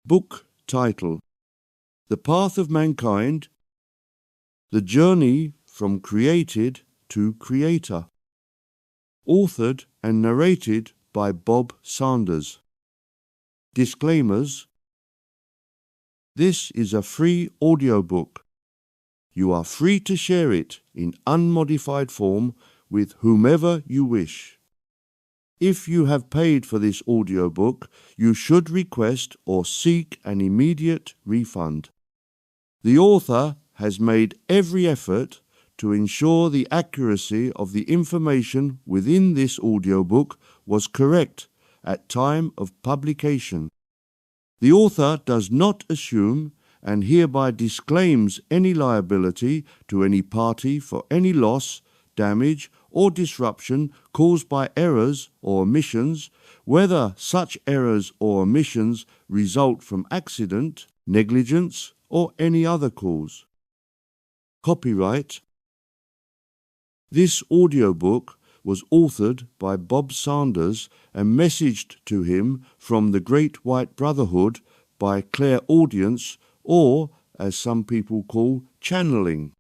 Book title: The Path of Mankind, The Journey from Created to Creator. Authored and narrated by Bob Sanders. Disclaimers: This is a free audiobook. You are free to share it in unmodified form with whomever you wish. If you have paid for this audiobook, you should request or seek an immediate refund. The author has made every effort to ensure the accuracy of the information within this audiobook was correct at time of publication. The author does not assume and hereby disclaims any liability to any party for any loss, damage, or disruption caused by errors or omissions, whether such errors or omissions result from accident, negligence, or any other cause. Copyright. This audiobook was authored by Bob Sanders and messaged to him from the Great White Brotherhood by clairaudience, or, as some people call, channeling.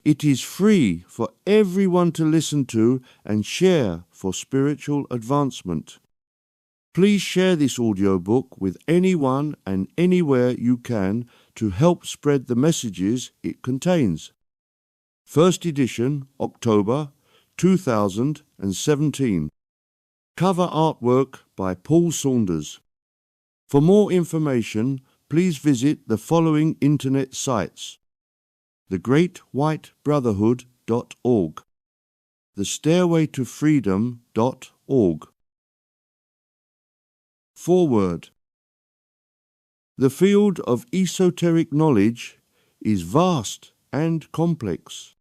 It is free for everyone to listen to and share for spiritual advancement. Please share this audiobook with anyone and anywhere you can to help spread the messages it contains. First edition, October 2017. Cover artwork by Paul Saunders. For more information, please visit the following internet sites: thegreatwhitebrotherhood.org, thestairwaytofreedom.org. Foreword. The field of esoteric knowledge is vast and complex.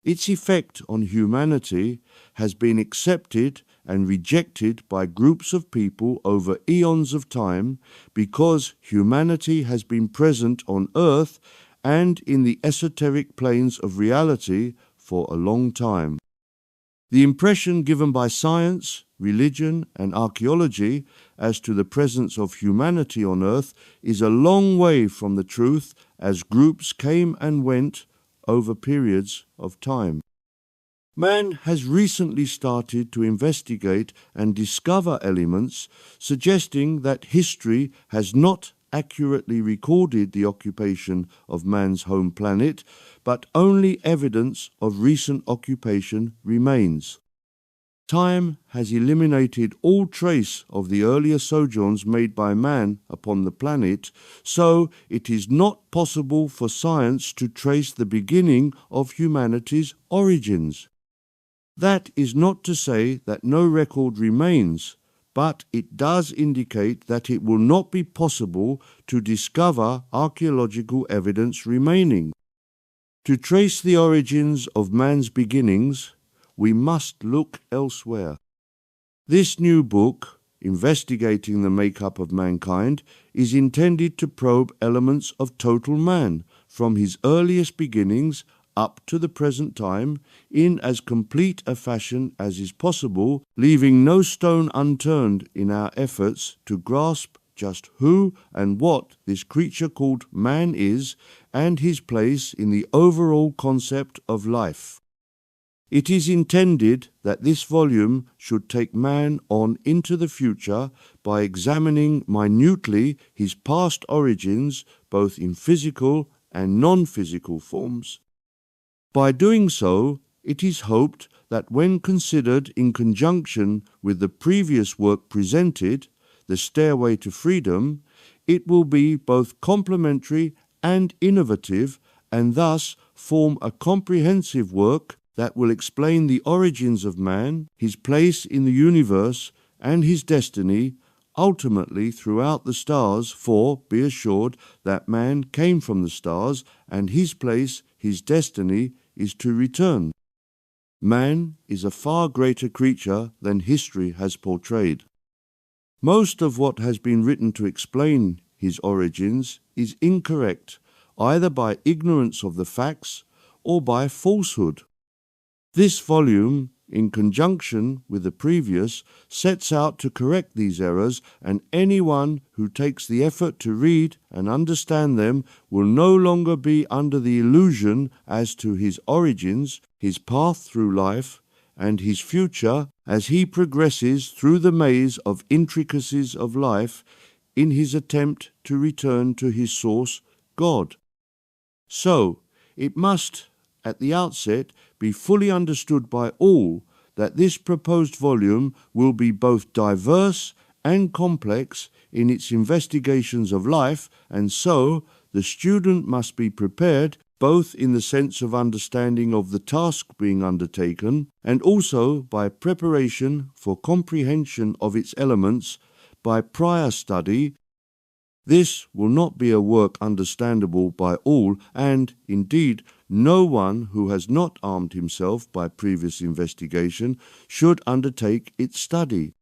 Its effect on humanity has been accepted and rejected by groups of people over eons of time because humanity has been present on Earth and in the esoteric planes of reality for a long time. The impression given by science, religion, and archaeology as to the presence of humanity on Earth is a long way from the truth, as groups came and went over periods of time. Man has recently started to investigate and discover elements suggesting that history has not accurately recorded the occupation of man's home planet, but only evidence of recent occupation remains. Time has eliminated all trace of the earlier sojourns made by man upon the planet, so it is not possible for science to trace the beginning of humanity's origins. That is not to say that no record remains, but it does indicate that it will not be possible to discover archaeological evidence remaining. To trace the origins of man's beginnings, we must look elsewhere. This new book, investigating the makeup of mankind, is intended to probe elements of total man, from his earliest beginnings up to the present time, in as complete a fashion as is possible, leaving no stone unturned in our efforts to grasp just who and what this creature called man is, and his place in the overall concept of life. It is intended that this volume should take man on into the future by examining minutely his past origins, both in physical and non-physical forms. By doing so, it is hoped that when considered in conjunction with the previous work presented, The Stairway to Freedom, it will be both complementary and innovative, and thus form a comprehensive work that will explain the origins of man, his place in the universe, and his destiny, ultimately throughout the stars, for be assured that man came from the stars, and his place, his destiny, is to return. Man is a far greater creature than history has portrayed. Most of what has been written to explain his origins is incorrect, either by ignorance of the facts or by falsehood. This volume in conjunction with the previous, sets out to correct these errors, and anyone who takes the effort to read and understand them will no longer be under the illusion as to his origins, his path through life, and his future as he progresses through the maze of intricacies of life in his attempt to return to his source, God. So, it must, at the outset, be fully understood by all that this proposed volume will be both diverse and complex in its investigations of life, and so the student must be prepared both in the sense of understanding of the task being undertaken and also by preparation for comprehension of its elements by prior study. This will not be a work understandable by all, and indeed no one who has not armed himself by previous investigation should undertake its study.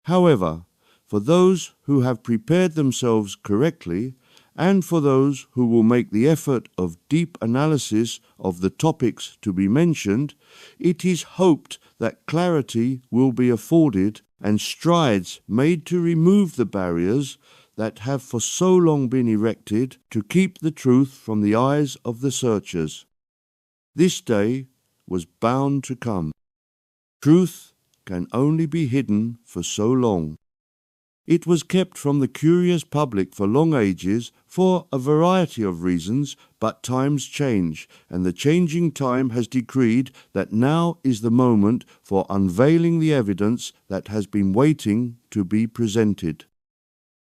However, for those who have prepared themselves correctly, and for those who will make the effort of deep analysis of the topics to be mentioned, it is hoped that clarity will be afforded and strides made to remove the barriers that have for so long been erected to keep the truth from the eyes of the searchers. This day was bound to come. Truth can only be hidden for so long. It was kept from the curious public for long ages for a variety of reasons, but times change, and the changing time has decreed that now is the moment for unveiling the evidence that has been waiting to be presented.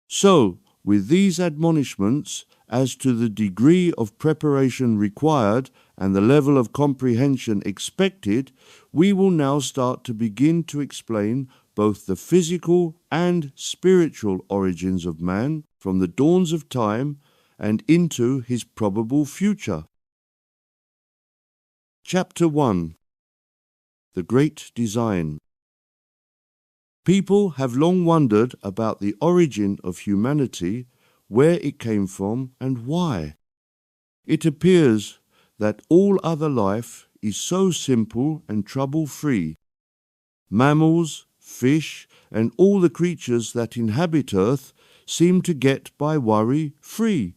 So, with these admonishments as to the degree of preparation required and the level of comprehension expected, we will now start to begin to explain both the physical and spiritual origins of man from the dawns of time and into his probable future. Chapter 1. The Great Design. People have long wondered about the origin of humanity, where it came from and why. It appears that all other life is so simple and trouble-free. Mammals, fish, and all the creatures that inhabit earth seem to get by worry free.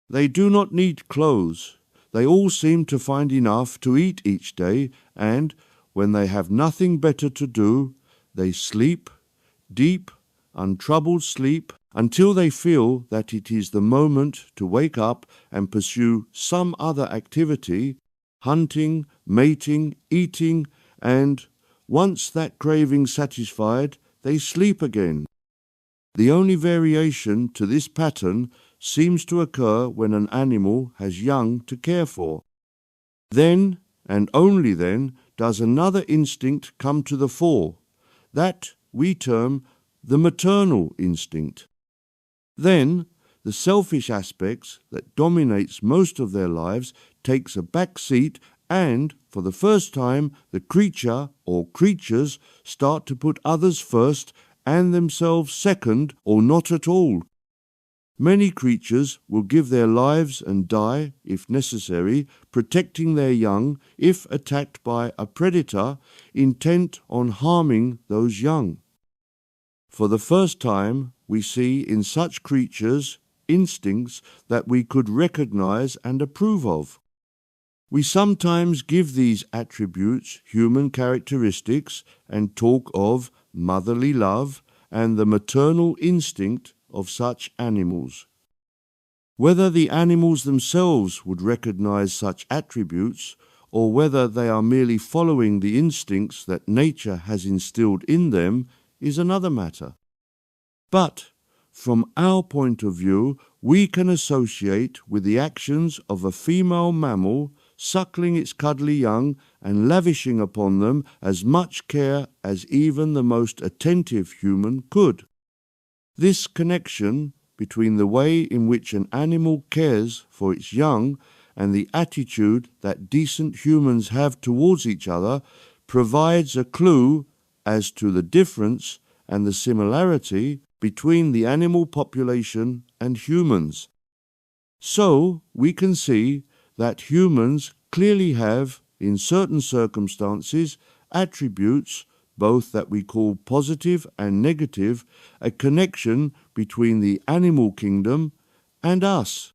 They do not need clothes. They all seem to find enough to eat each day, and when they have nothing better to do, they sleep, deep, untroubled sleep, until they feel that it is the moment to wake up and pursue some other activity, hunting, mating, eating, and once that craving satisfied, they sleep again. The only variation to this pattern seems to occur when an animal has young to care for. Then, and only then, does another instinct come to the fore, that we term the maternal instinct. Then, the selfish aspects that dominates most of their lives takes a back seat, and, for the first time, the creature or creatures start to put others first and themselves second or not at all. Many creatures will give their lives and die, if necessary, protecting their young if attacked by a predator intent on harming those young. For the first time, we see in such creatures instincts that we could recognize and approve of. We sometimes give these attributes human characteristics and talk of motherly love and the maternal instinct of such animals. Whether the animals themselves would recognize such attributes, or whether they are merely following the instincts that nature has instilled in them, is another matter. But, from our point of view, we can associate with the actions of a female mammal suckling its cuddly young and lavishing upon them as much care as even the most attentive human could. This connection between the way in which an animal cares for its young and the attitude that decent humans have towards each other provides a clue as to the difference and the similarity between the animal population and humans. So we can see that humans clearly have, in certain circumstances, attributes, both that we call positive and negative, a connection between the animal kingdom and us.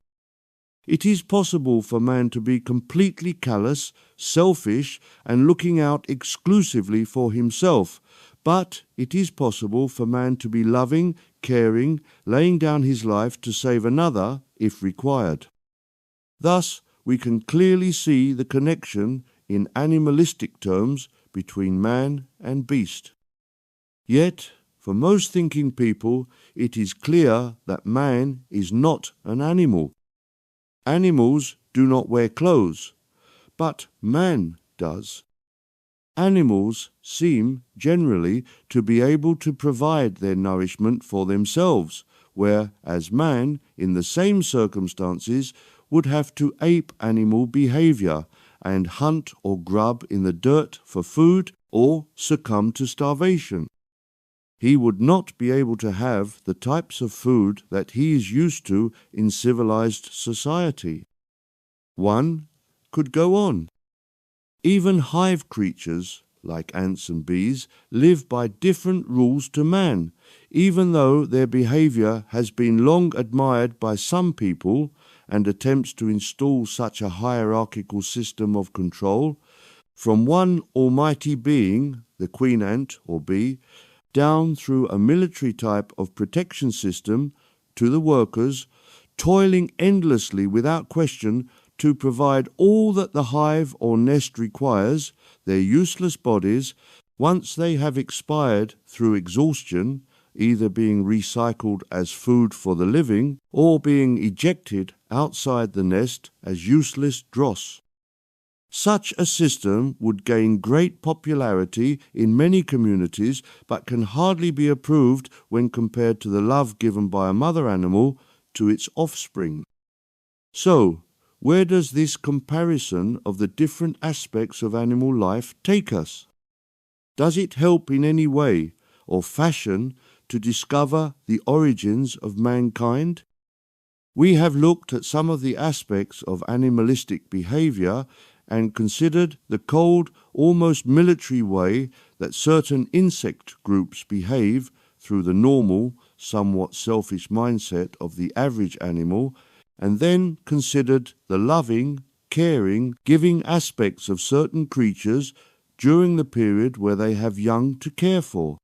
It is possible for man to be completely callous, selfish, and looking out exclusively for himself, but it is possible for man to be loving, caring, laying down his life to save another if required. Thus, we can clearly see the connection in animalistic terms between man and beast. Yet, for most thinking people, it is clear that man is not an animal. Animals do not wear clothes, but man does. Animals seem generally to be able to provide their nourishment for themselves, whereas man, in the same circumstances, would have to ape animal behavior and hunt or grub in the dirt for food or succumb to starvation. He would not be able to have the types of food that he is used to in civilized society. One could go on. Even hive creatures, like ants and bees, live by different rules to man, even though their behavior has been long admired by some people, and attempts to install such a hierarchical system of control, from one almighty being, the queen ant or bee, down through a military type of protection system to the workers, toiling endlessly without question to provide all that the hive or nest requires, their useless bodies, once they have expired through exhaustion, either being recycled as food for the living or being ejected outside the nest as useless dross. Such a system would gain great popularity in many communities, but can hardly be approved when compared to the love given by a mother animal to its offspring. So, where does this comparison of the different aspects of animal life take us? Does it help in any way or fashion to discover the origins of mankind? We have looked at some of the aspects of animalistic behavior and considered the cold, almost military way that certain insect groups behave through the normal, somewhat selfish mindset of the average animal, and then considered the loving, caring, giving aspects of certain creatures during the period where they have young to care for.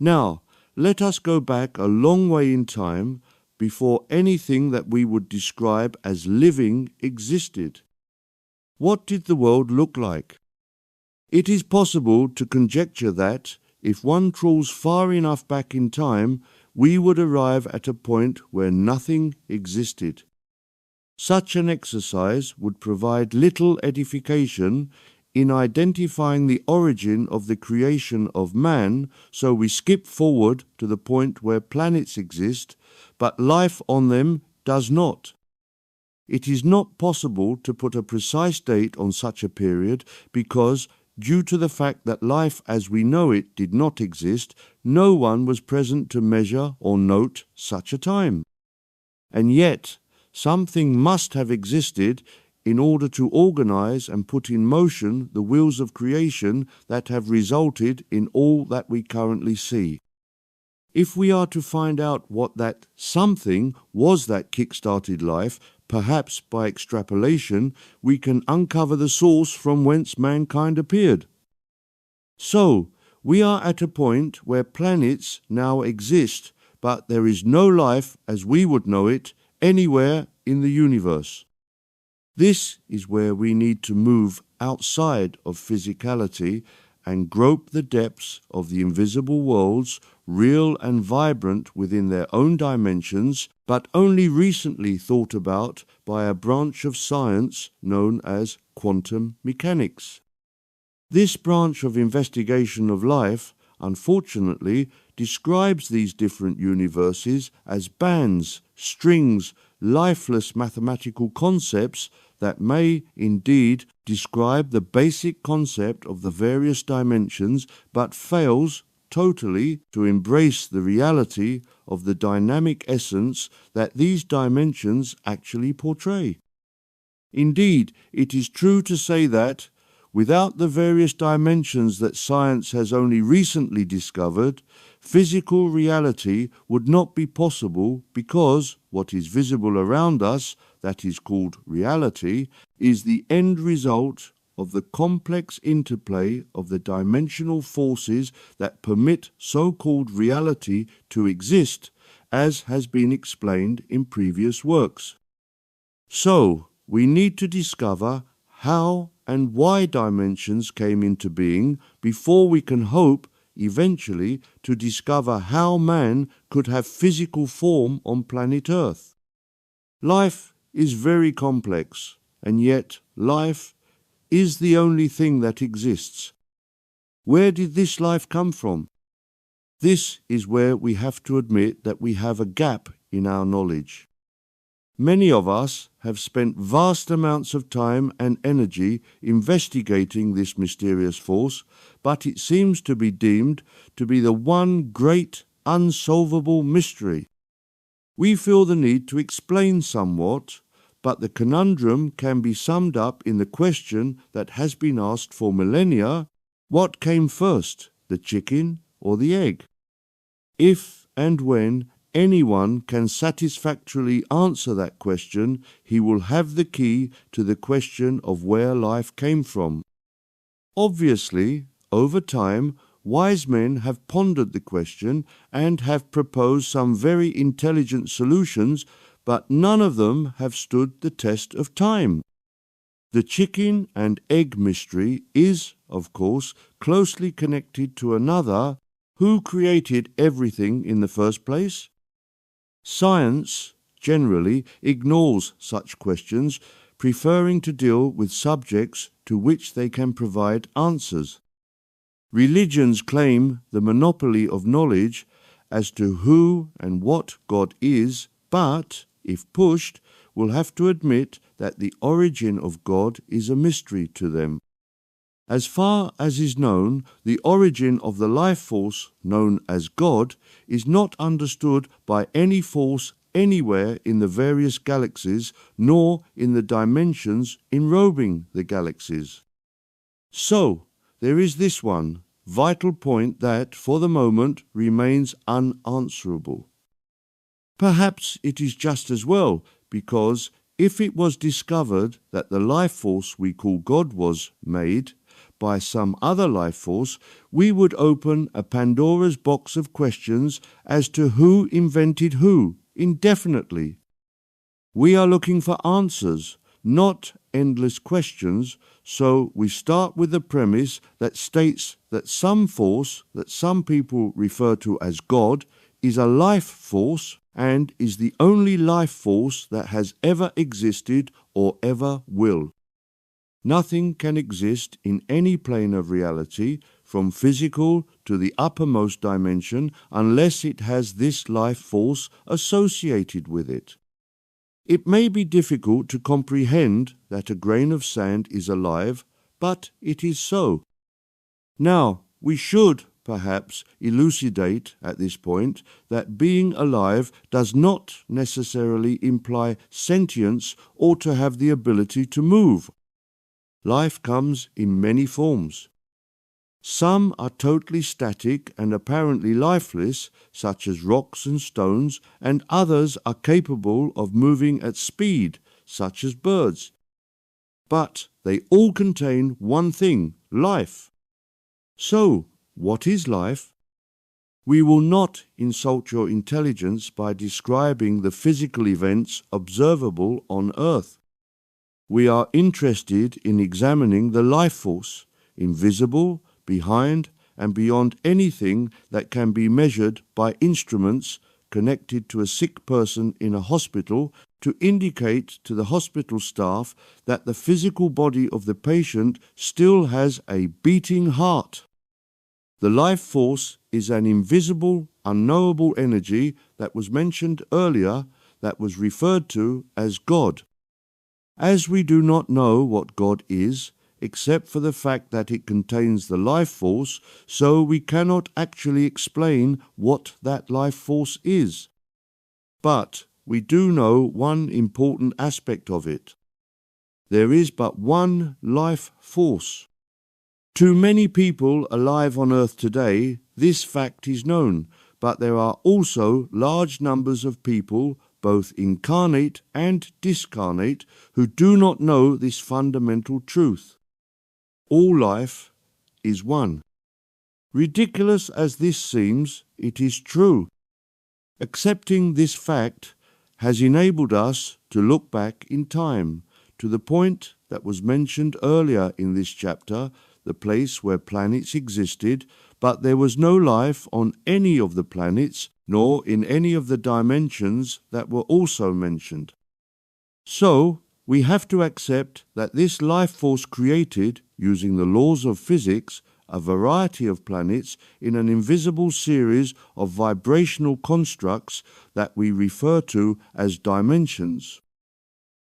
Now, let us go back a long way in time before anything that we would describe as living existed. What did the world look like? It is possible to conjecture that, if one trawls far enough back in time, we would arrive at a point where nothing existed. Such an exercise would provide little edification in identifying the origin of the creation of man, so we skip forward to the point where planets exist, but life on them does not. It is not possible to put a precise date on such a period because, due to the fact that life as we know it did not exist, no one was present to measure or note such a time. And yet, something must have existed in order to organize and put in motion the wheels of creation that have resulted in all that we currently see. If we are to find out what that something was that kick-started life, perhaps by extrapolation, we can uncover the source from whence mankind appeared. So, we are at a point where planets now exist, but there is no life as we would know it anywhere in the universe. This is where we need to move outside of physicality and grope the depths of the invisible worlds, real and vibrant within their own dimensions, but only recently thought about by a branch of science known as quantum mechanics. This branch of investigation of life, unfortunately, describes these different universes as bands, strings, lifeless mathematical concepts that may indeed describe the basic concept of the various dimensions, but fails totally to embrace the reality of the dynamic essence that these dimensions actually portray. Indeed, it is true to say that, Without the various dimensions that science has only recently discovered, physical reality would not be possible because what is visible around us, that is called reality, is the end result of the complex interplay of the dimensional forces that permit so-called reality to exist, as has been explained in previous works. So, we need to discover how and why dimensions came into being before we can hope, eventually, to discover how man could have physical form on planet Earth. Life is very complex, and yet life is the only thing that exists. Where did this life come from? This is where we have to admit that we have a gap in our knowledge. Many of us have spent vast amounts of time and energy investigating this mysterious force, but it seems to be deemed to be the one great unsolvable mystery. We feel the need to explain somewhat, but the conundrum can be summed up in the question that has been asked for millennia: what came first, the chicken or the egg? If and when anyone can satisfactorily answer that question, he will have the key to the question of where life came from. Obviously, over time, wise men have pondered the question and have proposed some very intelligent solutions, but none of them have stood the test of time. The chicken and egg mystery is, of course, closely connected to another: who created everything in the first place? Science generally ignores such questions, preferring to deal with subjects to which they can provide answers. Religions claim the monopoly of knowledge as to who and what God is, but, if pushed, will have to admit that the origin of God is a mystery to them. As far as is known, the origin of the life force known as God is not understood by any force anywhere in the various galaxies, nor in the dimensions enrobing the galaxies. So, there is this one vital point that, for the moment, remains unanswerable. Perhaps it is just as well, because if it was discovered that the life force we call God was made by some other life force, we would open a Pandora's box of questions as to who invented who indefinitely. We are looking for answers, not endless questions, so we start with the premise that states that some force that some people refer to as God is a life force and is the only life force that has ever existed or ever will. Nothing can exist in any plane of reality, from physical to the uppermost dimension, unless it has this life force associated with it. It may be difficult to comprehend that a grain of sand is alive, but it is so. Now, we should perhaps elucidate at this point that being alive does not necessarily imply sentience or to have the ability to move. Life comes in many forms. Some are totally static and apparently lifeless, such as rocks and stones, and others are capable of moving at speed, such as birds. But they all contain one thing: life. So, what is life? We will not insult your intelligence by describing the physical events observable on Earth. We are interested in examining the life force, invisible, behind, and beyond anything that can be measured by instruments connected to a sick person in a hospital to indicate to the hospital staff that the physical body of the patient still has a beating heart. The life force is an invisible, unknowable energy that was mentioned earlier, that was referred to as God. As we do not know what God is, except for the fact that it contains the life force, so we cannot actually explain what that life force is. But we do know one important aspect of it. There is but one life force, To many people alive on Earth today, this fact is known, but there are also large numbers of people, both incarnate and discarnate, who do not know this fundamental truth. All life is one. Ridiculous as this seems, it is true. Accepting this fact has enabled us to look back in time to the point that was mentioned earlier in this chapter, the place where planets existed, but there was no life on any of the planets, nor in any of the dimensions that were also mentioned. So, we have to accept that this life force created, using the laws of physics, a variety of planets in an invisible series of vibrational constructs that we refer to as dimensions.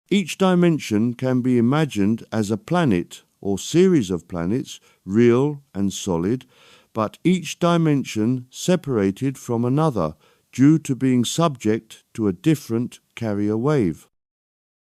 Each dimension can be imagined as a planet or series of planets, real and solid, but each dimension separated from another due to being subject to a different carrier wave.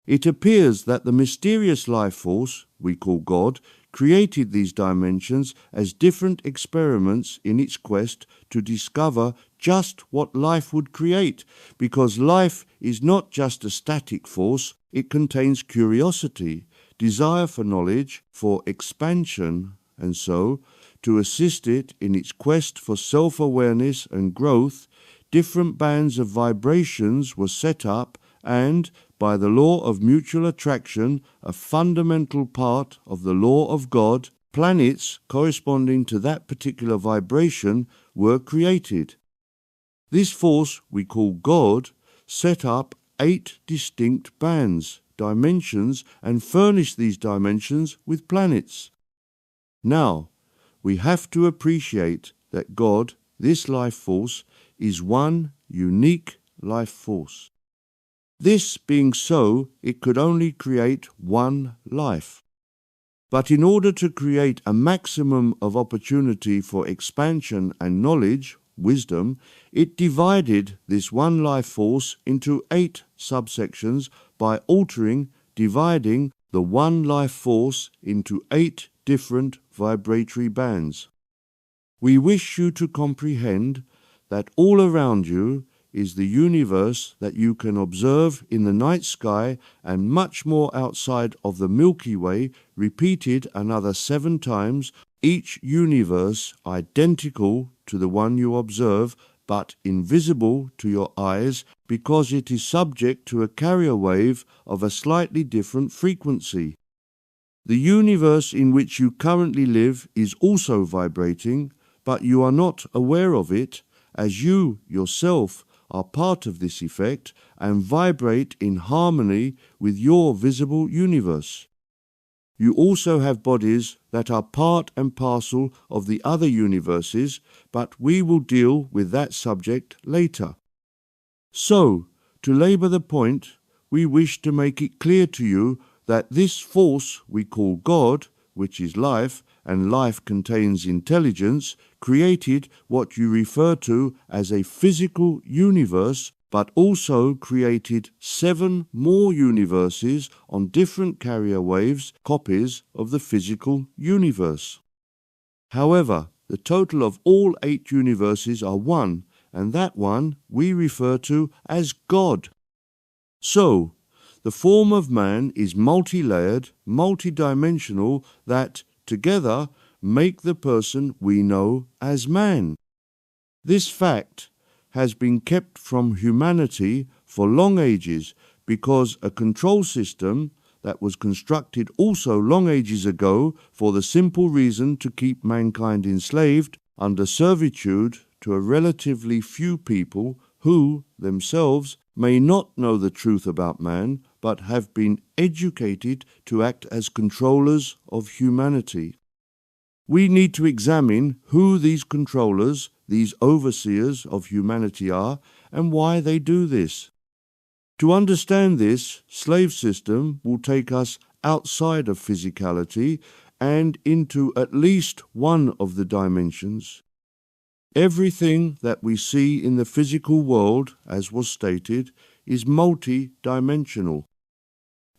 It appears that the mysterious life force, we call God, created these dimensions as different experiments in its quest to discover just what life would create, because life is not just a static force, it contains curiosity, desire for knowledge, for expansion, and so, to assist it in its quest for self-awareness and growth, different bands of vibrations were set up and, by the law of mutual attraction, a fundamental part of the law of God, planets corresponding to that particular vibration were created. This force we call God set up 8 distinct bands, dimensions, and furnished these dimensions with planets. Now, we have to appreciate that God, this life force, is one unique life force. This being so, it could only create one life. But in order to create a maximum of opportunity for expansion and knowledge, wisdom, it divided this one life force into 8 subsections by dividing the one life force into 8 different vibratory bands. We wish you to comprehend that all around you is the universe that you can observe in the night sky and much more outside of the Milky Way, repeated another 7 times, each universe identical to the one you observe, but invisible to your eyes because it is subject to a carrier wave of a slightly different frequency. The universe in which you currently live is also vibrating, but you are not aware of it, as you yourself are part of this effect and vibrate in harmony with your visible universe. You also have bodies that are part and parcel of the other universes, but we will deal with that subject later. So, to labour the point, we wish to make it clear to you that this force we call God, which is life, and life contains intelligence, created what you refer to as a physical universe, but also created 7 more universes on different carrier waves, copies of the physical universe. However, the total of all 8 universes are one, and that one we refer to as God. So, the form of man is multi-layered, multi-dimensional, that, together, make the person we know as man. This fact has been kept from humanity for long ages because a control system that was constructed also long ages ago for the simple reason to keep mankind enslaved under servitude to a relatively few people who, themselves, may not know the truth about man, but have been educated to act as controllers of humanity. We need to examine who these controllers, these overseers of humanity are, and why they do this. To understand this slave system will take us outside of physicality and into at least one of the dimensions. Everything that we see in the physical world, as was stated, is multi-dimensional.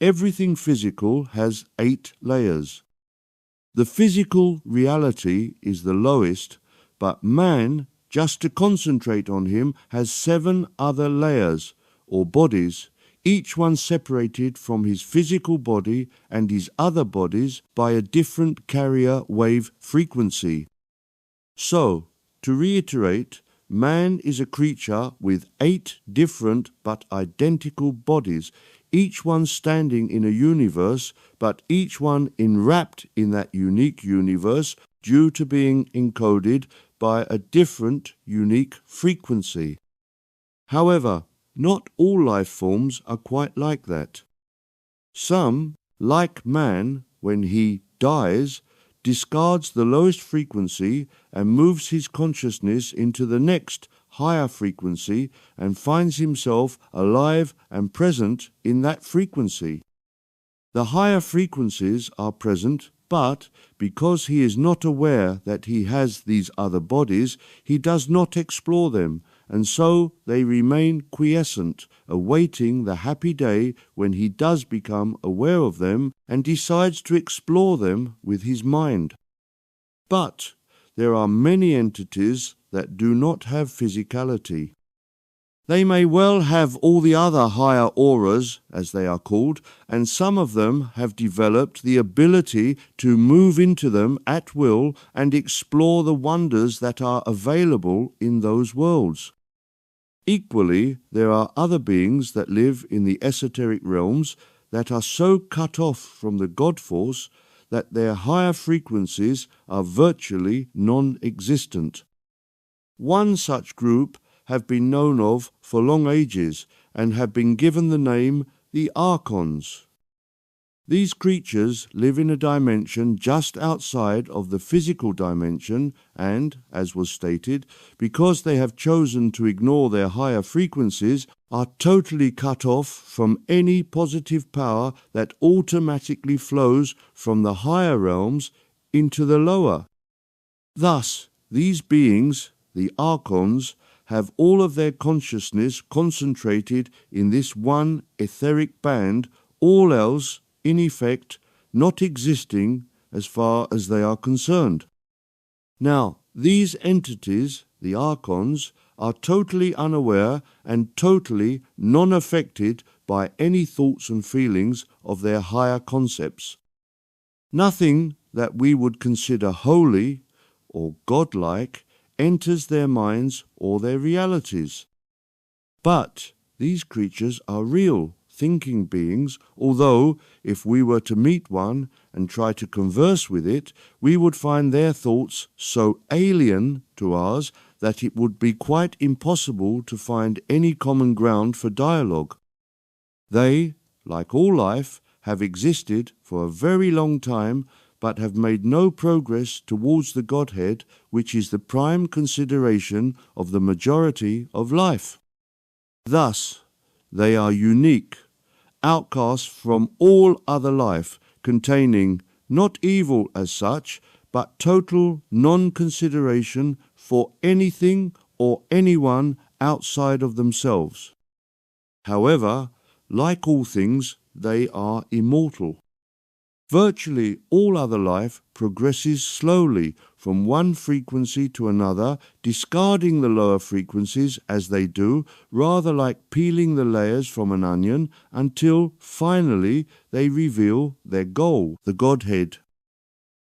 Everything physical has 8 layers. The physical reality is the lowest, but man, just to concentrate on him, has 7 other layers, or bodies, each one separated from his physical body and his other bodies by a different carrier wave frequency. So, to reiterate, man is a creature with 8 different but identical bodies, each one standing in a universe, but each one enwrapped in that unique universe due to being encoded by a different unique frequency. However, not all life forms are quite like that. Some, like man, when he dies, discards the lowest frequency and moves his consciousness into the next higher frequency and finds himself alive and present in that frequency. The higher frequencies are present, but because he is not aware that he has these other bodies, he does not explore them, and so they remain quiescent, awaiting the happy day when he does become aware of them and decides to explore them with his mind. But there are many entities that do not have physicality. They may well have all the other higher auras, as they are called, and some of them have developed the ability to move into them at will and explore the wonders that are available in those worlds. Equally, there are other beings that live in the esoteric realms that are so cut off from the God force that their higher frequencies are virtually non-existent. One such group have been known of for long ages and have been given the name the Archons. These creatures live in a dimension just outside of the physical dimension and, as was stated, because they have chosen to ignore their higher frequencies, are totally cut off from any positive power that automatically flows from the higher realms into the lower. Thus, these beings, the Archons, have all of their consciousness concentrated in this one etheric band, all else, in effect, not existing as far as they are concerned. Now, these entities, the Archons, are totally unaware and totally non-affected by any thoughts and feelings of their higher concepts. Nothing that we would consider holy or godlike enters their minds or their realities. But these creatures are real, thinking beings, although if we were to meet one and try to converse with it, we would find their thoughts so alien to ours that it would be quite impossible to find any common ground for dialogue. They, like all life, have existed for a very long time, but have made no progress towards the Godhead, which is the prime consideration of the majority of life. Thus, they are unique, outcasts from all other life, containing not evil as such, but total non-consideration for anything or anyone outside of themselves. However, like all things, they are immortal. Virtually all other life progresses slowly from one frequency to another, discarding the lower frequencies as they do, rather like peeling the layers from an onion, until finally they reveal their goal, the Godhead.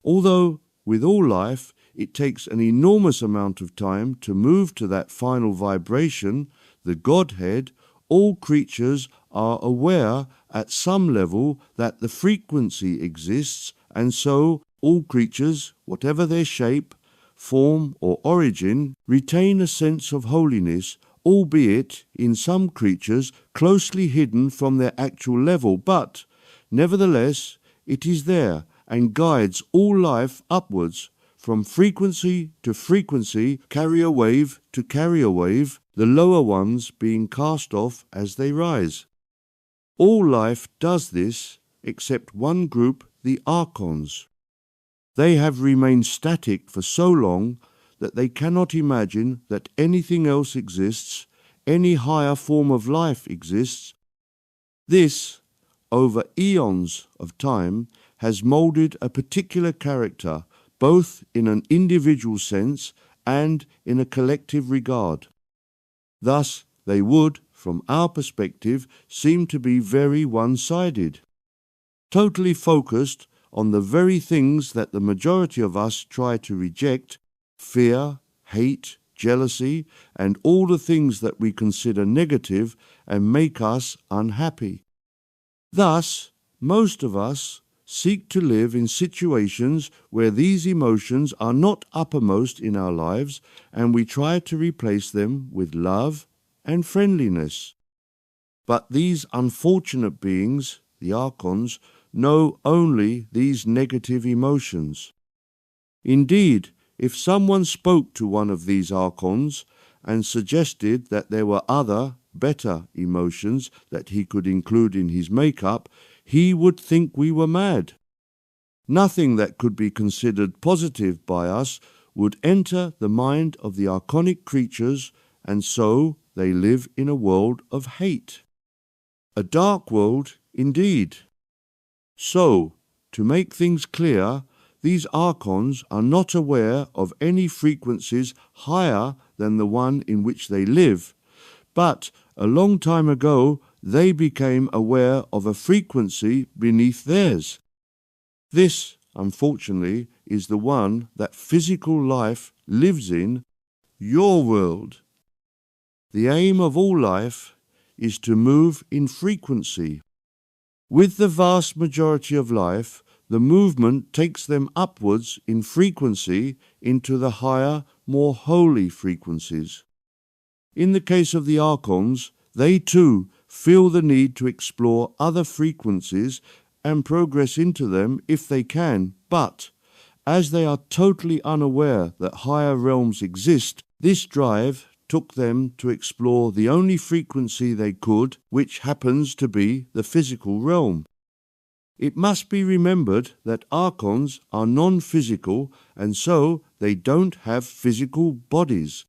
Although with all life it takes an enormous amount of time to move to that final vibration, the Godhead, all creatures are aware at some level that the frequency exists, and so all creatures, whatever their shape, form or origin, retain a sense of holiness, albeit in some creatures closely hidden from their actual level, but nevertheless it is there and guides all life upwards from frequency to frequency, carrier wave to carrier wave, the lower ones being cast off as they rise. All life does this except one group, the Archons. They have remained static for so long that they cannot imagine that anything else exists, any higher form of life exists. This, over eons of time, has moulded a particular character, both in an individual sense and in a collective regard. Thus, they would, from our perspective, seem to be very one-sided, totally focused on the very things that the majority of us try to reject: fear, hate, jealousy, and all the things that we consider negative and make us unhappy. Thus, most of us seek to live in situations where these emotions are not uppermost in our lives, and we try to replace them with love and friendliness. But these unfortunate beings, the archons, know only these negative emotions. Indeed, if someone spoke to one of these archons and suggested that there were other, better emotions that he could include in his makeup, he would think we were mad. Nothing that could be considered positive by us would enter the mind of the archonic creatures, and so they live in a world of hate. A dark world indeed. So, to make things clear, these archons are not aware of any frequencies higher than the one in which they live, but a long time ago they became aware of a frequency beneath theirs. This, unfortunately, is the one that physical life lives in, your world. The aim of all life is to move in frequency. With the vast majority of life, the movement takes them upwards in frequency into the higher, more holy frequencies. In the case of the archons, they too feel the need to explore other frequencies and progress into them if they can, but as they are totally unaware that higher realms exist, this drive took them to explore the only frequency they could, which happens to be the physical realm. It must be remembered that archons are non-physical, and so they don't have physical bodies.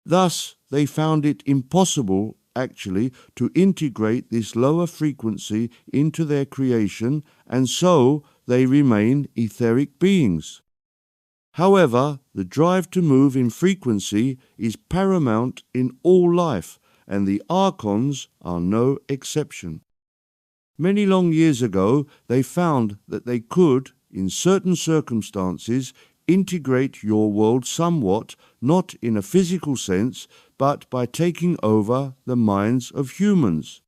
Thus, they found it impossible, actually, to integrate this lower frequency into their creation, and so they remain etheric beings. However, the drive to move in frequency is paramount in all life, and the archons are no exception. Many long years ago, they found that they could, in certain circumstances, integrate your world somewhat, not in a physical sense, but by taking over the minds of humans.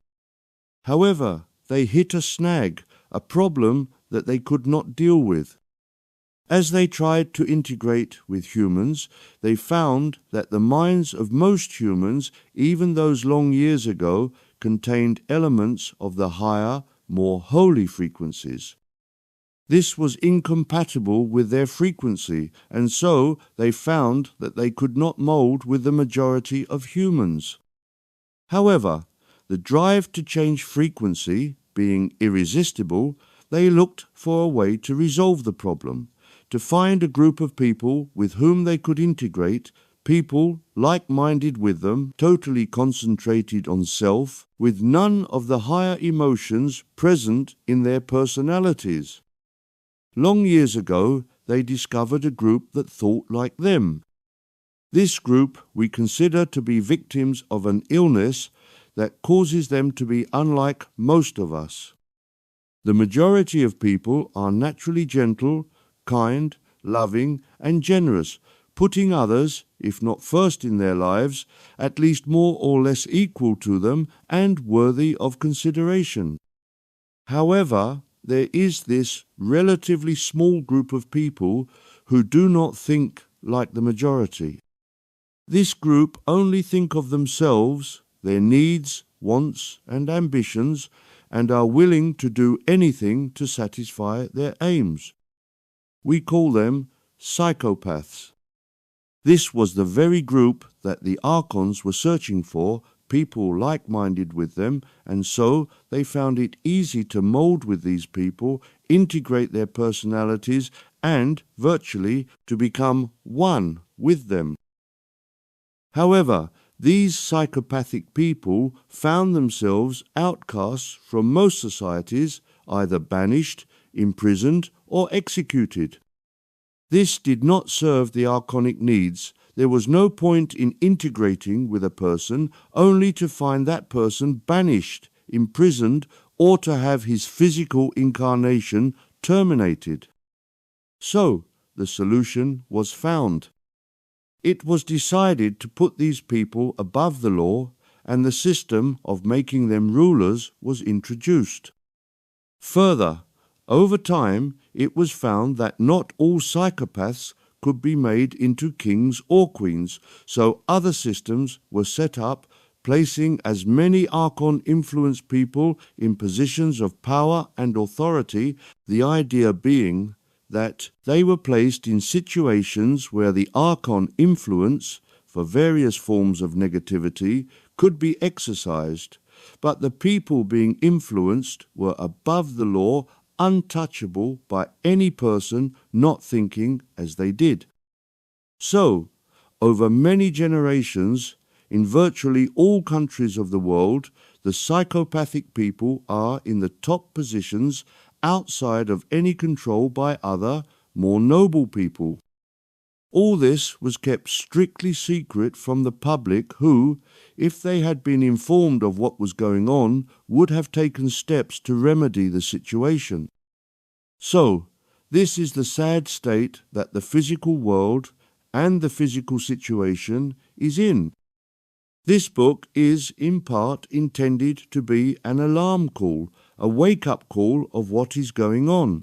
However, they hit a snag, a problem that they could not deal with. As they tried to integrate with humans, they found that the minds of most humans, even those long years ago, contained elements of the higher, more holy frequencies. This was incompatible with their frequency, and so they found that they could not mould with the majority of humans. However, the drive to change frequency being irresistible, they looked for a way to resolve the problem, to find a group of people with whom they could integrate, people like-minded with them, totally concentrated on self, with none of the higher emotions present in their personalities. Long years ago, they discovered a group that thought like them. This group we consider to be victims of an illness that causes them to be unlike most of us. The majority of people are naturally gentle, kind, loving, and generous, putting others, if not first in their lives, at least more or less equal to them and worthy of consideration. However, there is this relatively small group of people who do not think like the majority. This group only think of themselves, their needs, wants, and ambitions, and are willing to do anything to satisfy their aims. We call them psychopaths. This was the very group that the archons were searching for, people like-minded with them, and so they found it easy to mould with these people, integrate their personalities, and, virtually, to become one with them. However, these psychopathic people found themselves outcasts from most societies, either banished, imprisoned, or executed. This did not serve the archonic needs. There was no point in integrating with a person only to find that person banished, imprisoned, or to have his physical incarnation terminated. So, the solution was found. It was decided to put these people above the law, and the system of making them rulers was introduced. Further, over time, it was found that not all psychopaths could be made into kings or queens, so other systems were set up, placing as many archon-influenced people in positions of power and authority, the idea being that they were placed in situations where the archon influence, for various forms of negativity, could be exercised, but the people being influenced were above the law, untouchable by any person not thinking as they did. So, over many generations, in virtually all countries of the world, the psychopathic people are in the top positions outside of any control by other, more noble people. All this was kept strictly secret from the public who, if they had been informed of what was going on, would have taken steps to remedy the situation. So, this is the sad state that the physical world and the physical situation is in. This book is, in part, intended to be an alarm call, a wake-up call of what is going on.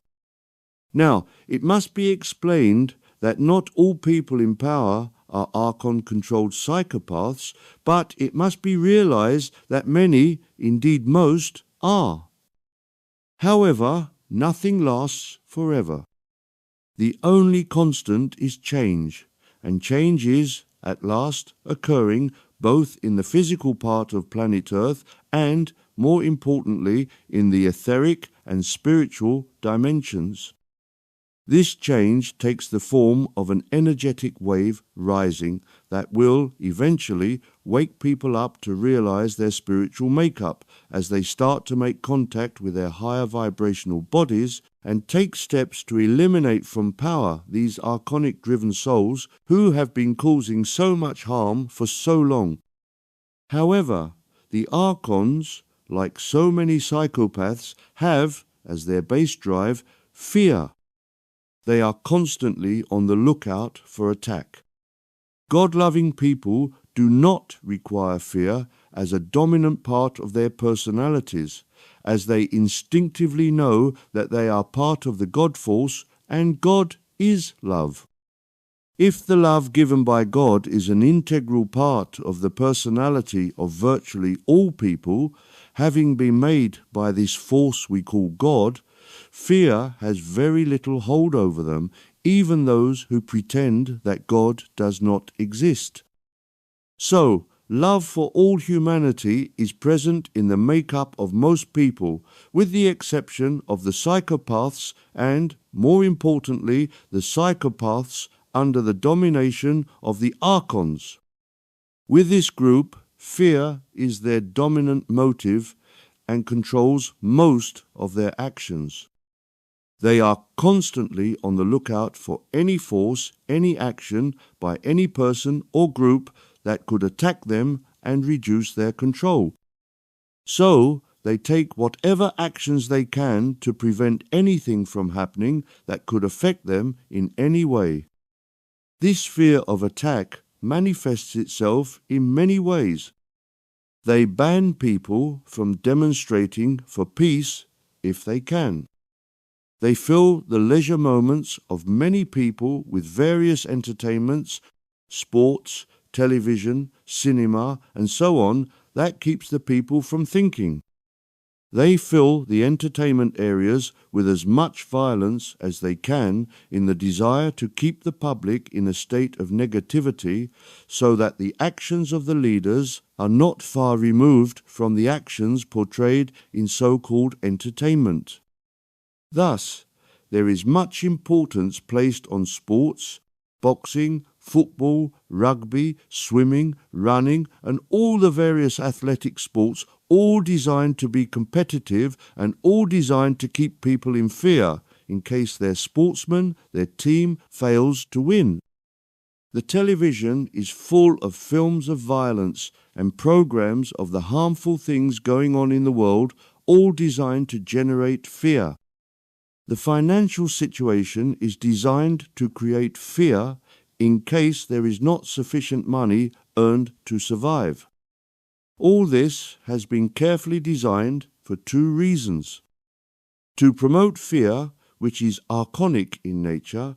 Now, it must be explained that not all people in power are archon-controlled psychopaths, but it must be realized that many, indeed most, are. However, nothing lasts forever. The only constant is change, and change is, at last, occurring both in the physical part of planet Earth and, more importantly, in the etheric and spiritual dimensions. This change takes the form of an energetic wave rising that will eventually wake people up to realize their spiritual makeup as they start to make contact with their higher vibrational bodies and take steps to eliminate from power these archonic-driven souls who have been causing so much harm for so long. However, the archons, like so many psychopaths, have, as their base drive, fear. They are constantly on the lookout for attack. God-loving people do not require fear as a dominant part of their personalities, as they instinctively know that they are part of the God force and God is love. If the love given by God is an integral part of the personality of virtually all people, having been made by this force we call God, fear has very little hold over them, even those who pretend that God does not exist. So, love for all humanity is present in the makeup of most people, with the exception of the psychopaths and, more importantly, the psychopaths under the domination of the archons. With this group, fear is their dominant motive and controls most of their actions. They are constantly on the lookout for any force, any action by any person or group that could attack them and reduce their control. So, they take whatever actions they can to prevent anything from happening that could affect them in any way. This fear of attack manifests itself in many ways. They ban people from demonstrating for peace if they can. They fill the leisure moments of many people with various entertainments, sports, television, cinema, and so on that keeps the people from thinking. They fill the entertainment areas with as much violence as they can in the desire to keep the public in a state of negativity so that the actions of the leaders are not far removed from the actions portrayed in so-called entertainment. Thus, there is much importance placed on sports, boxing, football, rugby, swimming, running, and all the various athletic sports, all designed to be competitive and all designed to keep people in fear in case their sportsman, their team, fails to win. The television is full of films of violence and programs of the harmful things going on in the world, all designed to generate fear. The financial situation is designed to create fear in case there is not sufficient money earned to survive. All this has been carefully designed for two reasons: to promote fear, which is archonic in nature,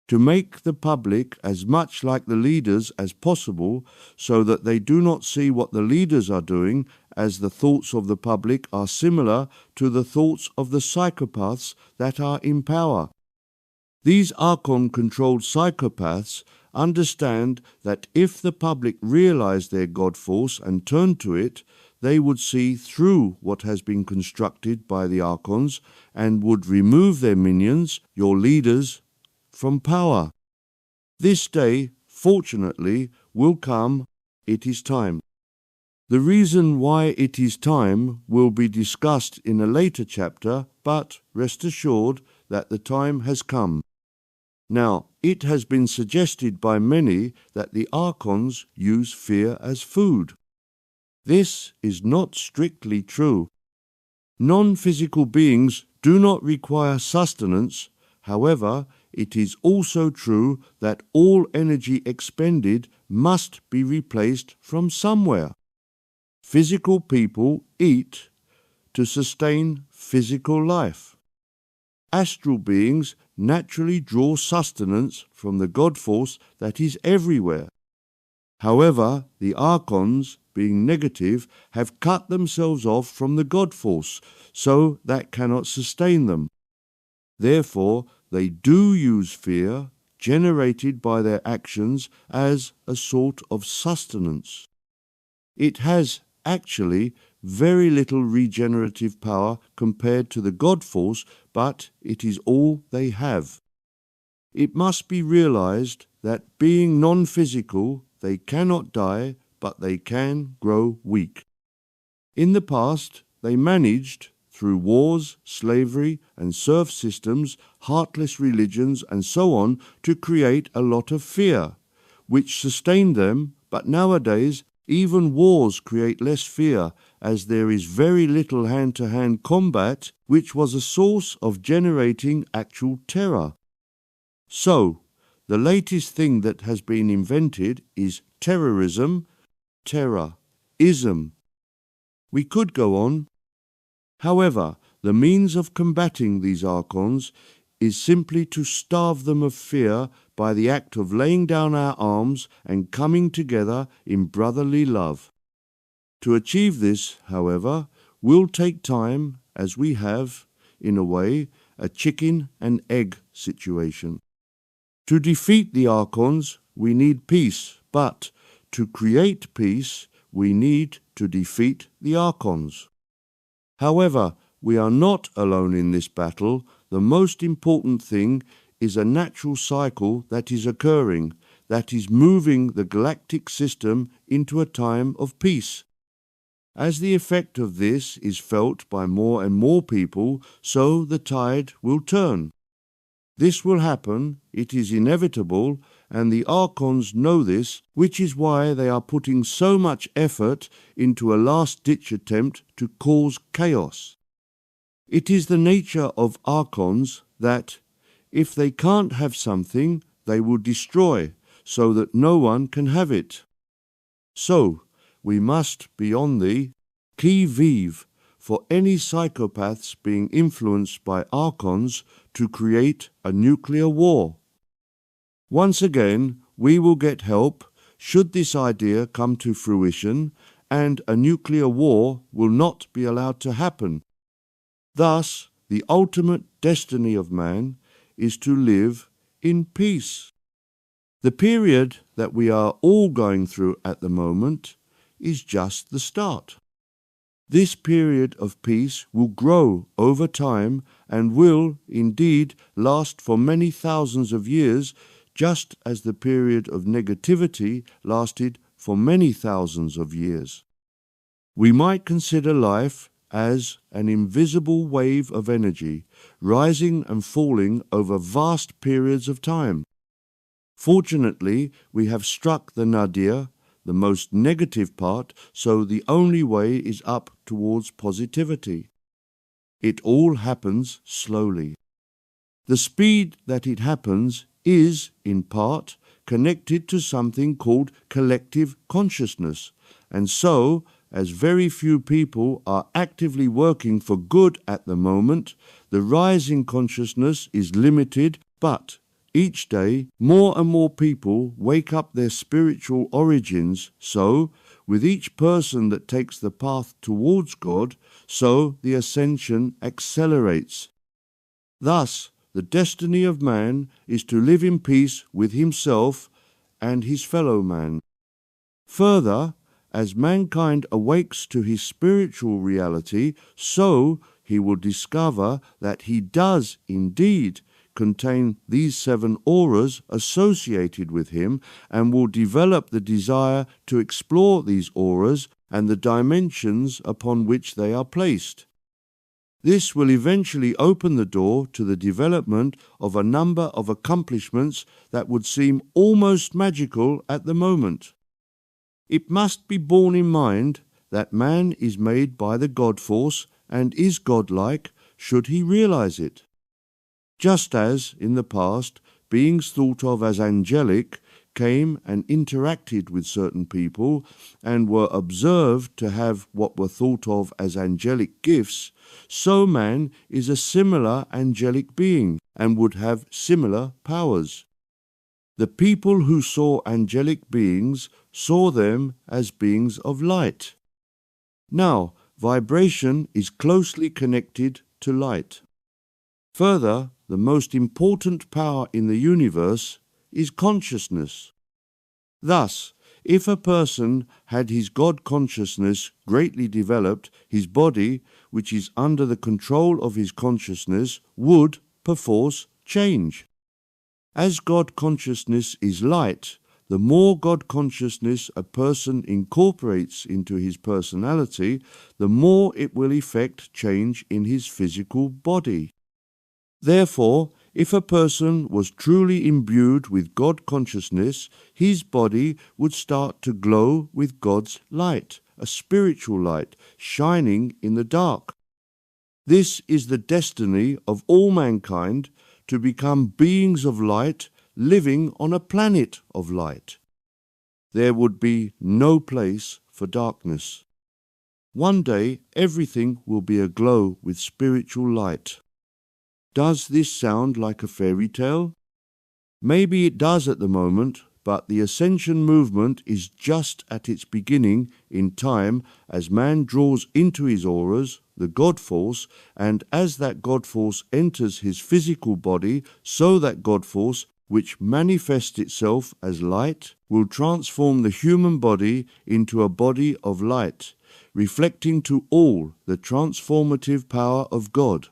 to make the public as much like the leaders as possible so that they do not see what the leaders are doing, as the thoughts of the public are similar to the thoughts of the psychopaths that are in power. These Archon-controlled psychopaths understand that if the public realize their God force and turn to it, they would see through what has been constructed by the Archons and would remove their minions, your leaders, from power. This day, fortunately, will come. It is time. The reason why it is time will be discussed in a later chapter, but rest assured that the time has come. Now, it has been suggested by many that the Archons use fear as food. This is not strictly true. Non-physical beings do not require sustenance. However, it is also true that all energy expended must be replaced from somewhere. Physical people eat to sustain physical life. Astral beings naturally draw sustenance from the God force that is everywhere. However, the Archons, being negative, have cut themselves off from the God force, so that cannot sustain them. Therefore, they do use fear, generated by their actions, as a sort of sustenance. It has actually very little regenerative power compared to the God force, but it is all they have. It must be realized that being non-physical, they cannot die, but they can grow weak. In the past, they managed, through wars, slavery, and serf systems, heartless religions, and so on, to create a lot of fear, which sustained them, but nowadays even wars create less fear, as there is very little hand-to-hand combat, which was a source of generating actual terror. So, the latest thing that has been invented is terrorism, terror-ism. We could go on. However, the means of combating these Archons is simply to starve them of fear by the act of laying down our arms and coming together in brotherly love. To achieve this, however, will take time, as we have, in a way, a chicken and egg situation. To defeat the Archons, we need peace, but to create peace, we need to defeat the Archons. However, we are not alone in this battle. The most important thing is a natural cycle that is occurring, that is moving the galactic system into a time of peace. As the effect of this is felt by more and more people, so the tide will turn. This will happen, it is inevitable, and the Archons know this, which is why they are putting so much effort into a last-ditch attempt to cause chaos. It is the nature of Archons that, if they can't have something, they will destroy, so that no one can have it. So, we must be on the qui vive for any psychopaths being influenced by Archons to create a nuclear war. Once again, we will get help should this idea come to fruition, and a nuclear war will not be allowed to happen. Thus, the ultimate destiny of man is to live in peace. The period that we are all going through at the moment is just the start. This period of peace will grow over time and will, indeed, last for many thousands of years just as the period of negativity lasted for many thousands of years. We might consider life as an invisible wave of energy, rising and falling over vast periods of time. Fortunately, we have struck the nadir, the most negative part, so the only way is up towards positivity. It all happens slowly. The speed that it happens is, in part, connected to something called collective consciousness, and so, as very few people are actively working for good at the moment, the rise in consciousness is limited, but each day more and more people wake up their spiritual origins, so, with each person that takes the path towards God, so the ascension accelerates. Thus, the destiny of man is to live in peace with himself and his fellow man. Further, as mankind awakes to his spiritual reality, so he will discover that he does indeed contain these 7 auras associated with him, and will develop the desire to explore these auras and the dimensions upon which they are placed. This will eventually open the door to the development of a number of accomplishments that would seem almost magical at the moment. It must be borne in mind that man is made by the God force and is godlike should he realize it. Just as, in the past, beings thought of as angelic came and interacted with certain people and were observed to have what were thought of as angelic gifts, so man is a similar angelic being and would have similar powers. The people who saw angelic beings saw them as beings of light. Now, vibration is closely connected to light. Further, the most important power in the universe is consciousness. Thus, if a person had his God consciousness greatly developed, his body, which is under the control of his consciousness, would, perforce, change. As God consciousness is light, the more God consciousness a person incorporates into his personality, the more it will effect change in his physical body. Therefore, if a person was truly imbued with God consciousness, his body would start to glow with God's light, a spiritual light, shining in the dark. This is the destiny of all mankind, to become beings of light, living on a planet of light. There would be no place for darkness. One day everything will be aglow with spiritual light. Does this sound like a fairy tale? Maybe it does at the moment, but the ascension movement is just at its beginning in time as man draws into his auras the God force, and as that God force enters his physical body, so that God force, which manifests itself as light, will transform the human body into a body of light, reflecting to all the transformative power of God.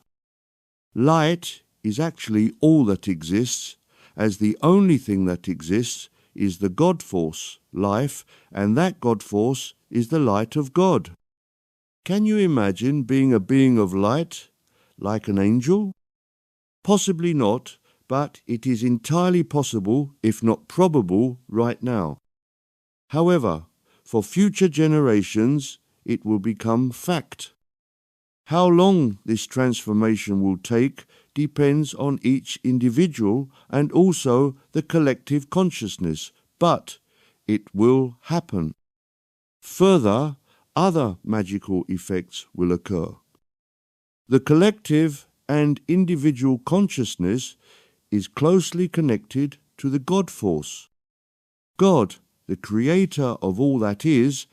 Light is actually all that exists, as the only thing that exists is the God force, life, and that God force is the light of God. Can you imagine being a being of light, like an angel? Possibly not, but it is entirely possible, if not probable, right now. However, for future generations, it will become fact. How long this transformation will take depends on each individual and also the collective consciousness, but it will happen. Further, other magical effects will occur. The collective and individual consciousness is closely connected to the God force. God, the creator of all that is,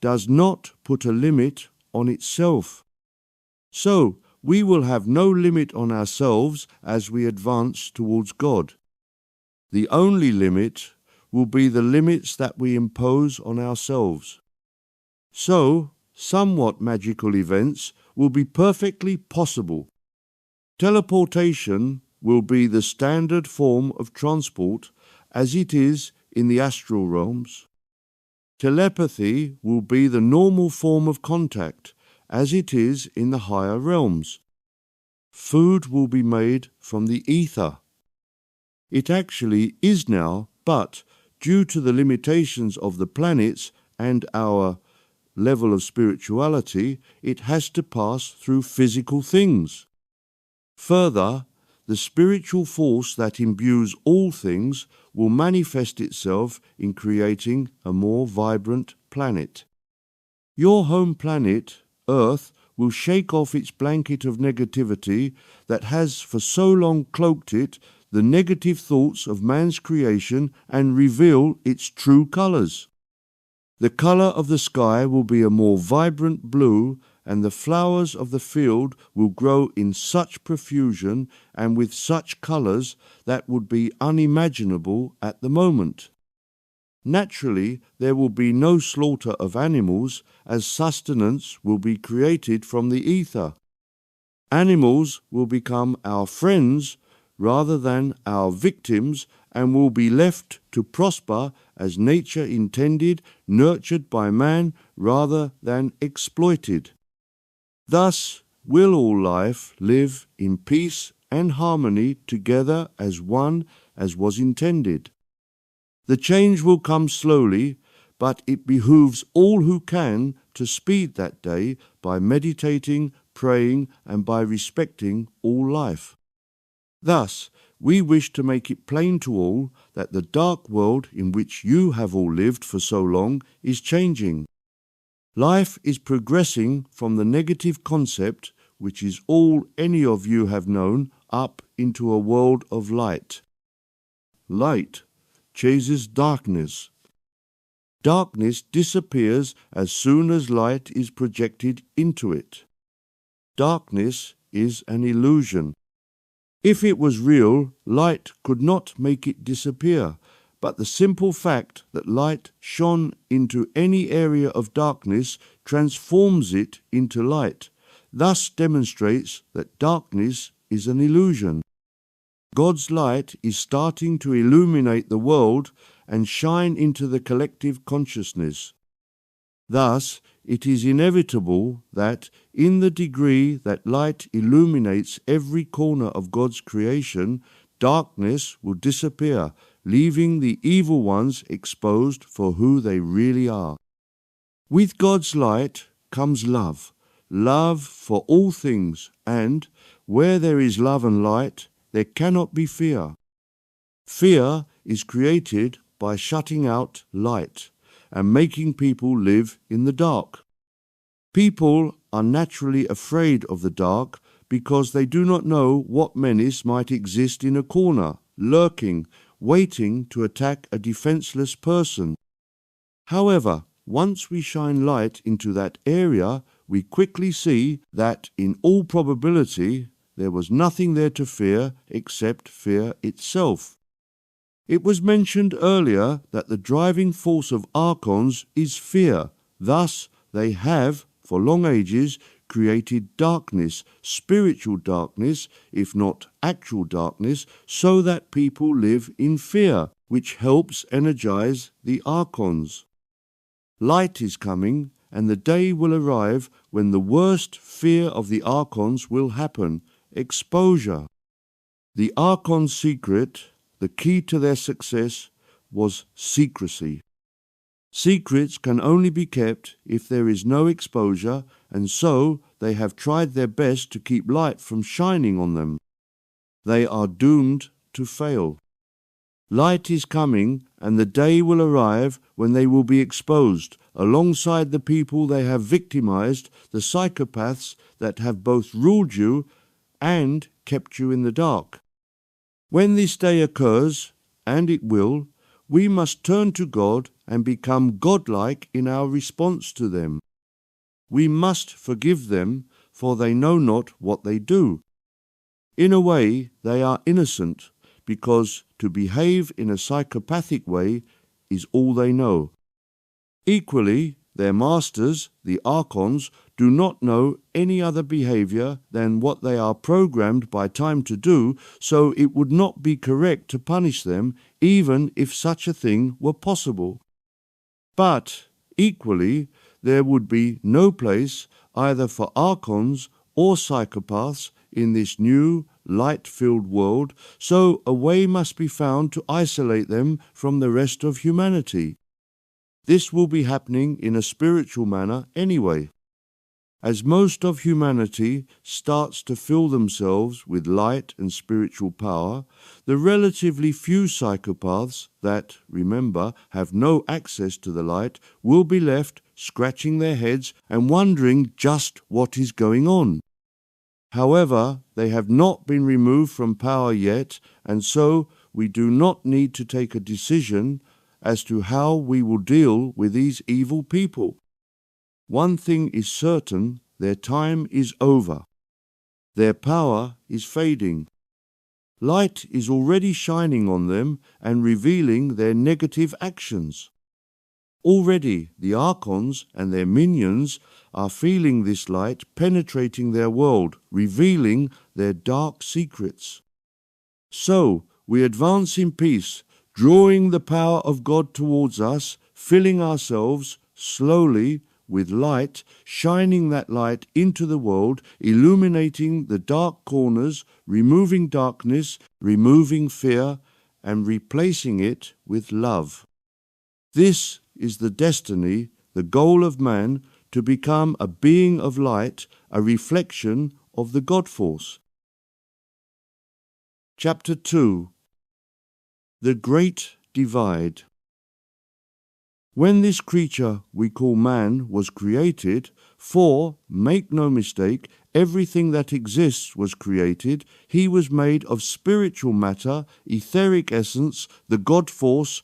does not put a limit on itself. So, we will have no limit on ourselves as we advance towards God. The only limit will be the limits that we impose on ourselves. So, somewhat magical events will be perfectly possible. Teleportation will be the standard form of transport, as it is in the astral realms. Telepathy will be the normal form of contact, as it is in the higher realms. Food will be made from the ether. It actually is now, but due to the limitations of the planets and our level of spirituality, it has to pass through physical things. Further, the spiritual force that imbues all things will manifest itself in creating a more vibrant planet. Your home planet, Earth, will shake off its blanket of negativity that has for so long cloaked it, the negative thoughts of man's creation, and reveal its true colours. The colour of the sky will be a more vibrant blue, and the flowers of the field will grow in such profusion and with such colours that would be unimaginable at the moment. Naturally, there will be no slaughter of animals, as sustenance will be created from the ether. Animals will become our friends rather than our victims, and will be left to prosper as nature intended, nurtured by man rather than exploited. Thus will all life live in peace and harmony together as one, as was intended. The change will come slowly, but it behooves all who can to speed that day by meditating, praying, and by respecting all life. Thus, we wish to make it plain to all that the dark world in which you have all lived for so long is changing. Life is progressing from the negative concept, which is all any of you have known, up into a world of light. Light chases darkness. Darkness disappears as soon as light is projected into it. Darkness is an illusion. If it was real, light could not make it disappear, but the simple fact that light shone into any area of darkness transforms it into light, thus demonstrates that darkness is an illusion. God's light is starting to illuminate the world and shine into the collective consciousness. Thus, it is inevitable that, in the degree that light illuminates every corner of God's creation, darkness will disappear, leaving the evil ones exposed for who they really are. With God's light comes love, love for all things, and where there is love and light, there cannot be fear. Fear is created by shutting out light and making people live in the dark. People are naturally afraid of the dark because they do not know what menace might exist in a corner, lurking, waiting to attack a defenseless person. However, once we shine light into that area, we quickly see that, in all probability, there was nothing there to fear except fear itself. It was mentioned earlier that the driving force of archons is fear. Thus, they have, for long ages, created darkness, spiritual darkness, if not actual darkness, so that people live in fear, which helps energize the archons. Light is coming, and the day will arrive when the worst fear of the archons will happen: exposure. The archon's secret, the key to their success, was secrecy. Secrets can only be kept if there is no exposure, and so they have tried their best to keep light from shining on them. They are doomed to fail. Light is coming, and the day will arrive when they will be exposed, alongside the people they have victimized, the psychopaths that have both ruled you and kept you in the dark. When this day occurs, and it will, we must turn to God and become godlike in our response to them. We must forgive them, for they know not what they do. In a way, they are innocent, because to behave in a psychopathic way is all they know. Equally, Their masters, the archons, do not know any other behavior than what they are programmed by time to do, so it would not be correct to punish them, even if such a thing were possible. But, equally, there would be no place either for archons or psychopaths in this new, light-filled world, so a way must be found to isolate them from the rest of humanity. This will be happening in a spiritual manner anyway. As most of humanity starts to fill themselves with light and spiritual power, the relatively few psychopaths that, remember, have no access to the light will be left scratching their heads and wondering just what is going on. However, they have not been removed from power yet, and so we do not need to take a decision as to how we will deal with these evil people. One thing is certain, their time is over. Their power is fading. Light is already shining on them and revealing their negative actions. Already the archons and their minions are feeling this light penetrating their world, revealing their dark secrets. So we advance in peace, drawing the power of God towards us, filling ourselves slowly with light, shining that light into the world, illuminating the dark corners, removing darkness, removing fear, and replacing it with love. This is the destiny, the goal of man, to become a being of light, a reflection of the God force. Chapter 2. The Great Divide. When this creature we call man was created, for, make no mistake, everything that exists was created, he was made of spiritual matter, etheric essence, the God force.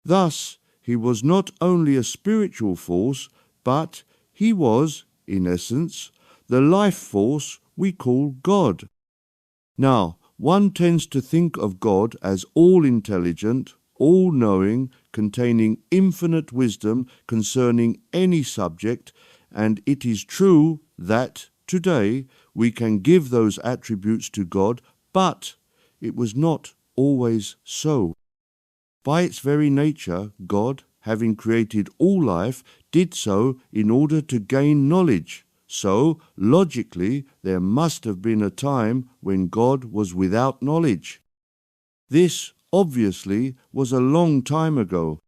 Thus, he was not only a spiritual force, but he was, in essence, the life force we call God. Now, one tends to think of God as all-intelligent, all-knowing, containing infinite wisdom concerning any subject, and it is true that today we can give those attributes to God, but it was not always so. By its very nature, God, having created all life, did so in order to gain knowledge. So, logically, there must have been a time when God was without knowledge. This, obviously, was a long time ago,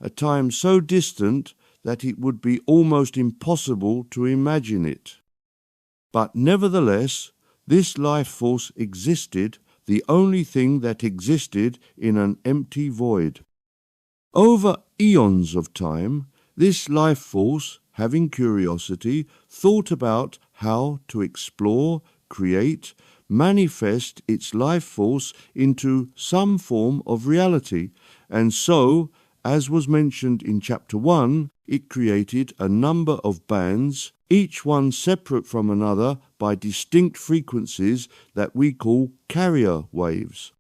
a time so distant that it would be almost impossible to imagine it. But nevertheless, this life force existed, the only thing that existed in an empty void. Over eons of time, this life force, having curiosity, thought about how to explore, create, manifest its life force into some form of reality, and so, as was mentioned in chapter 1, it created a number of bands, each one separate from another by distinct frequencies that we call carrier waves.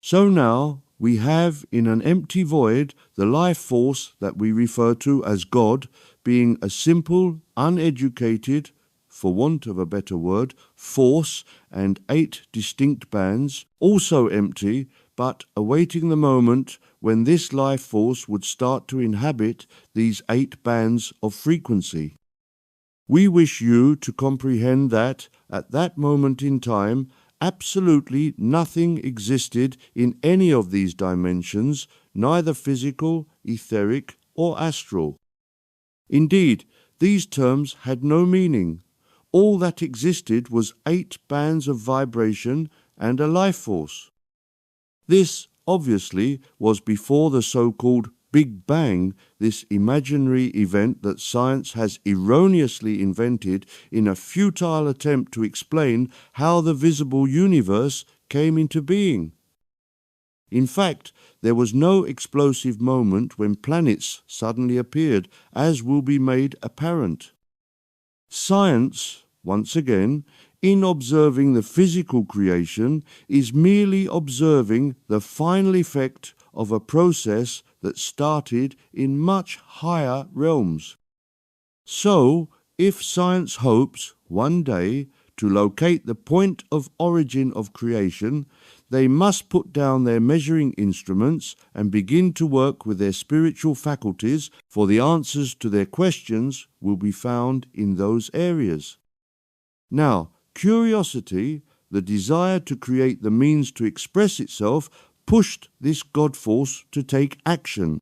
So now we have in an empty void the life force that we refer to as God, being a simple, uneducated, for want of a better word, force and 8 distinct bands, also empty, but awaiting the moment when this life force would start to inhabit these 8 bands of frequency. We wish you to comprehend that, at that moment in time, absolutely nothing existed in any of these dimensions, neither physical, etheric, or astral. Indeed, these terms had no meaning. All that existed was 8 bands of vibration and a life force. This, obviously, was before the so-called Big Bang, this imaginary event that science has erroneously invented in a futile attempt to explain how the visible universe came into being. In fact, there was no explosive moment when planets suddenly appeared, as will be made apparent. Science, once again, in observing the physical creation, is merely observing the final effect of a process that started in much higher realms. So, if science hopes one day to locate the point of origin of creation, they must put down their measuring instruments and begin to work with their spiritual faculties, for the answers to their questions will be found in those areas. Now, curiosity, the desire to create the means to express itself, pushed this God force to take action.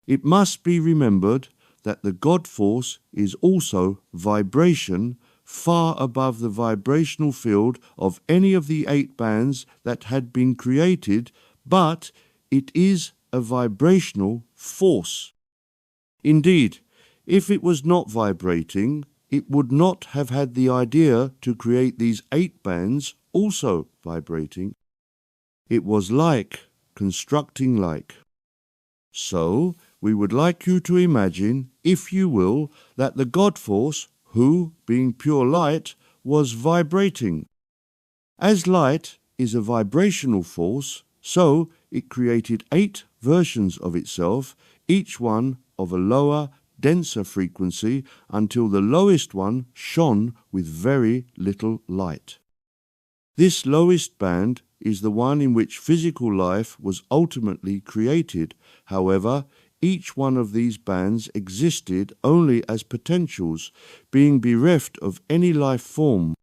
It must be remembered that the God force is also vibration, far above the vibrational field of any of the 8 bands that had been created, but it is a vibrational force. Indeed, if it was not vibrating, it would not have had the idea to create these 8 bands also vibrating. It was like constructing like. So, we would like you to imagine, if you will, that the God force, who, being pure light, was vibrating. As light is a vibrational force, so it created 8 versions of itself, each one of a lower, denser frequency, until the lowest one shone with very little light. This lowest band is the one in which physical life was ultimately created. However, each one of these bands existed only as potentials, being bereft of any life form.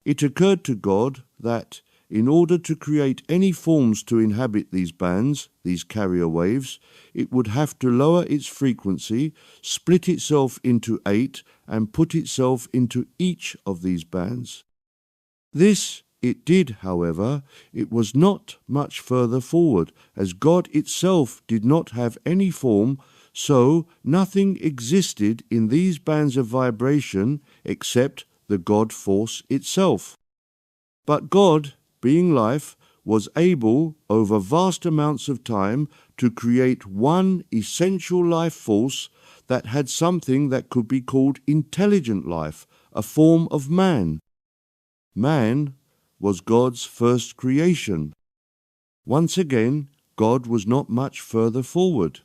It occurred to God that, in order to create any forms to inhabit these bands, these carrier waves, it would have to lower its frequency, split itself into 8, and put itself into each of these bands. This it did, however. It was not much further forward, as God itself did not have any form, so nothing existed in these bands of vibration except the God force itself. But God, being life, was able, over vast amounts of time, to create one essential life force that had something that could be called intelligent life, a form of man. Man was God's first creation. Once again, God was not much further forward.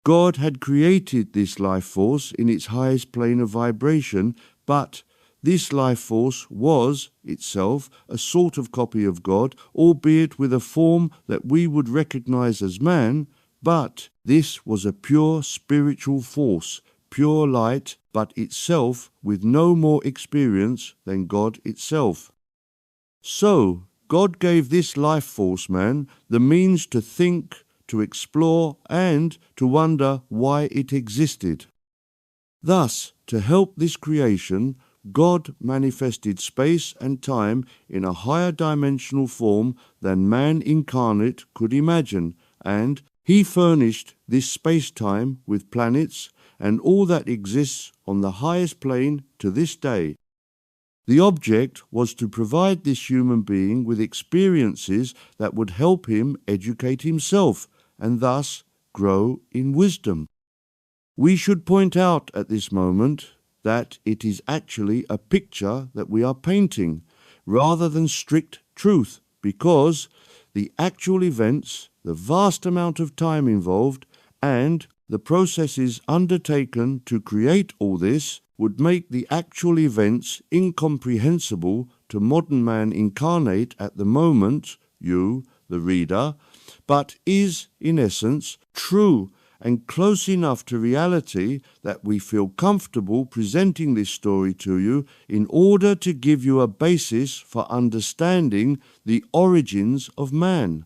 God had created this life force in its highest plane of vibration, but this life force was itself a sort of copy of God, albeit with a form that we would recognize as man, but this was a pure spiritual force, pure light, but itself with no more experience than God itself. So, God gave this life force man the means to think, to explore, and to wonder why it existed. Thus, to help this creation, God manifested space and time in a higher dimensional form than man incarnate could imagine, and he furnished this space-time with planets and all that exists on the highest plane to this day. The object was to provide this human being with experiences that would help him educate himself and thus grow in wisdom. We should point out at this moment that it is actually a picture that we are painting rather than strict truth, because the actual events, the vast amount of time involved, and the processes undertaken to create all this would make the actual events incomprehensible to modern man incarnate at the moment, you, the reader, but is, in essence, true and close enough to reality that we feel comfortable presenting this story to you in order to give you a basis for understanding the origins of man.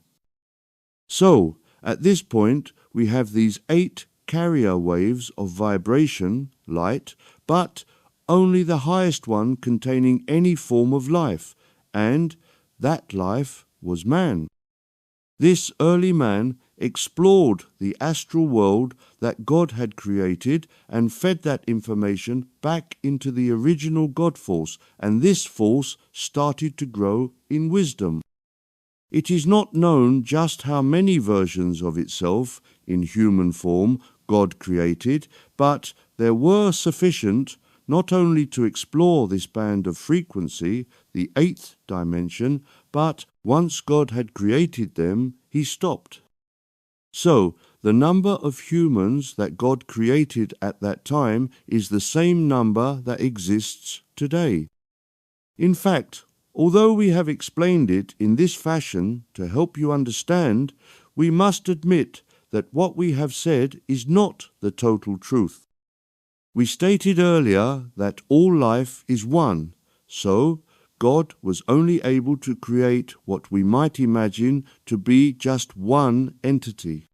So, at this point, we have these 8 carrier waves of vibration, light, but only the highest one containing any form of life, and that life was man. This early man explored the astral world that God had created and fed that information back into the original God force, and this force started to grow in wisdom. It is not known just how many versions of itself in human form God created, but there were sufficient not only to explore this band of frequency, the 8th dimension, but once God had created them, he stopped. So, the number of humans that God created at that time is the same number that exists today. In fact, although we have explained it in this fashion to help you understand, we must admit that what we have said is not the total truth. We stated earlier that all life is one, so God was only able to create what we might imagine to be just one entity.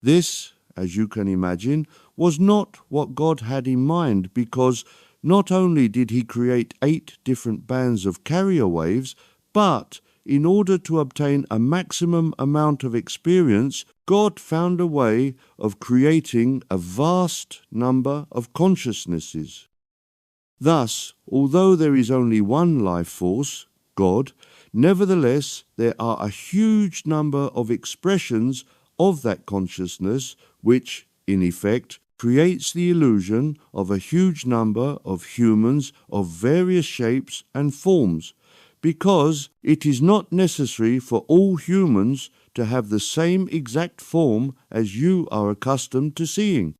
This, as you can imagine, was not what God had in mind, because not only did he create 8 different bands of carrier waves, but in order to obtain a maximum amount of experience, God found a way of creating a vast number of consciousnesses. Thus, although there is only one life force, God, nevertheless there are a huge number of expressions of that consciousness, which, in effect, creates the illusion of a huge number of humans of various shapes and forms, because it is not necessary for all humans to have the same exact form as you are accustomed to seeing.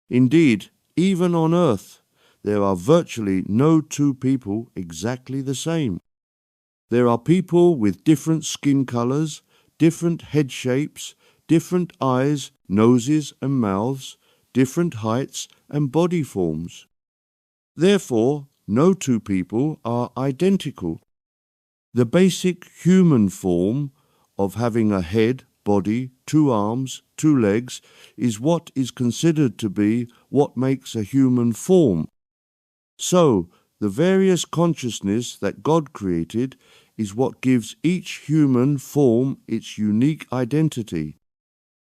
Indeed, even on earth, there are virtually no 2 people exactly the same. There are people with different skin colors, different head shapes, different eyes, noses and mouths, different heights and body forms. Therefore, no 2 people are identical. The basic human form of having a head, body, 2 arms, 2 legs is what is considered to be what makes a human form. So, the various consciousness that God created is what gives each human form its unique identity.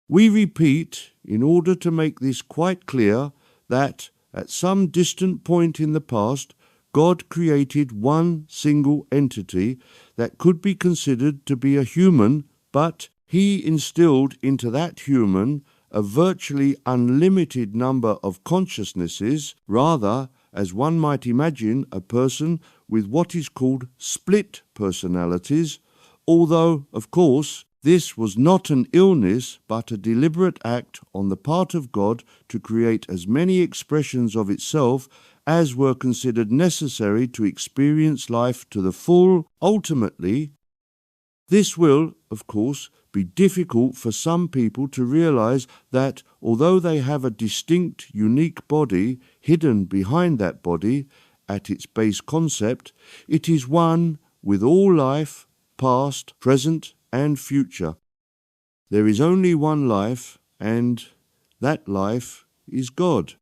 We repeat, in order to make this quite clear, that at some distant point in the past, God created one single entity that could be considered to be a human, but he instilled into that human a virtually unlimited number of consciousnesses, rather, as one might imagine, a person with what is called split personalities, although, of course, this was not an illness but a deliberate act on the part of God to create as many expressions of itself as were considered necessary to experience life to the full. Ultimately, this will, of course, be difficult for some people to realize that although they have a distinct, unique body hidden behind that body, at its base concept, it is one with all life, past, present, and future. There is only one life, and that life is God.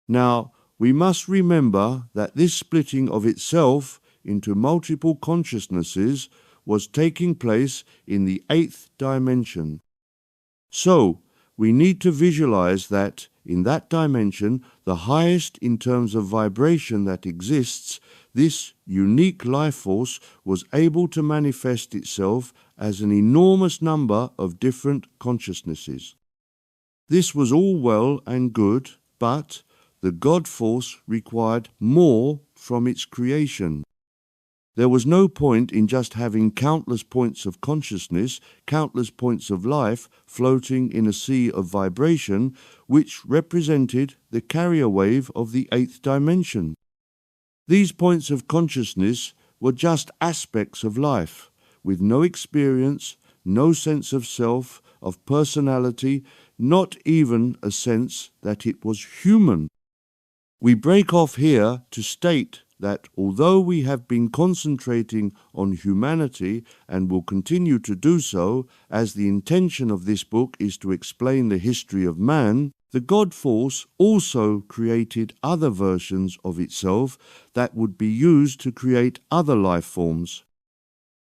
Now, we must remember that this splitting of itself into multiple consciousnesses was taking place in the 8th dimension. So, we need to visualize that in that dimension, the highest in terms of vibration that exists, this unique life force was able to manifest itself as an enormous number of different consciousnesses. This was all well and good, but the God force required more from its creation. There was no point in just having countless points of consciousness, countless points of life floating in a sea of vibration, which represented the carrier wave of the 8th dimension. These points of consciousness were just aspects of life, with no experience, no sense of self, of personality, not even a sense that it was human. We break off here to state that although we have been concentrating on humanity and will continue to do so, as the intention of this book is to explain the history of man, the God force also created other versions of itself that would be used to create other life forms.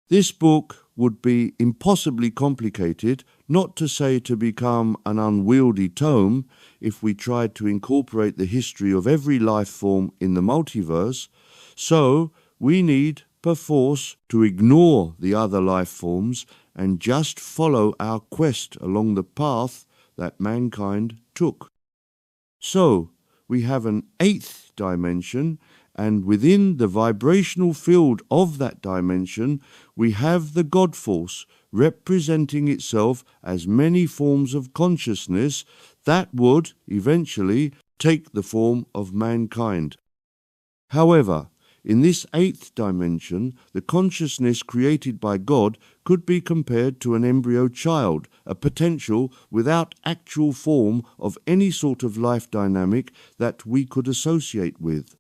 This book would be impossibly complicated, not to say to become an unwieldy tome, if we tried to incorporate the history of every life form in the multiverse, so we need, perforce, to ignore the other life forms and just follow our quest along the path that mankind took. So, we have an 8th dimension, and within the vibrational field of that dimension, we have the God force representing itself as many forms of consciousness that would eventually take the form of mankind. However, in this eighth dimension, the consciousness created by God could be compared to an embryo child, a potential without actual form of any sort of life dynamic that we could associate with.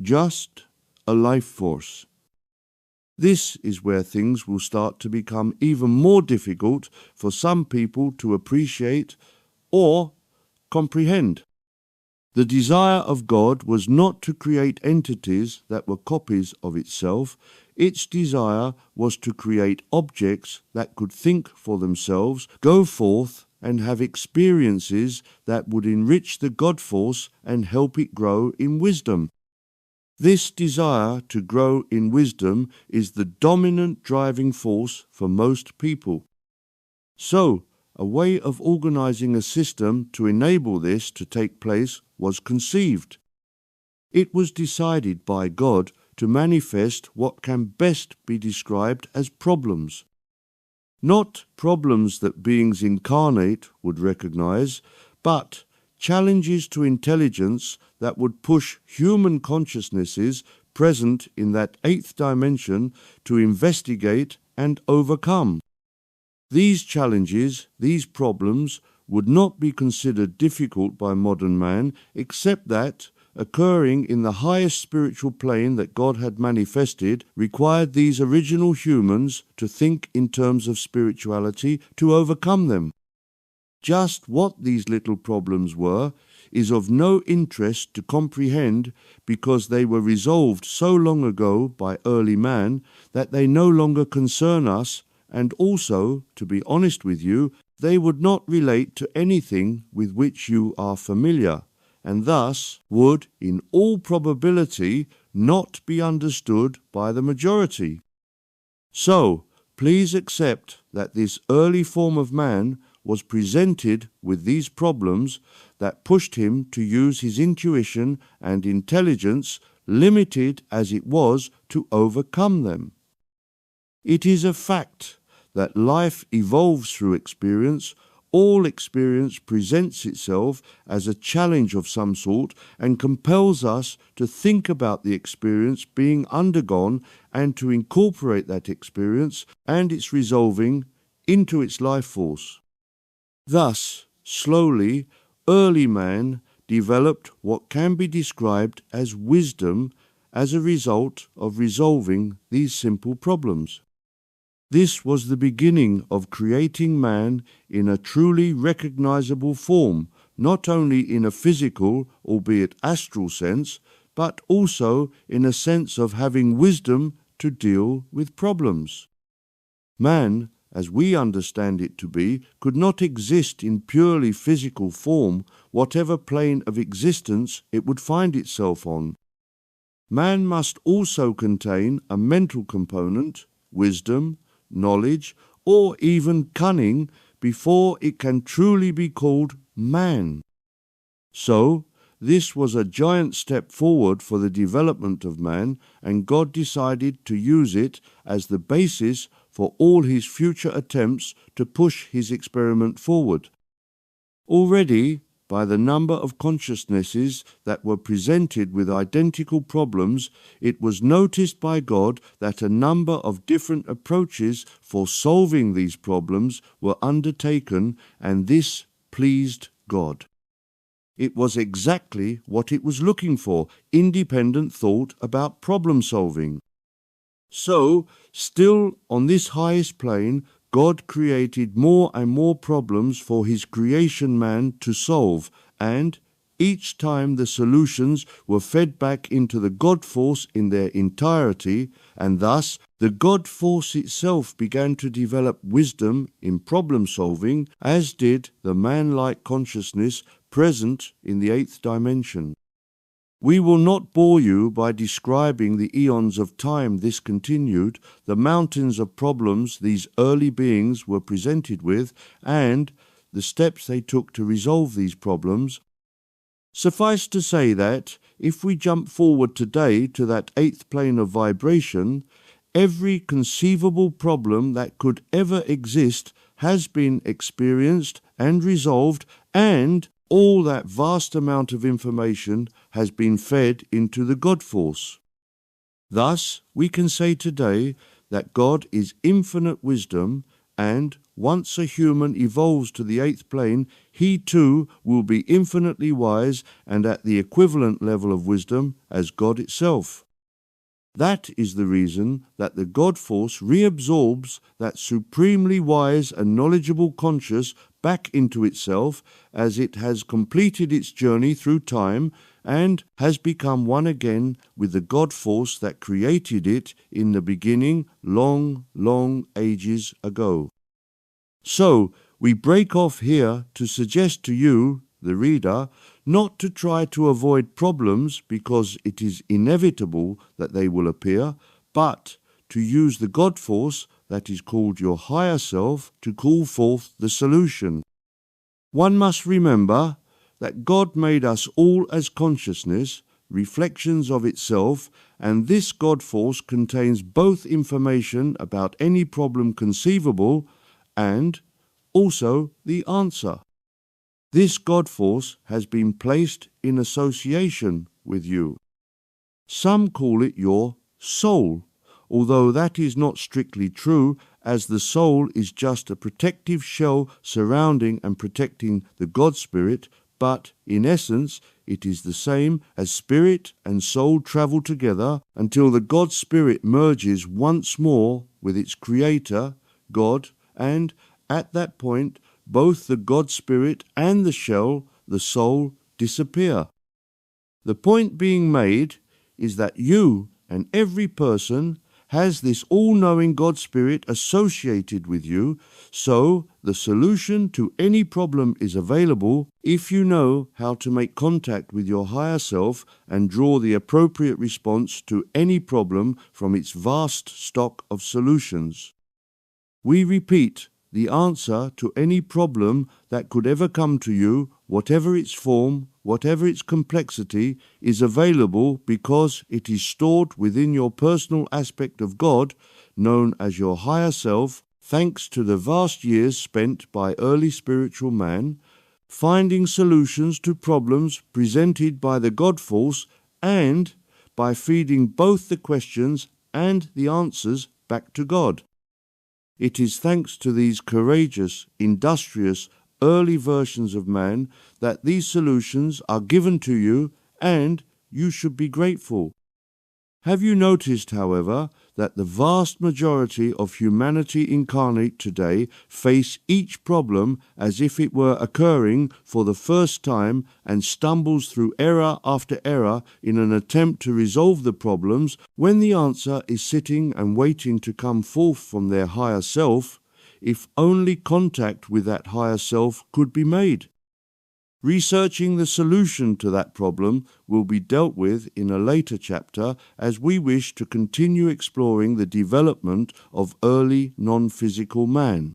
Just a life force. This is where things will start to become even more difficult for some people to appreciate or comprehend. The desire of God was not to create entities that were copies of itself. Its desire was to create objects that could think for themselves, go forth, and have experiences that would enrich the God force and help it grow in wisdom. This desire to grow in wisdom is the dominant driving force for most people. So, a way of organizing a system to enable this to take place was conceived. It was decided by God to manifest what can best be described as problems. Not problems that beings incarnate would recognize, but challenges to intelligence that would push human consciousnesses present in that eighth dimension to investigate and overcome. These challenges, these problems, would not be considered difficult by modern man, except that, occurring in the highest spiritual plane that God had manifested, required these original humans to think in terms of spirituality to overcome them. Just what these little problems were is of no interest to comprehend, because they were resolved so long ago by early man that they no longer concern us, and also, to be honest with you, they would not relate to anything with which you are familiar, and thus would, in all probability, not be understood by the majority. So, please accept that this early form of man was presented with these problems that pushed him to use his intuition and intelligence, limited as it was, to overcome them. It is a fact that life evolves through experience. All experience presents itself as a challenge of some sort and compels us to think about the experience being undergone and to incorporate that experience and its resolving into its life force. Thus, slowly, early man developed what can be described as wisdom as a result of resolving these simple problems. This was the beginning of creating man in a truly recognizable form, not only in a physical, albeit astral sense, but also in a sense of having wisdom to deal with problems. Man, as we understand it to be, could not exist in purely physical form, whatever plane of existence it would find itself on. Man must also contain a mental component, wisdom, knowledge, or even cunning, before it can truly be called man. So, this was a giant step forward for the development of man, and God decided to use it as the basis for all his future attempts to push his experiment forward. Already, by the number of consciousnesses that were presented with identical problems, it was noticed by God that a number of different approaches for solving these problems were undertaken, and this pleased God. It was exactly what it was looking for, independent thought about problem solving. So, still on this highest plane, God created more and more problems for his creation man to solve, and each time the solutions were fed back into the God force in their entirety, and thus the God force itself began to develop wisdom in problem solving, as did the man-like consciousness present in the eighth dimension. We will not bore you by describing the eons of time this continued, the mountains of problems these early beings were presented with, and the steps they took to resolve these problems. Suffice to say that, if we jump forward today to that eighth plane of vibration, every conceivable problem that could ever exist has been experienced and resolved, and all that vast amount of information has been fed into the God force. Thus, we can say today that God is infinite wisdom, and once a human evolves to the eighth plane, he too will be infinitely wise and at the equivalent level of wisdom as God itself. That is the reason that the God force reabsorbs that supremely wise and knowledgeable conscious back into itself as it has completed its journey through time and has become one again with the God force that created it in the beginning long, long ages ago. So, we break off here to suggest to you, the reader, not to try to avoid problems because it is inevitable that they will appear, but to use the God force that is called your higher self to call forth the solution. One must remember that God made us all as consciousness, reflections of itself, and this God force contains both information about any problem conceivable and also the answer. This God force has been placed in association with you. Some call it your soul, although that is not strictly true, as the soul is just a protective shell surrounding and protecting the God Spirit, but in essence it is the same as spirit and soul travel together until the God Spirit merges once more with its Creator, God, and at that point both the God Spirit and the shell, the soul, disappear. The point being made is that you and every person has this all-knowing God Spirit associated with you, so the solution to any problem is available if you know how to make contact with your higher self and draw the appropriate response to any problem from its vast stock of solutions. We repeat, the answer to any problem that could ever come to you, whatever its form, whatever its complexity, is available because it is stored within your personal aspect of God, known as your higher self, thanks to the vast years spent by early spiritual man, finding solutions to problems presented by the God force and by feeding both the questions and the answers back to God. It is thanks to these courageous, industrious, early versions of man that these solutions are given to you, and you should be grateful. Have you noticed, however, that the vast majority of humanity incarnate today face each problem as if it were occurring for the first time and stumbles through error after error in an attempt to resolve the problems when the answer is sitting and waiting to come forth from their higher self, if only contact with that higher self could be made? Researching the solution to that problem will be dealt with in a later chapter as we wish to continue exploring the development of early non-physical man.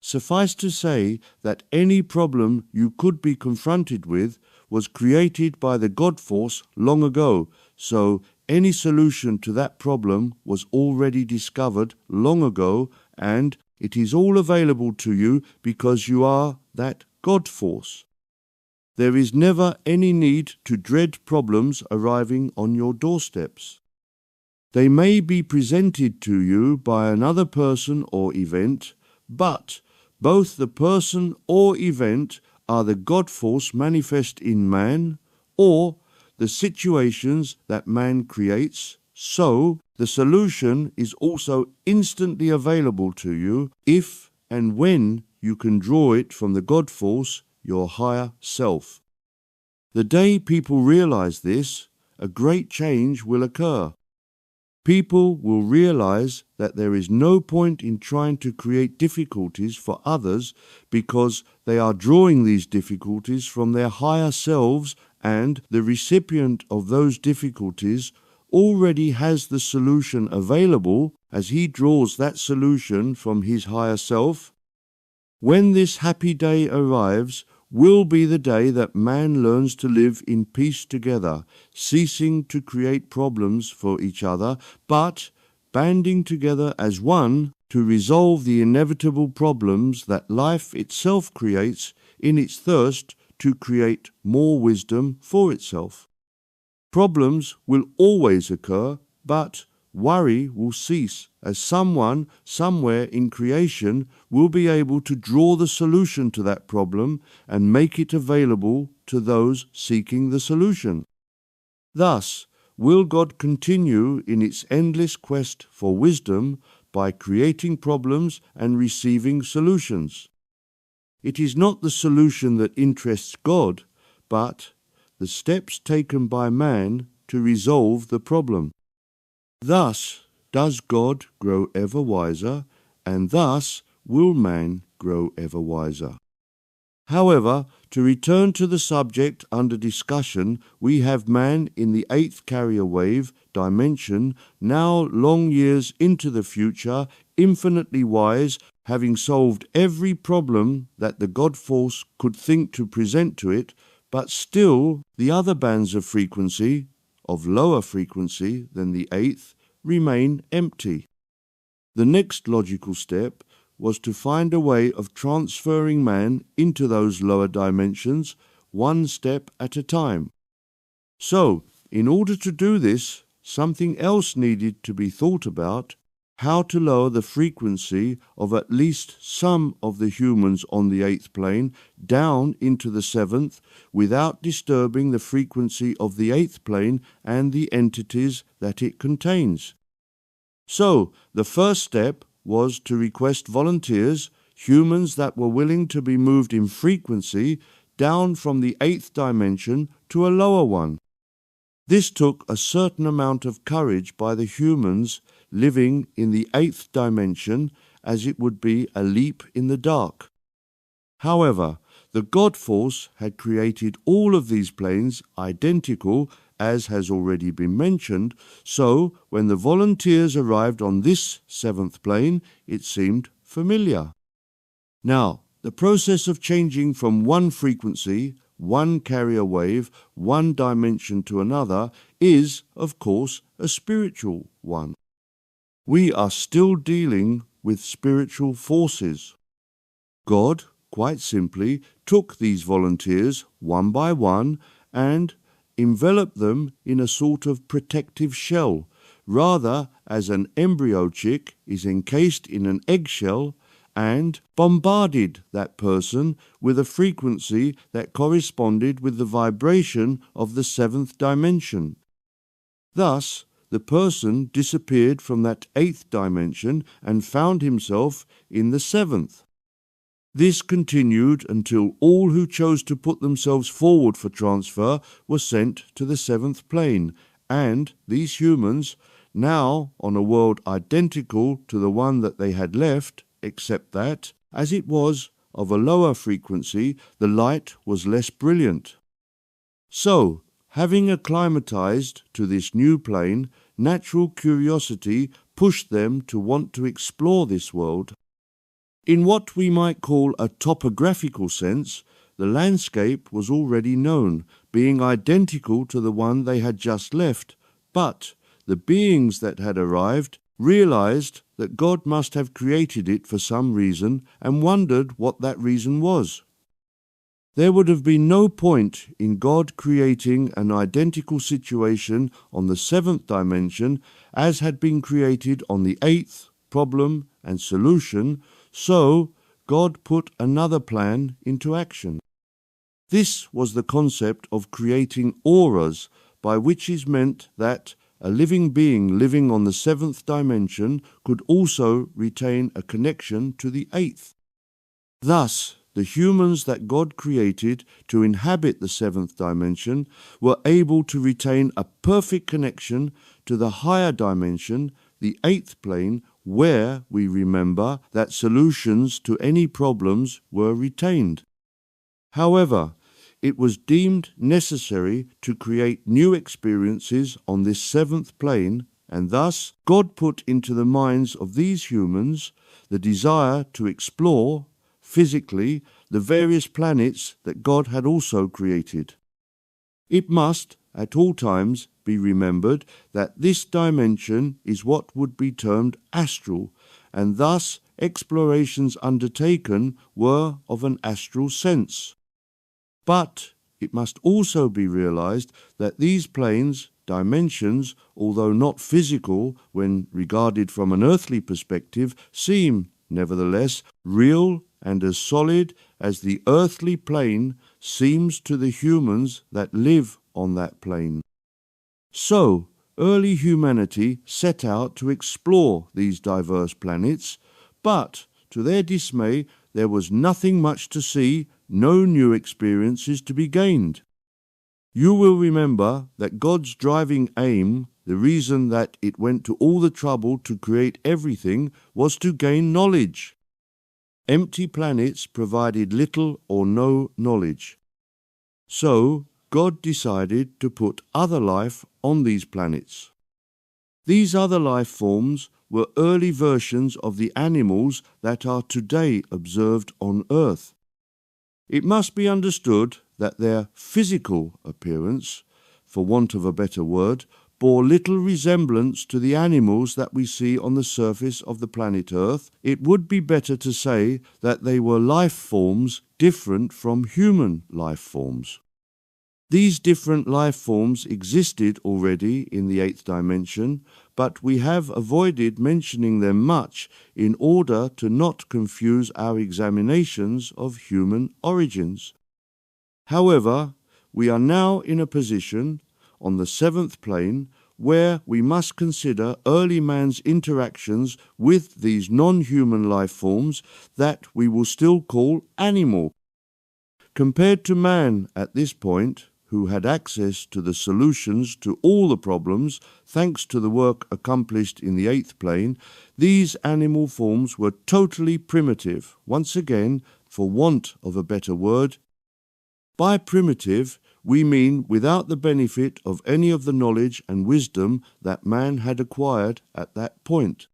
Suffice to say that any problem you could be confronted with was created by the God force long ago, so any solution to that problem was already discovered long ago, and it is all available to you because you are that God force. There is never any need to dread problems arriving on your doorsteps. They may be presented to you by another person or event, but both the person or event are the God force manifest in man, or the situations that man creates, so the solution is also instantly available to you if and when you can draw it from the God force, your higher self. The day people realize this, a great change will occur. People will realize that there is no point in trying to create difficulties for others because they are drawing these difficulties from their higher selves, and the recipient of those difficulties already has the solution available as he draws that solution from his higher self. When this happy day arrives, will be the day that man learns to live in peace together, ceasing to create problems for each other, but banding together as one to resolve the inevitable problems that life itself creates in its thirst to create more wisdom for itself. Problems will always occur, but worry will cease as someone somewhere in creation will be able to draw the solution to that problem and make it available to those seeking the solution. Thus, will God continue in its endless quest for wisdom by creating problems and receiving solutions? It is not the solution that interests God, but the steps taken by man to resolve the problem. Thus does God grow ever wiser, and thus will man grow ever wiser. However, to return to the subject under discussion, we have man in the 8th carrier wave dimension, now long years into the future, infinitely wise, having solved every problem that the God force could think to present to it, but still the other bands of frequency, of lower frequency than the 8th, remain empty. The next logical step was to find a way of transferring man into those lower dimensions, one step at a time. So, in order to do this, something else needed to be thought about: how to lower the frequency of at least some of the humans on the 8th plane down into the 7th without disturbing the frequency of the 8th plane and the entities that it contains. So, the first step was to request volunteers, humans that were willing to be moved in frequency down from the 8th dimension to a lower one. This took a certain amount of courage by the humans living in the 8th dimension, as it would be a leap in the dark. However, the God Force had created all of these planes identical, as has already been mentioned, so when the volunteers arrived on this 7th plane, it seemed familiar. Now, the process of changing from one frequency, one carrier wave, one dimension to another is, of course, a spiritual one. We are still dealing with spiritual forces. God, quite simply, took these volunteers one by one and enveloped them in a sort of protective shell, rather as an embryo chick is encased in an eggshell, and bombarded that person with a frequency that corresponded with the vibration of the 7th dimension. Thus, the person disappeared from that 8th dimension and found himself in the 7th. This continued until all who chose to put themselves forward for transfer were sent to the 7th plane, and these humans, now on a world identical to the one that they had left, except that, as it was of a lower frequency, the light was less brilliant. So, having acclimatized to this new plane, natural curiosity pushed them to want to explore this world. In what we might call a topographical sense, the landscape was already known, being identical to the one they had just left, but the beings that had arrived realized that God must have created it for some reason and wondered what that reason was. There would have been no point in God creating an identical situation on the 7th dimension as had been created on the 8th, problem and solution, so God put another plan into action. This was the concept of creating auras, by which is meant that a living being living on the 7th dimension could also retain a connection to the 8th. Thus, the humans that God created to inhabit the 7th dimension were able to retain a perfect connection to the higher dimension, the 8th plane, where we remember that solutions to any problems were retained. However, it was deemed necessary to create new experiences on this 7th plane, and thus God put into the minds of these humans the desire to explore, physically, the various planets that God had also created. It must, at all times, be remembered that this dimension is what would be termed astral, and thus explorations undertaken were of an astral sense. But it must also be realized that these planes, dimensions, although not physical when regarded from an earthly perspective, seem, nevertheless, real and as solid as the earthly plane seems to the humans that live on that plane. So, early humanity set out to explore these diverse planets, but, to their dismay, there was nothing much to see, no new experiences to be gained. You will remember that God's driving aim, the reason that it went to all the trouble to create everything, was to gain knowledge. Empty planets provided little or no knowledge. So, God decided to put other life on these planets. These other life forms were early versions of the animals that are today observed on Earth. It must be understood that their physical appearance, for want of a better word, bore little resemblance to the animals that we see on the surface of the planet Earth. It would be better to say that they were life forms different from human life forms. These different life forms existed already in the eighth dimension, but we have avoided mentioning them much in order to not confuse our examinations of human origins. However, we are now in a position, on the seventh plane, where we must consider early man's interactions with these non-human life forms that we will still call animal. Compared to man at this point, who had access to the solutions to all the problems thanks to the work accomplished in the eighth plane, these animal forms were totally primitive, once again, for want of a better word. By primitive, we mean without the benefit of any of the knowledge and wisdom that man had acquired at that point.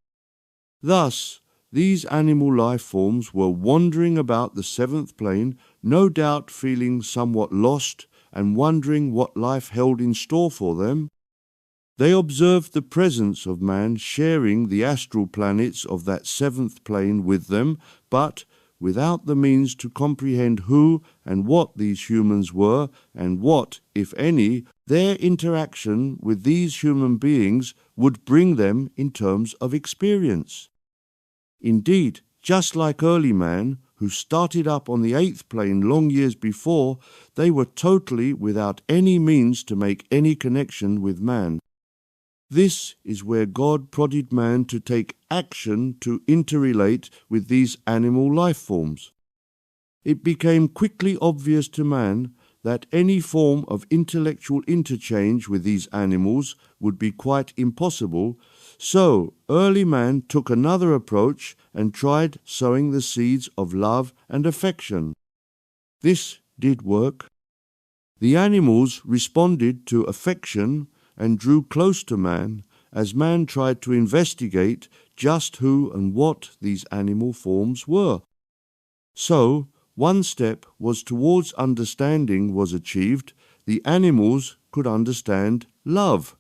Thus, these animal life forms were wandering about the seventh plane, no doubt feeling somewhat lost and wondering what life held in store for them. They observed the presence of man sharing the astral planets of that seventh plane with them, but without the means to comprehend who and what these humans were and what, if any, their interaction with these human beings would bring them in terms of experience. Indeed, just like early man, who started up on the eighth plane long years before, they were totally without any means to make any connection with man. This is where God prodded man to take action to interrelate with these animal life forms. It became quickly obvious to man that any form of intellectual interchange with these animals would be quite impossible, so early man took another approach and tried sowing the seeds of love and affection. This did work. The animals responded to affection and drew close to man as man tried to investigate just who and what these animal forms were. So, one step was towards understanding was achieved. The animals could understand love.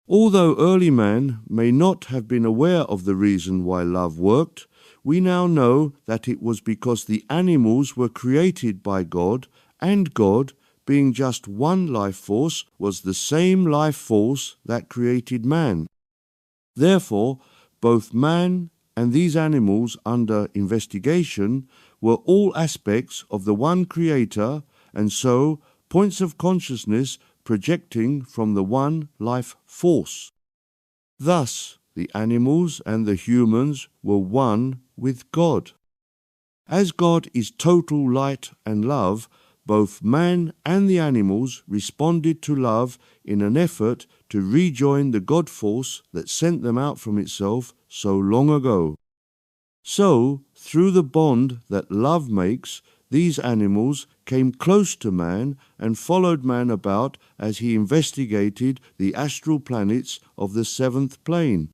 Although early man may not have been aware of the reason why love worked, we now know that it was because the animals were created by God, and God, being just one life force, was the same life force that created man. Therefore, both man and these animals under investigation were all aspects of the one Creator, and so points of consciousness projecting from the one life force. Thus, the animals and the humans were one with God. As God is total light and love, both man and the animals responded to love in an effort to rejoin the God force that sent them out from itself so long ago. So, through the bond that love makes, these animals came close to man and followed man about as he investigated the astral planets of the seventh plane.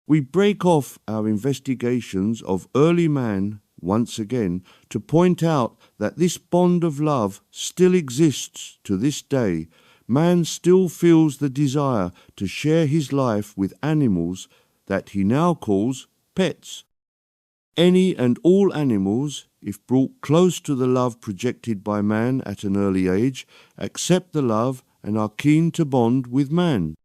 We break off our investigations of early man once again to point out that this bond of love still exists to this day. Man still feels the desire to share his life with animals that he now calls pets. Any and all animals, if brought close to the love projected by man at an early age, accept the love and are keen to bond with man.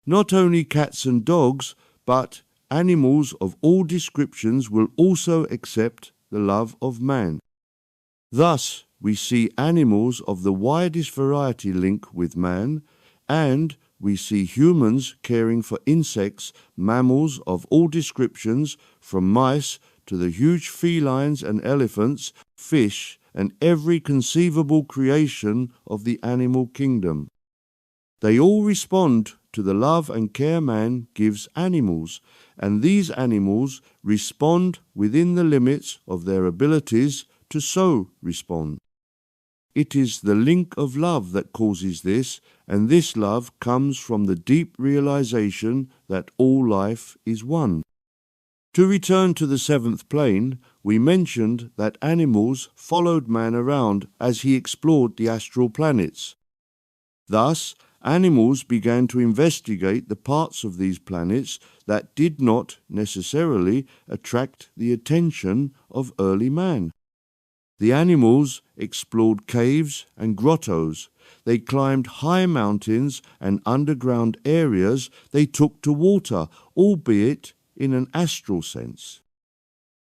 Not only cats and dogs, but animals of all descriptions will also accept the love of man. Thus, we see animals of the widest variety link with man, and we see humans caring for insects, mammals of all descriptions, from mice to the huge felines and elephants, fish, and every conceivable creation of the animal kingdom. They all respond to the love and care man gives animals, and these animals respond within the limits of their abilities to so respond. It is the link of love that causes this, and this love comes from the deep realization that all life is one. To return to the seventh plane, we mentioned that animals followed man around as he explored the astral planets. Thus, animals began to investigate the parts of these planets that did not necessarily attract the attention of early man. The animals explored caves and grottos. They climbed high mountains and underground areas. They took to water, albeit in an astral sense.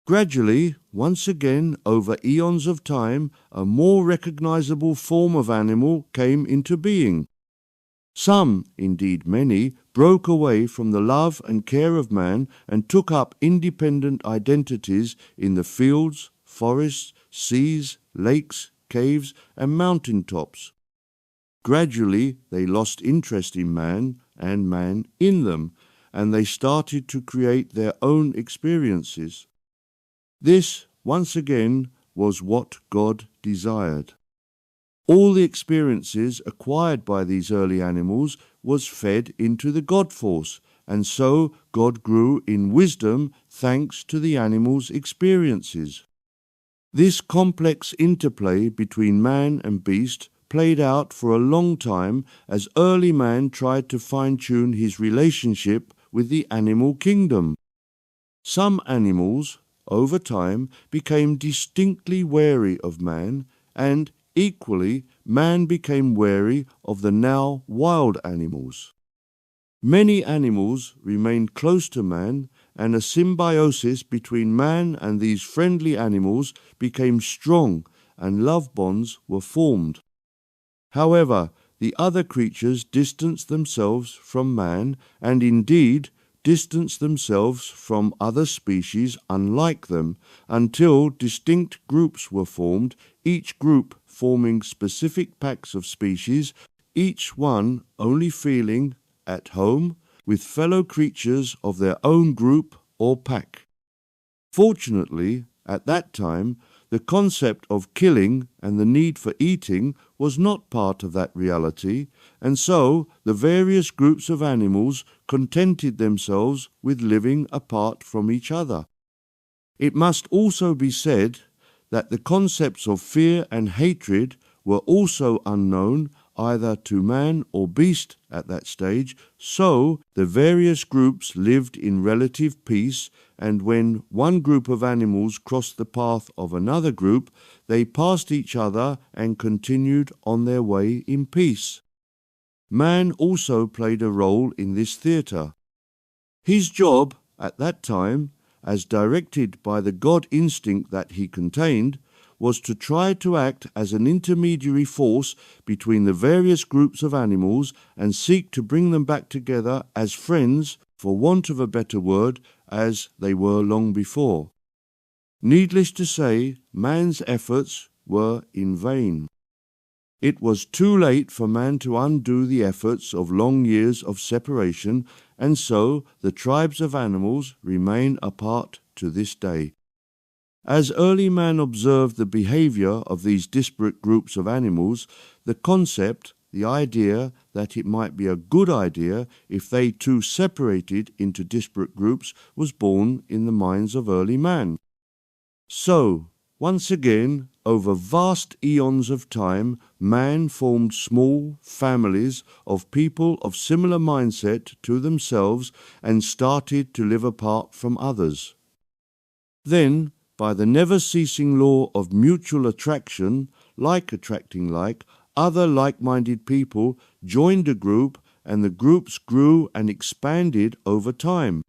Gradually, once again, over eons of time, a more recognizable form of animal came into being. Some, indeed many, broke away from the love and care of man and took up independent identities in the fields, forests, seas, lakes, caves, and mountain tops. Gradually, they lost interest in man and man in them, and they started to create their own experiences. This, once again, was what God desired. All the experiences acquired by these early animals was fed into the God force, and so God grew in wisdom thanks to the animals' experiences. This complex interplay between man and beast played out for a long time as early man tried to fine-tune his relationship with the animal kingdom. Some animals, over time, became distinctly wary of man, and equally, man became wary of the now wild animals. Many animals remained close to man, and a symbiosis between man and these friendly animals became strong, and love bonds were formed. However, the other creatures distanced themselves from man, and indeed distanced themselves from other species unlike them, until distinct groups were formed, each group forming specific packs of species, each one only feeling at home with fellow creatures of their own group or pack. Fortunately, at that time, the concept of killing and the need for eating was not part of that reality, and so the various groups of animals contented themselves with living apart from each other. It must also be said that the concepts of fear and hatred were also unknown either to man or beast at that stage, so the various groups lived in relative peace, and when one group of animals crossed the path of another group, they passed each other and continued on their way in peace. Man also played a role in this theatre. His job at that time, as directed by the God instinct that he contained, was to try to act as an intermediary force between the various groups of animals and seek to bring them back together as friends, for want of a better word, as they were long before. Needless to say, man's efforts were in vain. It was too late for man to undo the efforts of long years of separation, and so the tribes of animals remain apart to this day. As early man observed the behavior of these disparate groups of animals, the concept, the idea that it might be a good idea if they too separated into disparate groups was born in the minds of early man. So, once again, over vast eons of time, man formed small families of people of similar mindset to themselves and started to live apart from others. Then, by the never-ceasing law of mutual attraction, like attracting like, other like-minded people joined a group, and the groups grew and expanded over time.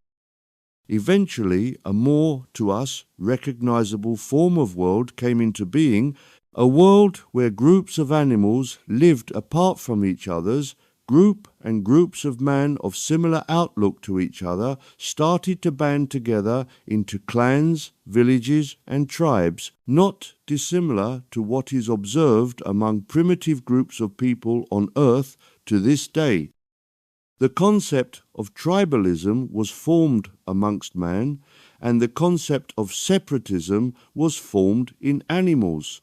Eventually, a more, to us, recognizable form of world came into being, a world where groups of animals lived apart from each other's, group and groups of man of similar outlook to each other started to band together into clans, villages, and tribes, not dissimilar to what is observed among primitive groups of people on earth to this day. The concept of tribalism was formed amongst man, and the concept of separatism was formed in animals.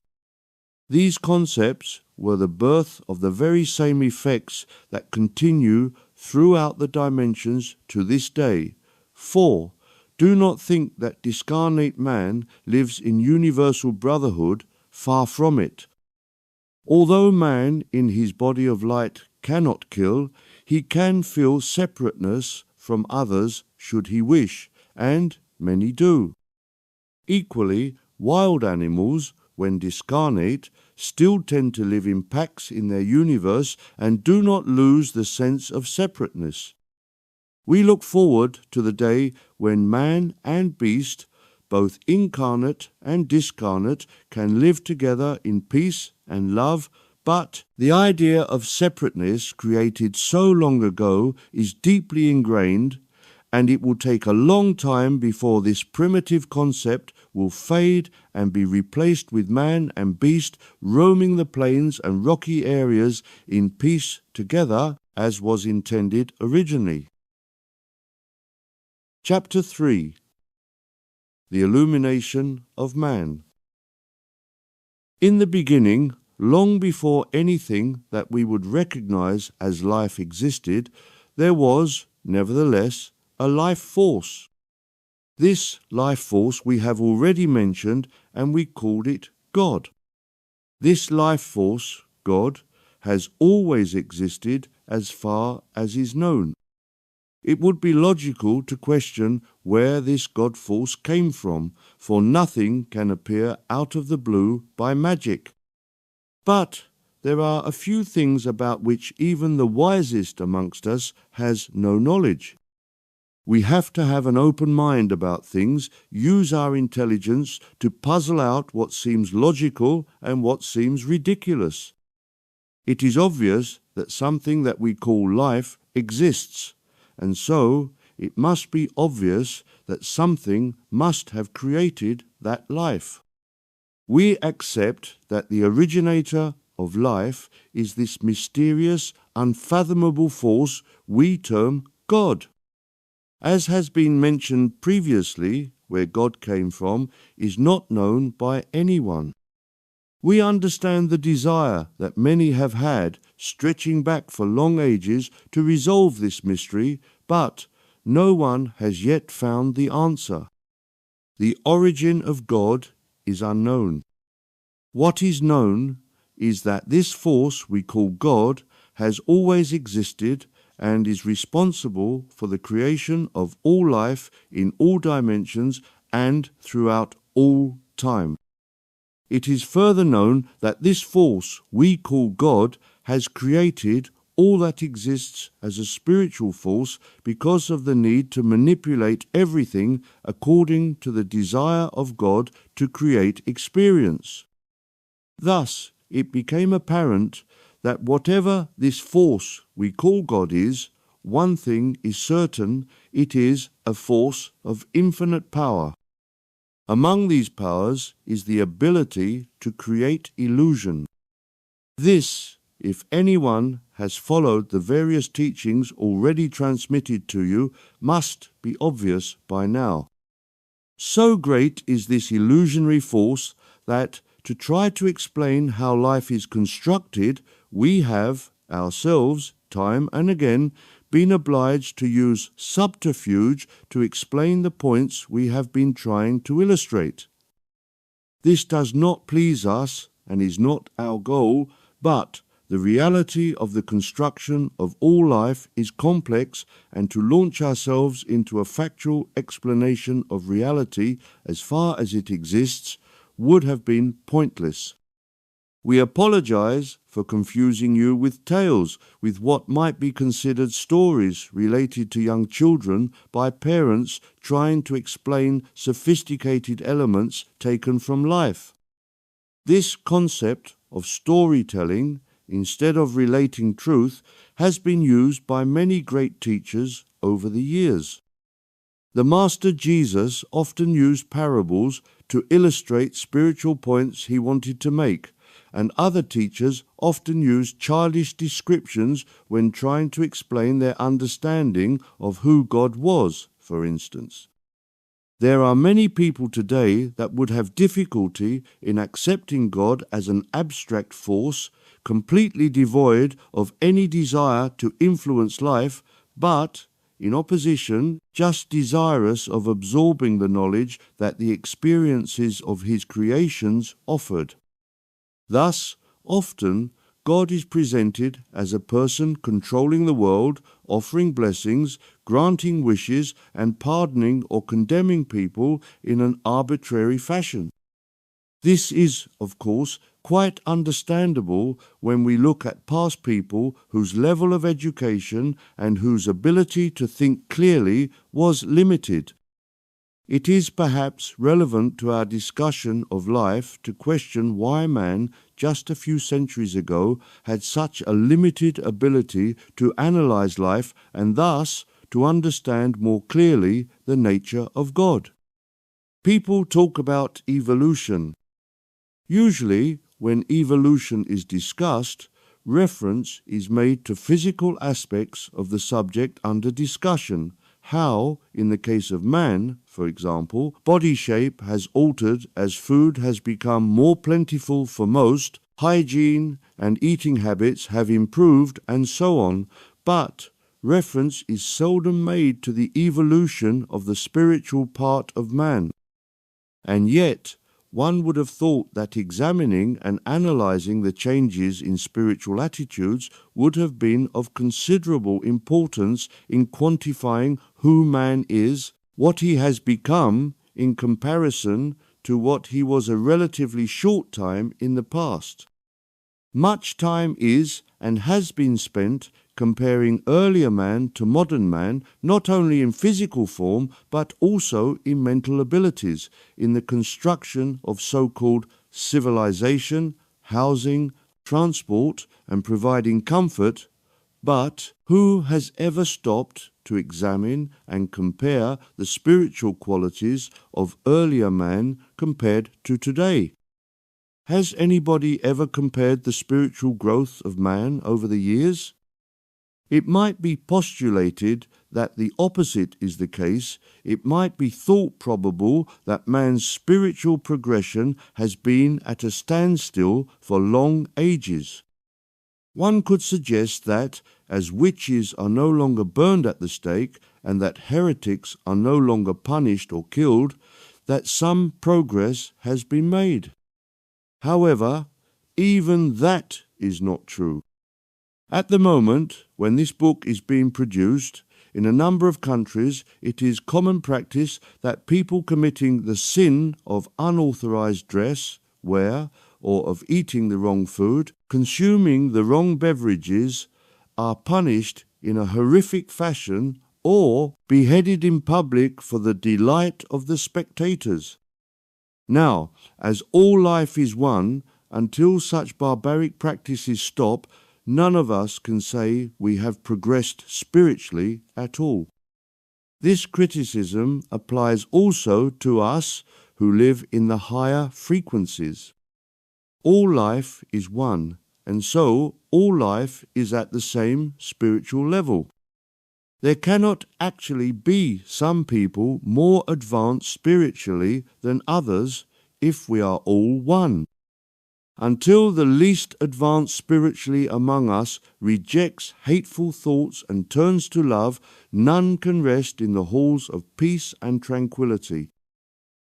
These concepts were the birth of the very same effects that continue throughout the dimensions to this day. For, do not think that discarnate man lives in universal brotherhood, far from it. Although man in his body of light cannot kill, he can feel separateness from others should he wish, and many do. Equally, wild animals, when discarnate, still tend to live in packs in their universe and do not lose the sense of separateness. We look forward to the day when man and beast, both incarnate and discarnate, can live together in peace and love, but the idea of separateness created so long ago is deeply ingrained, and it will take a long time before this primitive concept will fade and be replaced with man and beast roaming the plains and rocky areas in peace together, as was intended originally. Chapter 3. The Illumination of Man. In the beginning, long before anything that we would recognize as life existed, there was, nevertheless, a life force. This life force we have already mentioned, and we called it God. This life force, God, has always existed as far as is known. It would be logical to question where this God force came from, for nothing can appear out of the blue by magic. But there are a few things about which even the wisest amongst us has no knowledge. We have to have an open mind about things, use our intelligence to puzzle out what seems logical and what seems ridiculous. It is obvious that something that we call life exists, and so it must be obvious that something must have created that life. We accept that the originator of life is this mysterious, unfathomable force we term God. As has been mentioned previously, where God came from is not known by anyone. We understand the desire that many have had, stretching back for long ages, to resolve this mystery, but no one has yet found the answer. The origin of God is unknown. What is known is that this force we call God has always existed and is responsible for the creation of all life in all dimensions and throughout all time. It is further known that this force we call God has created all that exists as a spiritual force because of the need to manipulate everything according to the desire of God to create experience. Thus, it became apparent that whatever this force we call God is, one thing is certain: it is a force of infinite power. Among these powers is the ability to create illusion. This, if anyone has followed the various teachings already transmitted to you, must be obvious by now. So great is this illusionary force that, to try to explain how life is constructed, we have, ourselves, time and again, been obliged to use subterfuge to explain the points we have been trying to illustrate. This does not please us and is not our goal, but the reality of the construction of all life is complex, and to launch ourselves into a factual explanation of reality as far as it exists would have been pointless. We apologize for confusing you with tales, with what might be considered stories related to young children by parents trying to explain sophisticated elements taken from life. This concept of storytelling, instead of relating truth, has been used by many great teachers over the years. The Master Jesus often used parables to illustrate spiritual points he wanted to make, and other teachers often used childish descriptions when trying to explain their understanding of who God was, for instance. There are many people today that would have difficulty in accepting God as an abstract force, completely devoid of any desire to influence life, but, in opposition, just desirous of absorbing the knowledge that the experiences of his creations offered. Thus, often, God is presented as a person controlling the world, offering blessings, granting wishes, and pardoning or condemning people in an arbitrary fashion. This is, of course, quite understandable when we look at past people whose level of education and whose ability to think clearly was limited. It is perhaps relevant to our discussion of life to question why man, just a few centuries ago, had such a limited ability to analyze life and thus to understand more clearly the nature of God. People talk about evolution. Usually, when evolution is discussed, reference is made to physical aspects of the subject under discussion. How, in the case of man, for example, body shape has altered as food has become more plentiful for most, hygiene and eating habits have improved, and so on, but reference is seldom made to the evolution of the spiritual part of man. And yet, one would have thought that examining and analyzing the changes in spiritual attitudes would have been of considerable importance in quantifying who man is, what he has become in comparison to what he was a relatively short time in the past. Much time is and has been spent comparing earlier man to modern man, not only in physical form, but also in mental abilities, in the construction of so-called civilization, housing, transport, and providing comfort. But who has ever stopped to examine and compare the spiritual qualities of earlier man compared to today? Has anybody ever compared the spiritual growth of man over the years? It might be postulated that the opposite is the case. It might be thought probable that man's spiritual progression has been at a standstill for long ages. One could suggest that, as witches are no longer burned at the stake and that heretics are no longer punished or killed, that some progress has been made. However, even that is not true. At the moment, when this book is being produced, in a number of countries it is common practice that people committing the sin of unauthorized dress, wear, or of eating the wrong food, consuming the wrong beverages, are punished in a horrific fashion or beheaded in public for the delight of the spectators. Now, as all life is one, until such barbaric practices stop, none of us can say we have progressed spiritually at all. This criticism applies also to us who live in the higher frequencies. All life is one, and so all life is at the same spiritual level. There cannot actually be some people more advanced spiritually than others if we are all one. Until the least advanced spiritually among us rejects hateful thoughts and turns to love, none can rest in the halls of peace and tranquility.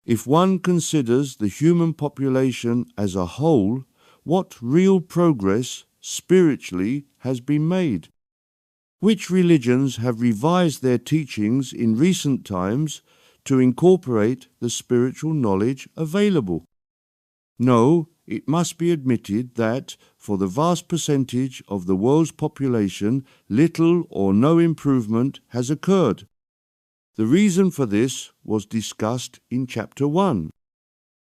If one considers the human population as a whole, what real progress spiritually has been made? Which religions have revised their teachings in recent times to incorporate the spiritual knowledge available? No, it must be admitted that, for the vast percentage of the world's population, little or no improvement has occurred. The reason for this was discussed in Chapter 1.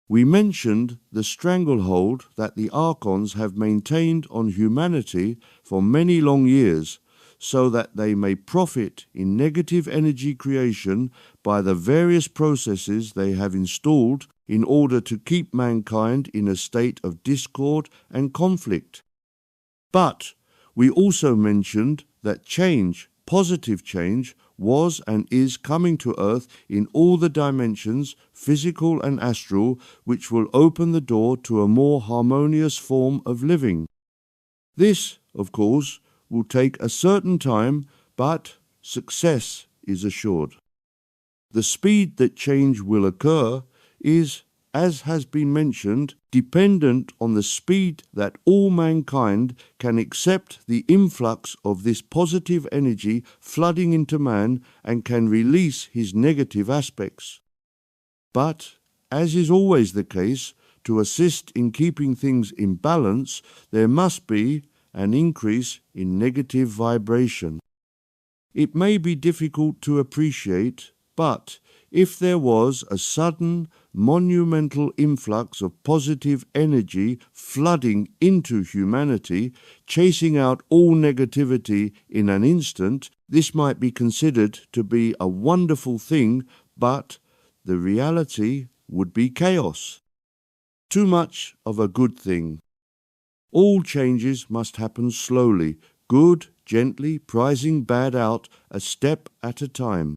We mentioned the stranglehold that the archons have maintained on humanity for many long years, so that they may profit in negative energy creation by the various processes they have installed in order to keep mankind in a state of discord and conflict. But we also mentioned that change, positive change, was and is coming to Earth in all the dimensions, physical and astral, which will open the door to a more harmonious form of living. This, of course, will take a certain time, but success is assured. The speed that change will occur is, as has been mentioned, dependent on the speed that all mankind can accept the influx of this positive energy flooding into man and can release his negative aspects. But, as is always the case, to assist in keeping things in balance, there must be an increase in negative vibration. It may be difficult to appreciate, but if there was a sudden, monumental influx of positive energy flooding into humanity, chasing out all negativity in an instant, this might be considered to be a wonderful thing, but the reality would be chaos. Too much of a good thing. All changes must happen slowly, good, gently, prizing bad out a step at a time.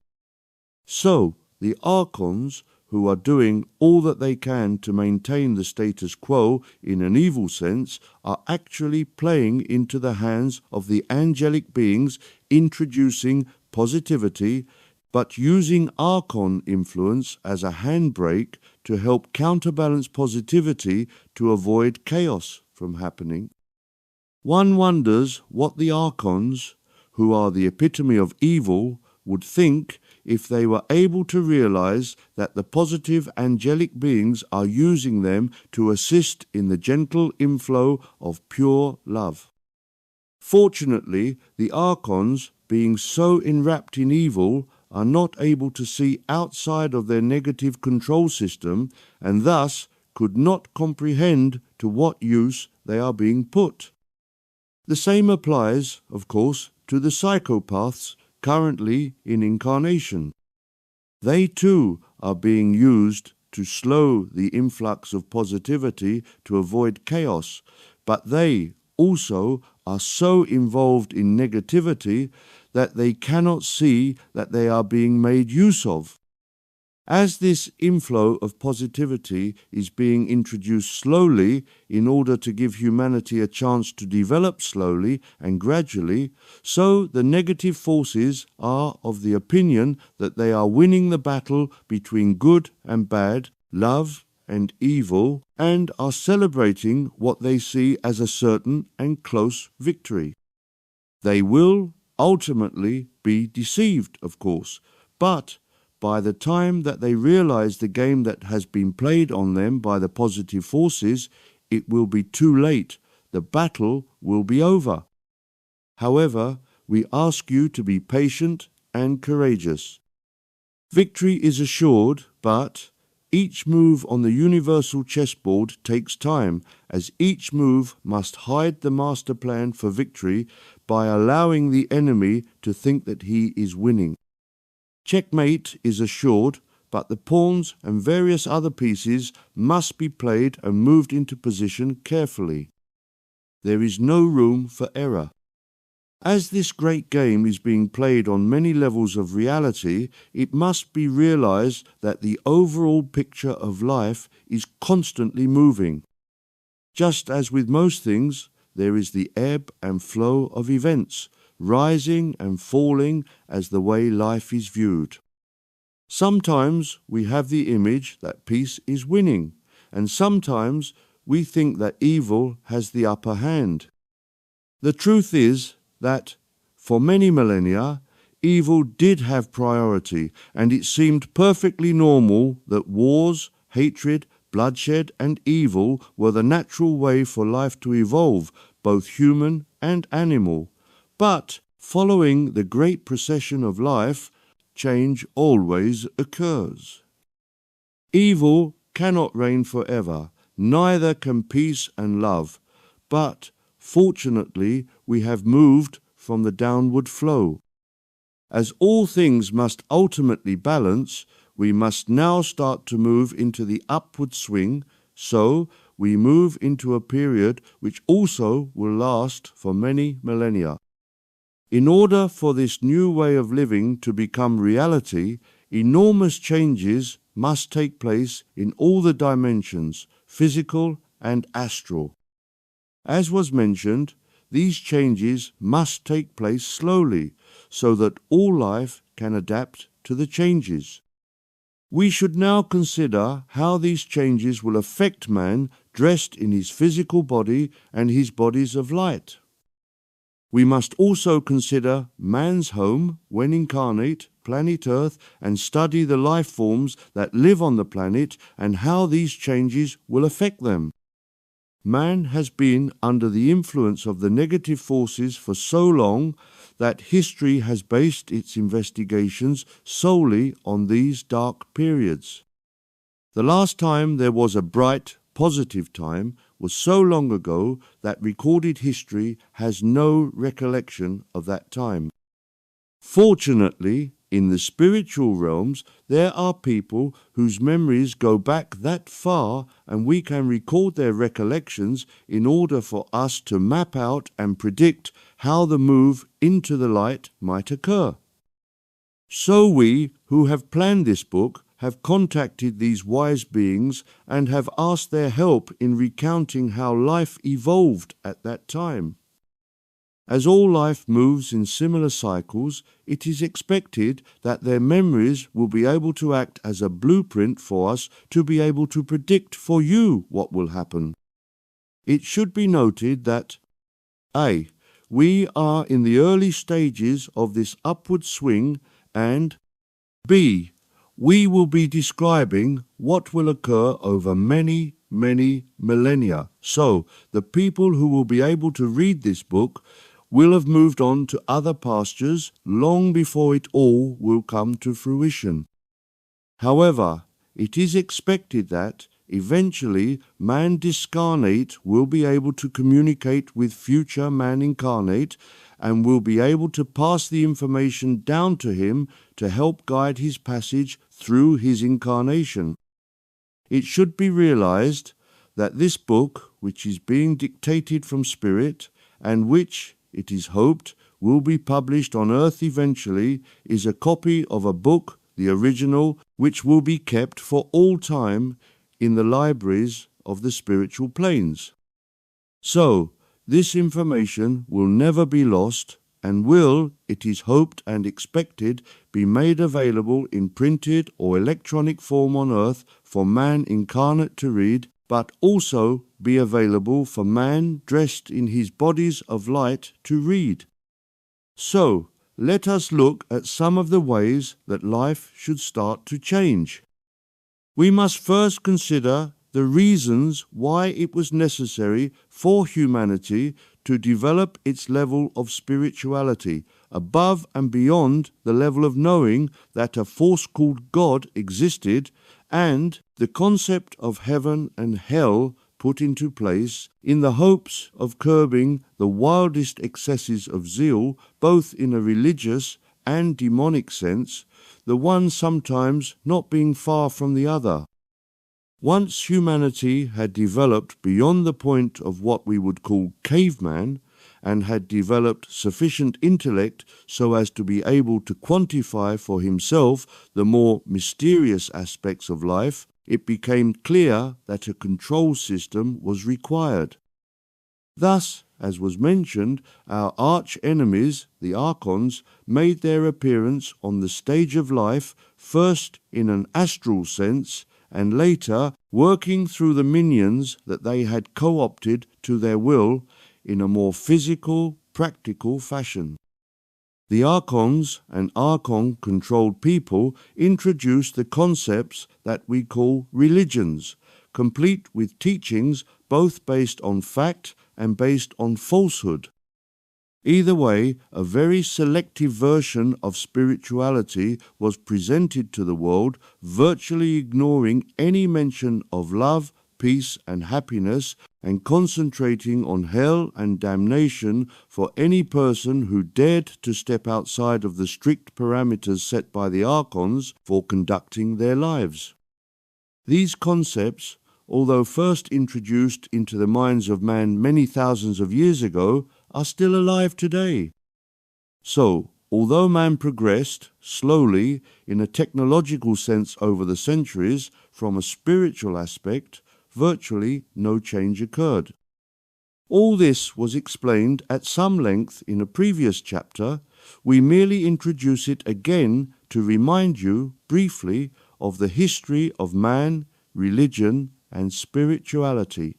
So, the archons, who are doing all that they can to maintain the status quo in an evil sense, are actually playing into the hands of the angelic beings, introducing positivity, but using archon influence as a handbrake to help counterbalance positivity to avoid chaos from happening. One wonders what the archons, who are the epitome of evil, would think if they were able to realize that the positive angelic beings are using them to assist in the gentle inflow of pure love. Fortunately, the archons, being so enwrapped in evil, are not able to see outside of their negative control system and thus could not comprehend to what use they are being put. The same applies, of course, to the psychopaths currently in incarnation. They too are being used to slow the influx of positivity to avoid chaos, but they also are so involved in negativity that they cannot see that they are being made use of. As this inflow of positivity is being introduced slowly in order to give humanity a chance to develop slowly and gradually, so the negative forces are of the opinion that they are winning the battle between good and bad, love and evil, and are celebrating what they see as a certain and close victory. They will ultimately be deceived, of course, but by the time that they realize the game that has been played on them by the positive forces, it will be too late. The battle will be over. However, we ask you to be patient and courageous. Victory is assured, but each move on the universal chessboard takes time, as each move must hide the master plan for victory by allowing the enemy to think that he is winning. Checkmate is assured, but the pawns and various other pieces must be played and moved into position carefully. There is no room for error. As this great game is being played on many levels of reality, it must be realized that the overall picture of life is constantly moving. Just as with most things, there is the ebb and flow of events, rising and falling as the way life is viewed. Sometimes we have the image that peace is winning, and sometimes we think that evil has the upper hand. The truth is that for many millennia, evil did have priority, and it seemed perfectly normal that wars, hatred, bloodshed, and evil were the natural way for life to evolve, both human and animal. But following the great procession of life, change always occurs. Evil cannot reign forever, neither can peace and love, but fortunately we have moved from the downward flow. As all things must ultimately balance, we must now start to move into the upward swing, so we move into a period which also will last for many millennia. In order for this new way of living to become reality, enormous changes must take place in all the dimensions, physical and astral. As was mentioned, these changes must take place slowly, so that all life can adapt to the changes. We should now consider how these changes will affect man dressed in his physical body and his bodies of light. We must also consider man's home when incarnate, planet Earth, and study the life forms that live on the planet and how these changes will affect them. Man has been under the influence of the negative forces for so long that history has based its investigations solely on these dark periods. The last time there was a bright, positive time was so long ago that recorded history has no recollection of that time. Fortunately, in the spiritual realms, there are people whose memories go back that far, and we can record their recollections in order for us to map out and predict how the move into the light might occur. So we, who have planned this book, have contacted these wise beings and have asked their help in recounting how life evolved at that time. As all life moves in similar cycles, it is expected that their memories will be able to act as a blueprint for us to be able to predict for you what will happen. It should be noted that A. We are in the early stages of this upward swing, and B. We will be describing what will occur over many millennia. So, the people who will be able to read this book will have moved on to other pastures long before it all will come to fruition. However, it is expected that eventually man discarnate will be able to communicate with future man incarnate and will be able to pass the information down to him to help guide his passage through his incarnation. It should be realized that this book, which is being dictated from Spirit and which, it is hoped, will be published on earth eventually, is a copy of a book, the original, which will be kept for all time in the libraries of the spiritual planes. So, this information will never be lost and will, it is hoped and expected, be made available in printed or electronic form on earth for man incarnate to read, but also be available for man dressed in his bodies of light to read. So, let us look at some of the ways that life should start to change. We must first consider the reasons why it was necessary for humanity to develop its level of spirituality above and beyond the level of knowing that a force called God existed, and the concept of heaven and hell put into place in the hopes of curbing the wildest excesses of zeal, both in a religious and demonic sense, the one sometimes not being far from the other. Once humanity had developed beyond the point of what we would call caveman, and had developed sufficient intellect so as to be able to quantify for himself the more mysterious aspects of life, it became clear that a control system was required. Thus, as was mentioned, our arch-enemies, the archons, made their appearance on the stage of life, first in an astral sense, and later working through the minions that they had co-opted to their will in a more physical, practical fashion. The archons and archon-controlled people introduced the concepts that we call religions, complete with teachings both based on fact and based on falsehood. Either way, a very selective version of spirituality was presented to the world, virtually ignoring any mention of love, peace and happiness, and concentrating on hell and damnation for any person who dared to step outside of the strict parameters set by the archons for conducting their lives. These concepts, although first introduced into the minds of man many thousands of years ago, are still alive today. So, although man progressed slowly in a technological sense over the centuries, from a spiritual aspect, virtually no change occurred. All this was explained at some length in a previous chapter. We merely introduce it again to remind you briefly of the history of man, religion, and spirituality.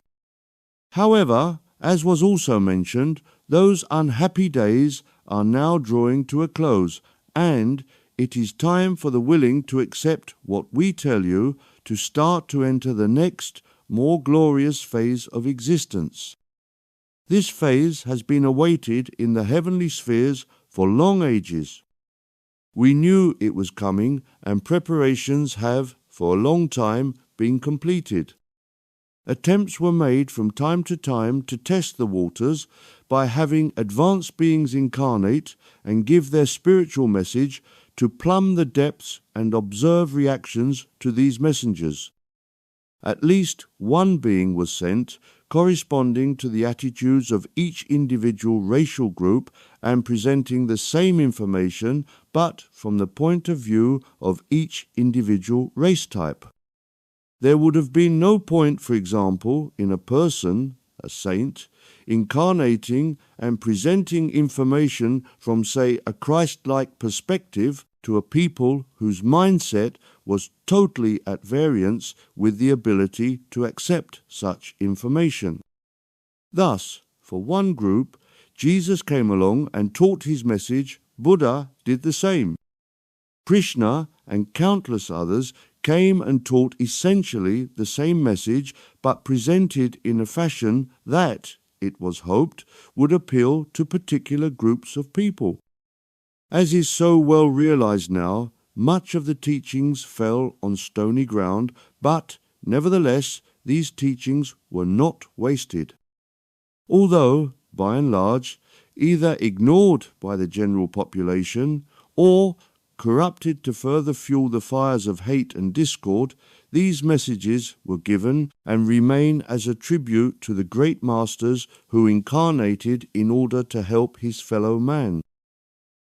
However, as was also mentioned, those unhappy days are now drawing to a close, and it is time for the willing to accept what we tell you to start to enter the next, more glorious phase of existence. This phase has been awaited in the heavenly spheres for long ages. We knew it was coming, and preparations have, for a long time, been completed. Attempts were made from time to time to test the waters by having advanced beings incarnate and give their spiritual message to plumb the depths and observe reactions to these messengers. At least one being was sent corresponding to the attitudes of each individual racial group and presenting the same information but from the point of view of each individual race type. There would have been no point, for example, in a person, a saint, incarnating and presenting information from, say, a Christ-like perspective to a people whose mindset was totally at variance with the ability to accept such information. Thus, for one group, Jesus came along and taught his message. Buddha did the same. Krishna and countless others came and taught essentially the same message, but presented in a fashion that, it was hoped, would appeal to particular groups of people. As is so well realized now, much of the teachings fell on stony ground, but nevertheless these teachings were not wasted. Although, by and large, either ignored by the general population or corrupted to further fuel the fires of hate and discord, these messages were given and remain as a tribute to the great masters who incarnated in order to help his fellow man.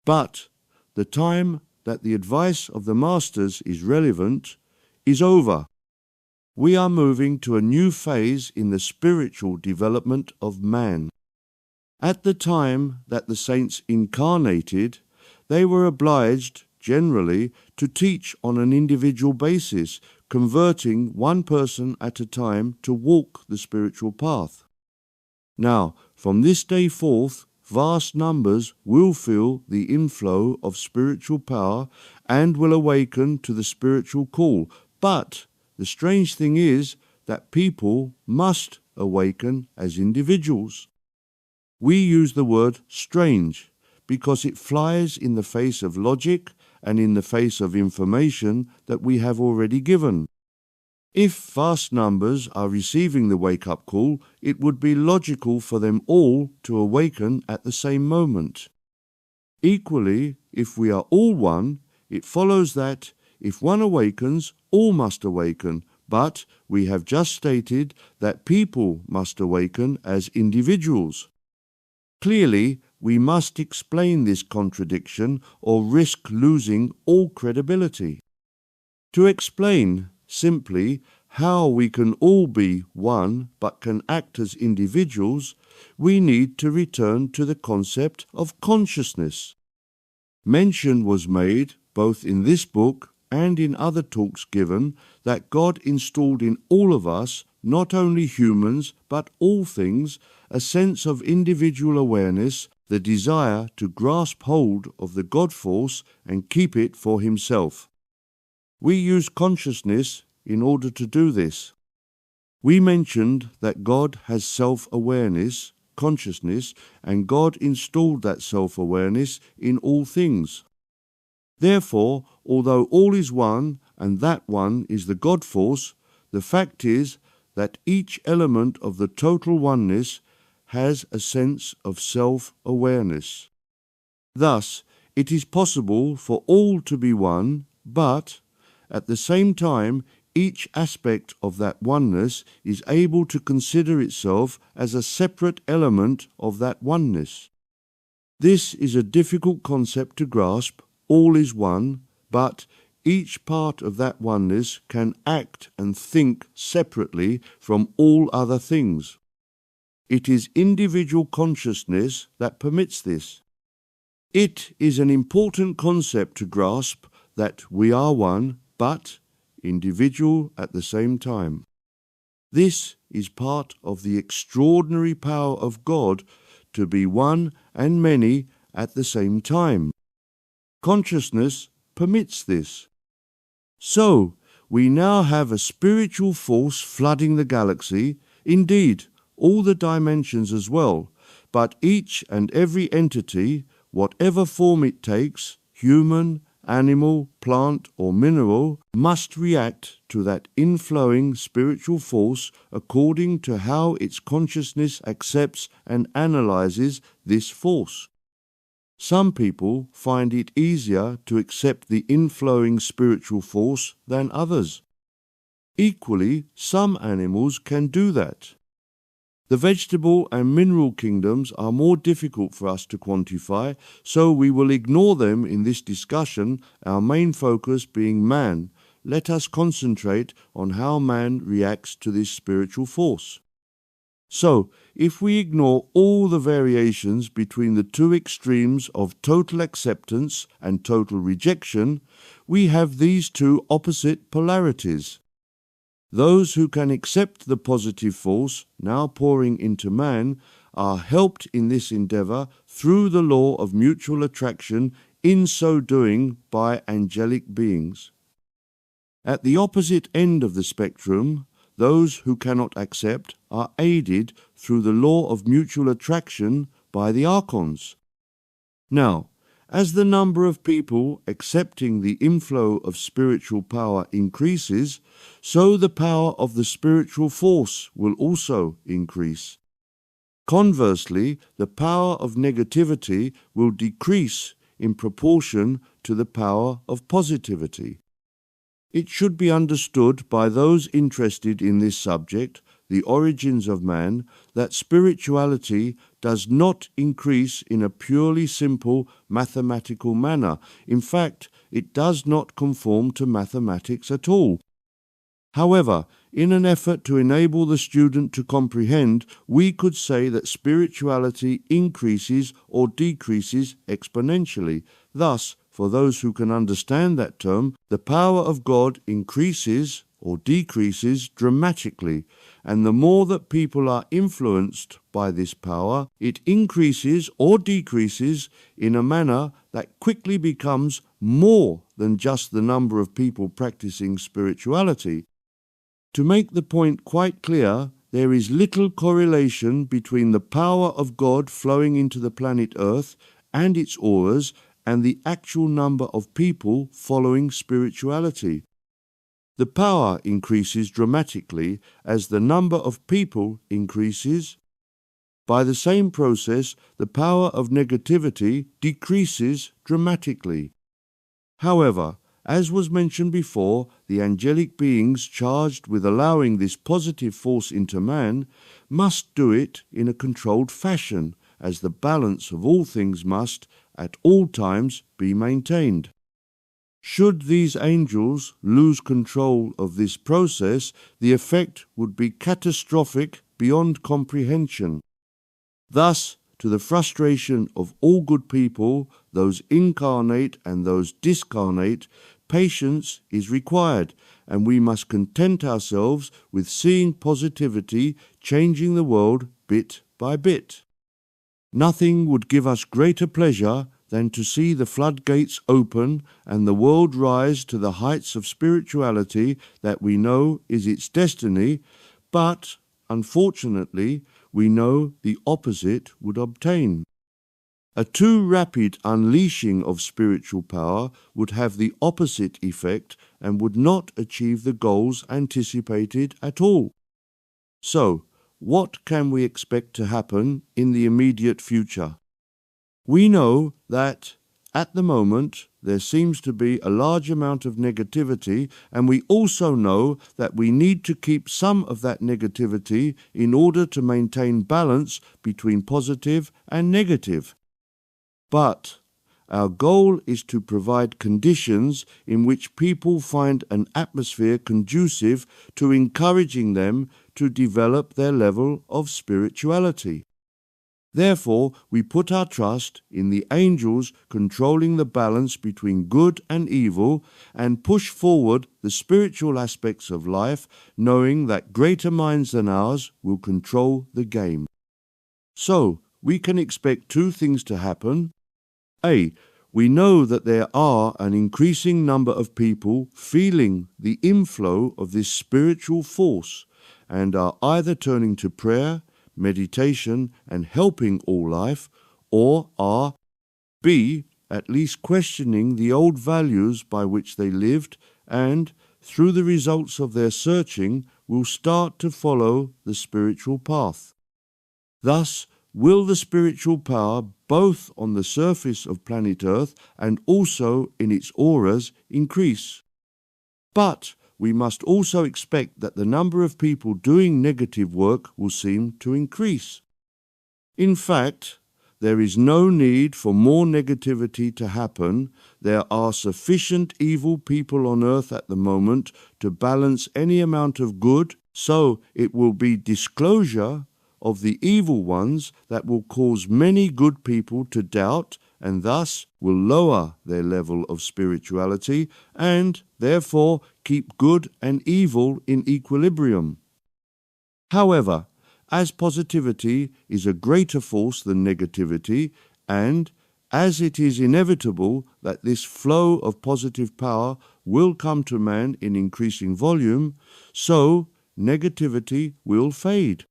But the time that the advice of the masters is relevant is over. We are moving to a new phase in the spiritual development of man. At the time that the saints incarnated, they were obliged generally to teach on an individual basis, converting one person at a time to walk the spiritual path. Now, from this day forth, vast numbers will feel the inflow of spiritual power and will awaken to the spiritual call. But the strange thing is that people must awaken as individuals. We use the word strange because it flies in the face of logic and in the face of information that we have already given. If vast numbers are receiving the wake-up call, it would be logical for them all to awaken at the same moment. Equally, if we are all one, it follows that if one awakens, all must awaken, but we have just stated that people must awaken as individuals. Clearly, we must explain this contradiction or risk losing all credibility. To explain simply how we can all be one but can act as individuals, we need to return to the concept of consciousness. Mention was made, both in this book and in other talks given, that God installed in all of us, not only humans, but all things, a sense of individual awareness, the desire to grasp hold of the God force and keep it for himself. We use consciousness in order to do this. We mentioned that God has self-awareness, consciousness, and God installed that self-awareness in all things. Therefore, although all is one, and that one is the God force, the fact is that each element of the total oneness has a sense of self-awareness. Thus, it is possible for all to be one, but, at the same time, each aspect of that oneness is able to consider itself as a separate element of that oneness. This is a difficult concept to grasp. All is one, but each part of that oneness can act and think separately from all other things. It is individual consciousness that permits this. It is an important concept to grasp that we are one, but individual at the same time. This is part of the extraordinary power of God to be one and many at the same time. Consciousness permits this. So, we now have a spiritual force flooding the galaxy, indeed, all the dimensions as well, but each and every entity, whatever form it takes, human, animal, plant, or mineral, must react to that inflowing spiritual force according to how its consciousness accepts and analyzes this force. Some people find it easier to accept the inflowing spiritual force than others. Equally, some animals can do that. The vegetable and mineral kingdoms are more difficult for us to quantify, so we will ignore them in this discussion, our main focus being man. Let us concentrate on how man reacts to this spiritual force. So, if we ignore all the variations between the two extremes of total acceptance and total rejection, we have these two opposite polarities. Those who can accept the positive force now pouring into man are helped in this endeavour through the law of mutual attraction, in so doing by angelic beings. At the opposite end of the spectrum, those who cannot accept are aided through the law of mutual attraction by the archons. Now, as the number of people accepting the inflow of spiritual power increases, so the power of the spiritual force will also increase. Conversely, the power of negativity will decrease in proportion to the power of positivity. It should be understood by those interested in this subject, the origins of man, that spirituality does not increase in a purely simple mathematical manner. In fact, it does not conform to mathematics at all. However, in an effort to enable the student to comprehend, we could say that spirituality increases or decreases exponentially. Thus, for those who can understand that term, the power of God increases or decreases dramatically, and the more that people are influenced by this power, it increases or decreases in a manner that quickly becomes more than just the number of people practicing spirituality. To make the point quite clear, there is little correlation between the power of God flowing into the planet Earth and its auras and the actual number of people following spirituality. The power increases dramatically as the number of people increases. By the same process, the power of negativity decreases dramatically. However, as was mentioned before, the angelic beings charged with allowing this positive force into man must do it in a controlled fashion, as the balance of all things must, at all times, be maintained. Should these angels lose control of this process, the effect would be catastrophic beyond comprehension. Thus, to the frustration of all good people, those incarnate and those discarnate, patience is required, and we must content ourselves with seeing positivity changing the world bit by bit. Nothing would give us greater pleasure than to see the floodgates open and the world rise to the heights of spirituality that we know is its destiny, but, unfortunately, we know the opposite would obtain. A too rapid unleashing of spiritual power would have the opposite effect and would not achieve the goals anticipated at all. So, what can we expect to happen in the immediate future? We know that at the moment there seems to be a large amount of negativity, and we also know that we need to keep some of that negativity in order to maintain balance between positive and negative. But our goal is to provide conditions in which people find an atmosphere conducive to encouraging them to develop their level of spirituality. Therefore, we put our trust in the angels controlling the balance between good and evil and push forward the spiritual aspects of life, knowing that greater minds than ours will control the game. So, we can expect two things to happen. A. We know that there are an increasing number of people feeling the inflow of this spiritual force and are either turning to prayer, meditation, and helping all life, or are B. at least questioning the old values by which they lived and, through the results of their searching, will start to follow the spiritual path. Thus, will the spiritual power both on the surface of planet Earth and also in its auras increase. But we must also expect that the number of people doing negative work will seem to increase. In fact, there is no need for more negativity to happen. There are sufficient evil people on earth at the moment to balance any amount of good, so it will be disclosure of the evil ones that will cause many good people to doubt and thus will lower their level of spirituality and, therefore, keep good and evil in equilibrium. However, as positivity is a greater force than negativity, and as it is inevitable that this flow of positive power will come to man in increasing volume, so negativity will fade.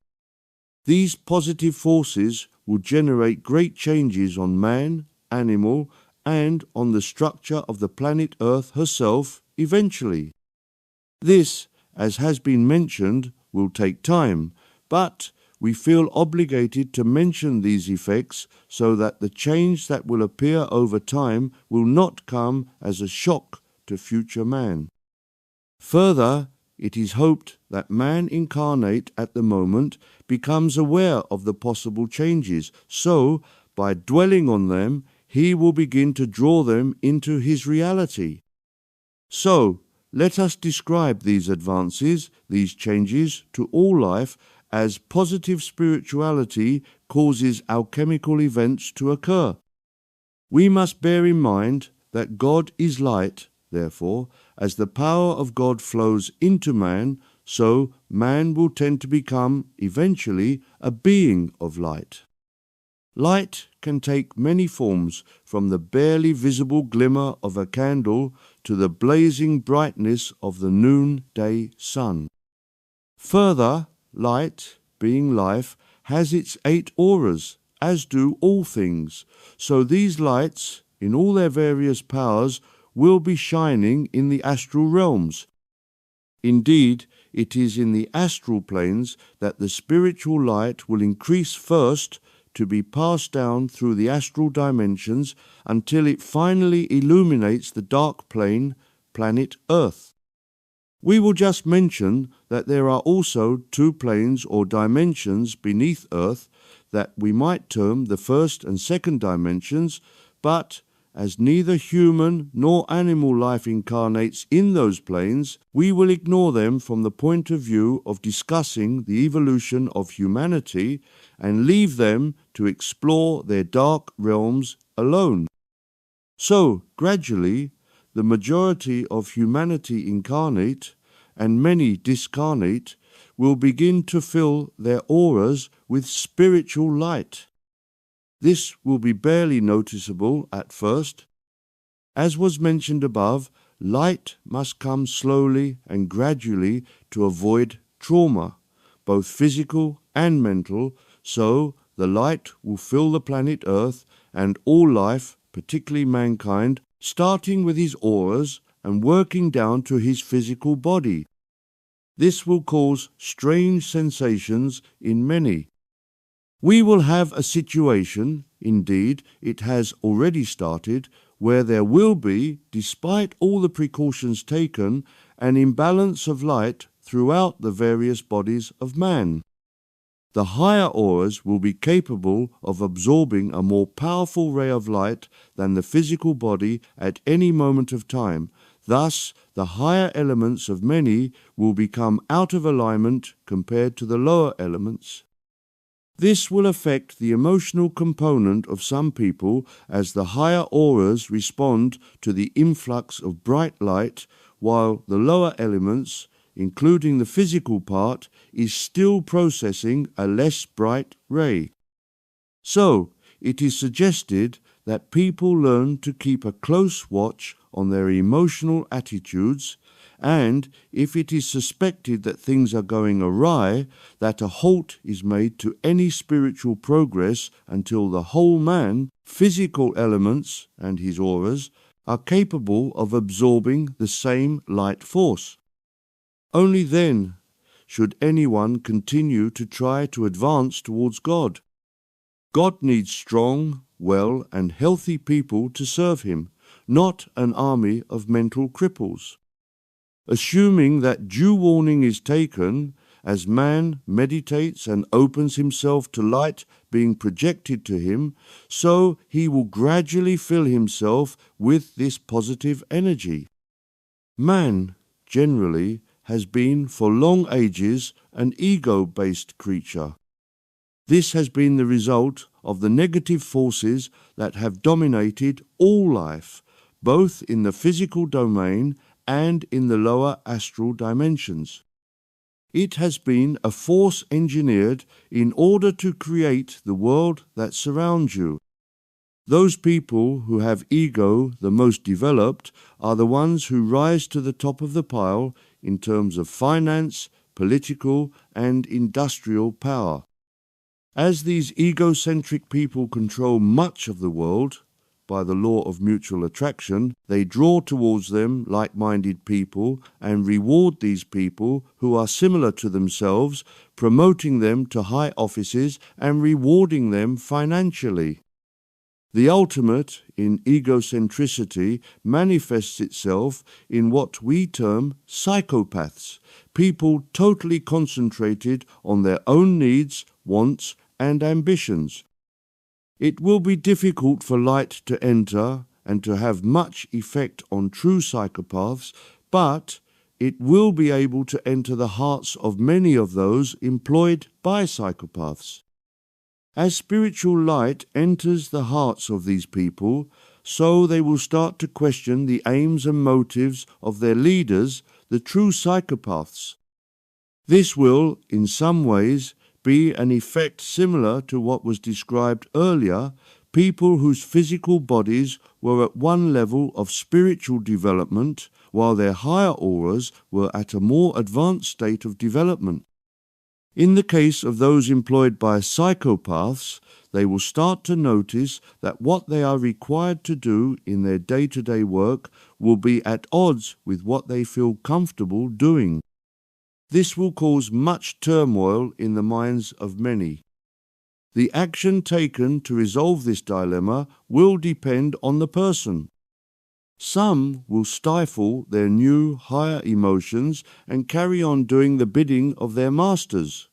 These positive forces will generate great changes on man, animal, and on the structure of the planet Earth herself eventually. This, as has been mentioned, will take time, but we feel obligated to mention these effects so that the change that will appear over time will not come as a shock to future man. Further, it is hoped that man incarnate at the moment becomes aware of the possible changes, so, by dwelling on them, he will begin to draw them into his reality. So, let us describe these advances, these changes to all life, as positive spirituality causes alchemical events to occur. We must bear in mind that God is light, therefore, as the power of God flows into man, so man will tend to become, eventually, a being of light. Light can take many forms, from the barely visible glimmer of a candle to the blazing brightness of the noonday sun. Further, light, being life, has its 8 auras, as do all things, so these lights, in all their various powers, will be shining in the astral realms. Indeed, it is in the astral planes that the spiritual light will increase first to be passed down through the astral dimensions until it finally illuminates the dark plane, planet Earth. We will just mention that there are also 2 planes or dimensions beneath Earth that we might term the first and second dimensions, but as neither human nor animal life incarnates in those planes, we will ignore them from the point of view of discussing the evolution of humanity and leave them to explore their dark realms alone. So, gradually, the majority of humanity incarnate and many discarnate will begin to fill their auras with spiritual light. This will be barely noticeable at first. As was mentioned above, light must come slowly and gradually to avoid trauma, both physical and mental, so the light will fill the planet Earth and all life, particularly mankind, starting with his auras and working down to his physical body. This will cause strange sensations in many. We will have a situation, indeed it has already started, where there will be, despite all the precautions taken, an imbalance of light throughout the various bodies of man. The higher auras will be capable of absorbing a more powerful ray of light than the physical body at any moment of time. Thus, the higher elements of many will become out of alignment compared to the lower elements. This will affect the emotional component of some people as the higher auras respond to the influx of bright light, while the lower elements, including the physical part, is still processing a less bright ray. So, it is suggested that people learn to keep a close watch on their emotional attitudes, and if it is suspected that things are going awry, that a halt is made to any spiritual progress until the whole man, physical elements and his auras, are capable of absorbing the same light force. Only then should anyone continue to try to advance towards God. God needs strong, well, and healthy people to serve him, not an army of mental cripples. Assuming that due warning is taken, as man meditates and opens himself to light being projected to him, so he will gradually fill himself with this positive energy. Man, generally, has been for long ages an ego-based creature. This has been the result of the negative forces that have dominated all life, both in the physical domain and in the lower astral dimensions. It has been a force engineered in order to create the world that surrounds you. Those people who have ego the most developed are the ones who rise to the top of the pile in terms of finance, political, and industrial power. As these egocentric people control much of the world, by the law of mutual attraction, they draw towards them like-minded people and reward these people who are similar to themselves, promoting them to high offices and rewarding them financially. The ultimate in egocentricity manifests itself in what we term psychopaths, people totally concentrated on their own needs, wants, and ambitions. It will be difficult for light to enter and to have much effect on true psychopaths, but it will be able to enter the hearts of many of those employed by psychopaths. As spiritual light enters the hearts of these people, so they will start to question the aims and motives of their leaders, the true psychopaths. This will, in some ways, be an effect similar to what was described earlier, people whose physical bodies were at one level of spiritual development, while their higher auras were at a more advanced state of development. In the case of those employed by psychopaths, they will start to notice that what they are required to do in their day-to-day work will be at odds with what they feel comfortable doing. This will cause much turmoil in the minds of many. The action taken to resolve this dilemma will depend on the person. Some will stifle their new, higher emotions and carry on doing the bidding of their masters.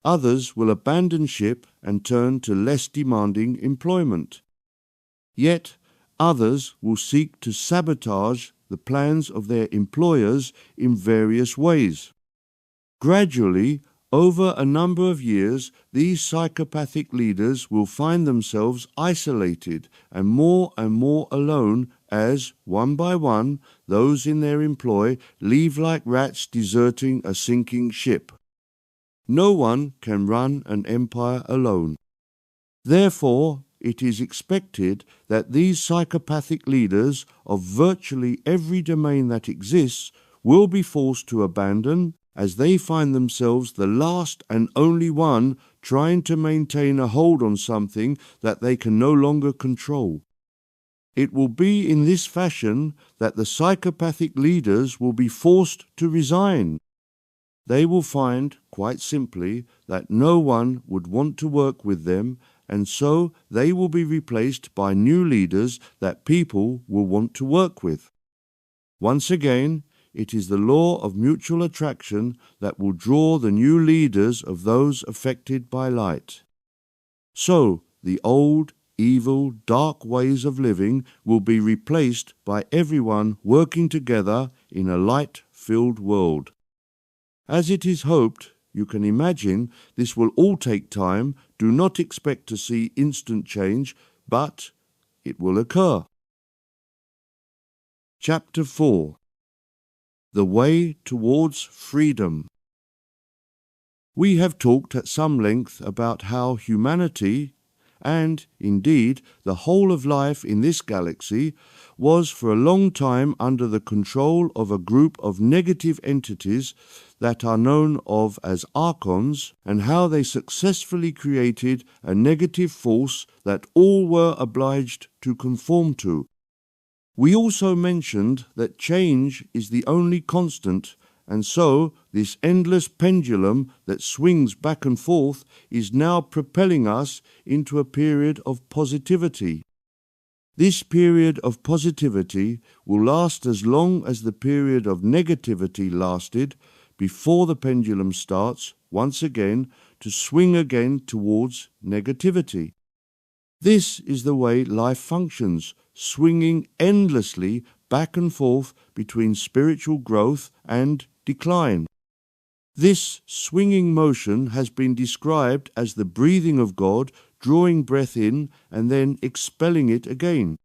Others will abandon ship and turn to less demanding employment. Yet, Others will seek to sabotage the plans of their employers in various ways. Gradually, over a number of years, these psychopathic leaders will find themselves isolated and more alone as, one by one, those in their employ leave like rats deserting a sinking ship. No one can run an empire alone. Therefore, it is expected that these psychopathic leaders of virtually every domain that exists will be forced to abandon, as they find themselves the last and only one trying to maintain a hold on something that they can no longer control. It will be in this fashion that the psychopathic leaders will be forced to resign. They will find, quite simply, that no one would want to work with them, and so they will be replaced by new leaders that people will want to work with. Once again, it is the law of mutual attraction that will draw the new leaders of those affected by light. So, the old, evil, dark ways of living will be replaced by everyone working together in a light-filled world. As it is hoped, you can imagine this will all take time. Do not expect to see instant change, but it will occur. Chapter 4. The Way Towards Freedom. We have talked at some length about how humanity, and indeed the whole of life in this galaxy, was for a long time under the control of a group of negative entities that are known of as archons, and how they successfully created a negative force that all were obliged to conform to. We also mentioned that change is the only constant, and so this endless pendulum that swings back and forth is now propelling us into a period of positivity. This period of positivity will last as long as the period of negativity lasted before the pendulum starts once again to swing again towards negativity. This is the way life functions, swinging endlessly back and forth between spiritual growth and decline. This swinging motion has been described as the breathing of God, drawing breath in and then expelling it again.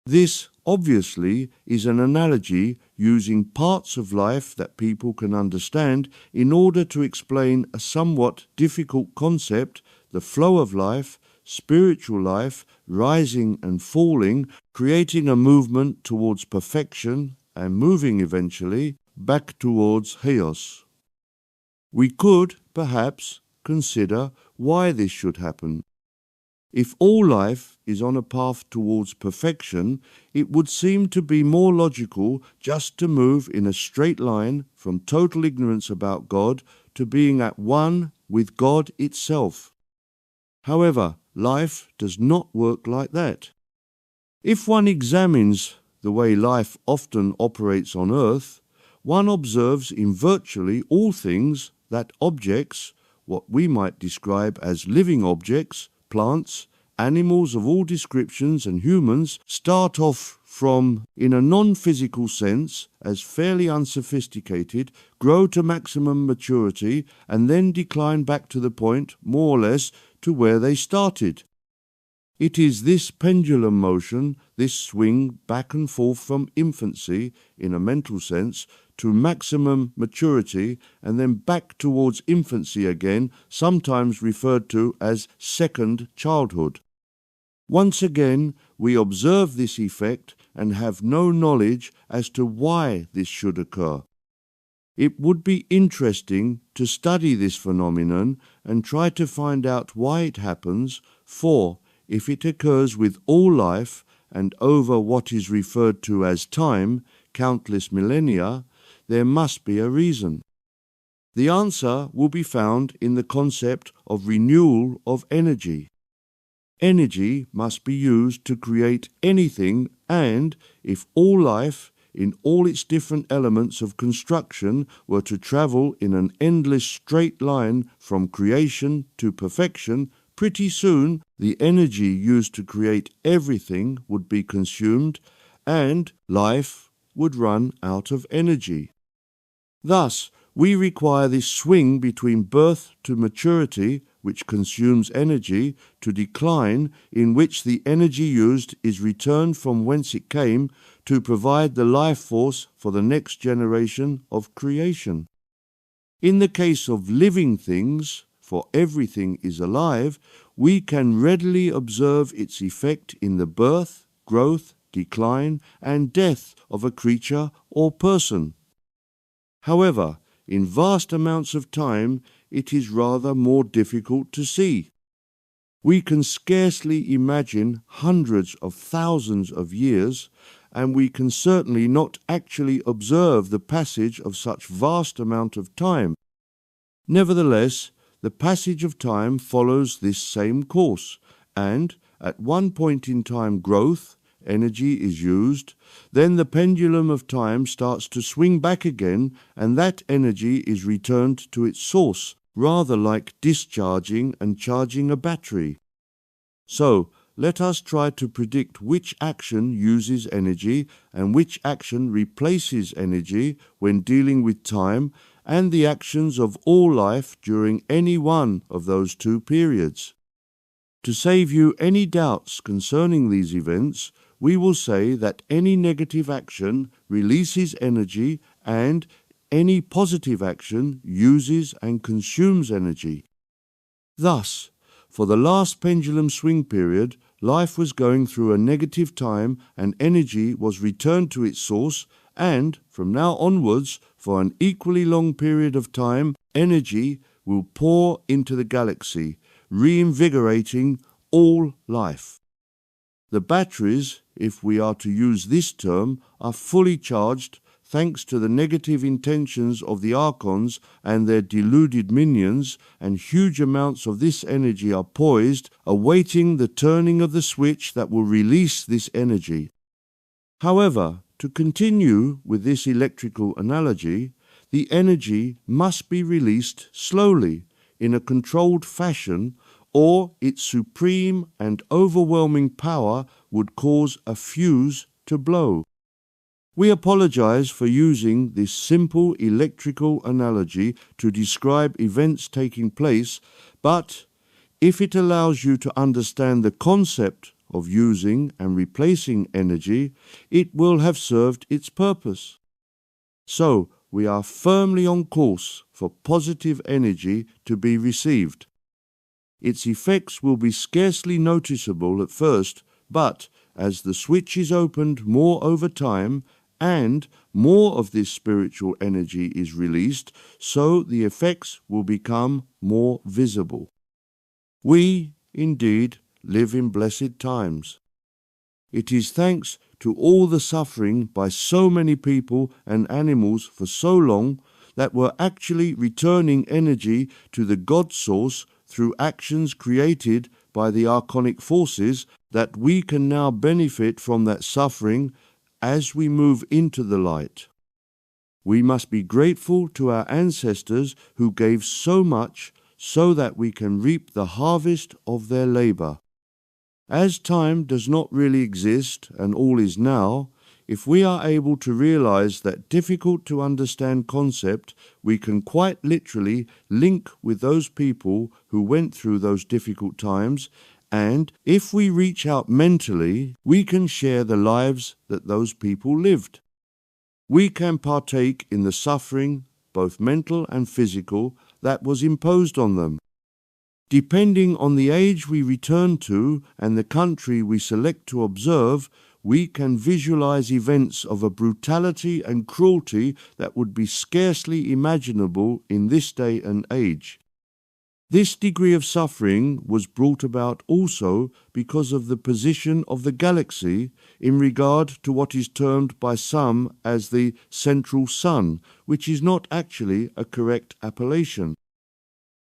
This obviously is an analogy using parts of life that people can understand in order to explain a somewhat difficult concept, the flow of life, spiritual life, rising and falling, creating a movement towards perfection and moving eventually back towards chaos. We could, perhaps, consider why this should happen. If all life is on a path towards perfection, it would seem to be more logical just to move in a straight line from total ignorance about God to being at one with God itself. However, life does not work like that. If one examines the way life often operates on Earth, one observes in virtually all things that objects, what we might describe as living objects, plants, animals of all descriptions and humans, start off from, in a non-physical sense, as fairly unsophisticated, grow to maximum maturity, and then decline back to the point, more or less, to where they started. It is this pendulum motion, this swing back and forth from infancy, in a mental sense, to maximum maturity and then back towards infancy again, sometimes referred to as second childhood. Once again, we observe this effect and have no knowledge as to why this should occur. It would be interesting to study this phenomenon and try to find out why it happens, for if it occurs with all life and over what is referred to as time, countless millennia, there must be a reason. The answer will be found in the concept of renewal of energy. Energy must be used to create anything, and if all life, in all its different elements of construction, were to travel in an endless straight line from creation to perfection, pretty soon the energy used to create everything would be consumed and life would run out of energy. Thus, we require this swing between birth to maturity, which consumes energy, to decline, in which the energy used is returned from whence it came, to provide the life force for the next generation of creation. In the case of living things, for everything is alive, we can readily observe its effect in the birth, growth, decline, and death of a creature or person. However, in vast amounts of time, it is rather more difficult to see. We can scarcely imagine hundreds of thousands of years, and we can certainly not actually observe the passage of such vast amount of time. Nevertheless, the passage of time follows this same course, and at one point in time growth, energy is used, then the pendulum of time starts to swing back again, and that energy is returned to its source, rather like discharging and charging a battery. So, let us try to predict which action uses energy and which action replaces energy when dealing with time and the actions of all life during any one of those two periods. To save you any doubts concerning these events, we will say that any negative action releases energy and any positive action uses and consumes energy. Thus, for the last pendulum swing period, life was going through a negative time and energy was returned to its source, and from now onwards, for an equally long period of time, energy will pour into the galaxy, reinvigorating all life. The batteries, if we are to use this term, are fully charged thanks to the negative intentions of the archons and their deluded minions, and huge amounts of this energy are poised, awaiting the turning of the switch that will release this energy. However, to continue with this electrical analogy, the energy must be released slowly, in a controlled fashion, or its supreme and overwhelming power would cause a fuse to blow. We apologize for using this simple electrical analogy to describe events taking place, but if it allows you to understand the concept of using and replacing energy, it will have served its purpose. So, we are firmly on course for positive energy to be received. Its effects will be scarcely noticeable at first, but as the switch is opened more over time, and more of this spiritual energy is released, so the effects will become more visible. We, indeed, live in blessed times. It is thanks to all the suffering by so many people and animals for so long that were actually returning energy to the God source through actions created by the archonic forces that we can now benefit from that suffering as we move into the light. We must be grateful to our ancestors who gave so much so that we can reap the harvest of their labor. As time does not really exist and all is now, if we are able to realize that difficult to understand concept, we can quite literally link with those people who went through those difficult times, and if we reach out mentally, we can share the lives that those people lived. We can partake in the suffering, both mental and physical, that was imposed on them. Depending on the age we return to and the country we select to observe, we can visualize events of a brutality and cruelty that would be scarcely imaginable in this day and age. This degree of suffering was brought about also because of the position of the galaxy in regard to what is termed by some as the central sun, which is not actually a correct appellation.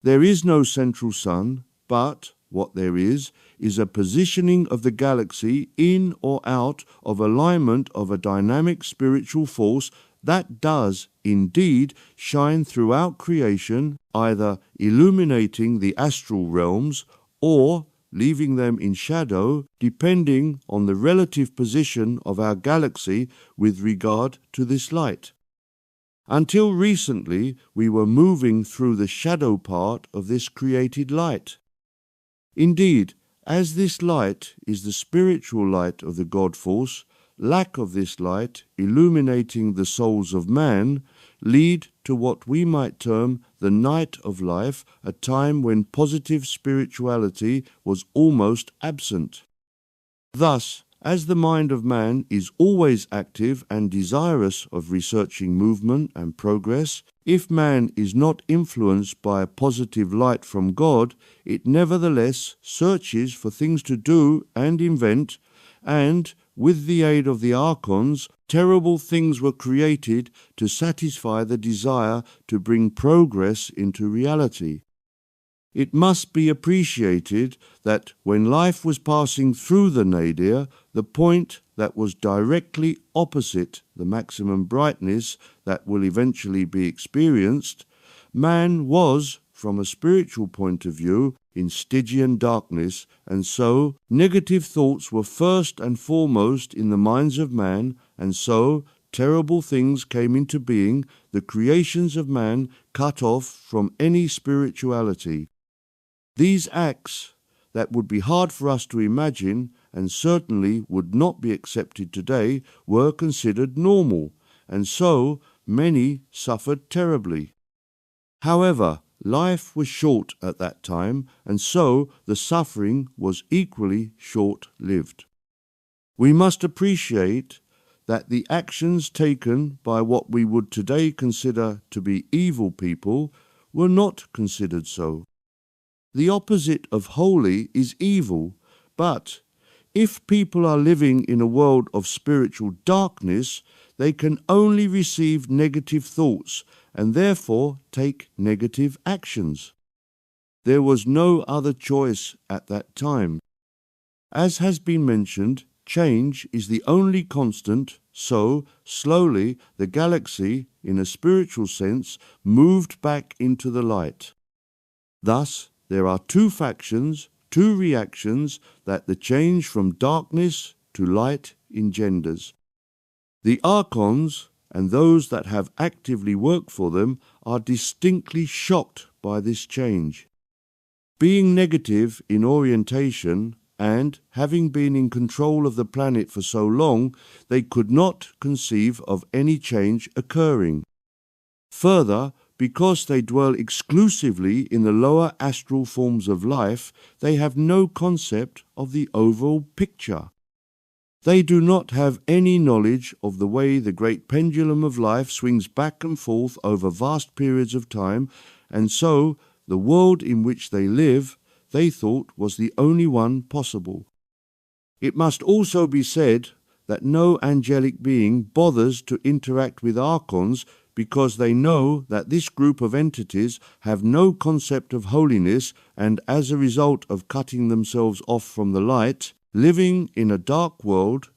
There is no central sun, but what there is a positioning of the galaxy in or out of alignment of a dynamic spiritual force that does indeed shine throughout creation, either illuminating the astral realms or leaving them in shadow, depending on the relative position of our galaxy with regard to this light. Until recently, we were moving through the shadow part of this created light. Indeed, as this light is the spiritual light of the God force, lack of this light illuminating the souls of man lead to what we might term the night of life, a time when positive spirituality was almost absent. Thus, as the mind of man is always active and desirous of researching movement and progress, if man is not influenced by a positive light from God, it nevertheless searches for things to do and invent, and, with the aid of the archons, terrible things were created to satisfy the desire to bring progress into reality. It must be appreciated that when life was passing through the nadir, the point that was directly opposite the maximum brightness that will eventually be experienced, man was, from a spiritual point of view, in Stygian darkness, and so negative thoughts were first and foremost in the minds of man, and so terrible things came into being, the creations of man cut off from any spirituality. These acts, that would be hard for us to imagine and certainly would not be accepted today, were considered normal, and so many suffered terribly. However, life was short at that time, and so the suffering was equally short-lived. We must appreciate that the actions taken by what we would today consider to be evil people were not considered so. The opposite of holy is evil, but if people are living in a world of spiritual darkness, they can only receive negative thoughts and therefore take negative actions. There was no other choice at that time. As has been mentioned, change is the only constant, so slowly the galaxy, in a spiritual sense, moved back into the light. Thus, there are two factions, two reactions that the change from darkness to light engenders. The archons, and those that have actively worked for them, are distinctly shocked by this change. Being negative in orientation, and having been in control of the planet for so long, they could not conceive of any change occurring. Further, because they dwell exclusively in the lower astral forms of life, they have no concept of the overall picture. They do not have any knowledge of the way the great pendulum of life swings back and forth over vast periods of time, and so the world in which they live, they thought was the only one possible. It must also be said that no angelic being bothers to interact with archons because they know that this group of entities have no concept of holiness, and as a result of cutting themselves off from the light, living in a dark world,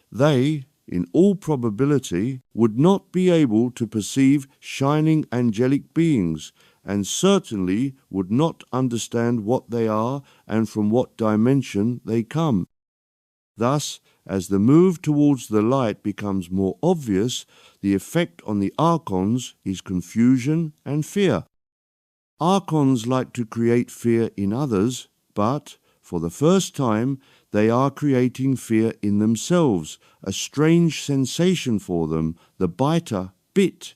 they, in all probability, would not be able to perceive shining angelic beings, and certainly would not understand what they are and from what dimension they come. Thus, as the move towards the light becomes more obvious, the effect on the archons is confusion and fear. Archons like to create fear in others, but, for the first time, they are creating fear in themselves, a strange sensation for them, the biter bit.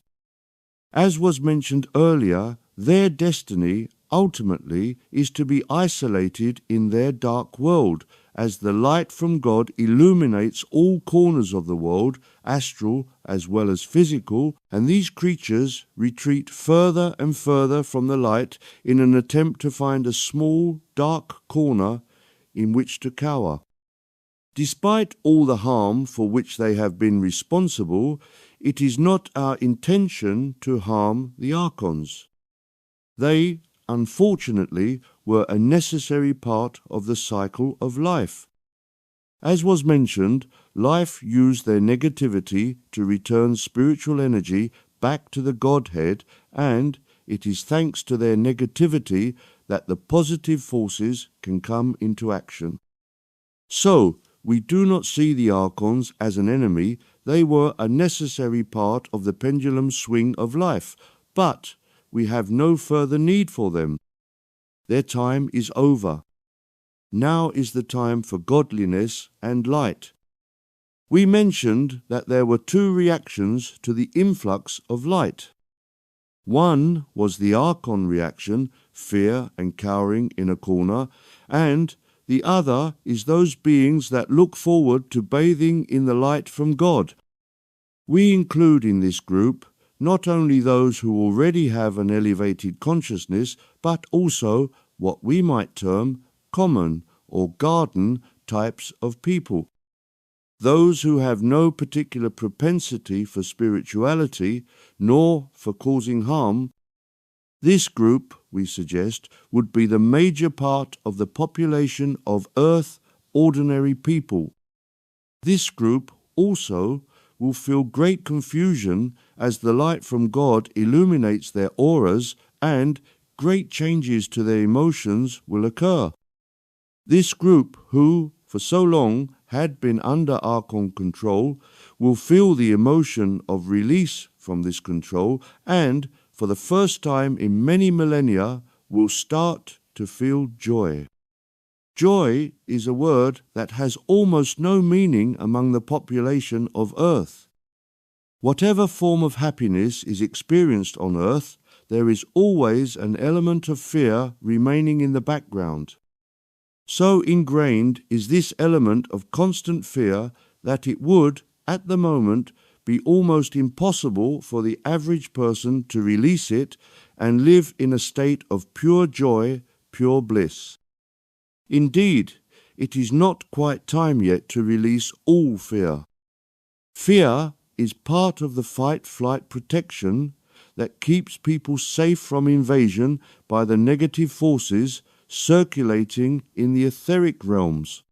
As was mentioned earlier, their destiny ultimately is to be isolated in their dark world, as the light from God illuminates all corners of the world, astral as well as physical, and these creatures retreat further and further from the light in an attempt to find a small, dark corner in which to cower. Despite all the harm for which they have been responsible, it is not our intention to harm the archons. They, unfortunately, were a necessary part of the cycle of life. As was mentioned, life used their negativity to return spiritual energy back to the Godhead, and it is thanks to their negativity that the positive forces can come into action. So, we do not see the archons as an enemy. They were a necessary part of the pendulum swing of life, but we have no further need for them. Their time is over. Now is the time for godliness and light. We mentioned that there were two reactions to the influx of light. One was the archon reaction, fear and cowering in a corner, and the other is those beings that look forward to bathing in the light from God. We include in this group not only those who already have an elevated consciousness, but also what we might term common or garden types of people. Those who have no particular propensity for spirituality, nor for causing harm. This group, we suggest, would be the major part of the population of Earth ordinary people. This group also will feel great confusion as the light from God illuminates their auras, and great changes to their emotions will occur. This group, who for so long had been under archon control, will feel the emotion of release from this control, and for the first time in many millennia will start to feel joy. Joy is a word that has almost no meaning among the population of Earth. Whatever form of happiness is experienced on Earth, there is always an element of fear remaining in the background. So ingrained is this element of constant fear that it would, at the moment, be almost impossible for the average person to release it and live in a state of pure joy, pure bliss. Indeed, it is not quite time yet to release all fear. Fear is part of the fight-flight protection that keeps people safe from invasion by the negative forces circulating in the etheric realms.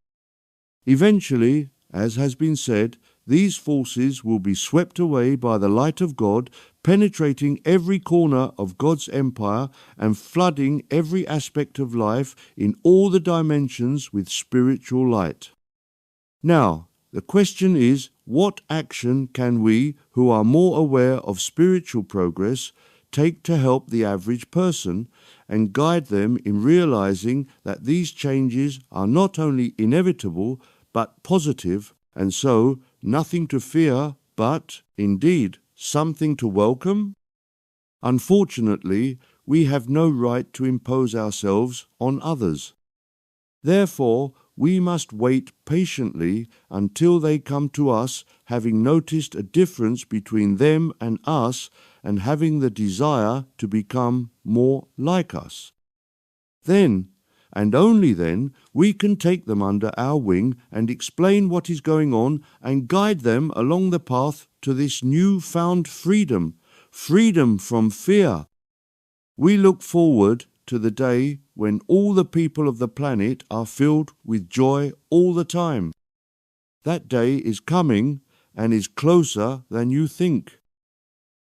Eventually, as has been said, these forces will be swept away by the light of God, penetrating every corner of God's empire and flooding every aspect of life in all the dimensions with spiritual light. Now, the question is, what action can we, who are more aware of spiritual progress, take to help the average person and guide them in realizing that these changes are not only inevitable but positive, and so nothing to fear but, indeed, something to welcome? Unfortunately, we have no right to impose ourselves on others. Therefore, we must wait patiently until they come to us, having noticed a difference between them and us, and having the desire to become more like us. Then, and only then, we can take them under our wing and explain what is going on and guide them along the path to this new-found freedom, freedom from fear. We look forward to the day when all the people of the planet are filled with joy all the time. That day is coming and is closer than you think.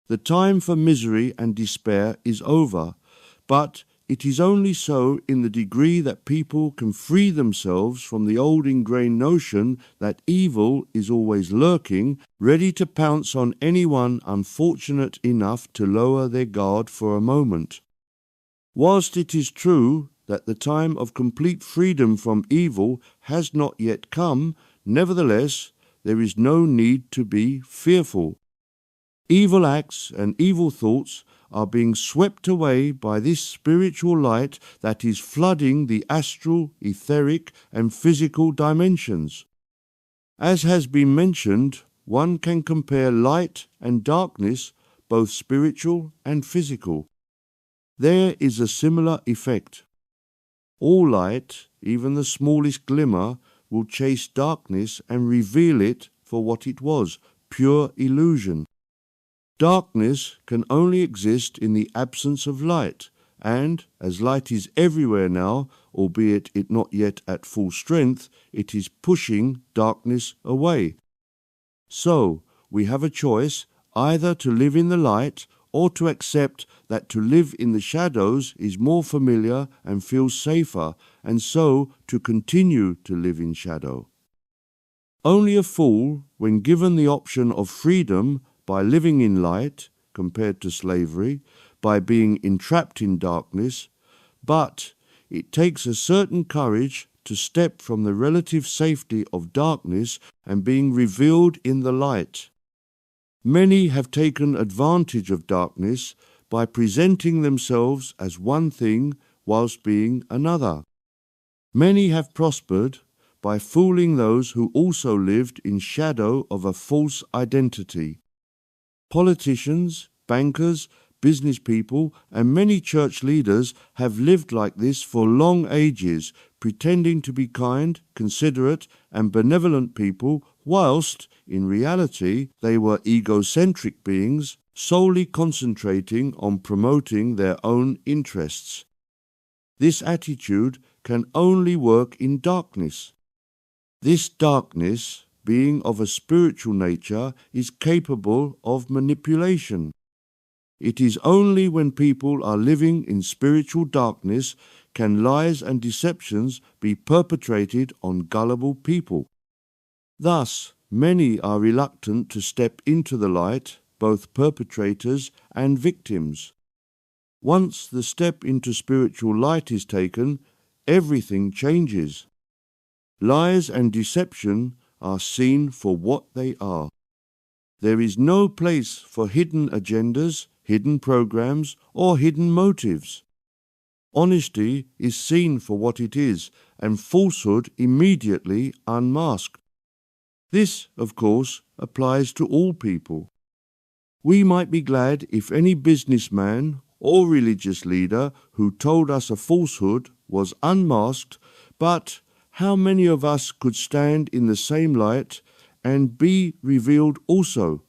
The time for misery and despair is over, but it is only so in the degree that people can free themselves from the old ingrained notion that evil is always lurking, ready to pounce on anyone unfortunate enough to lower their guard for a moment. Whilst it is true that the time of complete freedom from evil has not yet come, nevertheless, there is no need to be fearful. Evil acts and evil thoughts are being swept away by this spiritual light that is flooding the astral, etheric, and physical dimensions. As has been mentioned, one can compare light and darkness, both spiritual and physical. There is a similar effect. All light, even the smallest glimmer, will chase darkness and reveal it for what it was, pure illusion. Darkness can only exist in the absence of light, and as light is everywhere now, albeit it not yet at full strength, it is pushing darkness away. So, we have a choice either to live in the light or to accept that to live in the shadows is more familiar and feels safer, and so to continue to live in shadow. Only a fool, when given the option of freedom by living in light, compared to slavery, by being entrapped in darkness, but it takes a certain courage to step from the relative safety of darkness and being revealed in the light. Many have taken advantage of darkness by presenting themselves as one thing whilst being another. Many have prospered by fooling those who also lived in shadow of a false identity. Politicians, bankers, business people, and many church leaders have lived like this for long ages, pretending to be kind, considerate, and benevolent people, whilst, in reality, they were egocentric beings, solely concentrating on promoting their own interests. This attitude can only work in darkness. This darkness, being of a spiritual nature, is capable of manipulation. It is only when people are living in spiritual darkness can lies and deceptions be perpetrated on gullible people. Thus, many are reluctant to step into the light, both perpetrators and victims. Once the step into spiritual light is taken, everything changes. Lies and deception are seen for what they are. There is no place for hidden agendas, hidden programs, or hidden motives. Honesty is seen for what it is, and falsehood immediately unmasked. This, of course, applies to all people. We might be glad if any businessman or religious leader who told us a falsehood was unmasked, but how many of us could stand in the same light and be revealed also?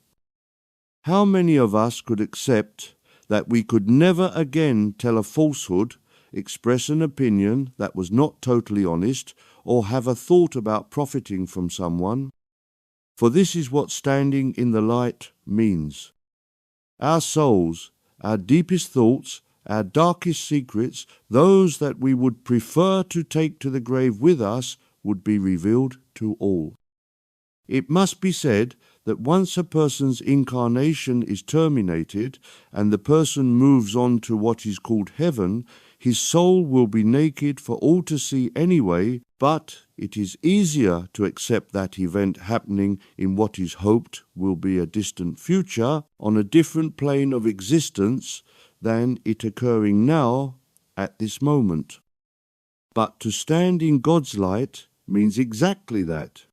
How many of us could accept that we could never again tell a falsehood, express an opinion that was not totally honest, or have a thought about profiting from someone? For this is what standing in the light means. Our souls, our deepest thoughts, our darkest secrets, those that we would prefer to take to the grave with us, would be revealed to all. It must be said that once a person's incarnation is terminated and the person moves on to what is called heaven, his soul will be naked for all to see anyway, but it is easier to accept that event happening in what is hoped will be a distant future on a different plane of existence than it occurring now at this moment. But to stand in God's light means exactly that.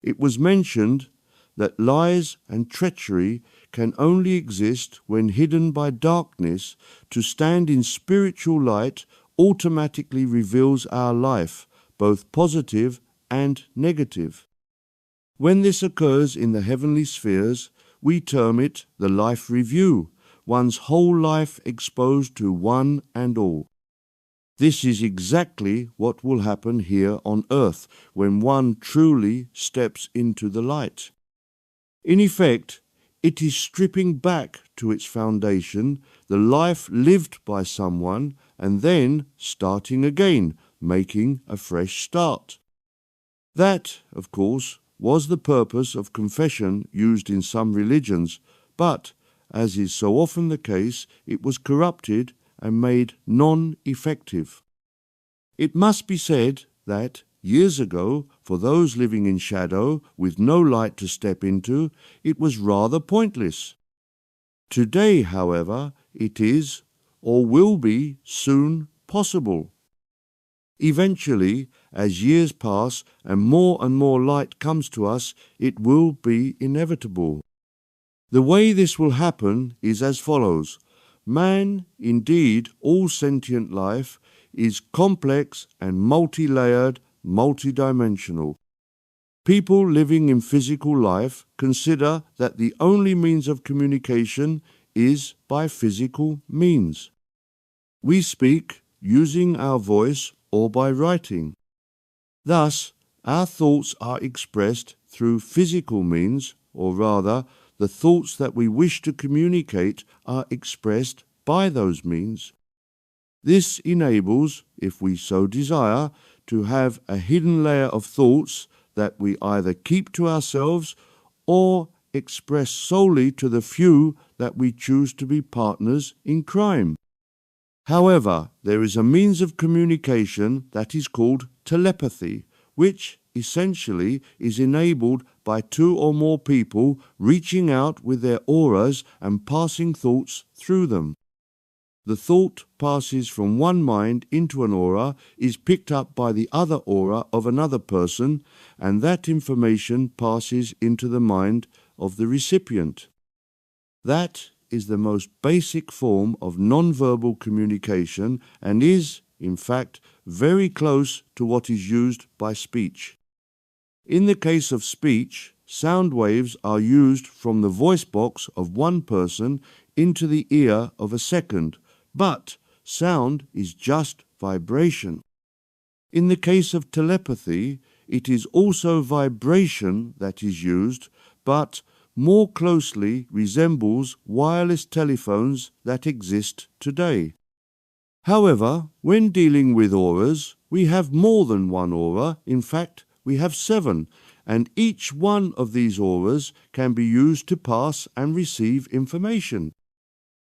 It was mentioned that lies and treachery can only exist when hidden by darkness. To stand in spiritual light automatically reveals our life, both positive and negative. When this occurs in the heavenly spheres, we term it the life review, one's whole life exposed to one and all. This is exactly what will happen here on earth when one truly steps into the light. In effect, it is stripping back to its foundation the life lived by someone and then starting again, making a fresh start. That, of course, was the purpose of confession used in some religions, but, as is so often the case, it was corrupted and made non-effective. It must be said that, years ago, for those living in shadow with no light to step into, it was rather pointless. Today, however, it is, or will be, soon possible. Eventually, as years pass and more light comes to us, it will be inevitable. The way this will happen is as follows. Man, indeed all sentient life, is complex and multi-layered, multidimensional. People living in physical life consider that the only means of communication is by physical means. We speak using our voice or by writing. Thus, our thoughts are expressed through physical means, or rather, the thoughts that we wish to communicate are expressed by those means. This enables, if we so desire, to have a hidden layer of thoughts that we either keep to ourselves or express solely to the few that we choose to be partners in crime. However, there is a means of communication that is called telepathy, which essentially is enabled by two or more people reaching out with their auras and passing thoughts through them. The thought passes from one mind into an aura, is picked up by the other aura of another person, and that information passes into the mind of the recipient. That is the most basic form of non-verbal communication and is, in fact, very close to what is used by speech. In the case of speech, sound waves are used from the voice box of one person into the ear of a second, but sound is just vibration. In the case of telepathy, it is also vibration that is used, but more closely resembles wireless telephones that exist today. However, when dealing with auras, we have more than one aura. In fact, we have 7, and each one of these auras can be used to pass and receive information.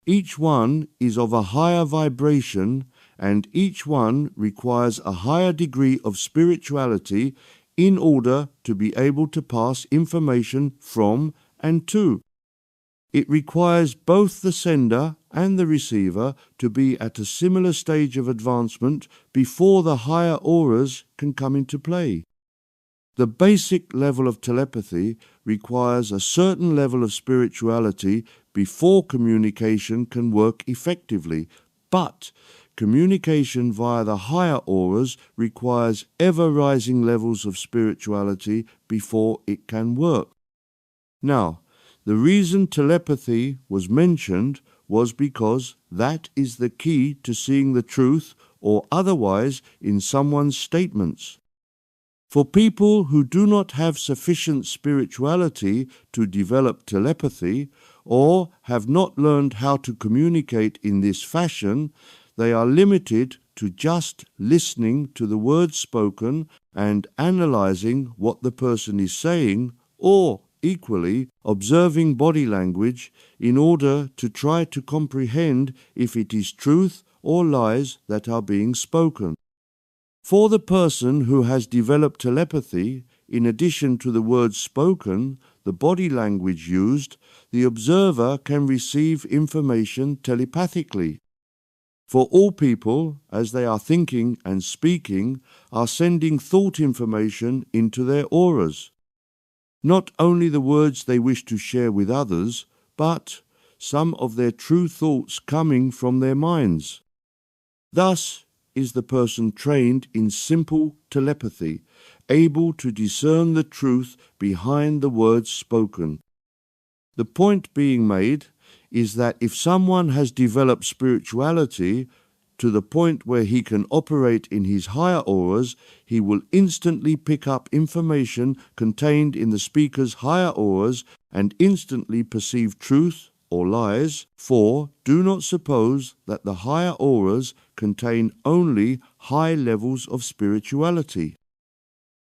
Each one is of a higher vibration, and each one requires a higher degree of spirituality in order to be able to pass information from and to. It requires both the sender and the receiver to be at a similar stage of advancement before the higher auras can come into play. The basic level of telepathy requires a certain level of spirituality before communication can work effectively, but communication via the higher auras requires ever-rising levels of spirituality before it can work. Now, the reason telepathy was mentioned was because that is the key to seeing the truth or otherwise in someone's statements. For people who do not have sufficient spirituality to develop telepathy or have not learned how to communicate in this fashion, they are limited to just listening to the words spoken and analyzing what the person is saying, or equally observing body language in order to try to comprehend if it is truth or lies that are being spoken. For the person who has developed telepathy, in addition to the words spoken, the body language used, the observer can receive information telepathically. For all people, as they are thinking and speaking, are sending thought information into their auras. Not only the words they wish to share with others, but some of their true thoughts coming from their minds. Thus is the person trained in simple telepathy, able to discern the truth behind the words spoken. The point being made is that if someone has developed spirituality to the point where he can operate in his higher auras, he will instantly pick up information contained in the speaker's higher auras and instantly perceive truth or lies, for do not suppose that the higher auras contain only high levels of spirituality.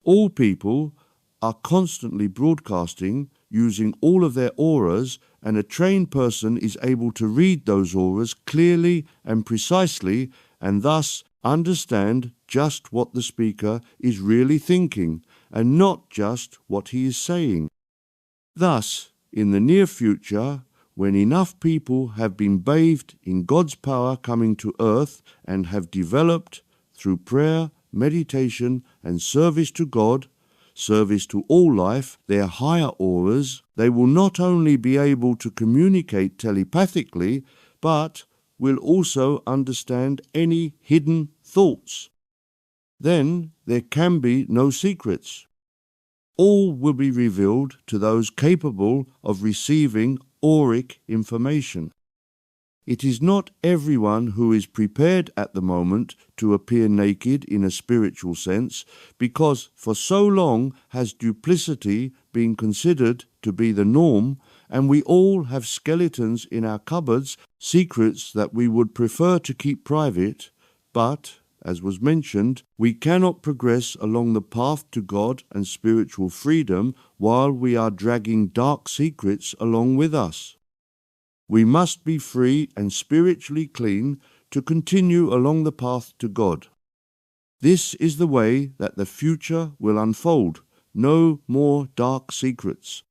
All people are constantly broadcasting using all of their auras, and a trained person is able to read those auras clearly and precisely and thus understand just what the speaker is really thinking and not just what he is saying. Thus, in the near future, when enough people have been bathed in God's power coming to earth and have developed, through prayer, meditation, and service to God, service to all life, their higher auras, they will not only be able to communicate telepathically, but will also understand any hidden thoughts. Then there can be no secrets. All will be revealed to those capable of receiving auric information. It is not everyone who is prepared at the moment to appear naked in a spiritual sense, because for so long has duplicity been considered to be the norm, and we all have skeletons in our cupboards, secrets that we would prefer to keep private, but, as was mentioned, we cannot progress along the path to God and spiritual freedom while we are dragging dark secrets along with us. We must be free and spiritually clean to continue along the path to God. This is the way that the future will unfold. No more dark secrets.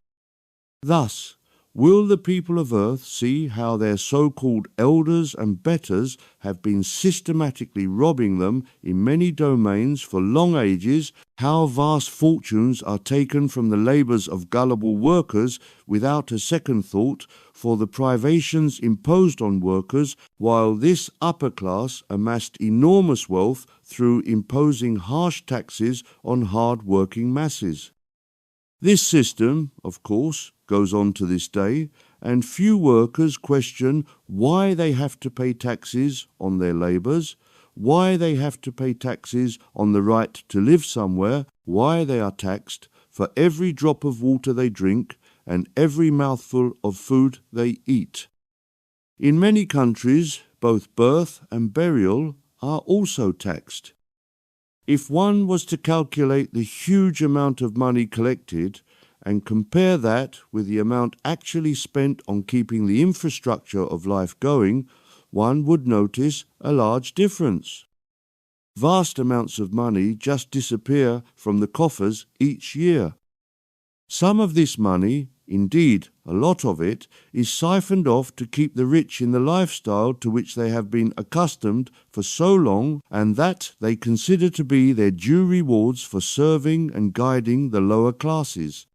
Thus, will the people of earth see how their so-called elders and betters have been systematically robbing them in many domains for long ages, how vast fortunes are taken from the labours of gullible workers without a second thought for the privations imposed on workers, while this upper class amassed enormous wealth through imposing harsh taxes on hard-working masses. This system, of course, goes on to this day, and few workers question why they have to pay taxes on their labours, why they have to pay taxes on the right to live somewhere, why they are taxed for every drop of water they drink and every mouthful of food they eat. In many countries, both birth and burial are also taxed. If one was to calculate the huge amount of money collected and compare that with the amount actually spent on keeping the infrastructure of life going, one would notice a large difference. Vast amounts of money just disappear from the coffers each year. Some of this money, indeed a lot of it, is siphoned off to keep the rich in the lifestyle to which they have been accustomed for so long, and that they consider to be their due rewards for serving and guiding the lower classes.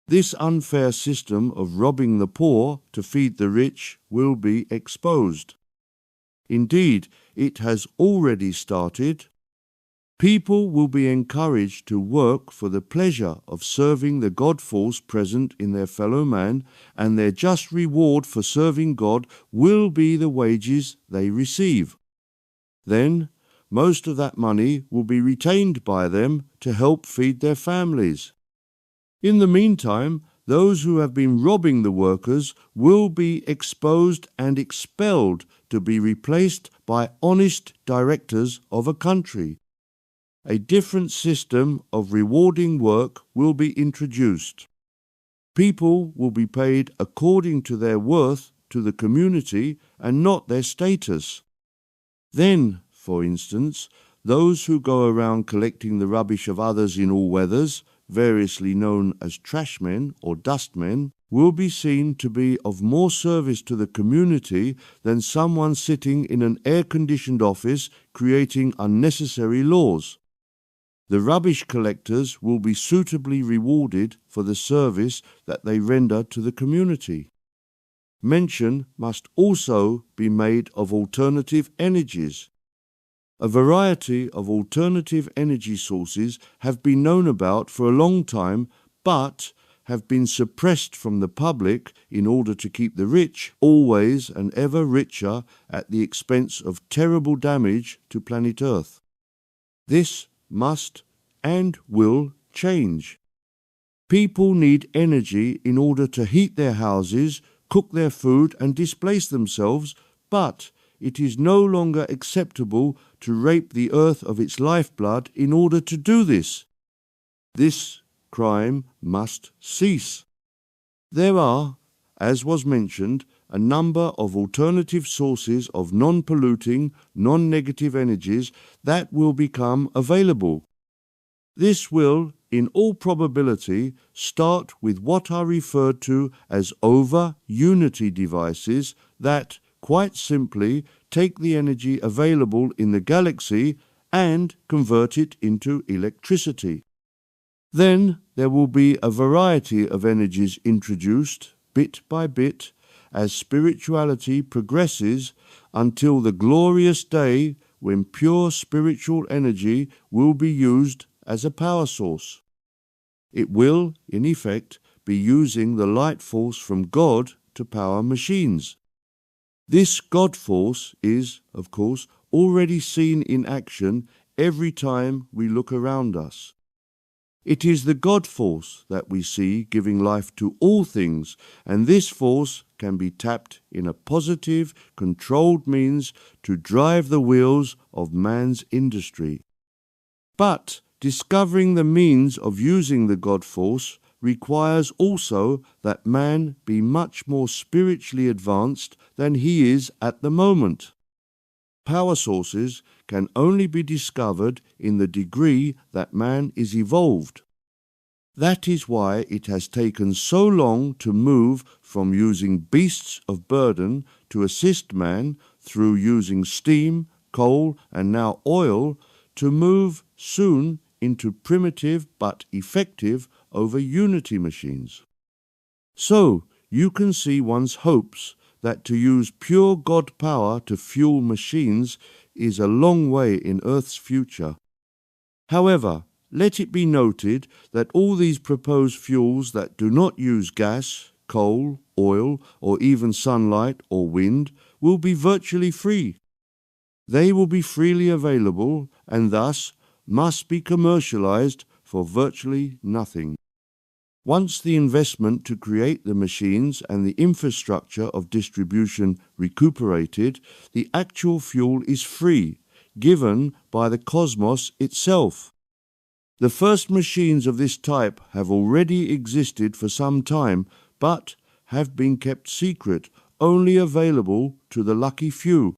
This unfair system of robbing the poor to feed the rich will be exposed. Indeed, it has already started. People will be encouraged to work for the pleasure of serving the God force present in their fellow man, and their just reward for serving God will be the wages they receive. Then, most of that money will be retained by them to help feed their families. In the meantime, those who have been robbing the workers will be exposed and expelled to be replaced by honest directors of a country. A different system of rewarding work will be introduced. People will be paid according to their worth to the community and not their status. Then, for instance, those who go around collecting the rubbish of others in all weathers, variously known as trashmen or dustmen, will be seen to be of more service to the community than someone sitting in an air-conditioned office creating unnecessary laws. The rubbish collectors will be suitably rewarded for the service that they render to the community. Mention must also be made of alternative energies. A variety of alternative energy sources have been known about for a long time, but have been suppressed from the public in order to keep the rich always and ever richer at the expense of terrible damage to planet Earth. This must and will change. People need energy in order to heat their houses, cook their food and displace themselves, but it is no longer acceptable to rape the earth of its lifeblood in order to do this. This crime must cease. There are, as was mentioned, a number of alternative sources of non-polluting, non-negative energies that will become available. This will, in all probability, start with what are referred to as over-unity devices that, quite simply, take the energy available in the galaxy and convert it into electricity. Then there will be a variety of energies introduced, bit by bit, as spirituality progresses until the glorious day when pure spiritual energy will be used as a power source. It will, in effect, be using the light force from God to power machines. This God force is, of course, already seen in action every time we look around us. It is the God force that we see giving life to all things, and this force can be tapped in a positive, controlled means to drive the wheels of man's industry. But discovering the means of using the God force requires also that man be much more spiritually advanced than he is at the moment. Power sources can only be discovered in the degree that man is evolved. That is why it has taken so long to move from using beasts of burden to assist man through using steam, coal, and now oil to move soon into primitive but effective over unity machines. So you can see one's hopes that to use pure God power to fuel machines is a long way in Earth's future. However, let it be noted that all these proposed fuels that do not use gas, coal, oil, or even sunlight or wind will be virtually free. They will be freely available and thus must be commercialized for virtually nothing. Once the investment to create the machines and the infrastructure of distribution recuperated, the actual fuel is free, given by the cosmos itself. The first machines of this type have already existed for some time, but have been kept secret, only available to the lucky few.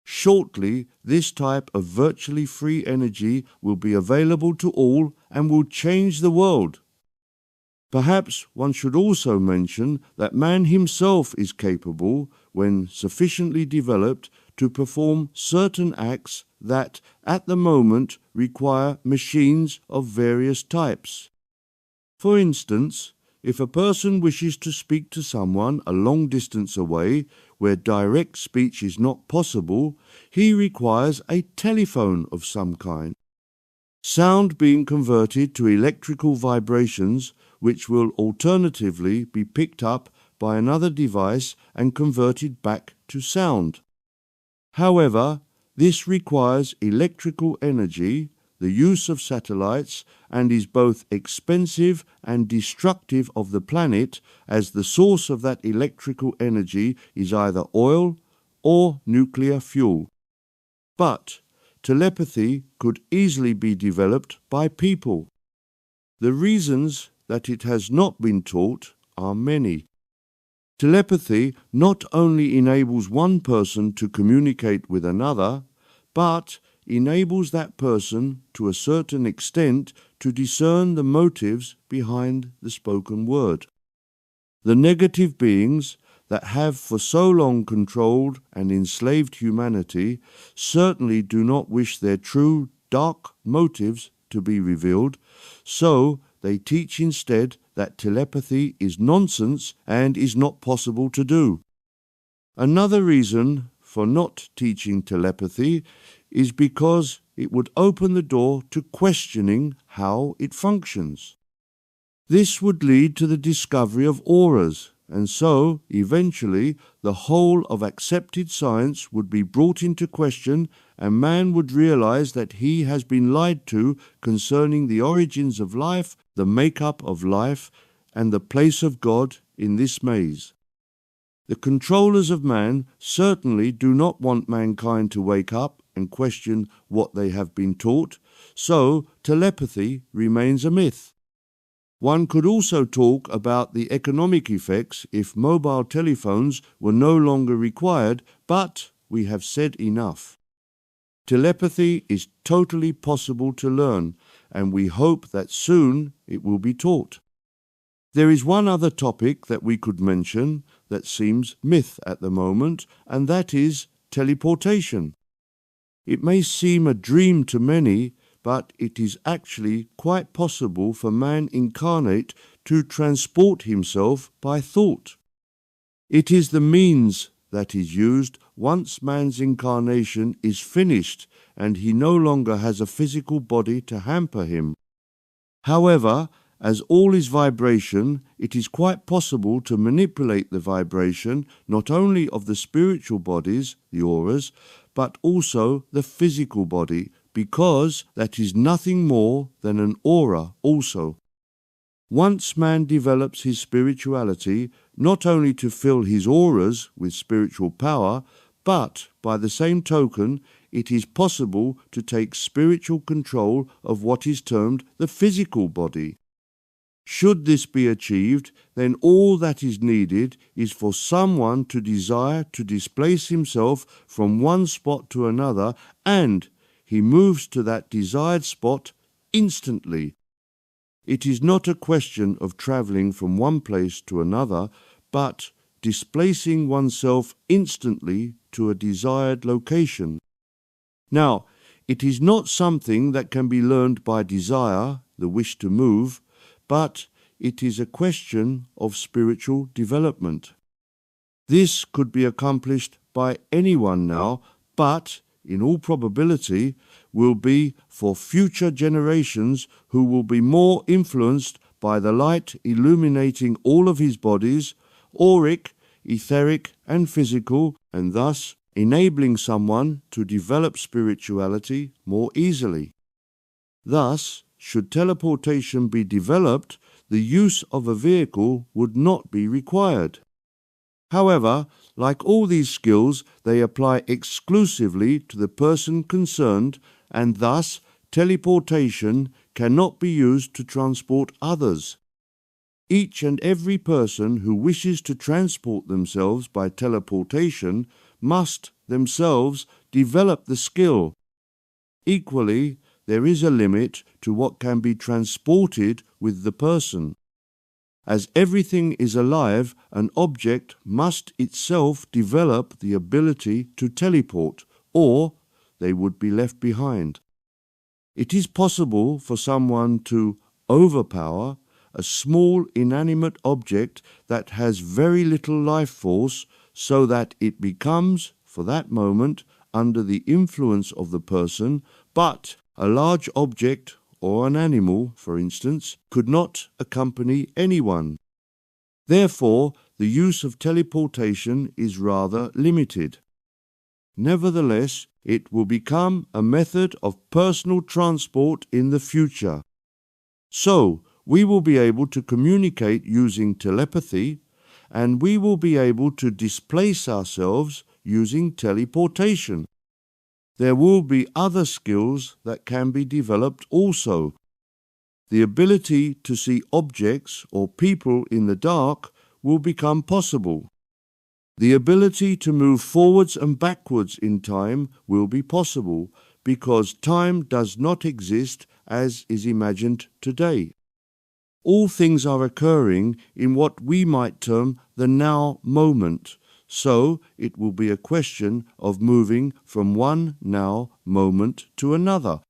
Shortly, this type of virtually free energy will be available to all and will change the world. Perhaps one should also mention that man himself is capable, when sufficiently developed, to perform certain acts that, at the moment, require machines of various types. For instance, if a person wishes to speak to someone a long distance away, where direct speech is not possible, he requires a telephone of some kind. Sound being converted to electrical vibrations, which will alternatively be picked up by another device and converted back to sound. However, this requires electrical energy, the use of satellites, and is both expensive and destructive of the planet, as the source of that electrical energy is either oil or nuclear fuel. But telepathy could easily be developed by people. The reasons that it has not been taught are many. Telepathy not only enables one person to communicate with another, but enables that person to a certain extent to discern the motives behind the spoken word. The negative beings that have for so long controlled and enslaved humanity certainly do not wish their true dark motives to be revealed, so they teach instead that telepathy is nonsense and is not possible to do. Another reason for not teaching telepathy is because it would open the door to questioning how it functions. This would lead to the discovery of auras, and so, eventually, the whole of accepted science would be brought into question, and man would realize that he has been lied to concerning the origins of life, the make-up of life, and the place of God in this maze. The controllers of man certainly do not want mankind to wake up and question what they have been taught, so telepathy remains a myth. One could also talk about the economic effects if mobile telephones were no longer required, but we have said enough. Telepathy is totally possible to learn, and we hope that soon it will be taught. There is one other topic that we could mention that seems myth at the moment, and that is teleportation. It may seem a dream to many, but it is actually quite possible for man incarnate to transport himself by thought. It is the means that is used once man's incarnation is finished and he no longer has a physical body to hamper him. However, As all is vibration, it is quite possible to manipulate the vibration not only of the spiritual bodies, the auras, but also the physical body, because that is nothing more than an aura also. Once man develops his spirituality, not only to fill his auras with spiritual power, but by the same token, it is possible to take spiritual control of what is termed the physical body. Should this be achieved, then all that is needed is for someone to desire to displace himself from one spot to another, and he moves to that desired spot instantly. It is not a question of travelling from one place to another, but displacing oneself instantly to a desired location. Now, it is not something that can be learned by desire, the wish to move, but it is a question of spiritual development. This could be accomplished by anyone now, but in all probability will be for future generations who will be more influenced by the light illuminating all of his bodies, auric, etheric and physical, and thus enabling someone to develop spirituality more easily. Thus, should teleportation be developed, the use of a vehicle would not be required. However, like all these skills, they apply exclusively to the person concerned, and thus teleportation cannot be used to transport others. Each and every person who wishes to transport themselves by teleportation must themselves develop the skill. Equally, there is a limit to what can be transported with the person. As everything is alive, an object must itself develop the ability to teleport, or they would be left behind. It is possible for someone to overpower a small inanimate object that has very little life force, so that it becomes, for that moment, under the influence of the person, but a large object or an animal, for instance, could not accompany anyone. Therefore, the use of teleportation is rather limited. Nevertheless, it will become a method of personal transport in the future. So, we will be able to communicate using telepathy, and we will be able to displace ourselves using teleportation. There will be other skills that can be developed also. The ability to see objects or people in the dark will become possible. The ability to move forwards and backwards in time will be possible, because time does not exist as is imagined today. All things are occurring in what we might term the now moment. So it will be a question of moving from one now moment to another.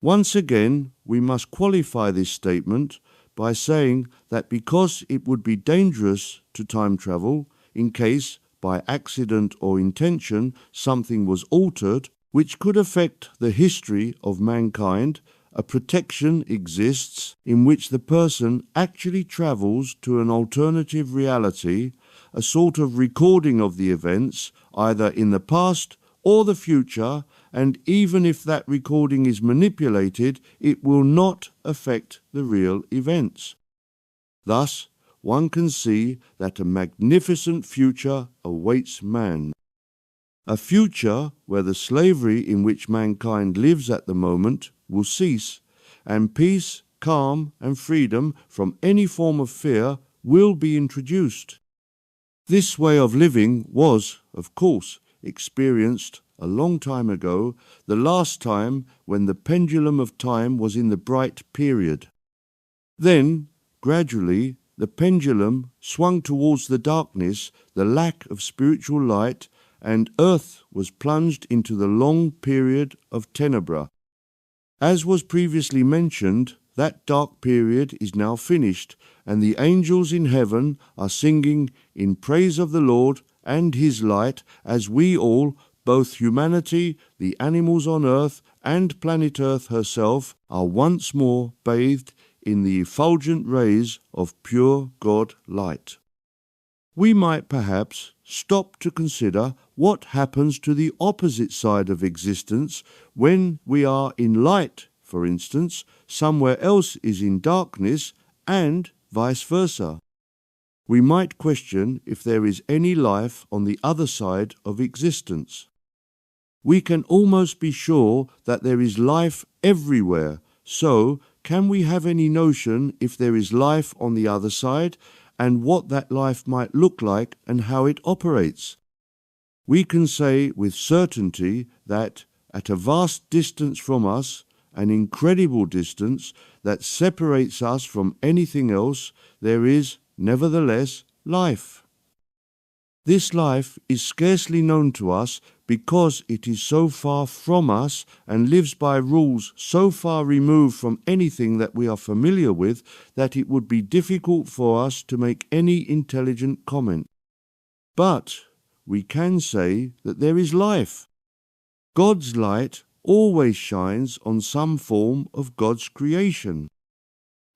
Once again, we must qualify this statement by saying that because it would be dangerous to time travel in case, by accident or intention, something was altered, which could affect the history of mankind, a protection exists in which the person actually travels to an alternative reality, a sort of recording of the events, either in the past or the future, and even if that recording is manipulated, it will not affect the real events. Thus, one can see that a magnificent future awaits man. A future where the slavery in which mankind lives at the moment will cease, and peace, calm, and freedom from any form of fear will be introduced. This way of living was, of course, experienced a long time ago, the last time when the pendulum of time was in the bright period. Then, gradually, the pendulum swung towards the darkness, the lack of spiritual light, and earth was plunged into the long period of tenebra. As was previously mentioned, that dark period is now finished, and the angels in heaven are singing in praise of the Lord and his light, as we all, both humanity, the animals on earth, and planet Earth herself, are once more bathed in the effulgent rays of pure God light. We might perhaps stop to consider what happens to the opposite side of existence when we are in light, for instance, somewhere else is in darkness, and vice versa. We might question if there is any life on the other side of existence. We can almost be sure that there is life everywhere, so can we have any notion if there is life on the other side, and what that life might look like and how it operates? We can say with certainty that at a vast distance from us, an incredible distance that separates us from anything else, there is, nevertheless, life. This life is scarcely known to us because it is so far from us and lives by rules so far removed from anything that we are familiar with that it would be difficult for us to make any intelligent comment. But we can say that there is life. God's light always shines on some form of God's creation.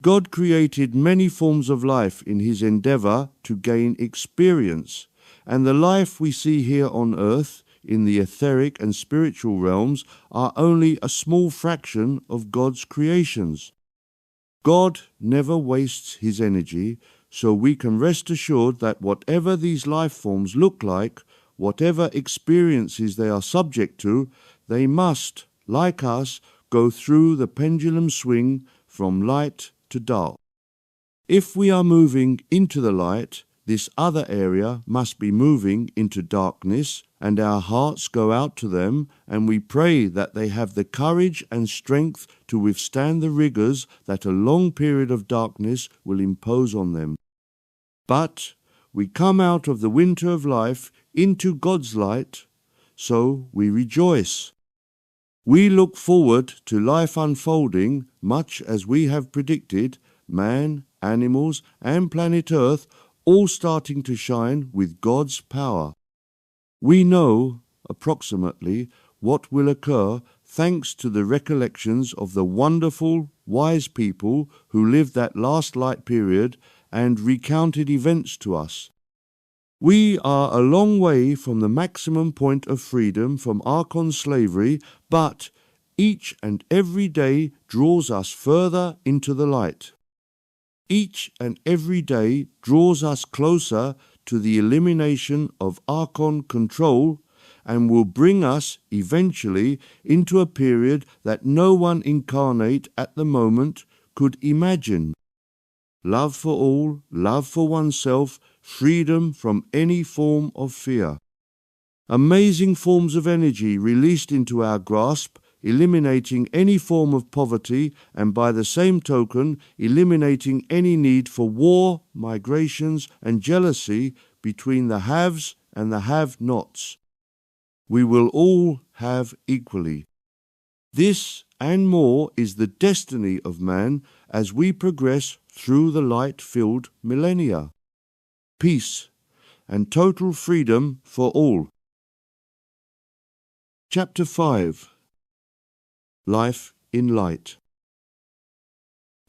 God created many forms of life in his endeavor to gain experience, and the life we see here on earth in the etheric and spiritual realms are only a small fraction of God's creations. God never wastes his energy, so we can rest assured that whatever these life forms look like, whatever experiences they are subject to, they must, like us, go through the pendulum swing from light to dark. If we are moving into the light, this other area must be moving into darkness, and our hearts go out to them, and we pray that they have the courage and strength to withstand the rigors that a long period of darkness will impose on them. But we come out of the winter of life into God's light, so we rejoice. We look forward to life unfolding much as we have predicted, man, animals, and planet Earth all starting to shine with God's power. We know, approximately, what will occur thanks to the recollections of the wonderful, wise people who lived that last light period and recounted events to us. We are a long way from the maximum point of freedom from Archon slavery, but each and every day draws us further into the light. Each and every day draws us closer to the elimination of Archon control and will bring us eventually into a period that no one incarnate at the moment could imagine. Love for all, love for oneself, freedom from any form of fear. Amazing forms of energy released into our grasp, eliminating any form of poverty and by the same token eliminating any need for war, migrations and jealousy between the haves and the have-nots. We will all have equally. This and more is the destiny of man as we progress through the light-filled millennia. Peace and total freedom for all. Chapter 5. Life in Light.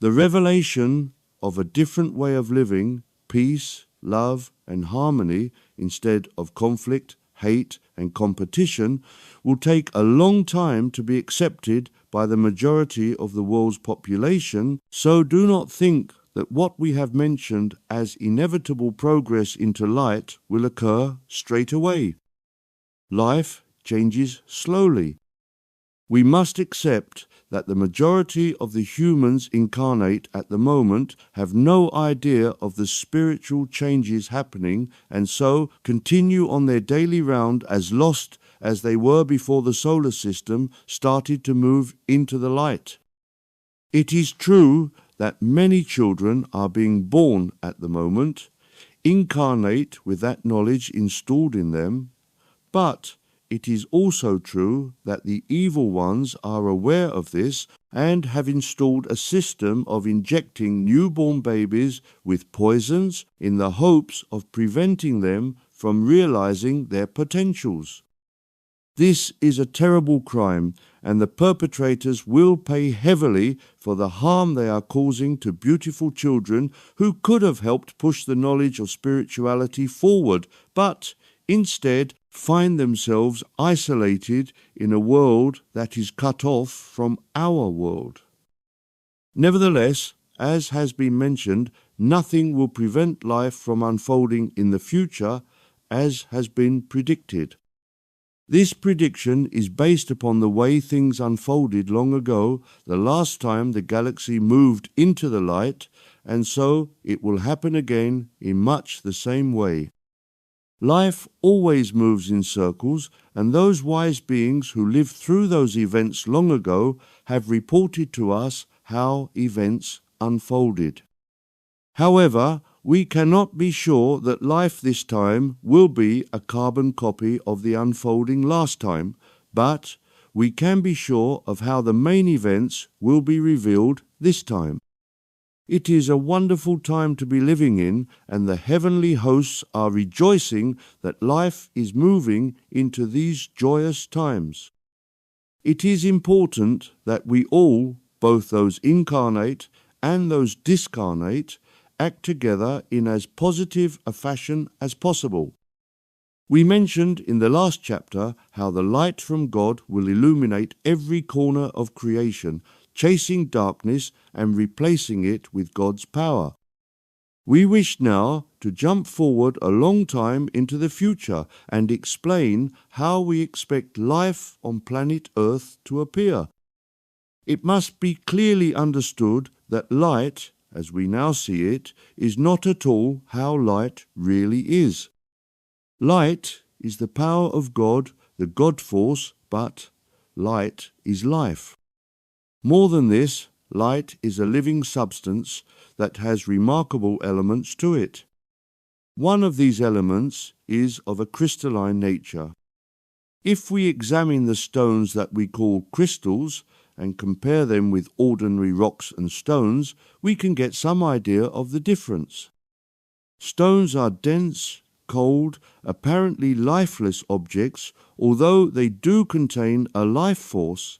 The revelation of a different way of living, peace, love, and harmony instead of conflict, hate, and competition will take a long time to be accepted by the majority of the world's population, so do not think that what we have mentioned as inevitable progress into light will occur straight away. Life changes slowly. We must accept that the majority of the humans incarnate at the moment have no idea of the spiritual changes happening and so continue on their daily round as lost as they were before the solar system started to move into the light. It is true that many children are being born at the moment, incarnate with that knowledge installed in them, but it is also true that the evil ones are aware of this and have installed a system of injecting newborn babies with poisons in the hopes of preventing them from realizing their potentials. This is a terrible crime, and the perpetrators will pay heavily for the harm they are causing to beautiful children who could have helped push the knowledge of spirituality forward, but instead find themselves isolated in a world that is cut off from our world. Nevertheless, as has been mentioned, nothing will prevent life from unfolding in the future as has been predicted. This prediction is based upon the way things unfolded long ago, the last time the galaxy moved into the light, and so it will happen again in much the same way. Life always moves in circles, and those wise beings who lived through those events long ago have reported to us how events unfolded. However, we cannot be sure that life this time will be a carbon copy of the unfolding last time, but we can be sure of how the main events will be revealed this time. It is a wonderful time to be living in, and the heavenly hosts are rejoicing that life is moving into these joyous times. It is important that we all, both those incarnate and those discarnate, act together in as positive a fashion as possible. We mentioned in the last chapter how the light from God will illuminate every corner of creation, chasing darkness and replacing it with God's power. We wish now to jump forward a long time into the future and explain how we expect life on planet Earth to appear. It must be clearly understood that light, as we now see it, is not at all how light really is. Light is the power of God, the God force, but light is life. More than this, light is a living substance that has remarkable elements to it. One of these elements is of a crystalline nature. If we examine the stones that we call crystals, and compare them with ordinary rocks and stones, we can get some idea of the difference. Stones are dense, cold, apparently lifeless objects, although they do contain a life force.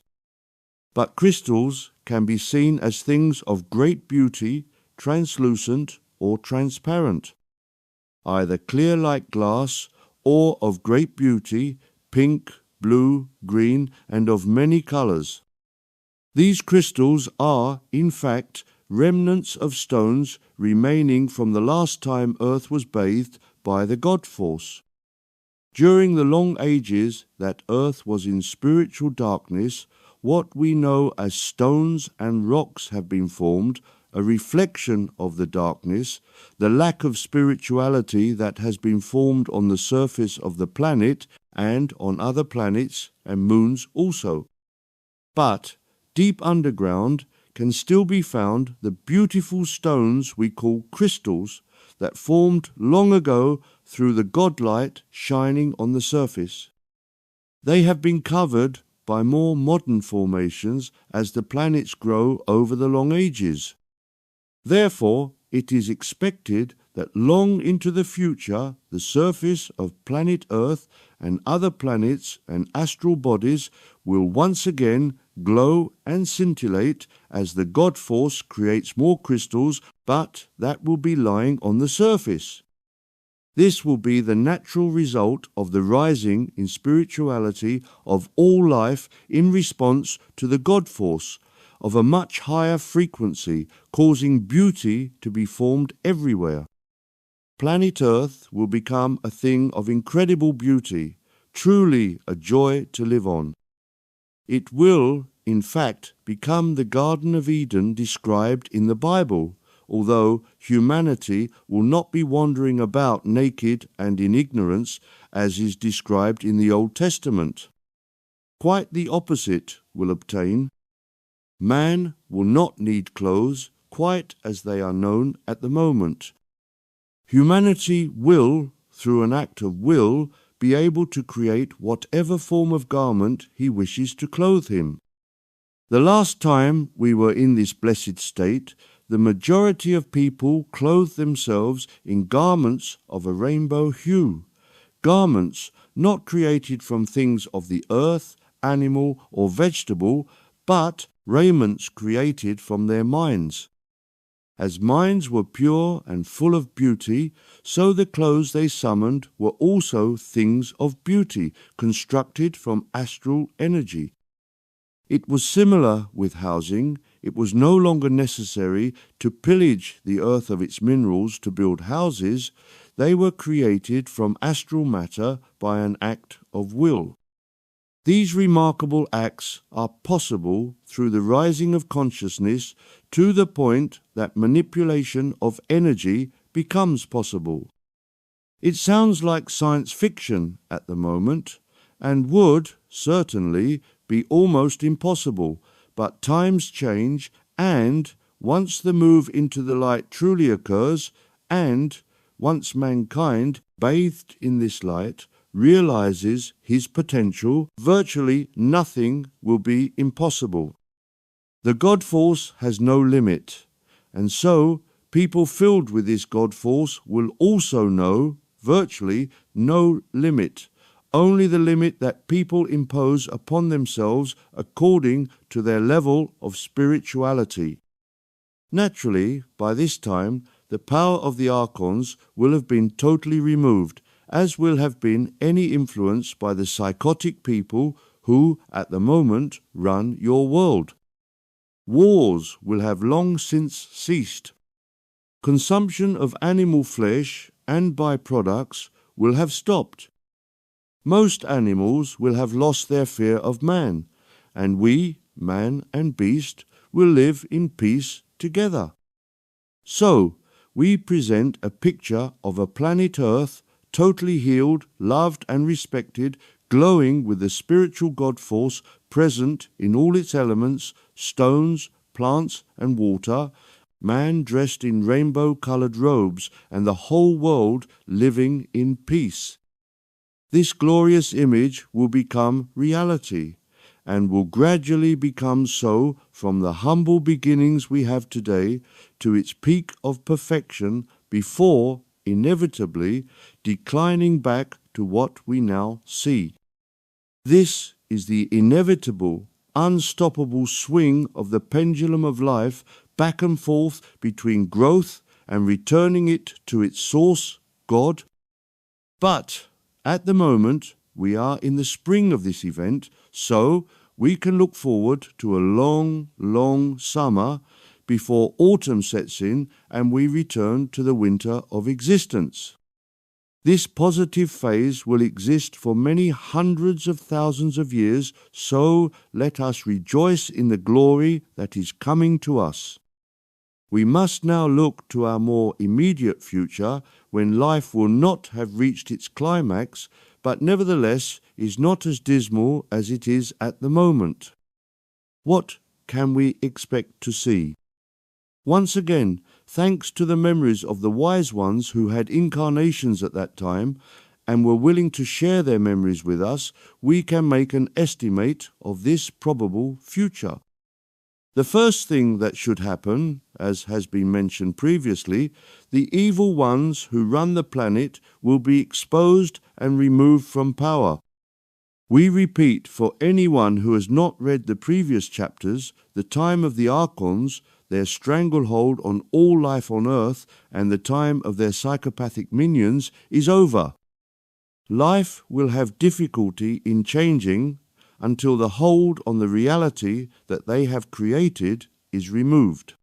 But crystals can be seen as things of great beauty, translucent or transparent, either clear like glass or of great beauty, pink, blue, green, and of many colours. These crystals are, in fact, remnants of stones remaining from the last time Earth was bathed by the God force. During the long ages that Earth was in spiritual darkness, what we know as stones and rocks have been formed, a reflection of the darkness, the lack of spirituality that has been formed on the surface of the planet and on other planets and moons also. But deep underground can still be found the beautiful stones we call crystals that formed long ago through the godlight shining on the surface. They have been covered by more modern formations as the planets grow over the long ages. Therefore, it is expected that long into the future the surface of planet Earth and other planets and astral bodies will once again glow and scintillate as the God force creates more crystals, but that will be lying on the surface. This will be the natural result of the rising in spirituality of all life in response to the God force of a much higher frequency, causing beauty to be formed everywhere. Planet Earth will become a thing of incredible beauty, truly a joy to live on. It will, in fact, become the Garden of Eden described in the Bible, although humanity will not be wandering about naked and in ignorance as is described in the Old Testament. Quite the opposite will obtain. Man will not need clothes quite as they are known at the moment. Humanity will, through an act of will, be able to create whatever form of garment he wishes to clothe him. The last time we were in this blessed state, the majority of people clothed themselves in garments of a rainbow hue, garments not created from things of the earth, animal, or vegetable, but raiments created from their minds. As minds were pure and full of beauty, so the clothes they summoned were also things of beauty, constructed from astral energy. It was similar with housing. It was no longer necessary to pillage the earth of its minerals to build houses. They were created from astral matter by an act of will. These remarkable acts are possible through the rising of consciousness to the point that manipulation of energy becomes possible. It sounds like science fiction at the moment, and would, certainly, be almost impossible, but times change, and once the move into the light truly occurs, and once mankind, bathed in this light, realizes his potential, virtually nothing will be impossible. The God force has no limit, and so people filled with this God force will also know virtually no limit, only the limit that people impose upon themselves according to their level of spirituality. Naturally, by this time, the power of the archons will have been totally removed, as will have been any influence by the psychotic people who, at the moment, run your world. Wars will have long since ceased. Consumption of animal flesh and byproducts will have stopped. Most animals will have lost their fear of man, and we, man and beast, will live in peace together. So, we present a picture of a planet Earth totally healed, loved and respected, glowing with the spiritual God force present in all its elements, stones, plants and water, man dressed in rainbow-coloured robes, and the whole world living in peace. This glorious image will become reality, and will gradually become so from the humble beginnings we have today to its peak of perfection before, inevitably, declining back to what we now see. This is the inevitable, unstoppable swing of the pendulum of life back and forth between growth and returning it to its source, God. But at the moment, we are in the spring of this event, so we can look forward to a long, long summer before autumn sets in and we return to the winter of existence. This positive phase will exist for many hundreds of thousands of years, so let us rejoice in the glory that is coming to us. We must now look to our more immediate future, when life will not have reached its climax, but nevertheless is not as dismal as it is at the moment. What can we expect to see? Once again, thanks to the memories of the wise ones who had incarnations at that time and were willing to share their memories with us, we can make an estimate of this probable future. The first thing that should happen, as has been mentioned previously, the evil ones who run the planet will be exposed and removed from power. We repeat for anyone who has not read the previous chapters, the time of the archons, their stranglehold on all life on earth, and the time of their psychopathic minions is over. Life will have difficulty in changing until the hold on the reality that they have created is removed.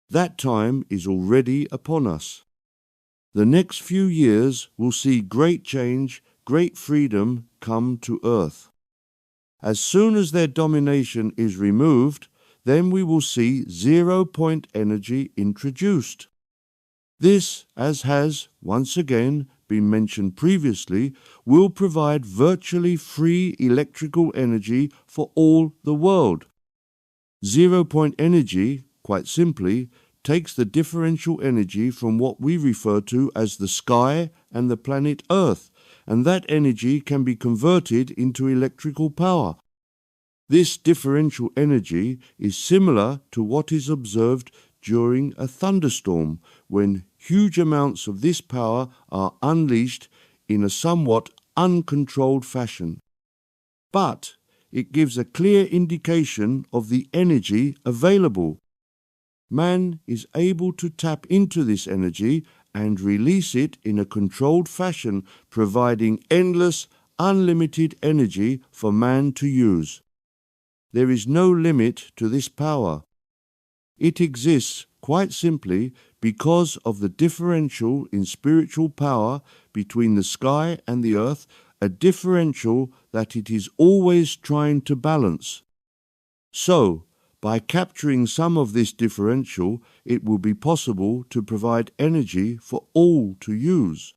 That time is already upon us. The next few years will see great change, great freedom come to earth. As soon as their domination is removed, then we will see 0-point energy introduced. This, as has, once again, been mentioned previously, will provide virtually free electrical energy for all the world. 0-point energy, quite simply, takes the differential energy from what we refer to as the sky and the planet Earth, and that energy can be converted into electrical power. This differential energy is similar to what is observed during a thunderstorm, when huge amounts of this power are unleashed in a somewhat uncontrolled fashion. But it gives a clear indication of the energy available. Man is able to tap into this energy and release it in a controlled fashion, providing endless, unlimited energy for man to use. There is no limit to this power. It exists quite simply because of the differential in spiritual power between the sky and the earth, a differential that it is always trying to balance. So, by capturing some of this differential, it will be possible to provide energy for all to use.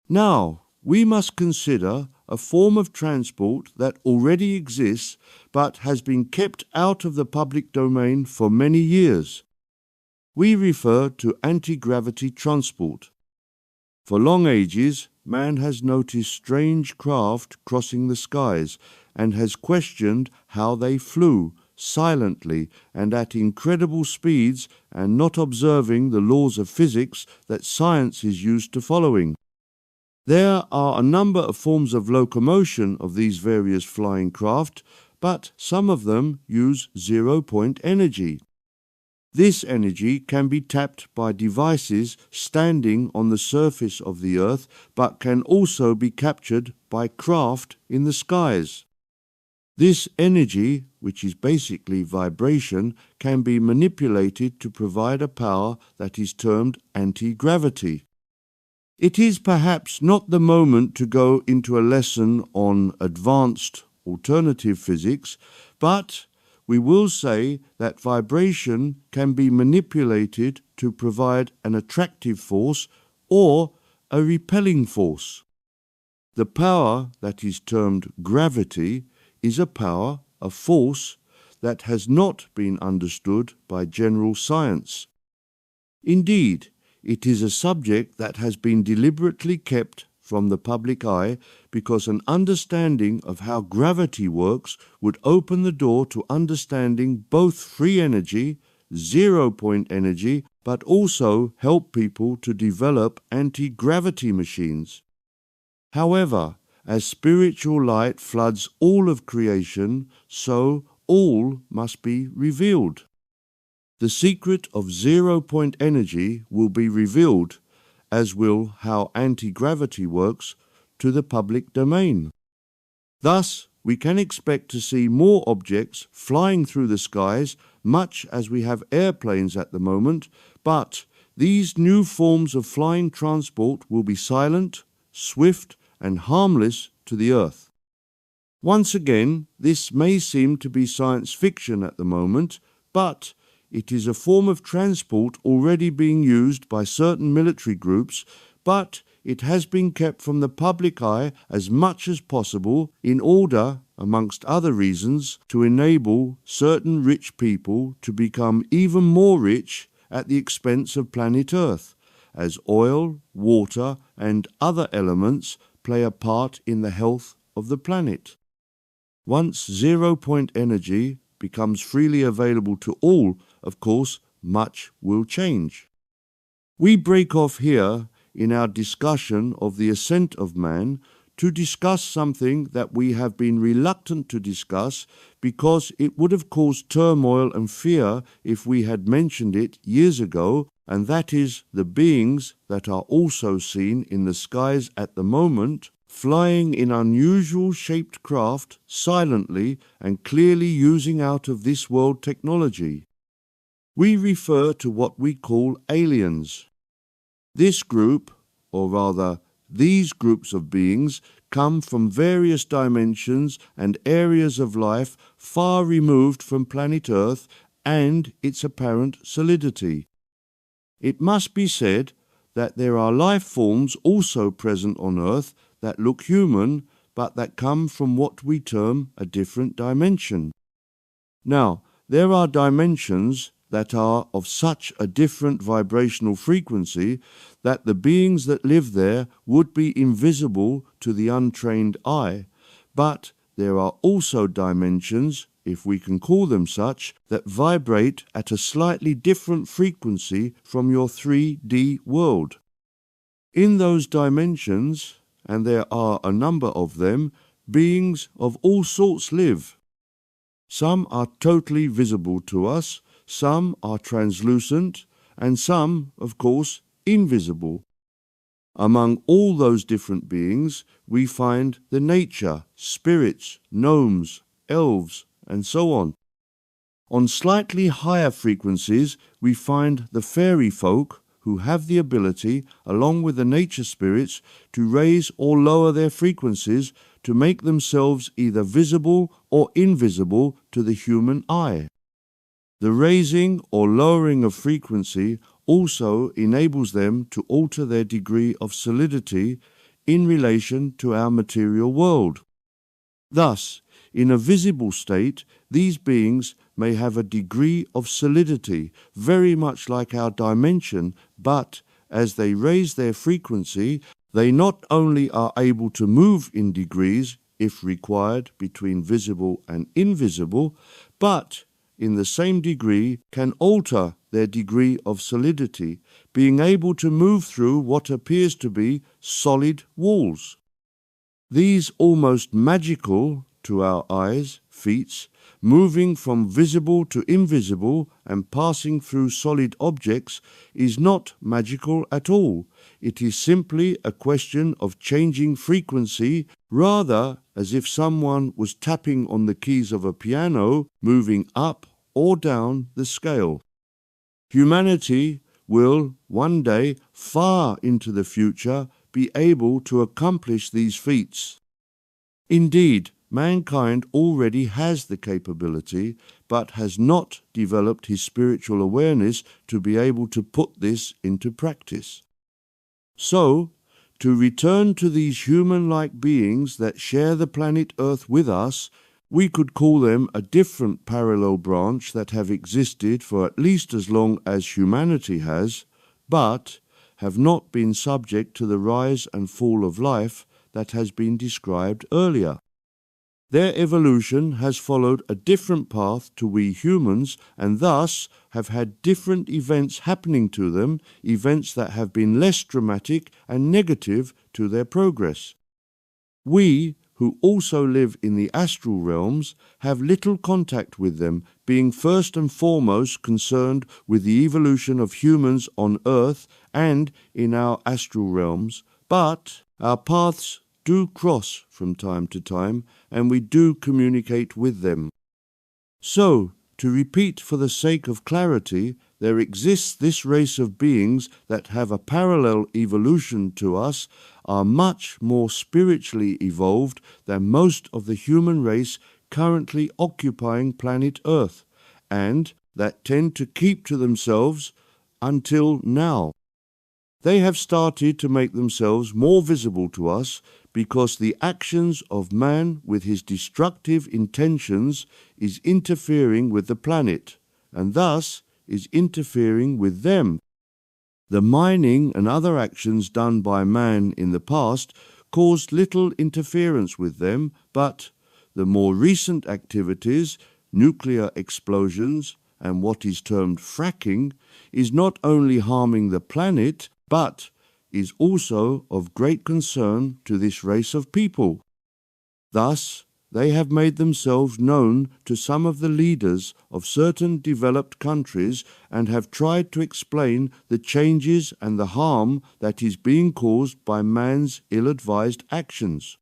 Now, we must consider a form of transport that already exists but has been kept out of the public domain for many years. We refer to anti-gravity transport. For long ages, man has noticed strange craft crossing the skies and has questioned how they flew silently and at incredible speeds and not observing the laws of physics that science is used to following. There are a number of forms of locomotion of these various flying craft, but some of them use zero-point energy. This energy can be tapped by devices standing on the surface of the earth, but can also be captured by craft in the skies. This energy, which is basically vibration, can be manipulated to provide a power that is termed anti-gravity. It is perhaps not the moment to go into a lesson on advanced alternative physics, but we will say that vibration can be manipulated to provide an attractive force or a repelling force. The power that is termed gravity is a power, a force, that has not been understood by general science. Indeed, it is a subject that has been deliberately kept from the public eye because an understanding of how gravity works would open the door to understanding both free energy, zero-point energy, but also help people to develop anti-gravity machines. However, as spiritual light floods all of creation, so all must be revealed. The secret of zero-point energy will be revealed, as will how anti-gravity works, to the public domain. Thus, we can expect to see more objects flying through the skies, much as we have airplanes at the moment, but these new forms of flying transport will be silent, swift, and harmless to the earth. Once again, this may seem to be science fiction at the moment, but it is a form of transport already being used by certain military groups, but it has been kept from the public eye as much as possible in order, amongst other reasons, to enable certain rich people to become even more rich at the expense of planet Earth, as oil, water, and other elements play a part in the health of the planet. Once zero-point energy becomes freely available to all, of course, much will change. We break off here in our discussion of the ascent of man to discuss something that we have been reluctant to discuss because it would have caused turmoil and fear if we had mentioned it years ago, and that is the beings that are also seen in the skies at the moment, flying in unusual shaped craft silently and clearly using out of this world technology. We refer to what we call aliens. This group, or rather these groups of beings, come from various dimensions and areas of life far removed from planet Earth and its apparent solidity. It must be said that there are life forms also present on Earth that look human, but that come from what we term a different dimension. Now, there are dimensions that are of such a different vibrational frequency that the beings that live there would be invisible to the untrained eye, but there are also dimensions, if we can call them such, that vibrate at a slightly different frequency from your 3D world. In those dimensions, and there are a number of them, beings of all sorts live. Some are totally visible to us, some are translucent, and some, of course, invisible. Among all those different beings, we find the nature, spirits, gnomes, elves, and so on. On slightly higher frequencies, we find the fairy folk who have the ability, along with the nature spirits, to raise or lower their frequencies to make themselves either visible or invisible to the human eye. The raising or lowering of frequency also enables them to alter their degree of solidity in relation to our material world. Thus, in a visible state, these beings may have a degree of solidity, very much like our dimension, but as they raise their frequency, they not only are able to move in degrees, if required, between visible and invisible, but in the same degree can alter their degree of solidity, being able to move through what appears to be solid walls. These almost magical, to our eyes, feats, moving from visible to invisible and passing through solid objects, is not magical at all. It is simply a question of changing frequency, rather as if someone was tapping on the keys of a piano, moving up or down the scale. Humanity will one day, far into the future, be able to accomplish these feats. Indeed, mankind already has the capability, but has not developed his spiritual awareness to be able to put this into practice. So, to return to these human-like beings that share the planet Earth with us, we could call them a different parallel branch that have existed for at least as long as humanity has, but have not been subject to the rise and fall of life that has been described earlier. Their evolution has followed a different path to we humans, and thus have had different events happening to them, events that have been less dramatic and negative to their progress. We, who also live in the astral realms, have little contact with them, being first and foremost concerned with the evolution of humans on Earth and in our astral realms, but our paths do cross from time to time, and we do communicate with them. So, to repeat for the sake of clarity, there exists this race of beings that have a parallel evolution to us, are much more spiritually evolved than most of the human race currently occupying planet Earth, and that tend to keep to themselves until now. They have started to make themselves more visible to us because the actions of man with his destructive intentions is interfering with the planet, and thus is interfering with them. The mining and other actions done by man in the past caused little interference with them, but the more recent activities, nuclear explosions, and what is termed fracking, is not only harming the planet, but is also of great concern to this race of people. Thus, they have made themselves known to some of the leaders of certain developed countries and have tried to explain the changes and the harm that is being caused by man's ill-advised actions.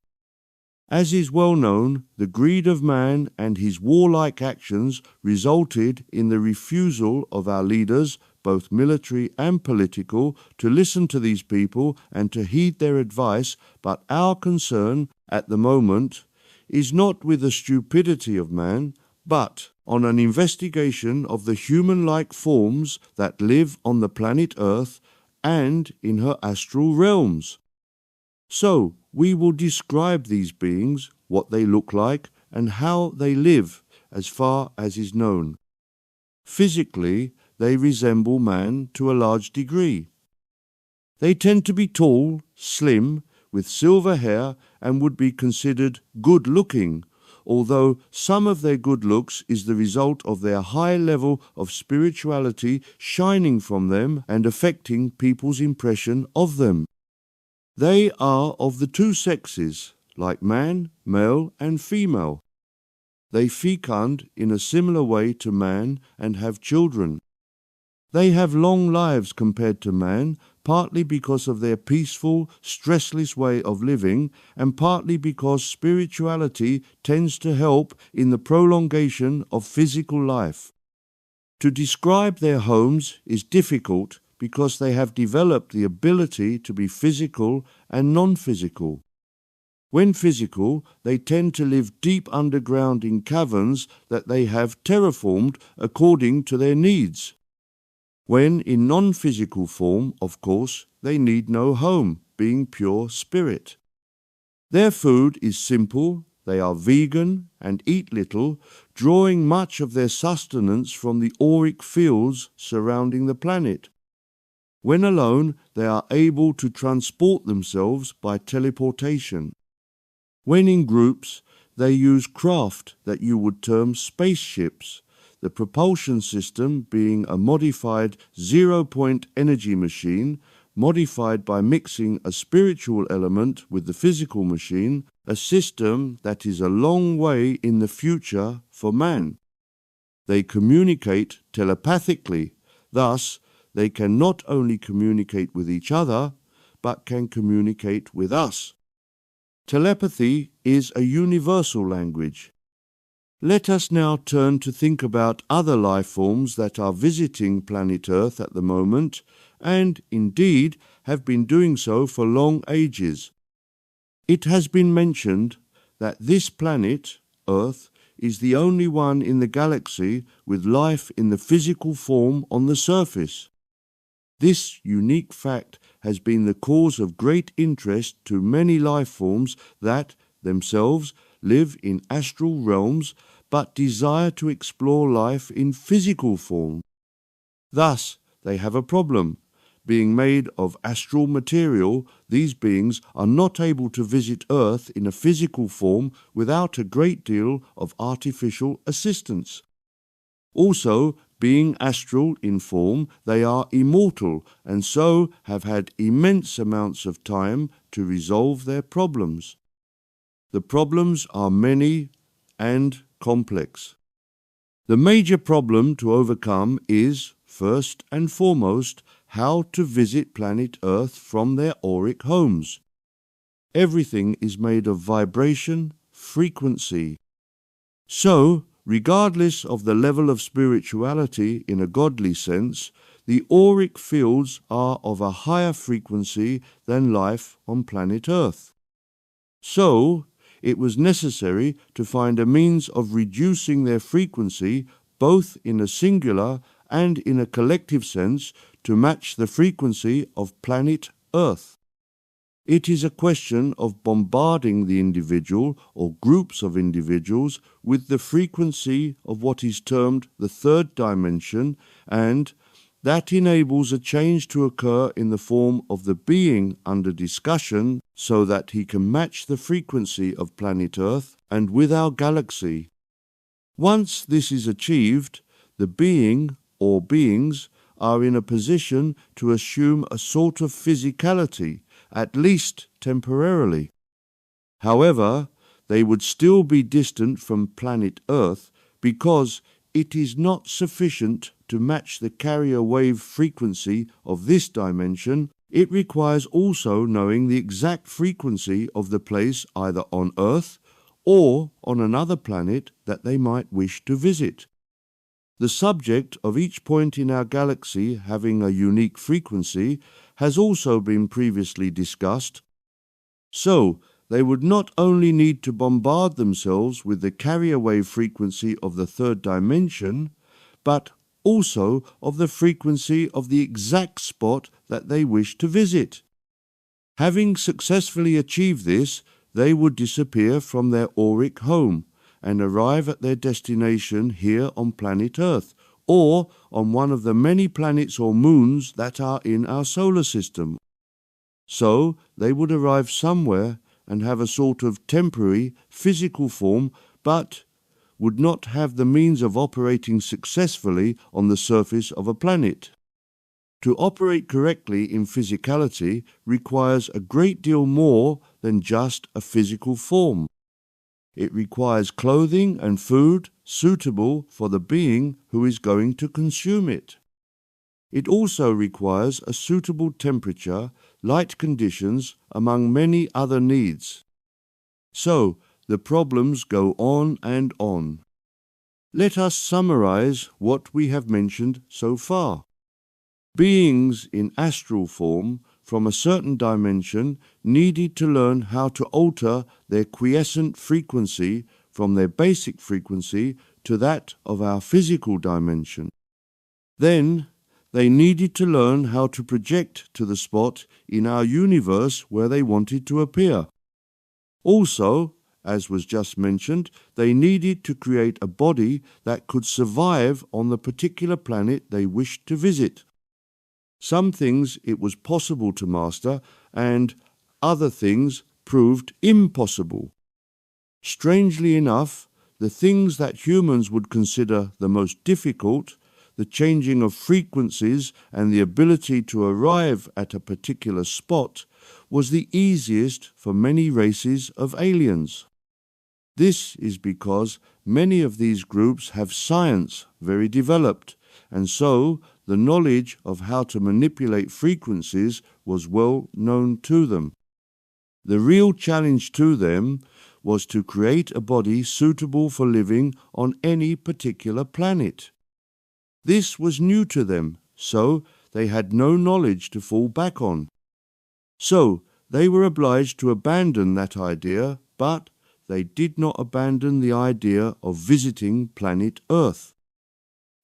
As is well known, the greed of man and his warlike actions resulted in the refusal of our leaders, both military and political, to listen to these people and to heed their advice, but our concern at the moment is not with the stupidity of man, but on an investigation of the human-like forms that live on the planet Earth and in her astral realms. So, we will describe these beings, what they look like, and how they live, as far as is known. Physically, they resemble man to a large degree. They tend to be tall, slim, with silver hair, and would be considered good-looking, although some of their good looks is the result of their high level of spirituality shining from them and affecting people's impression of them. They are of the two sexes, like man, male and female. They fecund in a similar way to man and have children. They have long lives compared to man, partly because of their peaceful, stressless way of living, and partly because spirituality tends to help in the prolongation of physical life. To describe their homes is difficult because they have developed the ability to be physical and non-physical. When physical, they tend to live deep underground in caverns that they have terraformed according to their needs. When in non-physical form, of course, they need no home, being pure spirit. Their food is simple, they are vegan and eat little, drawing much of their sustenance from the auric fields surrounding the planet. When alone, they are able to transport themselves by teleportation. When in groups, they use craft that you would term spaceships, the propulsion system being a modified zero-point energy machine, modified by mixing a spiritual element with the physical machine, a system that is a long way in the future for man. They communicate telepathically, thus they can not only communicate with each other, but can communicate with us. Telepathy is a universal language. Let us now turn to think about other life forms that are visiting planet Earth at the moment, and indeed have been doing so for long ages. It has been mentioned that this planet, Earth, is the only one in the galaxy with life in the physical form on the surface. This unique fact has been the cause of great interest to many life forms that, themselves, live in astral realms but desire to explore life in physical form. Thus, they have a problem. Being made of astral material, these beings are not able to visit Earth in a physical form without a great deal of artificial assistance. Also, being astral in form, they are immortal and so have had immense amounts of time to resolve their problems. The problems are many and complex. The major problem to overcome is, first and foremost, how to visit planet Earth from their auric homes. Everything is made of vibration, frequency. So, regardless of the level of spirituality in a godly sense, the auric fields are of a higher frequency than life on planet Earth. So, it was necessary to find a means of reducing their frequency both in a singular and in a collective sense to match the frequency of planet Earth. It is a question of bombarding the individual or groups of individuals with the frequency of what is termed the third dimension, and that enables a change to occur in the form of the being under discussion so that he can match the frequency of planet Earth and with our galaxy. Once this is achieved, the being or beings are in a position to assume a sort of physicality, at least temporarily. However, they would still be distant from planet Earth because it is not sufficient to match the carrier wave frequency of this dimension. It requires also knowing the exact frequency of the place either on Earth or on another planet that they might wish to visit. The subject of each point in our galaxy having a unique frequency has also been previously discussed. So, they would not only need to bombard themselves with the carrier wave frequency of the third dimension, but also of the frequency of the exact spot that they wish to visit. Having successfully achieved this, they would disappear from their auric home and arrive at their destination here on planet Earth, or on one of the many planets or moons that are in our solar system. So they would arrive somewhere and have a sort of temporary physical form, but would not have the means of operating successfully on the surface of a planet. To operate correctly in physicality requires a great deal more than just a physical form. It requires clothing and food suitable for the being who is going to consume it. It also requires a suitable temperature, light conditions, among many other needs. So, the problems go on and on. Let us summarize what we have mentioned so far. Beings in astral form from a certain dimension needed to learn how to alter their quiescent frequency from their basic frequency to that of our physical dimension. Then, they needed to learn how to project to the spot in our universe where they wanted to appear. Also, as was just mentioned, they needed to create a body that could survive on the particular planet they wished to visit. Some things it was possible to master, and other things proved impossible. Strangely enough, the things that humans would consider the most difficult, the changing of frequencies and the ability to arrive at a particular spot, was the easiest for many races of aliens. This is because many of these groups have science very developed, and so the knowledge of how to manipulate frequencies was well known to them. The real challenge to them was to create a body suitable for living on any particular planet. This was new to them, so they had no knowledge to fall back on. So they were obliged to abandon that idea, but they did not abandon the idea of visiting planet Earth.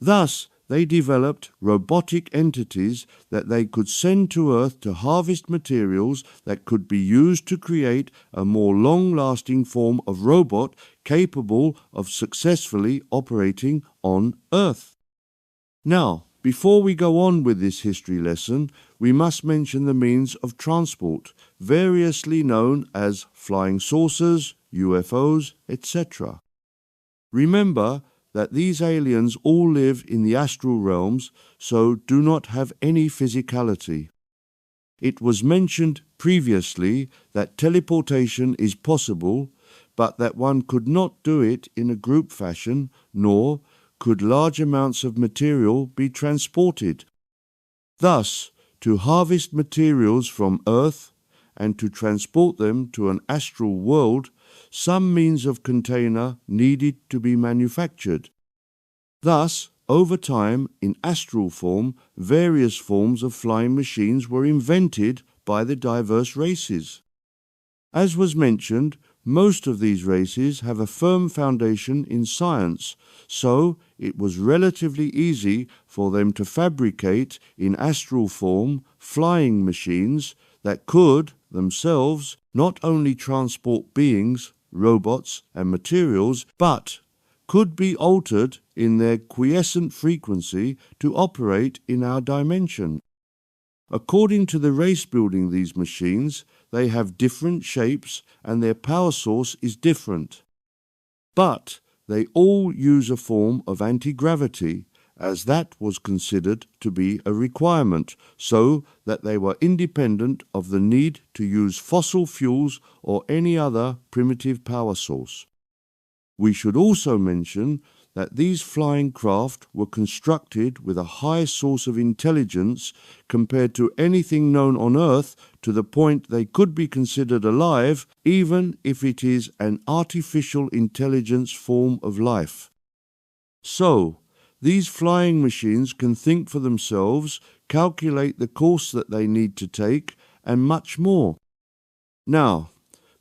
Thus, they developed robotic entities that they could send to Earth to harvest materials that could be used to create a more long-lasting form of robot capable of successfully operating on Earth. Now, before we go on with this history lesson, we must mention the means of transport, variously known as flying saucers, UFOs, etc. Remember that these aliens all live in the astral realms, so do not have any physicality. It was mentioned previously that teleportation is possible, but that one could not do it in a group fashion, nor could large amounts of material be transported. Thus, to harvest materials from Earth and to transport them to an astral world, some means of container needed to be manufactured. Thus, over time, in astral form, various forms of flying machines were invented by the diverse races. As was mentioned, most of these races have a firm foundation in science, so it was relatively easy for them to fabricate in astral form flying machines that could, themselves, not only transport beings, robots, and materials, but could be altered in their quiescent frequency to operate in our dimension. According to the race building these machines, they have different shapes and their power source is different. But they all use a form of anti-gravity, as that was considered to be a requirement, so that they were independent of the need to use fossil fuels or any other primitive power source. We should also mention that these flying craft were constructed with a high source of intelligence compared to anything known on Earth, to the point they could be considered alive even if it is an artificial intelligence form of life. So, these flying machines can think for themselves, calculate the course that they need to take, and much more. Now,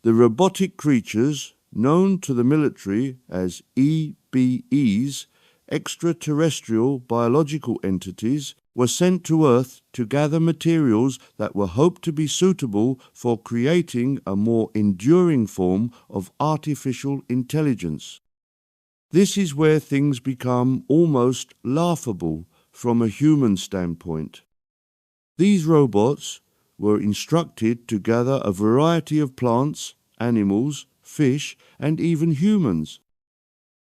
the robotic creatures, known to the military as EBEs, extraterrestrial biological entities, were sent to Earth to gather materials that were hoped to be suitable for creating a more enduring form of artificial intelligence. This is where things become almost laughable from a human standpoint. These robots were instructed to gather a variety of plants, animals, fish, and even humans.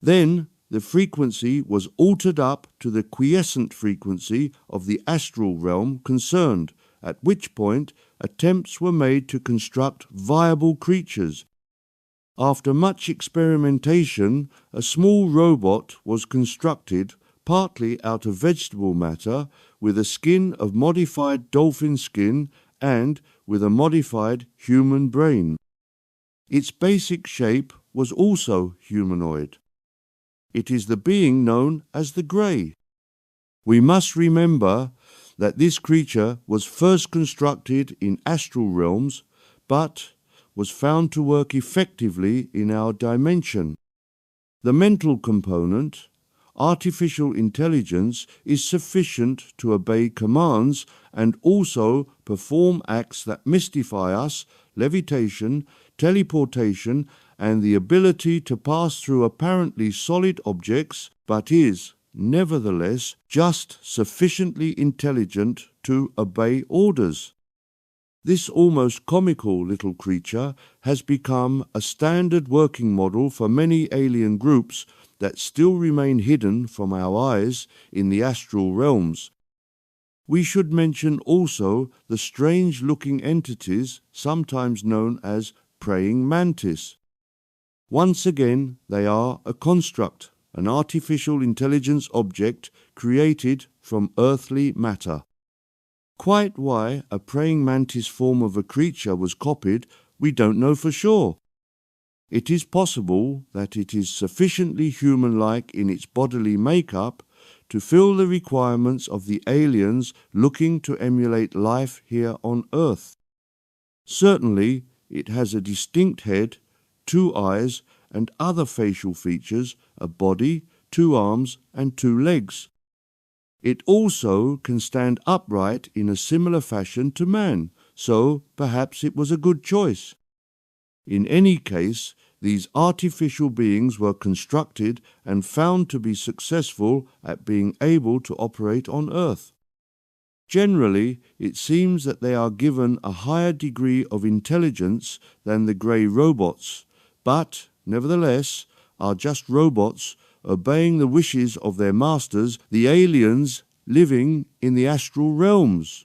Then the frequency was altered up to the quiescent frequency of the astral realm concerned, at which point attempts were made to construct viable creatures. After much experimentation, a small robot was constructed partly out of vegetable matter, with a skin of modified dolphin skin and with a modified human brain. Its basic shape was also humanoid. It is the being known as the Grey. We must remember that this creature was first constructed in astral realms, but was found to work effectively in our dimension. The mental component, artificial intelligence, is sufficient to obey commands and also perform acts that mystify us, levitation, teleportation, and the ability to pass through apparently solid objects, but is, nevertheless, just sufficiently intelligent to obey orders. This almost comical little creature has become a standard working model for many alien groups that still remain hidden from our eyes in the astral realms. We should mention also the strange-looking entities sometimes known as praying mantis. Once again, they are a construct, an artificial intelligence object created from earthly matter. Quite why a praying mantis form of a creature was copied, we don't know for sure. It is possible that it is sufficiently human-like in its bodily makeup to fill the requirements of the aliens looking to emulate life here on Earth. Certainly, it has a distinct head, 2 eyes, and other facial features, a body, 2 arms, and 2 legs. It also can stand upright in a similar fashion to man, so perhaps it was a good choice. In any case, these artificial beings were constructed and found to be successful at being able to operate on Earth. Generally, it seems that they are given a higher degree of intelligence than the grey robots, but, nevertheless, are just robots obeying the wishes of their masters, the aliens living in the astral realms.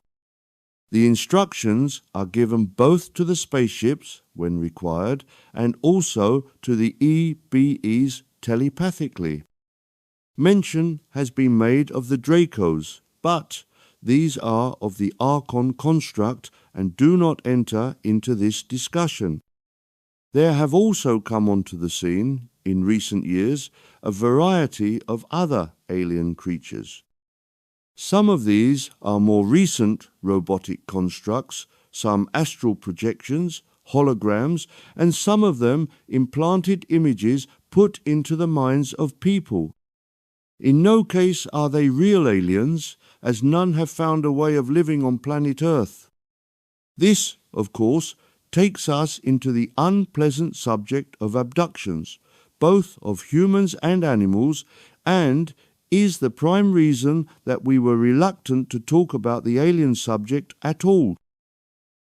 The instructions are given both to the spaceships, when required, and also to the EBEs telepathically. Mention has been made of the Dracos, but these are of the Archon construct and do not enter into this discussion. There have also come onto the scene, in recent years, a variety of other alien creatures. Some of these are more recent robotic constructs, some astral projections, holograms, and some of them implanted images put into the minds of people. In no case are they real aliens, as none have found a way of living on planet Earth. This, of course, takes us into the unpleasant subject of abductions, both of humans and animals, and is the prime reason that we were reluctant to talk about the alien subject at all.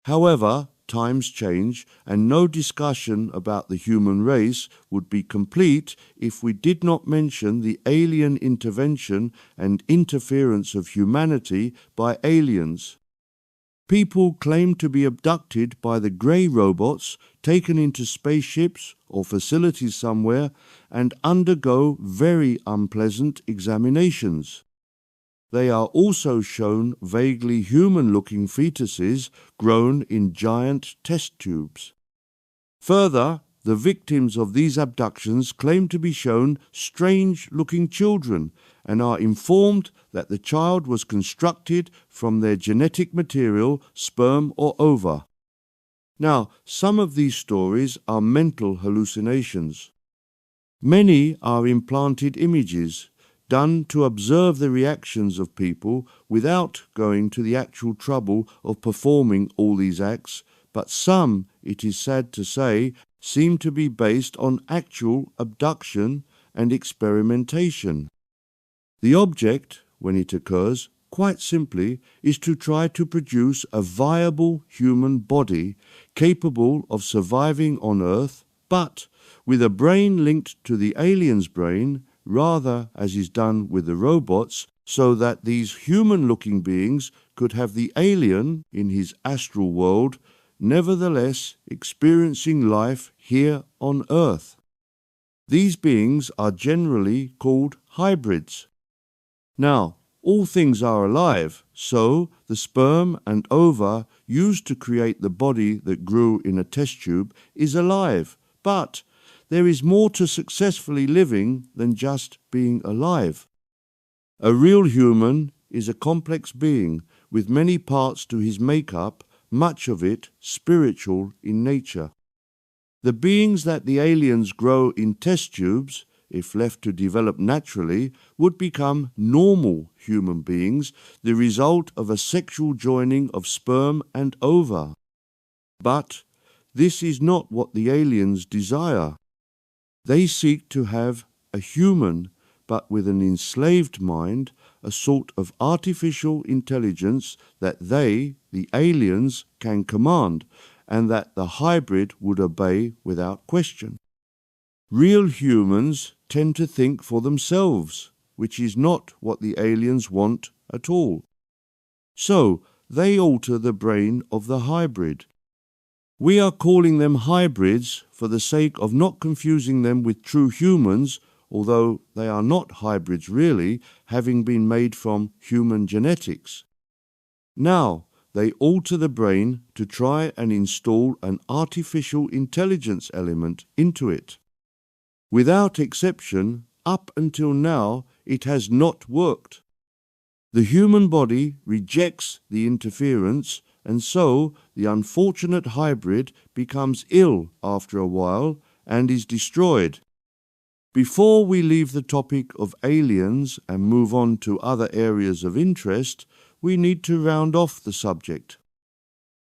However, times change, and no discussion about the human race would be complete if we did not mention the alien intervention and interference of humanity by aliens. People claim to be abducted by the grey robots, taken into spaceships or facilities somewhere, and undergo very unpleasant examinations. They are also shown vaguely human-looking fetuses grown in giant test tubes. Further, the victims of these abductions claim to be shown strange-looking children and are informed that the child was constructed from their genetic material, sperm or ova. Now, some of these stories are mental hallucinations. Many are implanted images, done to observe the reactions of people without going to the actual trouble of performing all these acts, but some, it is sad to say, seem to be based on actual abduction and experimentation. The object, when it occurs, quite simply, is to try to produce a viable human body capable of surviving on Earth, but with a brain linked to the alien's brain, rather as is done with the robots, so that these human-looking beings could have the alien in his astral world, nevertheless experiencing life here on Earth. These beings are generally called hybrids. Now, all things are alive, so the sperm and ova used to create the body that grew in a test tube is alive, but there is more to successfully living than just being alive. A real human is a complex being with many parts to his makeup, much of it spiritual in nature. The beings that the aliens grow in test tubes, if left to develop naturally, would become normal human beings, the result of a sexual joining of sperm and ova. But this is not what the aliens desire. They seek to have a human, but with an enslaved mind, a sort of artificial intelligence that they, the aliens, can command, and that the hybrid would obey without question. Real humans tend to think for themselves, which is not what the aliens want at all. So they alter the brain of the hybrid. We are calling them hybrids for the sake of not confusing them with true humans, although they are not hybrids really, having been made from human genetics. Now, they alter the brain to try and install an artificial intelligence element into it. Without exception, up until now, it has not worked. The human body rejects the interference, and so the unfortunate hybrid becomes ill after a while and is destroyed. Before we leave the topic of aliens and move on to other areas of interest, we need to round off the subject.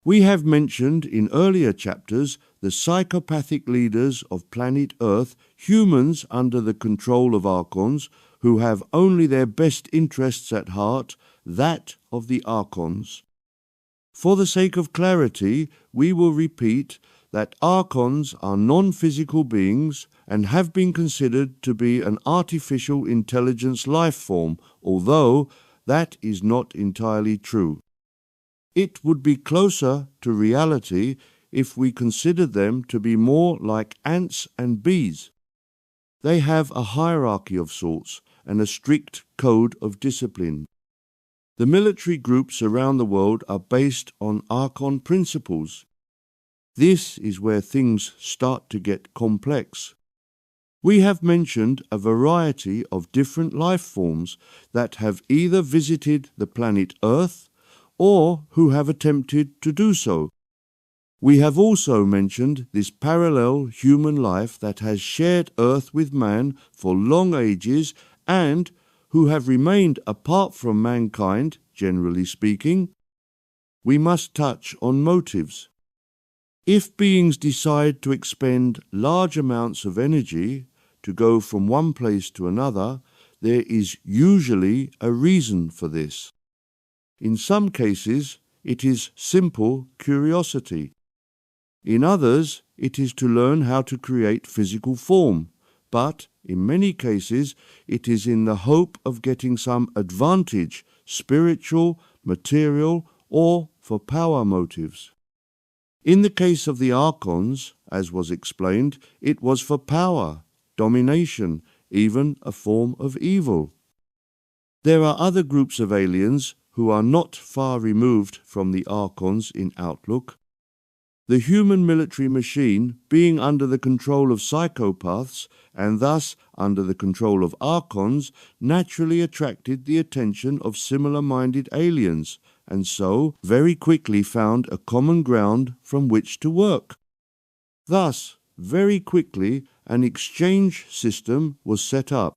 We have mentioned in earlier chapters the psychopathic leaders of planet Earth, humans under the control of archons, who have only their best interests at heart, that of the archons. For the sake of clarity, we will repeat that archons are non-physical beings and have been considered to be an artificial intelligence life form, although that is not entirely true. It would be closer to reality if we considered them to be more like ants and bees. They have a hierarchy of sorts and a strict code of discipline. The military groups around the world are based on archon principles. This is where things start to get complex. We have mentioned a variety of different life forms that have either visited the planet Earth or who have attempted to do so. We have also mentioned this parallel human life that has shared Earth with man for long ages and who have remained apart from mankind, generally speaking. We must touch on motives. If beings decide to expend large amounts of energy to go from one place to another, there is usually a reason for this. In some cases, it is simple curiosity. In others, it is to learn how to create physical form, but in many cases, it is in the hope of getting some advantage, spiritual, material, or for power motives. In the case of the archons, as was explained, it was for power, domination, even a form of evil. There are other groups of aliens who are not far removed from the archons in outlook. The human military machine, being under the control of psychopaths and thus under the control of archons, naturally attracted the attention of similar-minded aliens, and so very quickly found a common ground from which to work. Thus, very quickly, an exchange system was set up.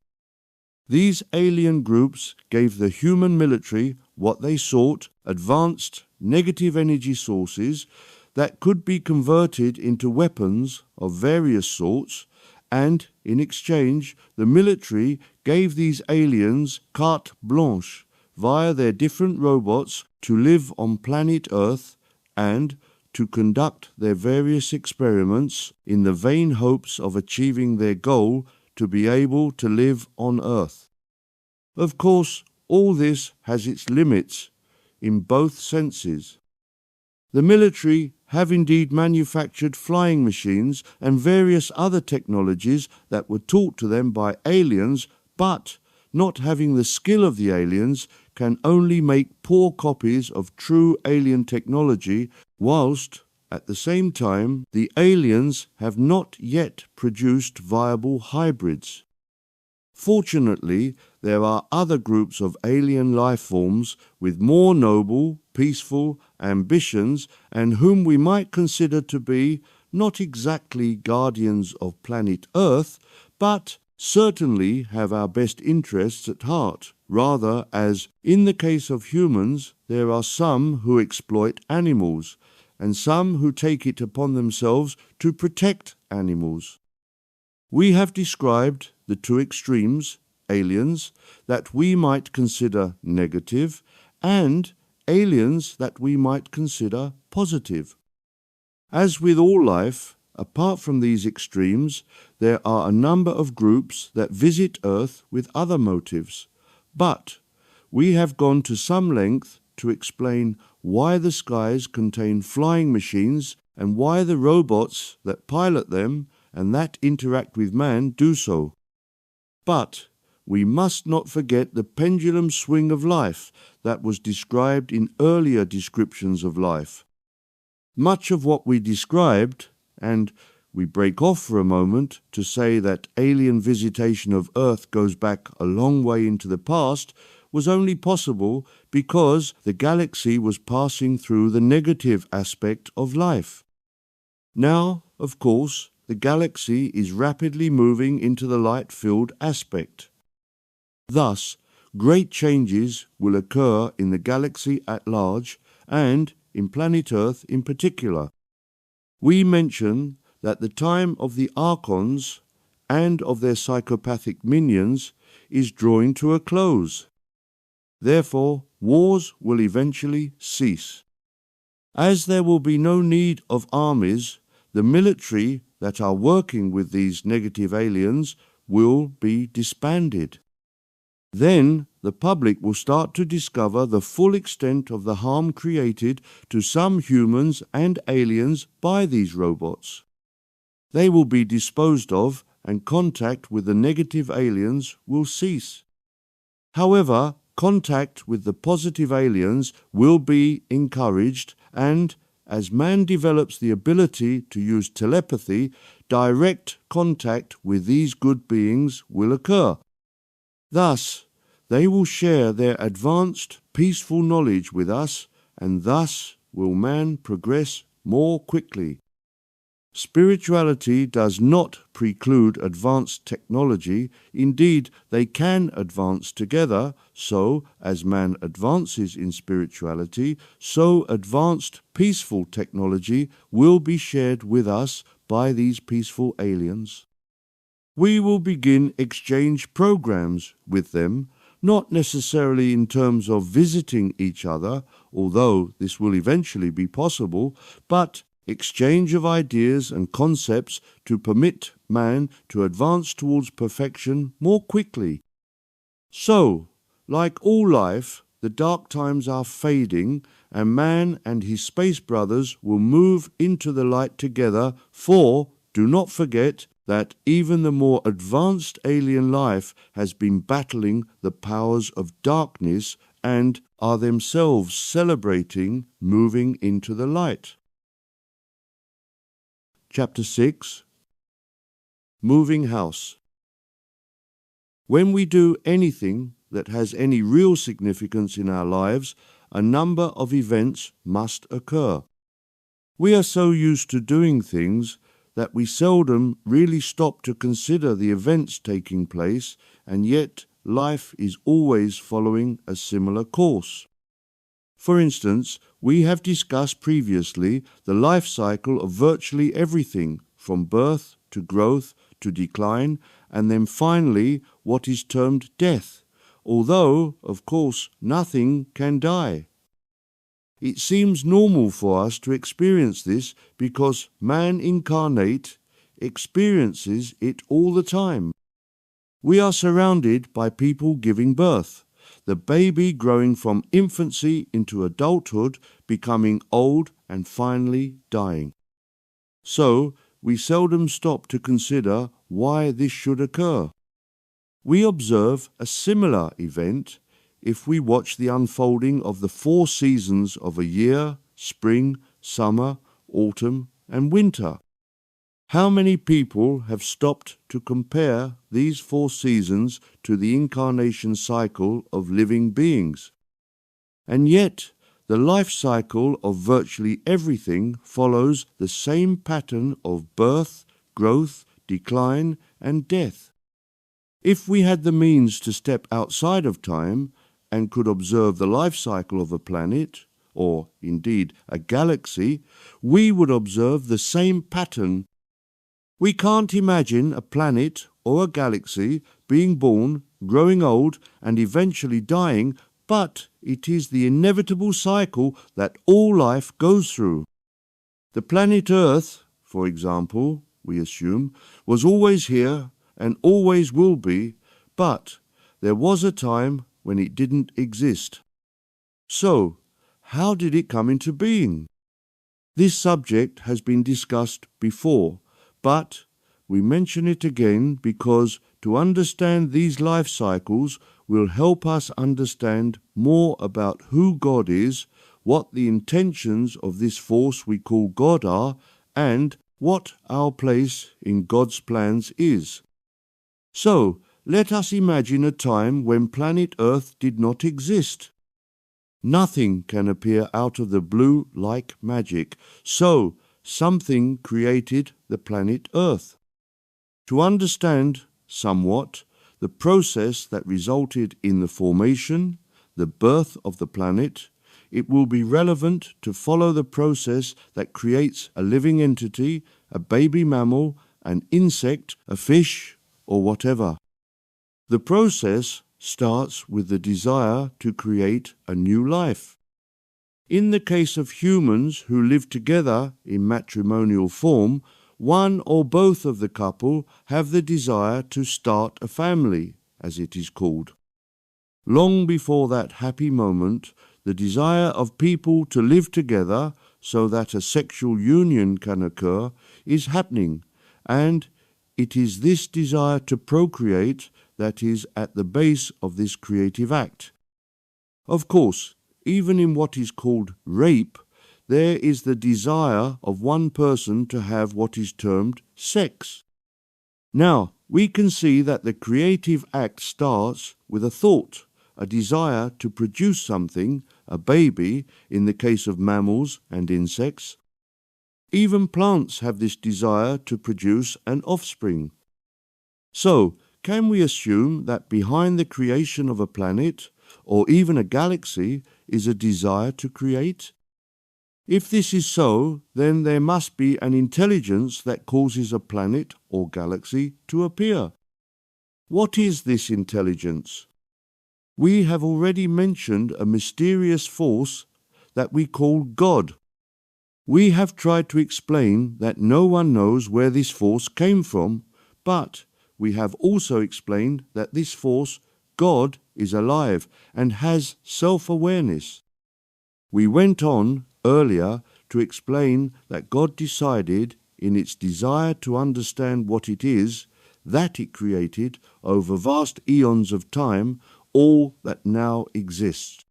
These alien groups gave the human military what they sought, advanced negative energy sources that could be converted into weapons of various sorts, and in exchange the military gave these aliens carte blanche via their different robots to live on planet Earth and to conduct their various experiments in the vain hopes of achieving their goal to be able to live on Earth. Of course, all this has its limits in both senses. The military have indeed manufactured flying machines and various other technologies that were taught to them by aliens, but, not having the skill of the aliens, can only make poor copies of true alien technology, whilst, at the same time, the aliens have not yet produced viable hybrids. Fortunately, there are other groups of alien life forms with more noble, peaceful ambitions, and whom we might consider to be not exactly guardians of planet Earth, but certainly have our best interests at heart, rather as, in the case of humans, there are some who exploit animals, and some who take it upon themselves to protect animals. We have described the two extremes, aliens, that we might consider negative, and aliens that we might consider positive. As with all life, apart from these extremes, there are a number of groups that visit Earth with other motives, but we have gone to some length to explain why the skies contain flying machines and why the robots that pilot them and that interact with man do so. But we must not forget the pendulum swing of life that was described in earlier descriptions of life. Much of what we described, and we break off for a moment to say that alien visitation of Earth goes back a long way into the past, was only possible because the galaxy was passing through the negative aspect of life. Now, of course, the galaxy is rapidly moving into the light-filled aspect. Thus, great changes will occur in the galaxy at large and in planet Earth in particular. We mention that the time of the Archons and of their psychopathic minions is drawing to a close. Therefore, wars will eventually cease. As there will be no need of armies, the military that are working with these negative aliens will be disbanded. Then the public will start to discover the full extent of the harm created to some humans and aliens by these robots. They will be disposed of and contact with the negative aliens will cease. However, contact with the positive aliens will be encouraged, and as man develops the ability to use telepathy, direct contact with these good beings will occur. Thus, they will share their advanced, peaceful knowledge with us, and thus will man progress more quickly. Spirituality does not preclude advanced technology. Indeed, they can advance together, so as man advances in spirituality, so advanced peaceful technology will be shared with us by these peaceful aliens. We will begin exchange programs with them, not necessarily in terms of visiting each other, although this will eventually be possible, but exchange of ideas and concepts to permit man to advance towards perfection more quickly. So, like all life, the dark times are fading, and man and his space brothers will move into the light together, for, do not forget, that even the more advanced alien life has been battling the powers of darkness and are themselves celebrating moving into the light. Chapter 6. Moving House. When we do anything that has any real significance in our lives, a number of events must occur. We are so used to doing things that we seldom really stop to consider the events taking place, and yet life is always following a similar course. For instance, we have discussed previously the life cycle of virtually everything, from birth to growth to decline, and then finally what is termed death, although, of course, nothing can die. It seems normal for us to experience this because man incarnate experiences it all the time. We are surrounded by people giving birth, the baby growing from infancy into adulthood, becoming old and finally dying. So, we seldom stop to consider why this should occur. We observe a similar event if we watch the unfolding of the 4 seasons of a year: spring, summer, autumn, and winter. How many people have stopped to compare these 4 seasons to the incarnation cycle of living beings? And yet, the life cycle of virtually everything follows the same pattern of birth, growth, decline, and death. If we had the means to step outside of time and could observe the life cycle of a planet, or indeed a galaxy, we would observe the same pattern. We can't imagine a planet or a galaxy being born, growing old, and eventually dying, but it is the inevitable cycle that all life goes through. The planet Earth, for example, we assume, was always here and always will be, but there was a time when it didn't exist. So, how did it come into being? This subject has been discussed before, but we mention it again because to understand these life cycles will help us understand more about who God is, what the intentions of this force we call God are, and what our place in God's plans is. So, let us imagine a time when planet Earth did not exist. Nothing can appear out of the blue like magic, so something created the planet Earth. To understand, somewhat, the process that resulted in the formation, the birth of the planet, it will be relevant to follow the process that creates a living entity, a baby mammal, an insect, a fish, or whatever. The process starts with the desire to create a new life. In the case of humans who live together in matrimonial form, one or both of the couple have the desire to start a family, as it is called. Long before that happy moment, the desire of people to live together so that a sexual union can occur is happening, and it is this desire to procreate that is at the base of this creative act. Of course, even in what is called rape, there is the desire of one person to have what is termed sex. Now, we can see that the creative act starts with a thought, a desire to produce something, a baby, in the case of mammals and insects. Even plants have this desire to produce an offspring. So, can we assume that behind the creation of a planet, or even a galaxy, is a desire to create? If this is so, then there must be an intelligence that causes a planet or galaxy to appear. What is this intelligence? We have already mentioned a mysterious force that we call God. We have tried to explain that no one knows where this force came from, but we have also explained that this force, God, is alive and has self-awareness. We went on earlier to explain that God decided, in its desire to understand what it is, that it created, over vast eons of time, all that now exists.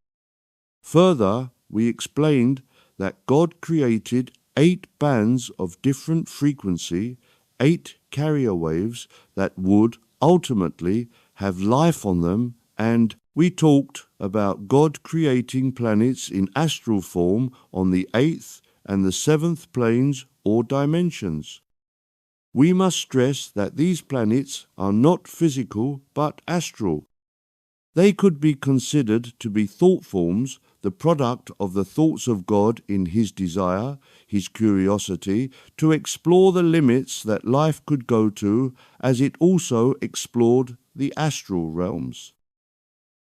Further, we explained that God created 8 bands of different frequency, 8 carrier waves that would ultimately have life on them, and we talked about God creating planets in astral form on the 8th and the 7th planes or dimensions. We must stress that these planets are not physical but astral. They could be considered to be thought forms, the product of the thoughts of God in His desire, His curiosity, to explore the limits that life could go to, as it also explored the astral realms.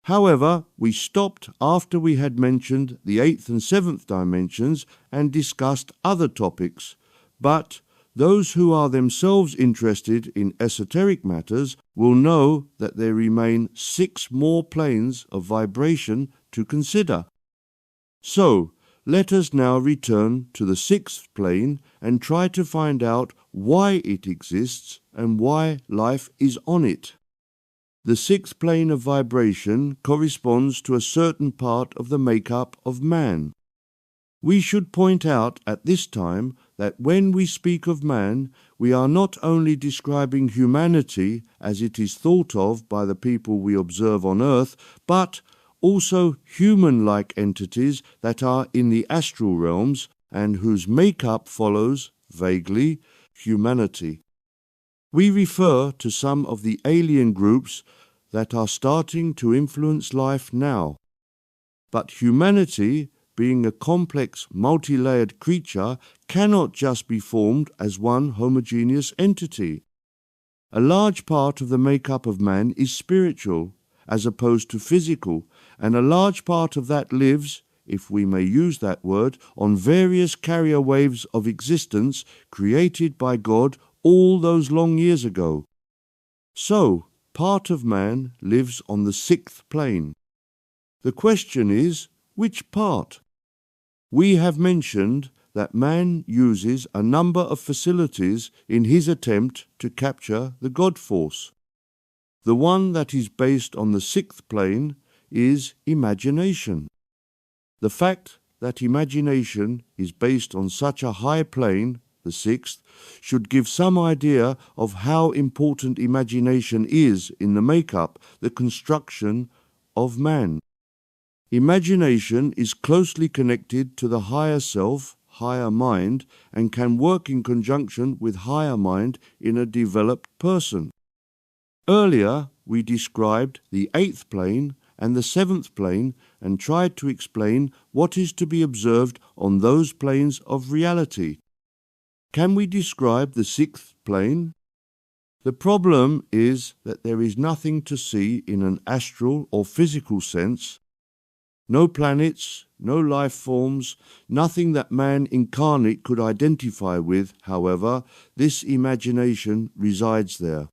However, we stopped after we had mentioned the 8th and 7th dimensions and discussed other topics, but Those who are themselves interested in esoteric matters will know that there remain 6 more planes of vibration to consider. So, let us now return to the 6th plane and try to find out why it exists and why life is on it. The 6th plane of vibration corresponds to a certain part of the makeup of man. We should point out at this time that when we speak of man, we are not only describing humanity as it is thought of by the people we observe on earth, but also human-like entities that are in the astral realms and whose makeup follows, vaguely, humanity. We refer to some of the alien groups that are starting to influence life now. But humanity, being a complex, multi-layered creature, cannot just be formed as one homogeneous entity. A large part of the makeup of man is spiritual, as opposed to physical, and a large part of that lives, if we may use that word, on various carrier waves of existence created by God all those long years ago. So, part of man lives on the 6th plane. The question is, which part? We have mentioned that man uses a number of facilities in his attempt to capture the God force. The one that is based on the 6th plane is imagination. The fact that imagination is based on such a high plane, the 6th, should give some idea of how important imagination is in the makeup, the construction of man. Imagination is closely connected to the higher self, higher mind, and can work in conjunction with higher mind in a developed person. Earlier, we described the 8th plane and the 7th plane and tried to explain what is to be observed on those planes of reality. Can we describe the 6th plane? The problem is that there is nothing to see in an astral or physical sense. No planets, no life forms, nothing that man incarnate could identify with. However, this imagination resides there.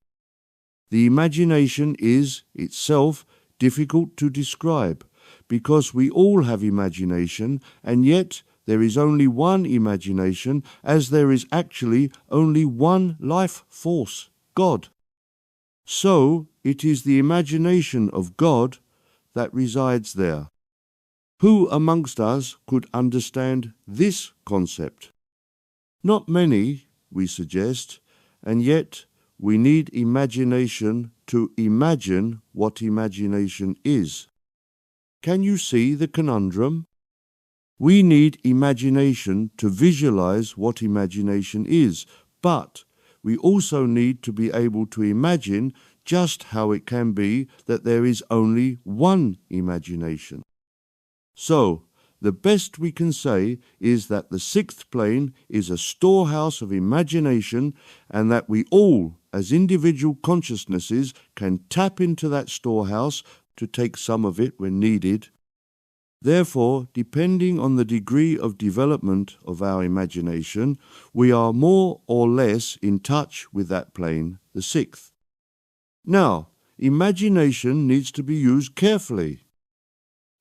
The imagination is, itself, difficult to describe, because we all have imagination, and yet there is only one imagination, as there is actually only one life force, God. So, it is the imagination of God that resides there. Who amongst us could understand this concept? Not many, we suggest, and yet we need imagination to imagine what imagination is. Can you see the conundrum? We need imagination to visualize what imagination is, but we also need to be able to imagine just how it can be that there is only one imagination. So, the best we can say is that the 6th plane is a storehouse of imagination, and that we all, as individual consciousnesses, can tap into that storehouse to take some of it when needed. Therefore, depending on the degree of development of our imagination, we are more or less in touch with that plane, the 6th. Now, imagination needs to be used carefully.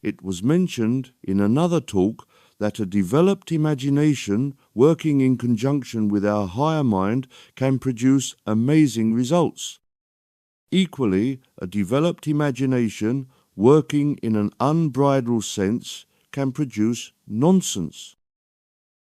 It was mentioned in another talk that a developed imagination working in conjunction with our higher mind can produce amazing results. Equally, a developed imagination working in an unbridled sense can produce nonsense.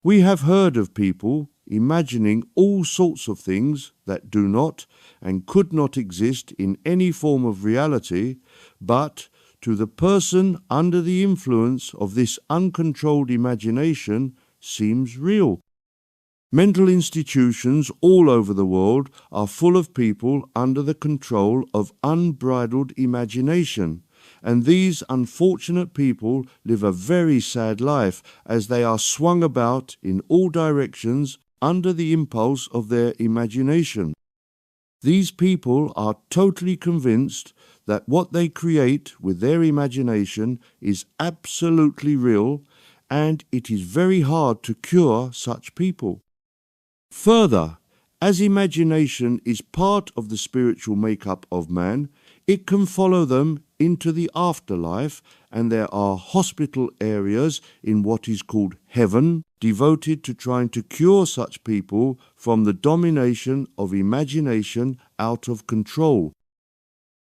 We have heard of people imagining all sorts of things that do not and could not exist in any form of reality, but to the person under the influence of this uncontrolled imagination seems real. Mental institutions all over the world are full of people under the control of unbridled imagination, and these unfortunate people live a very sad life as they are swung about in all directions under the impulse of their imagination. These people are totally convinced that what they create with their imagination is absolutely real, and it is very hard to cure such people. Further, As imagination is part of the spiritual makeup of man, it can follow them into the afterlife, and there are hospital areas in what is called heaven, devoted to trying to cure such people from the domination of imagination out of control.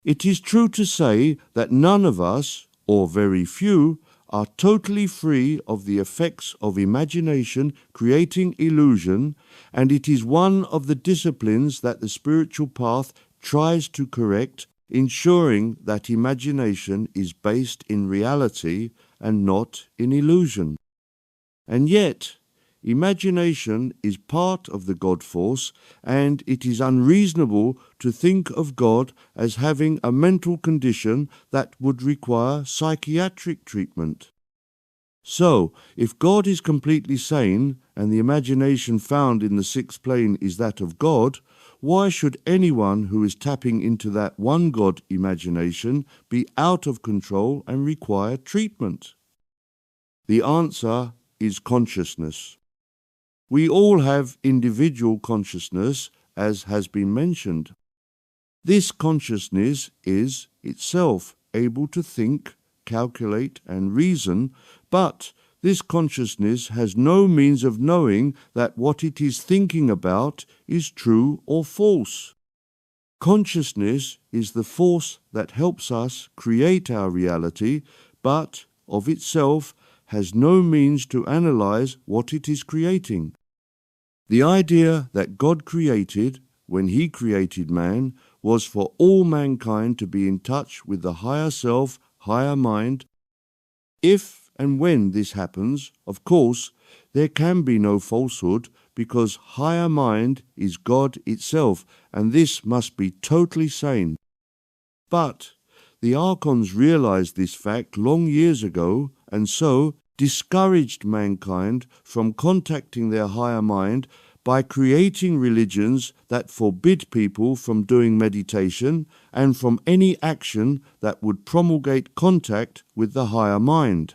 It is true to say that none of us, or very few, are totally free of the effects of imagination creating illusion, and it is one of the disciplines that the spiritual path tries to correct, ensuring that imagination is based in reality and not in illusion. And yet, imagination is part of the God force, and it is unreasonable to think of God as having a mental condition that would require psychiatric treatment. So, if God is completely sane, and the imagination found in the sixth plane is that of God, why should anyone who is tapping into that one God imagination be out of control and require treatment? The answer is consciousness. We all have individual consciousness, as has been mentioned. This consciousness is itself able to think, calculate, and reason, but this consciousness has no means of knowing that what it is thinking about is true or false. Consciousness is the force that helps us create our reality, but of itself has no means to analyze what it is creating. The idea that God created, when He created man, was for all mankind to be in touch with the higher self, higher mind. If and when this happens, of course, there can be no falsehood, because higher mind is God itself, and this must be totally sane. But the Archons realized this fact long years ago, and so discouraged mankind from contacting their higher mind by creating religions that forbid people from doing meditation and from any action that would promulgate contact with the higher mind.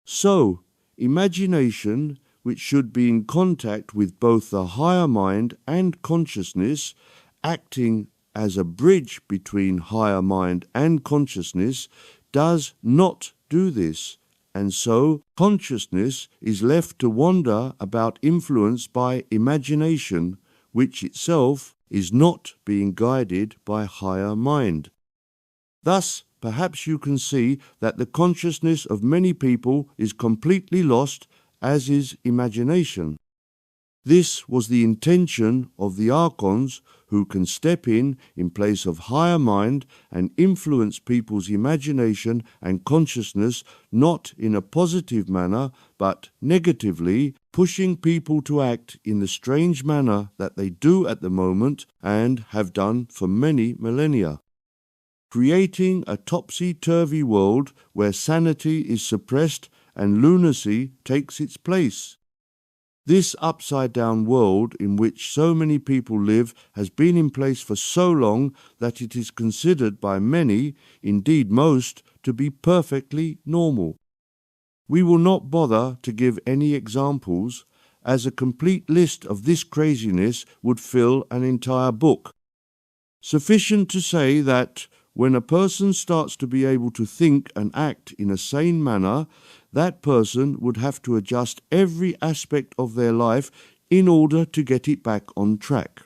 So, imagination, which should be in contact with both the higher mind and consciousness, acting as a bridge between higher mind and consciousness, does not do this, and so consciousness is left to wander about influenced by imagination, which itself is not being guided by higher mind. Thus, perhaps you can see that the consciousness of many people is completely lost, as is imagination. This was the intention of the Archons, who can step in place of higher mind and influence people's imagination and consciousness, not in a positive manner, but negatively, pushing people to act in the strange manner that they do at the moment and have done for many millennia, creating a topsy-turvy world where sanity is suppressed and lunacy takes its place. This upside-down world in which so many people live has been in place for so long that it is considered by many, indeed most, to be perfectly normal. We will not bother to give any examples, as a complete list of this craziness would fill an entire book. Sufficient to say that when a person starts to be able to think and act in a sane manner, that person would have to adjust every aspect of their life in order to get it back on track.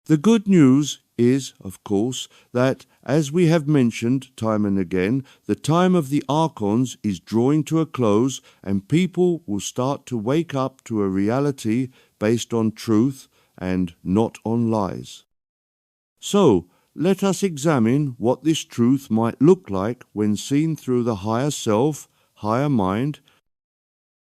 The good news is, of course, that, as we have mentioned time and again, the time of the Archons is drawing to a close, and people will start to wake up to a reality based on truth and not on lies. So, let us examine what this truth might look like when seen through the higher self, higher mind.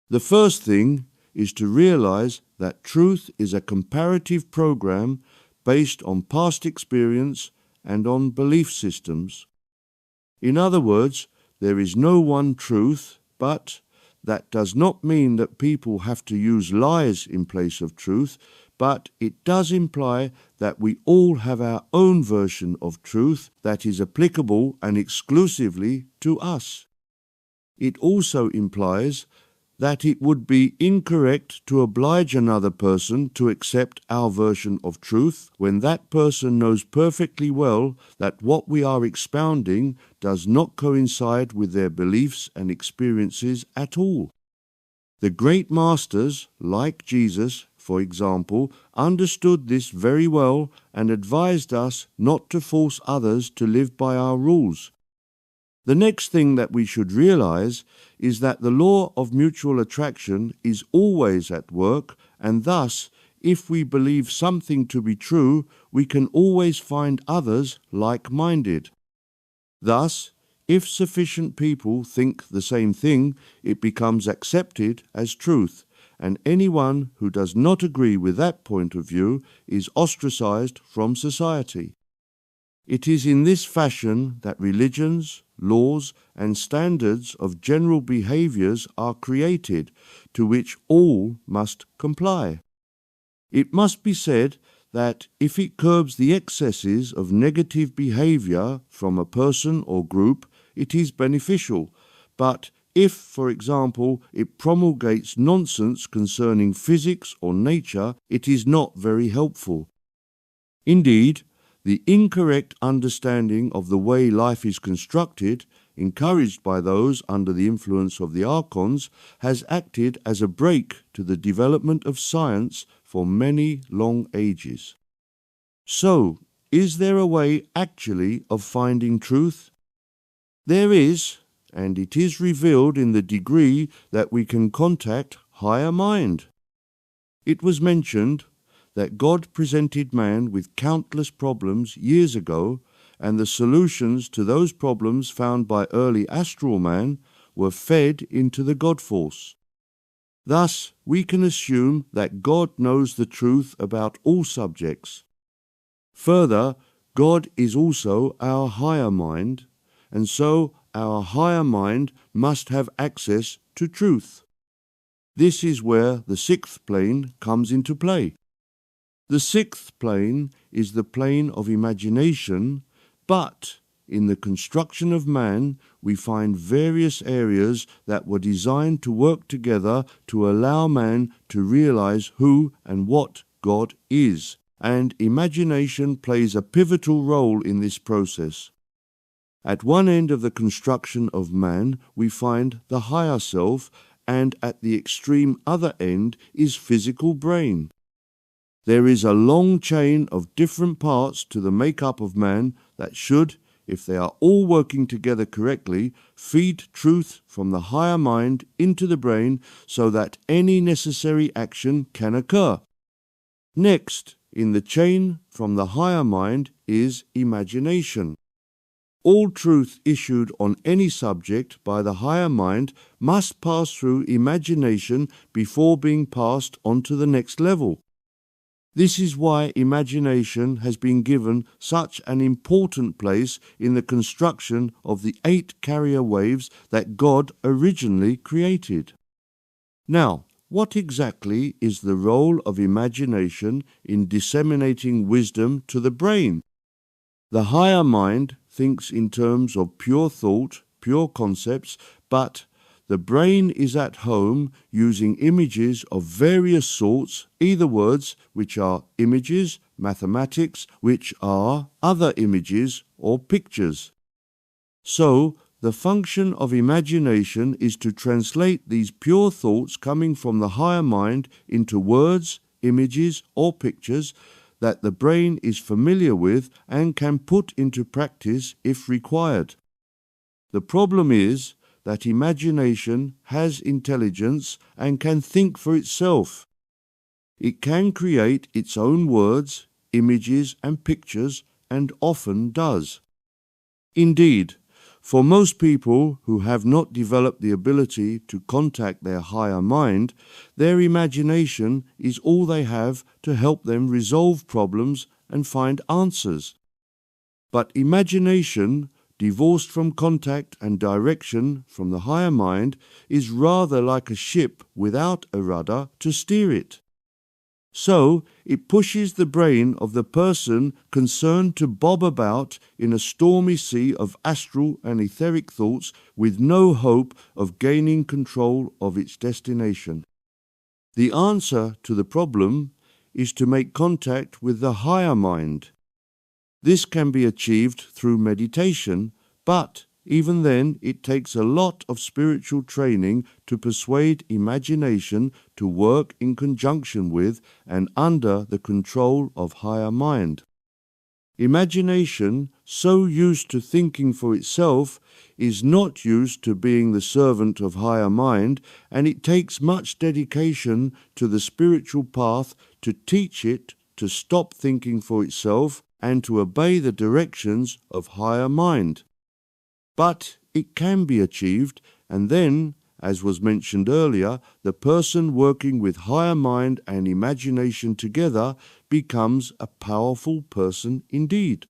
The first thing is to realize that truth is a comparative program based on past experience and on belief systems. In other words, there is no one truth, but that does not mean that people have to use lies in place of truth, but it does imply that we all have our own version of truth that is applicable and exclusively to us. It also implies that it would be incorrect to oblige another person to accept our version of truth when that person knows perfectly well that what we are expounding does not coincide with their beliefs and experiences at all. The great masters, like Jesus, for example, understood this very well and advised us not to force others to live by our rules. The next thing that we should realize is that the law of mutual attraction is always at work, and thus, if we believe something to be true, we can always find others like-minded. Thus, if sufficient people think the same thing, it becomes accepted as truth, and anyone who does not agree with that point of view is ostracized from society. It is in this fashion that religions, laws, and standards of general behaviors are created, to which all must comply. It must be said that if it curbs the excesses of negative behavior from a person or group, it is beneficial, but if, for example, it promulgates nonsense concerning physics or nature, it is not very helpful. Indeed, the incorrect understanding of the way life is constructed, encouraged by those under the influence of the archons, has acted as a brake to the development of science for many long ages. So, is there a way actually of finding truth? There is, and it is revealed in the degree that we can contact higher mind. It was mentioned that God presented man with countless problems years ago, and the solutions to those problems found by early astral man were fed into the God force. Thus, we can assume that God knows the truth about all subjects. Further, God is also our higher mind, and so our higher mind must have access to truth. This is where the sixth plane comes into play. The sixth plane is the plane of imagination, but in the construction of man, we find various areas that were designed to work together to allow man to realize who and what God is, and imagination plays a pivotal role in this process. At one end of the construction of man, we find the higher self, and at the extreme other end is physical brain. There is a long chain of different parts to the make-up of man that should, if they are all working together correctly, feed truth from the higher mind into the brain so that any necessary action can occur. Next, in the chain from the higher mind is imagination. All truth issued on any subject by the higher mind must pass through imagination before being passed on to the next level. This is why imagination has been given such an important place in the construction of the 8 carrier waves that God originally created. Now, what exactly is the role of imagination in disseminating wisdom to the brain? The higher mind thinks in terms of pure thought, pure concepts, but the brain is at home using images of various sorts, either words, which are images, mathematics, which are other images or pictures. So, the function of imagination is to translate these pure thoughts coming from the higher mind into words, images, or pictures that the brain is familiar with and can put into practice if required. The problem is that imagination has intelligence and can think for itself. It can create its own words, images, and pictures, and often does. Indeed, for most people who have not developed the ability to contact their higher mind, their imagination is all they have to help them resolve problems and find answers. But imagination, divorced from contact and direction from the higher mind, is rather like a ship without a rudder to steer it. So it pushes the brain of the person concerned to bob about in a stormy sea of astral and etheric thoughts with no hope of gaining control of its destination. The answer to the problem is to make contact with the higher mind. This can be achieved through meditation, but even then it takes a lot of spiritual training to persuade imagination to work in conjunction with and under the control of higher mind. Imagination, so used to thinking for itself, is not used to being the servant of higher mind, and it takes much dedication to the spiritual path to teach it to stop thinking for itself and to obey the directions of higher mind. But it can be achieved, and then, as was mentioned earlier, the person working with higher mind and imagination together becomes a powerful person indeed.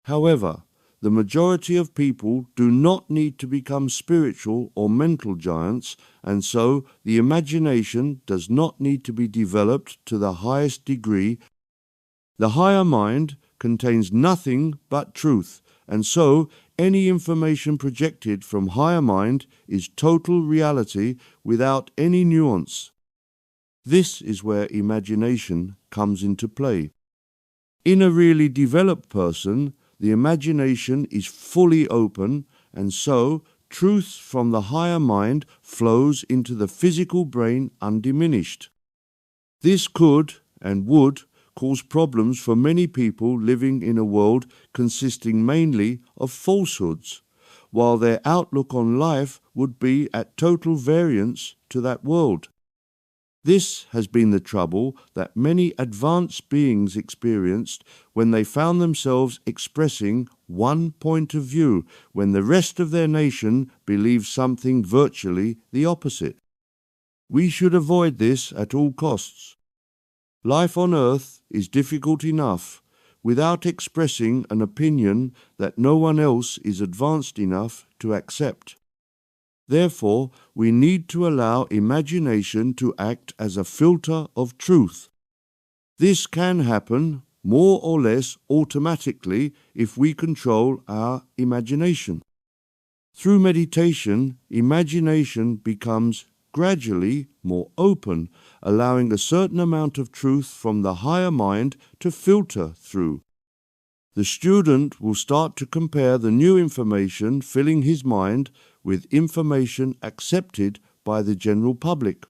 However, the majority of people do not need to become spiritual or mental giants, and so the imagination does not need to be developed to the highest degree. The higher mind contains nothing but truth, and so any information projected from higher mind is total reality without any nuance. This is where imagination comes into play. In a really developed person, the imagination is fully open, and so truth from the higher mind flows into the physical brain undiminished. This could and would cause problems for many people living in a world consisting mainly of falsehoods, while their outlook on life would be at total variance to that world. This has been the trouble that many advanced beings experienced when they found themselves expressing one point of view when the rest of their nation believed something virtually the opposite. We should avoid this at all costs. Life on earth is difficult enough without expressing an opinion that no one else is advanced enough to accept. Therefore, we need to allow imagination to act as a filter of truth. This can happen more or less automatically if we control our imagination. Through meditation, imagination becomes gradually more open, allowing a certain amount of truth from the higher mind to filter through. The student will start to compare the new information filling his mind with information accepted by the general public.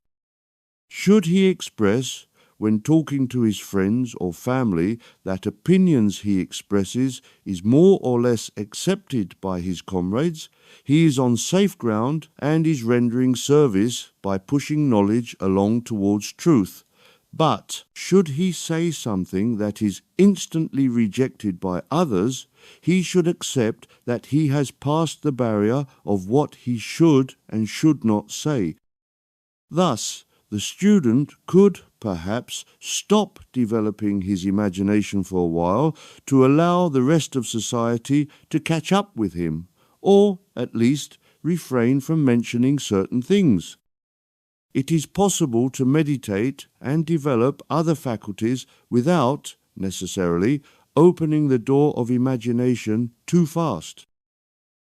Should he express, when talking to his friends or family, that opinions he expresses is more or less accepted by his comrades, he is on safe ground and is rendering service by pushing knowledge along towards truth. But should he say something that is instantly rejected by others, he should accept that he has passed the barrier of what he should and should not say. Thus, the student could perhaps stop developing his imagination for a while to allow the rest of society to catch up with him, or at least refrain from mentioning certain things. It is possible to meditate and develop other faculties without, necessarily, opening the door of imagination too fast.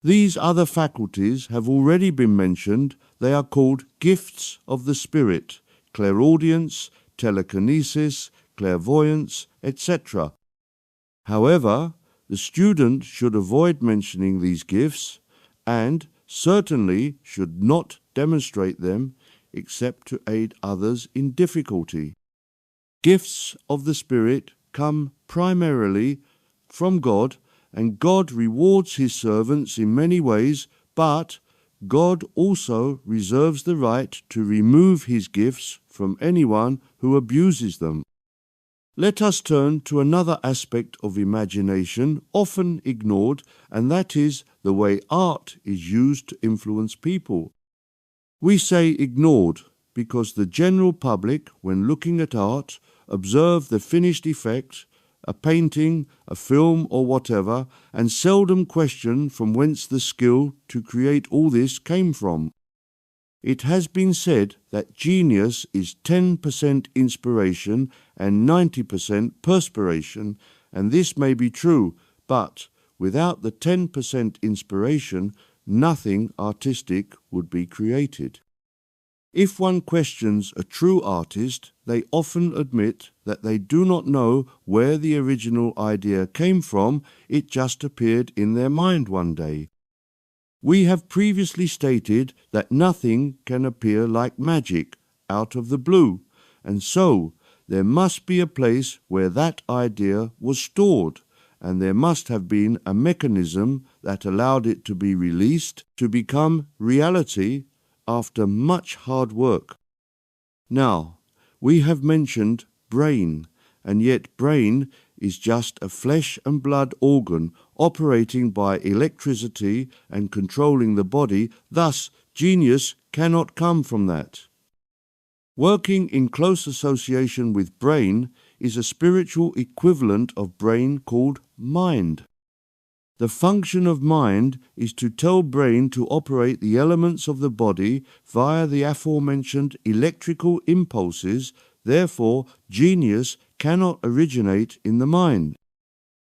These other faculties have already been mentioned. They are called gifts of the spirit, clairaudience, telekinesis, clairvoyance, etc. However, the student should avoid mentioning these gifts and certainly should not demonstrate them except to aid others in difficulty. Gifts of the Spirit come primarily from God, and God rewards his servants in many ways, but God also reserves the right to remove his gifts from anyone who abuses them. Let us turn to another aspect of imagination often ignored, and that is the way art is used to influence people. We say ignored because the general public, when looking at art, observe the finished effect, a painting, a film or whatever, and seldom question from whence the skill to create all this came from. It has been said that genius is 10% inspiration and 90% perspiration, and this may be true, but without the 10% inspiration, nothing artistic would be created. If one questions a true artist, they often admit that they do not know where the original idea came from, it just appeared in their mind one day. We have previously stated that nothing can appear like magic out of the blue, and so there must be a place where that idea was stored, and there must have been a mechanism that allowed it to be released to become reality after much hard work. Now, we have mentioned brain, and yet brain is just a flesh and blood organ operating by electricity and controlling the body, thus genius cannot come from that. Working in close association with brain is a spiritual equivalent of brain called mind. The function of mind is to tell brain to operate the elements of the body via the aforementioned electrical impulses. Therefore, genius cannot originate in the mind.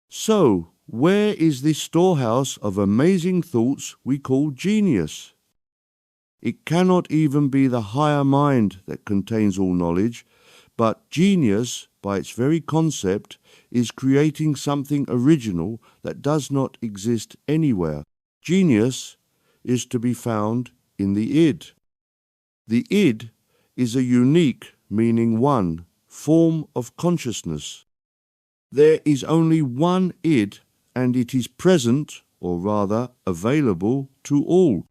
So, where is this storehouse of amazing thoughts we call genius? It cannot even be the higher mind that contains all knowledge, but genius, by its very concept, is creating something original that does not exist anywhere. Genius is to be found in the id. The id is a unique, meaning one, form of consciousness. There is only one id, and it is present, or rather available, to all.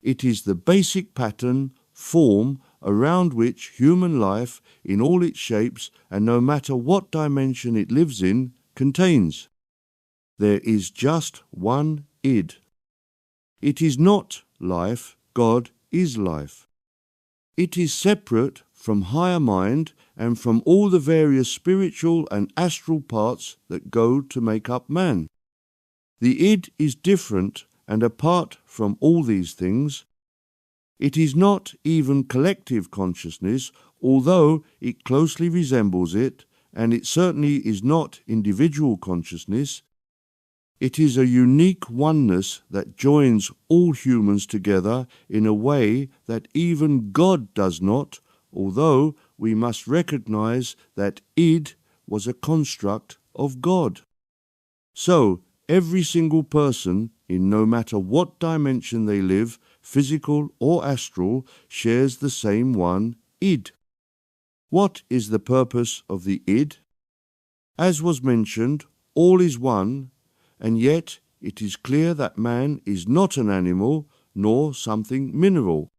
It is the basic pattern, form, around which human life, in all its shapes and no matter what dimension it lives in, contains. There is just one id. It is not life, God is life. It is separate from higher mind and from all the various spiritual and astral parts that go to make up man. The id is different and apart from all these things. It is not even collective consciousness, although it closely resembles it, and it certainly is not individual consciousness. It is a unique oneness that joins all humans together in a way that even God does not, although we must recognize that id was a construct of God. So, every single person, in no matter what dimension they live, physical or astral, shares the same one id. What is the purpose of the id? As was mentioned, all is one, and yet it is clear that man is not an animal nor something mineral.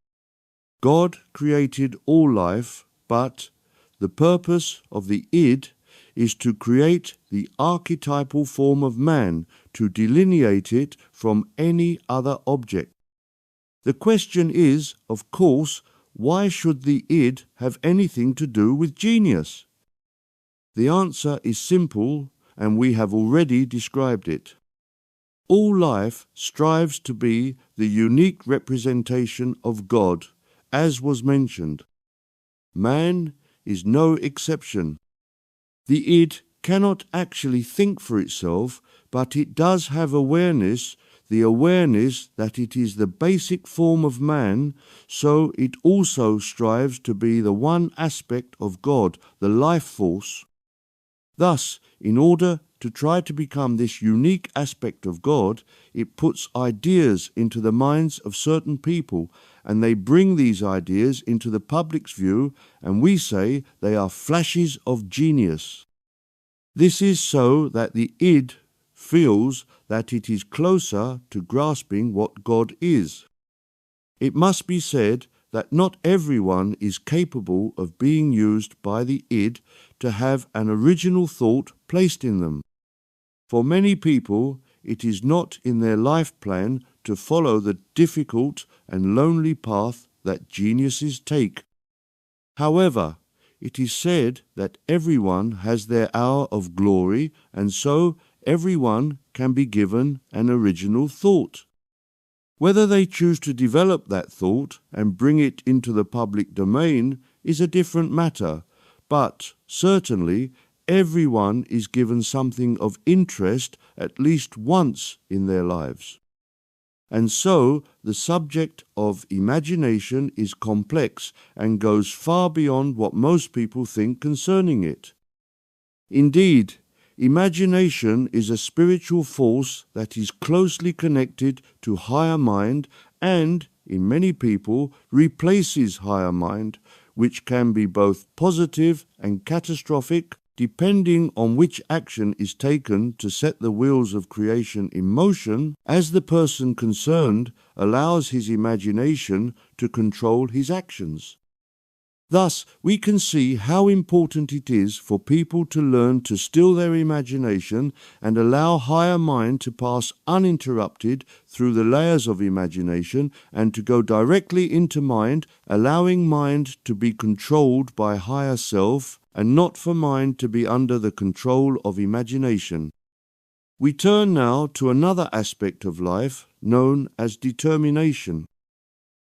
God created all life, but the purpose of the id is to create the archetypal form of man, to delineate it from any other object. The question is, of course, why should the id have anything to do with genius? The answer is simple, and we have already described it. All life strives to be the unique representation of God, as was mentioned. Man is no exception. The id cannot actually think for itself, but it does have awareness, the awareness that it is the basic form of man, so it also strives to be the one aspect of God, the life force. Thus, in order to try to become this unique aspect of God, it puts ideas into the minds of certain people, and they bring these ideas into the public's view, and we say they are flashes of genius. This is so that the id feels that it is closer to grasping what God is. It must be said that not everyone is capable of being used by the id to have an original thought placed in them. For many people, it is not in their life plan to follow the difficult and lonely path that geniuses take. However, it is said that everyone has their hour of glory, and so everyone can be given an original thought. Whether they choose to develop that thought and bring it into the public domain is a different matter, but certainly everyone is given something of interest at least once in their lives. And so the subject of imagination is complex and goes far beyond what most people think concerning it. Indeed, imagination is a spiritual force that is closely connected to higher mind and, in many people, replaces higher mind, which can be both positive and catastrophic depending on which action is taken to set the wheels of creation in motion, as the person concerned allows his imagination to control his actions. Thus, we can see how important it is for people to learn to still their imagination and allow higher mind to pass uninterrupted through the layers of imagination and to go directly into mind, allowing mind to be controlled by higher self and not for mind to be under the control of imagination. We turn now to another aspect of life known as determination.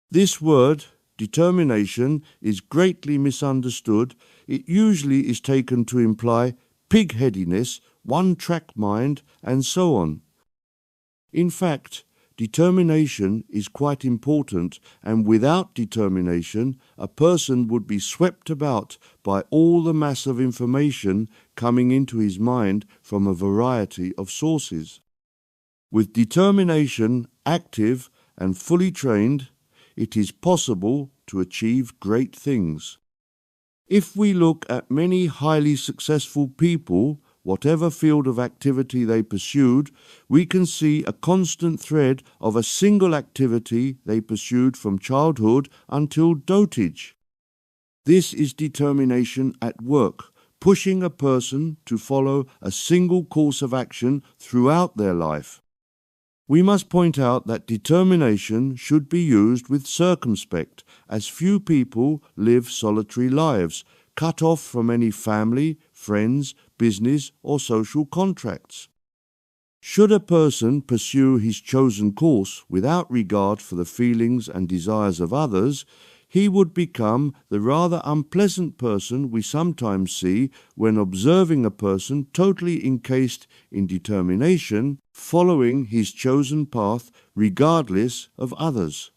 This word, determination, is greatly misunderstood. It usually is taken to imply pig-headedness, one-track mind, and so on. In fact, determination is quite important, and without determination, a person would be swept about by all the mass of information coming into his mind from a variety of sources. With determination active and fully trained, it is possible to achieve great things. If we look at many highly successful people, whatever field of activity they pursued, we can see a constant thread of a single activity they pursued from childhood until dotage. This is determination at work, pushing a person to follow a single course of action throughout their life. We must point out that determination should be used with circumspect, as few people live solitary lives, cut off from any family, friends, business, or social contracts. Should a person pursue his chosen course without regard for the feelings and desires of others, he would become the rather unpleasant person we sometimes see when observing a person totally encased in determination, following his chosen path regardless of others.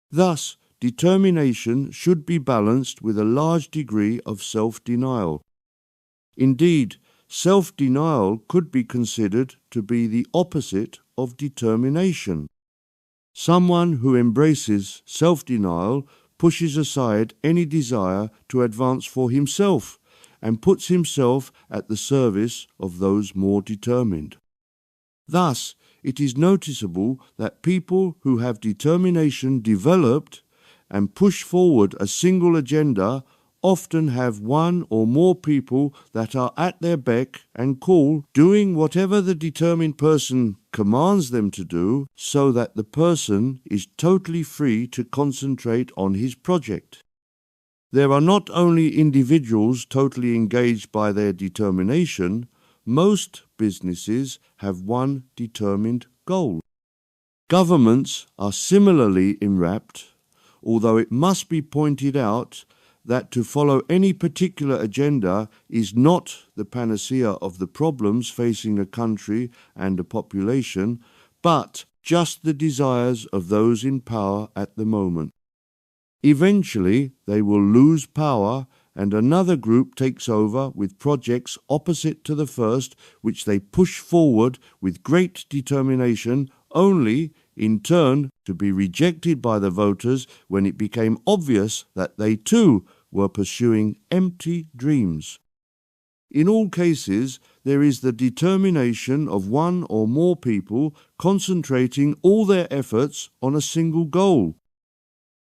Thus, determination should be balanced with a large degree of self-denial. Indeed, self-denial could be considered to be the opposite of determination. Someone who embraces self-denial pushes aside any desire to advance for himself and puts himself at the service of those more determined. Thus, it is noticeable that people who have determination developed and push forward a single agenda often have one or more people that are at their beck and call, doing whatever the determined person commands them to do, so that the person is totally free to concentrate on his project. There are not only individuals totally engaged by their determination, most businesses have one determined goal. Governments are similarly enwrapped, although it must be pointed out that to follow any particular agenda is not the panacea of the problems facing a country and a population, but just the desires of those in power at the moment. Eventually, they will lose power and another group takes over with projects opposite to the first, which they push forward with great determination, only, in turn, to be rejected by the voters when it became obvious that they too were pursuing empty dreams. In all cases, there is the determination of one or more people concentrating all their efforts on a single goal.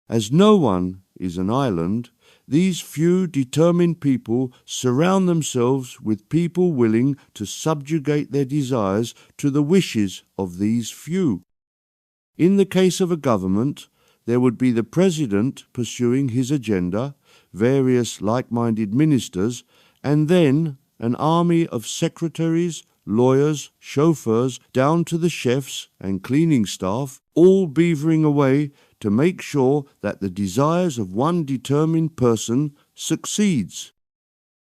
As no one is an island, these few determined people surround themselves with people willing to subjugate their desires to the wishes of these few. In the case of a government, there would be the president pursuing his agenda, various like-minded ministers, and then an army of secretaries, lawyers, chauffeurs, down to the chefs and cleaning staff, all beavering away to make sure that the desires of one determined person succeeds.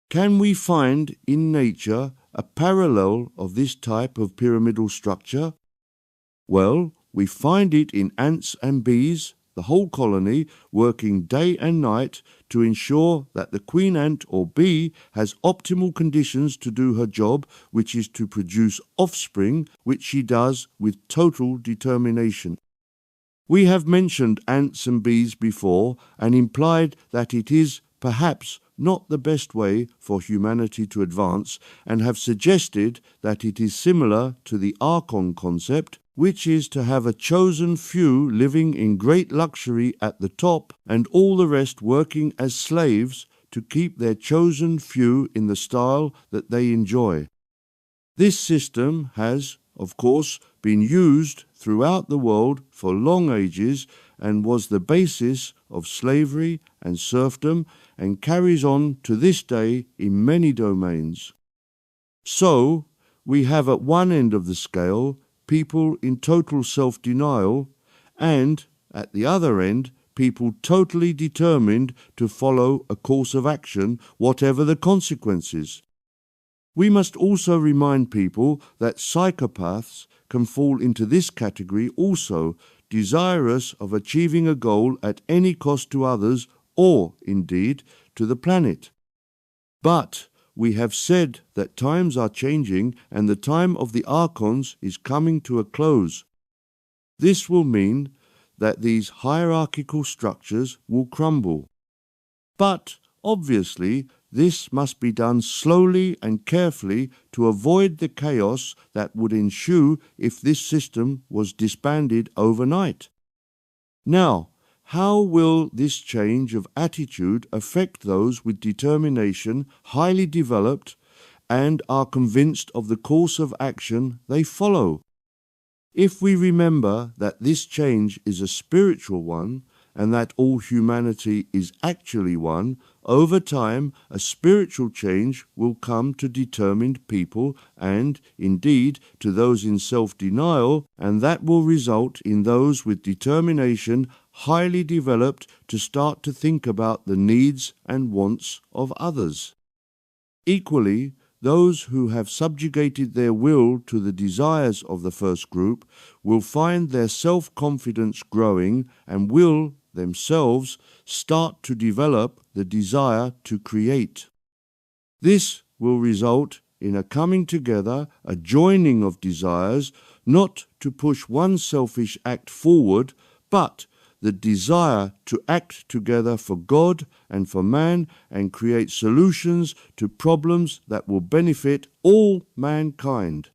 Can we find in nature a parallel of this type of pyramidal structure? Well, we find it in ants and bees, the whole colony working day and night to ensure that the queen ant or bee has optimal conditions to do her job, which is to produce offspring, which she does with total determination. We have mentioned ants and bees before and implied that it is perhaps not the best way for humanity to advance, and have suggested that it is similar to the archon concept, which is to have a chosen few living in great luxury at the top and all the rest working as slaves to keep their chosen few in the style that they enjoy. This system has, of course, been used throughout the world for long ages and was the basis of slavery and serfdom and carries on to this day in many domains. So, we have at one end of the scale people in total self-denial and, at the other end, people totally determined to follow a course of action, whatever the consequences. We must also remind people that psychopaths can fall into this category also, desirous of achieving a goal at any cost to others or, indeed, to the planet. But we have said that times are changing and the time of the archons is coming to a close. This will mean that these hierarchical structures will crumble. But, obviously, this must be done slowly and carefully to avoid the chaos that would ensue if this system was disbanded overnight. Now, how will this change of attitude affect those with determination highly developed and are convinced of the course of action they follow? If we remember that this change is a spiritual one, and that all humanity is actually one, over time a spiritual change will come to determined people and, indeed, to those in self-denial, and that will result in those with determination highly developed to start to think about the needs and wants of others. Equally, those who have subjugated their will to the desires of the first group will find their self-confidence growing and will themselves start to develop the desire to create. This will result in a coming together, a joining of desires, not to push one selfish act forward, but the desire to act together for God and for man and create solutions to problems that will benefit all mankind.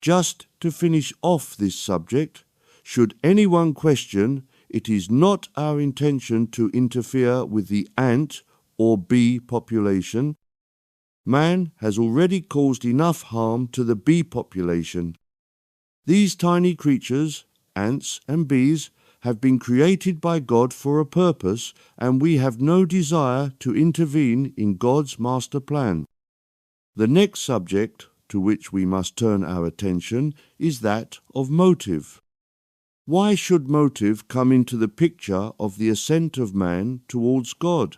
Just to finish off this subject, should anyone question, it is not our intention to interfere with the ant or bee population. Man has already caused enough harm to the bee population. These tiny creatures, ants and bees, have been created by God for a purpose, and we have no desire to intervene in God's master plan. The next subject to which we must turn our attention is that of motive. Why should motive come into the picture of the ascent of man towards God?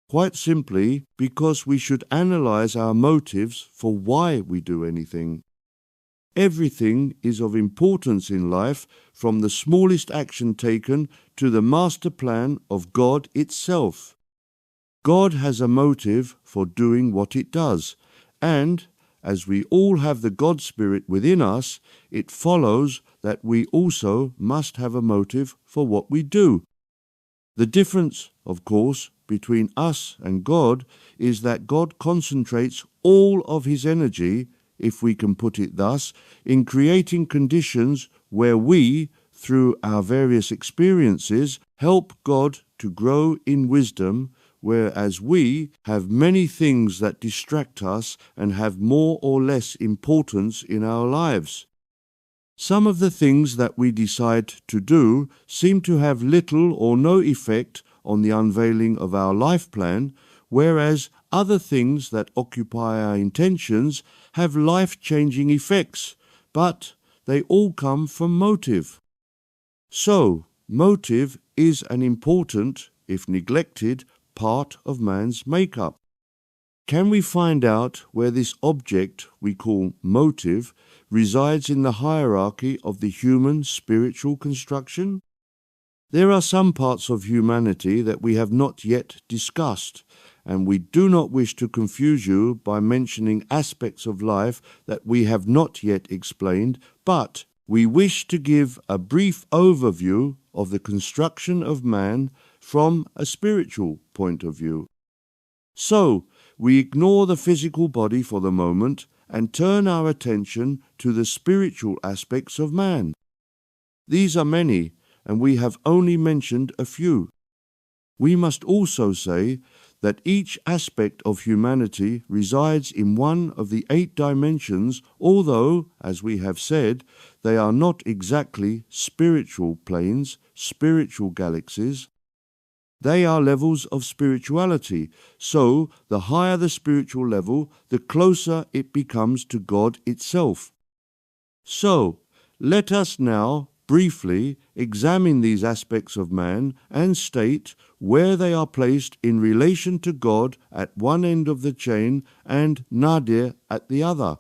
Quite simply because we should analyze our motives for why we do anything. Everything is of importance in life, from the smallest action taken to the master plan of God itself. God has a motive for doing what it does, and as we all have the God Spirit within us, it follows that we also must have a motive for what we do. The difference, of course, between us and God is that God concentrates all of his energy, if we can put it thus, in creating conditions where we, through our various experiences, help God to grow in wisdom, whereas we have many things that distract us and have more or less importance in our lives. Some of the things that we decide to do seem to have little or no effect on the unveiling of our life plan, whereas other things that occupy our intentions have life-changing effects, but they all come from motive. So, motive is an important, if neglected, part of man's makeup. Can we find out where this object we call motive resides in the hierarchy of the human spiritual construction? There are some parts of humanity that we have not yet discussed, and we do not wish to confuse you by mentioning aspects of life that we have not yet explained, but we wish to give a brief overview of the construction of man from a spiritual point of view. So, we ignore the physical body for the moment and turn our attention to the spiritual aspects of man. These are many, and we have only mentioned a few. We must also say that each aspect of humanity resides in one of the 8 dimensions, although, as we have said, they are not exactly spiritual planes, spiritual galaxies. They are levels of spirituality, so the higher the spiritual level, the closer it becomes to God itself. So, let us now briefly examine these aspects of man and state where they are placed in relation to God at one end of the chain and Nadir at the other.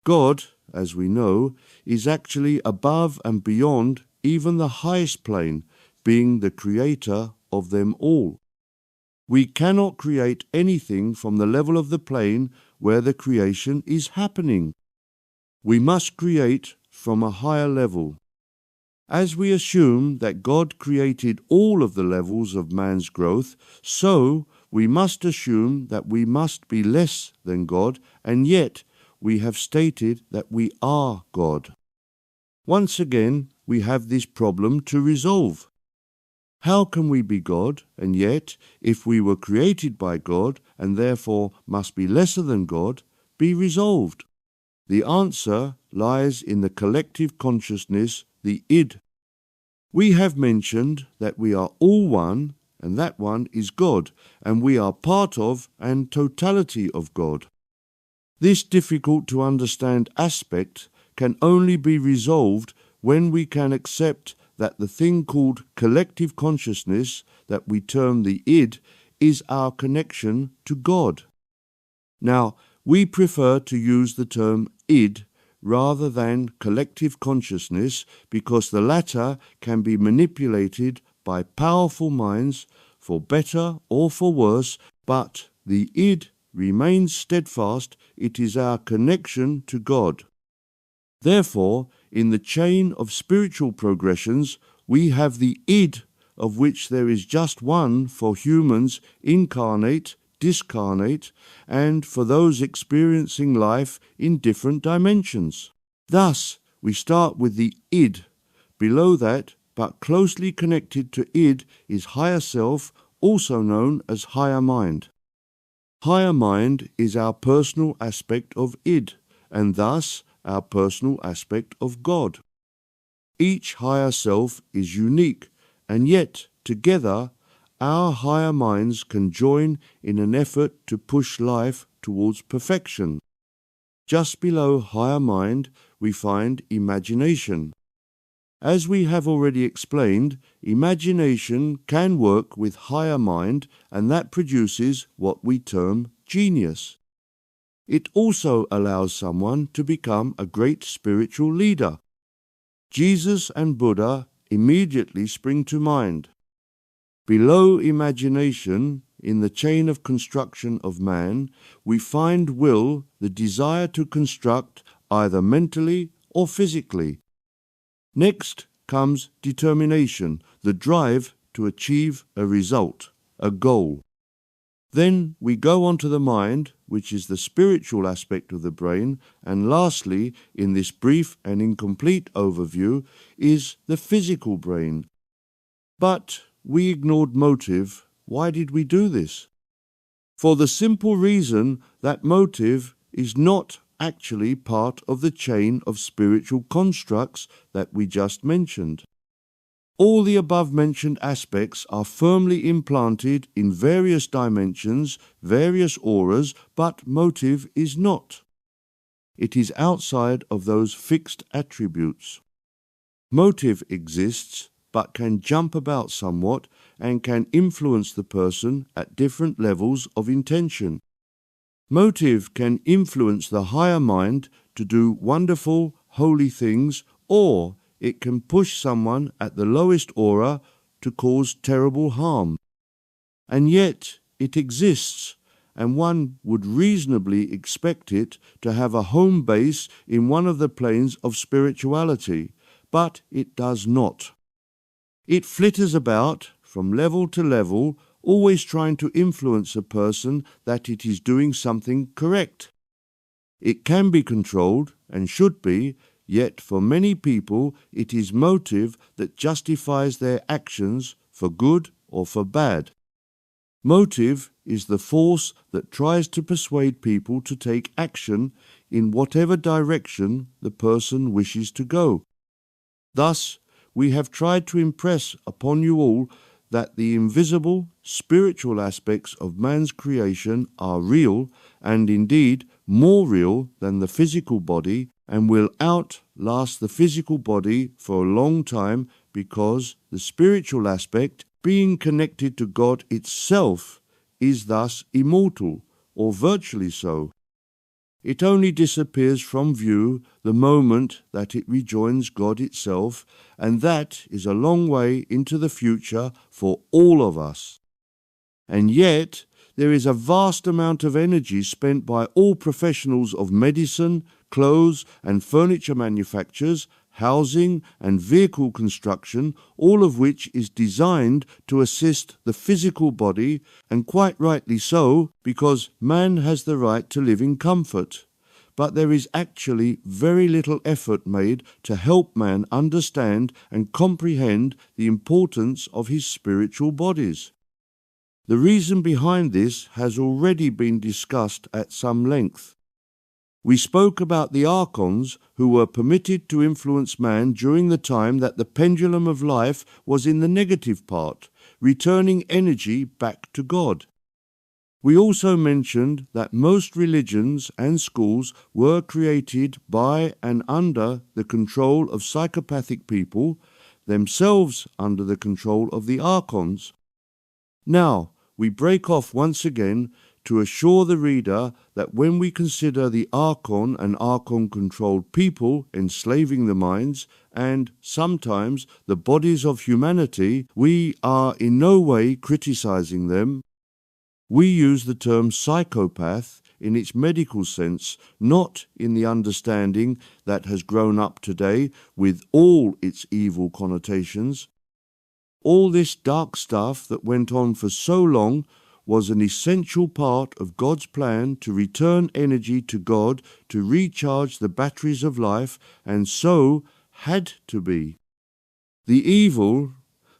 God, as we know, is actually above and beyond even the highest plane, being the creator of them all. We cannot create anything from the level of the plane where the creation is happening. We must create from a higher level. As we assume that God created all of the levels of man's growth, so we must assume that we must be less than God, and yet we have stated that we are God. Once again, we have this problem to resolve. How can we be God, and yet, if we were created by God, and therefore must be lesser than God, be resolved? The answer lies in the collective consciousness, the id. We have mentioned that we are all one, and that one is God, and we are part of and totality of God. This difficult to understand aspect can only be resolved when we can accept that the thing called collective consciousness, that we term the id, is our connection to God. Now, we prefer to use the term id rather than collective consciousness because the latter can be manipulated by powerful minds for better or for worse, but the id remains steadfast. It is our connection to God. Therefore, in the chain of spiritual progressions, we have the id, of which there is just one for humans incarnate, discarnate, and for those experiencing life in different dimensions. Thus, we start with the id. Below that, but closely connected to id, is higher self, also known as higher mind. Higher mind is our personal aspect of id, and thus our personal aspect of God. Each higher self is unique, and yet, together, our higher minds can join in an effort to push life towards perfection. Just below higher mind, we find imagination. As we have already explained, imagination can work with higher mind, and that produces what we term genius. It also allows someone to become a great spiritual leader. Jesus and Buddha immediately spring to mind. Below imagination, in the chain of construction of man, we find will, the desire to construct either mentally or physically. Next comes determination, the drive to achieve a result, a goal. Then we go on to the mind, which is the spiritual aspect of the brain, and lastly, in this brief and incomplete overview, is the physical brain. But we ignored motive. Why did we do this? For the simple reason that motive is not actually part of the chain of spiritual constructs that we just mentioned. All the above-mentioned aspects are firmly implanted in various dimensions, various auras, but motive is not. It is outside of those fixed attributes. Motive exists, but can jump about somewhat and can influence the person at different levels of intention. Motive can influence the higher mind to do wonderful, holy things, or it can push someone at the lowest aura to cause terrible harm. And yet it exists, and one would reasonably expect it to have a home base in one of the planes of spirituality, but it does not. It flitters about from level to level, always trying to influence a person that it is doing something correct. It can be controlled, and should be, yet for many people it is motive that justifies their actions for good or for bad. Motive is the force that tries to persuade people to take action in whatever direction the person wishes to go. Thus, we have tried to impress upon you all that the invisible, spiritual aspects of man's creation are real, and indeed more real than the physical body, and will outlast the physical body for a long time, because the spiritual aspect, being connected to God itself, is thus immortal, or virtually so. It only disappears from view the moment that it rejoins God itself, and that is a long way into the future for all of us. And yet, there is a vast amount of energy spent by all professionals of medicine, clothes and furniture manufacturers, housing and vehicle construction, all of which is designed to assist the physical body, and quite rightly so, because man has the right to live in comfort. But there is actually very little effort made to help man understand and comprehend the importance of his spiritual bodies. The reason behind this has already been discussed at some length. We spoke about the archons who were permitted to influence man during the time that the pendulum of life was in the negative part, returning energy back to God. We also mentioned that most religions and schools were created by and under the control of psychopathic people, themselves under the control of the archons. Now, we break off once again to assure the reader that when we consider the archon and archon-controlled people enslaving the minds and sometimes the bodies of humanity, we are in no way criticizing them. We use the term psychopath in its medical sense, not in the understanding that has grown up today with all its evil connotations. All this dark stuff that went on for so long was an essential part of God's plan to return energy to God, to recharge the batteries of life, and so had to be. The evil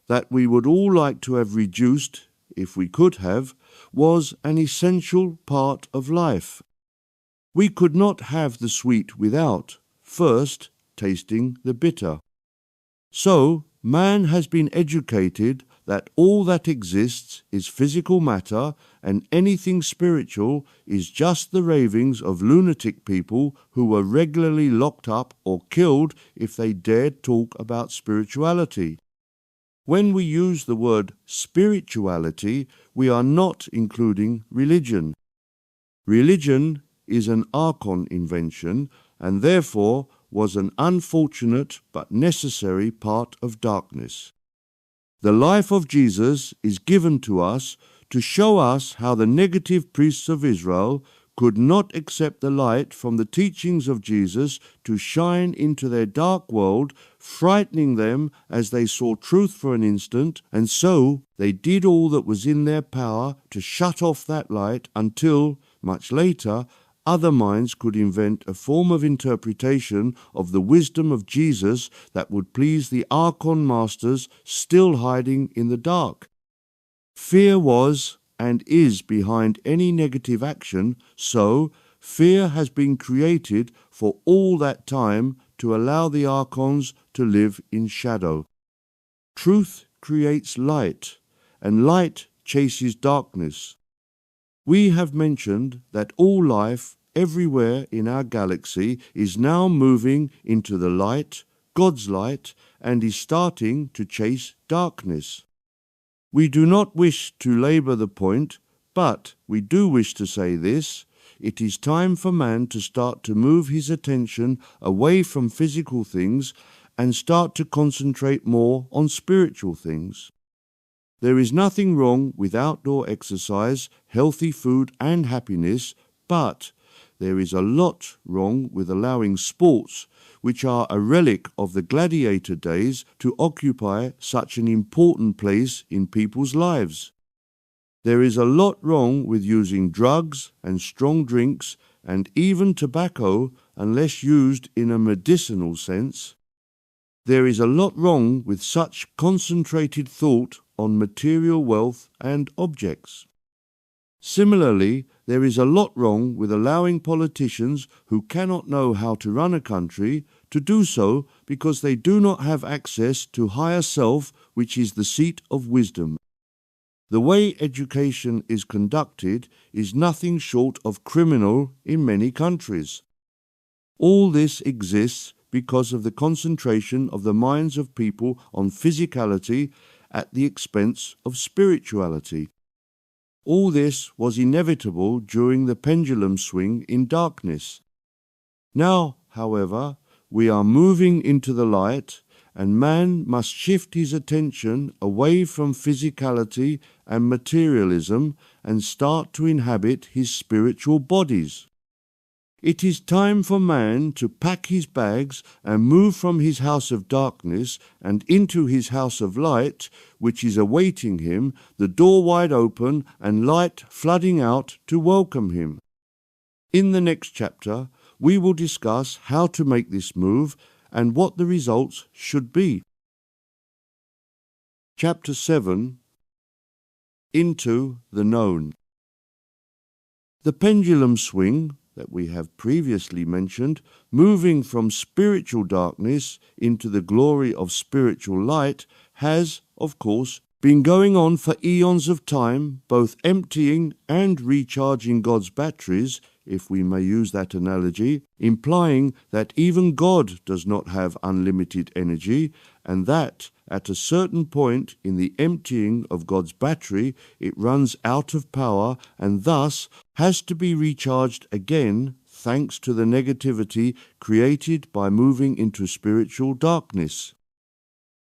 that we would all like to have reduced, if we could have, was an essential part of life. We could not have the sweet without first tasting the bitter. So, man has been educated that all that exists is physical matter, and anything spiritual is just the ravings of lunatic people who were regularly locked up or killed if they dared talk about spirituality. When we use the word spirituality, we are not including religion. Religion is an archon invention, and therefore was an unfortunate but necessary part of darkness. The life of Jesus is given to us to show us how the negative priests of Israel could not accept the light from the teachings of Jesus to shine into their dark world, frightening them as they saw truth for an instant, and so they did all that was in their power to shut off that light until, much later, other minds could invent a form of interpretation of the wisdom of Jesus that would please the archon masters still hiding in the dark. Fear was and is behind any negative action, so fear has been created for all that time to allow the archons to live in shadow. Truth creates light, and light chases darkness. We have mentioned that all life everywhere in our galaxy is now moving into the light, God's light, and is starting to chase darkness. We do not wish to labour the point, but we do wish to say this: it is time for man to start to move his attention away from physical things and start to concentrate more on spiritual things. There is nothing wrong with outdoor exercise, healthy food and happiness, but there is a lot wrong with allowing sports, which are a relic of the gladiator days, to occupy such an important place in people's lives. There is a lot wrong with using drugs and strong drinks and even tobacco unless used in a medicinal sense. There is a lot wrong with such concentrated thought on material wealth and objects. Similarly, there is a lot wrong with allowing politicians who cannot know how to run a country to do so because they do not have access to higher self, which is the seat of wisdom. The way education is conducted is nothing short of criminal in many countries. All this exists because of the concentration of the minds of people on physicality at the expense of spirituality. All this was inevitable during the pendulum swing in darkness. Now, however, we are moving into the light, and man must shift his attention away from physicality and materialism and start to inhabit his spiritual bodies. It is time for man to pack his bags and move from his house of darkness and into his house of light, which is awaiting him, the door wide open and light flooding out to welcome him. In the next chapter, we will discuss how to make this move and what the results should be. Chapter 7: Into the Known. The pendulum swing that we have previously mentioned, moving from spiritual darkness into the glory of spiritual light, has, of course, been going on for eons of time, both emptying and recharging God's batteries, if we may use that analogy, implying that even God does not have unlimited energy, and that at a certain point in the emptying of God's battery it runs out of power and thus has to be recharged again, thanks to the negativity created by moving into spiritual darkness.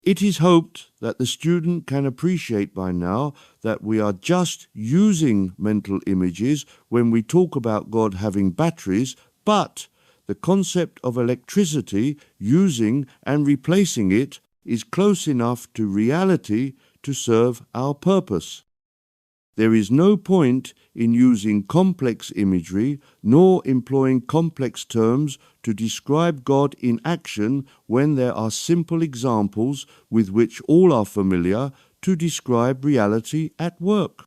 It is hoped that the student can appreciate by now that we are just using mental images when we talk about God having batteries, but the concept of electricity, using and replacing it, is close enough to reality to serve our purpose. There is no point in using complex imagery nor employing complex terms to describe God in action when there are simple examples with which all are familiar to describe reality at work.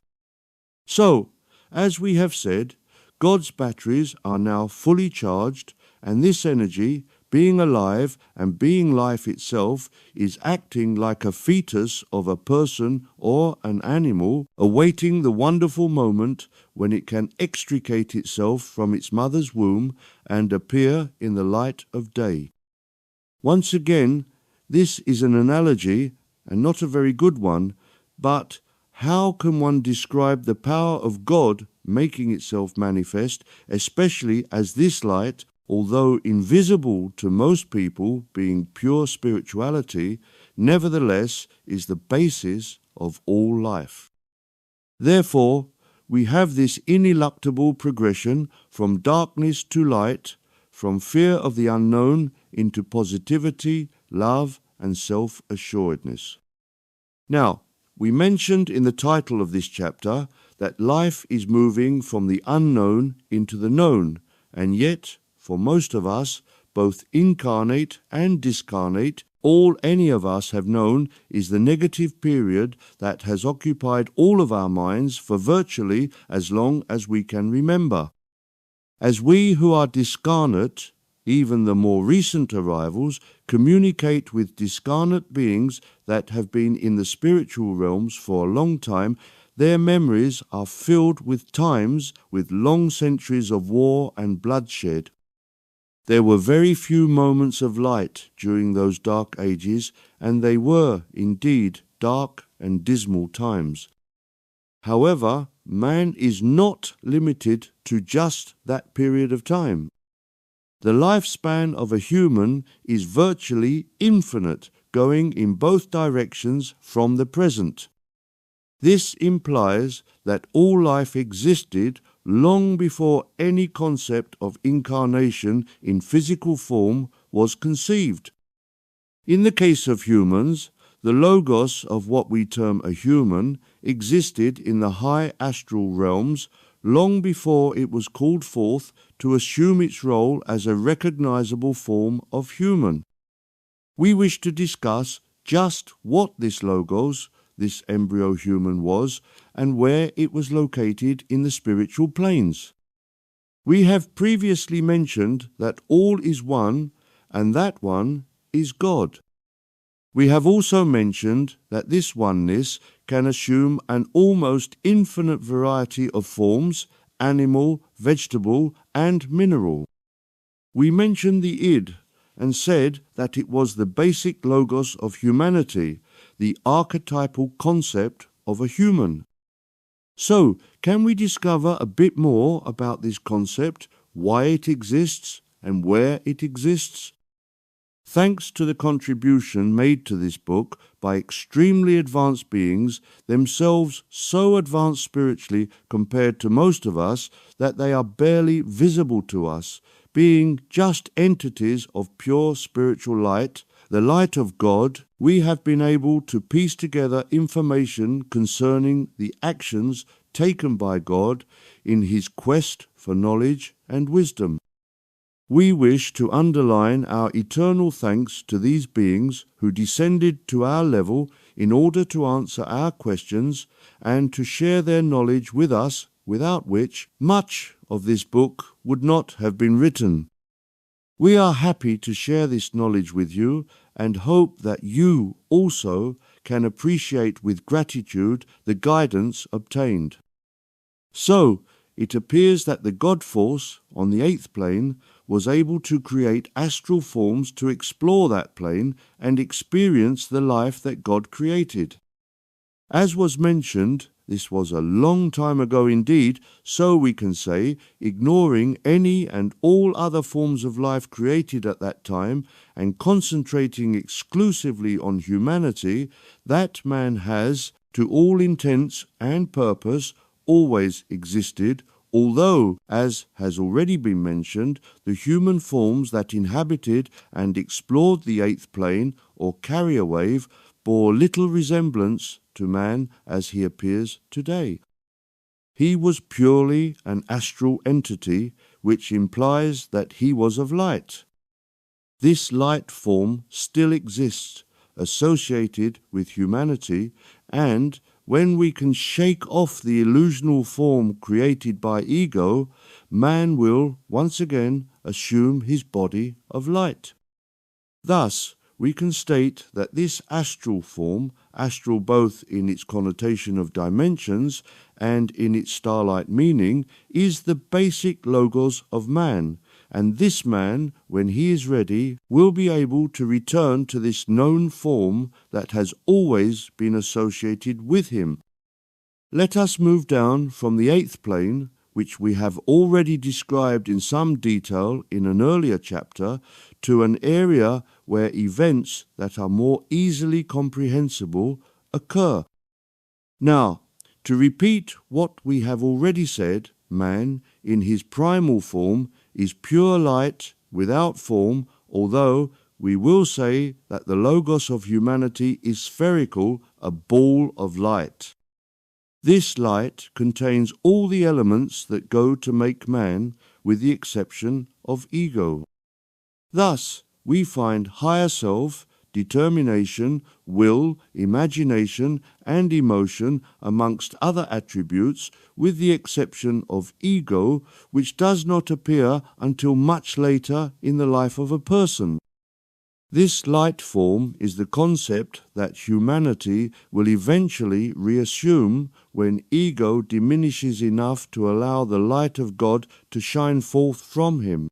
So, as we have said, God's batteries are now fully charged, and this energy, being alive and being life itself, is acting like a fetus of a person or an animal, awaiting the wonderful moment when it can extricate itself from its mother's womb and appear in the light of day. Once again, this is an analogy, and not a very good one, but how can one describe the power of God making itself manifest, especially as this light, although invisible to most people, being pure spirituality, nevertheless is the basis of all life. Therefore, we have this ineluctable progression from darkness to light, from fear of the unknown into positivity, love, and self-assuredness. Now, we mentioned in the title of this chapter that life is moving from the unknown into the known, and yet, for most of us, both incarnate and discarnate, all any of us have known is the negative period that has occupied all of our minds for virtually as long as we can remember. As we who are discarnate, even the more recent arrivals, communicate with discarnate beings that have been in the spiritual realms for a long time, their memories are filled with times with long centuries of war and bloodshed. There were very few moments of light during those dark ages, and they were, indeed, dark and dismal times. However, man is not limited to just that period of time. The lifespan of a human is virtually infinite, going in both directions from the present. This implies that all life existed long before any concept of incarnation in physical form was conceived. In the case of humans, the logos of what we term a human existed in the high astral realms long before it was called forth to assume its role as a recognizable form of human. We wish to discuss just what this logos, this embryo human, was and where it was located in the spiritual planes. We have previously mentioned that all is one, and that one is God. We have also mentioned that this oneness can assume an almost infinite variety of forms, animal, vegetable, and mineral. We mentioned the id and said that it was the basic logos of humanity, the archetypal concept of a human. So, can we discover a bit more about this concept, why it exists, and where it exists? Thanks to the contribution made to this book by extremely advanced beings, themselves so advanced spiritually compared to most of us that they are barely visible to us, being just entities of pure spiritual light, the light of God, we have been able to piece together information concerning the actions taken by God in his quest for knowledge and wisdom. We wish to underline our eternal thanks to these beings who descended to our level in order to answer our questions and to share their knowledge with us, without which much of this book would not have been written. We are happy to share this knowledge with you and hope that you also can appreciate with gratitude the guidance obtained. So, it appears that the God Force on the 8th plane was able to create astral forms to explore that plane and experience the life that God created. As was mentioned, this was a long time ago indeed, so we can say, ignoring any and all other forms of life created at that time and concentrating exclusively on humanity, that man has, to all intents and purpose, always existed, although, as has already been mentioned, the human forms that inhabited and explored the 8th plane or carrier wave bore little resemblance to man as he appears today. He was purely an astral entity, which implies that he was of light. This light form still exists, associated with humanity, and when we can shake off the illusional form created by ego, man will once again assume his body of light. Thus, we can state that this astral form, astral both in its connotation of dimensions and in its starlight meaning, is the basic logos of man, and this man, when he is ready, will be able to return to this known form that has always been associated with him. Let us move down from the 8th plane, which we have already described in some detail in an earlier chapter, to an area where events that are more easily comprehensible occur. Now, to repeat what we have already said, man, in his primal form, is pure light without form, although we will say that the logos of humanity is spherical, a ball of light. This light contains all the elements that go to make man, with the exception of ego. Thus, we find higher self, determination, will, imagination, and emotion amongst other attributes, with the exception of ego, which does not appear until much later in the life of a person. This light form is the concept that humanity will eventually reassume when ego diminishes enough to allow the light of God to shine forth from him.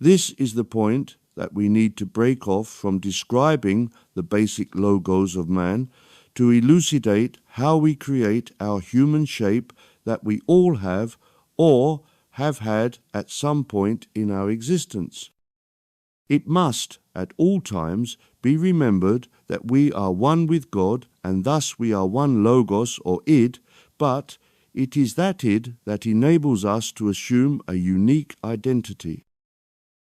This is the point that we need to break off from describing the basic logos of man to elucidate how we create our human shape that we all have or have had at some point in our existence. It must, at all times, be remembered that we are one with God, and thus we are one logos or id, but it is that id that enables us to assume a unique identity.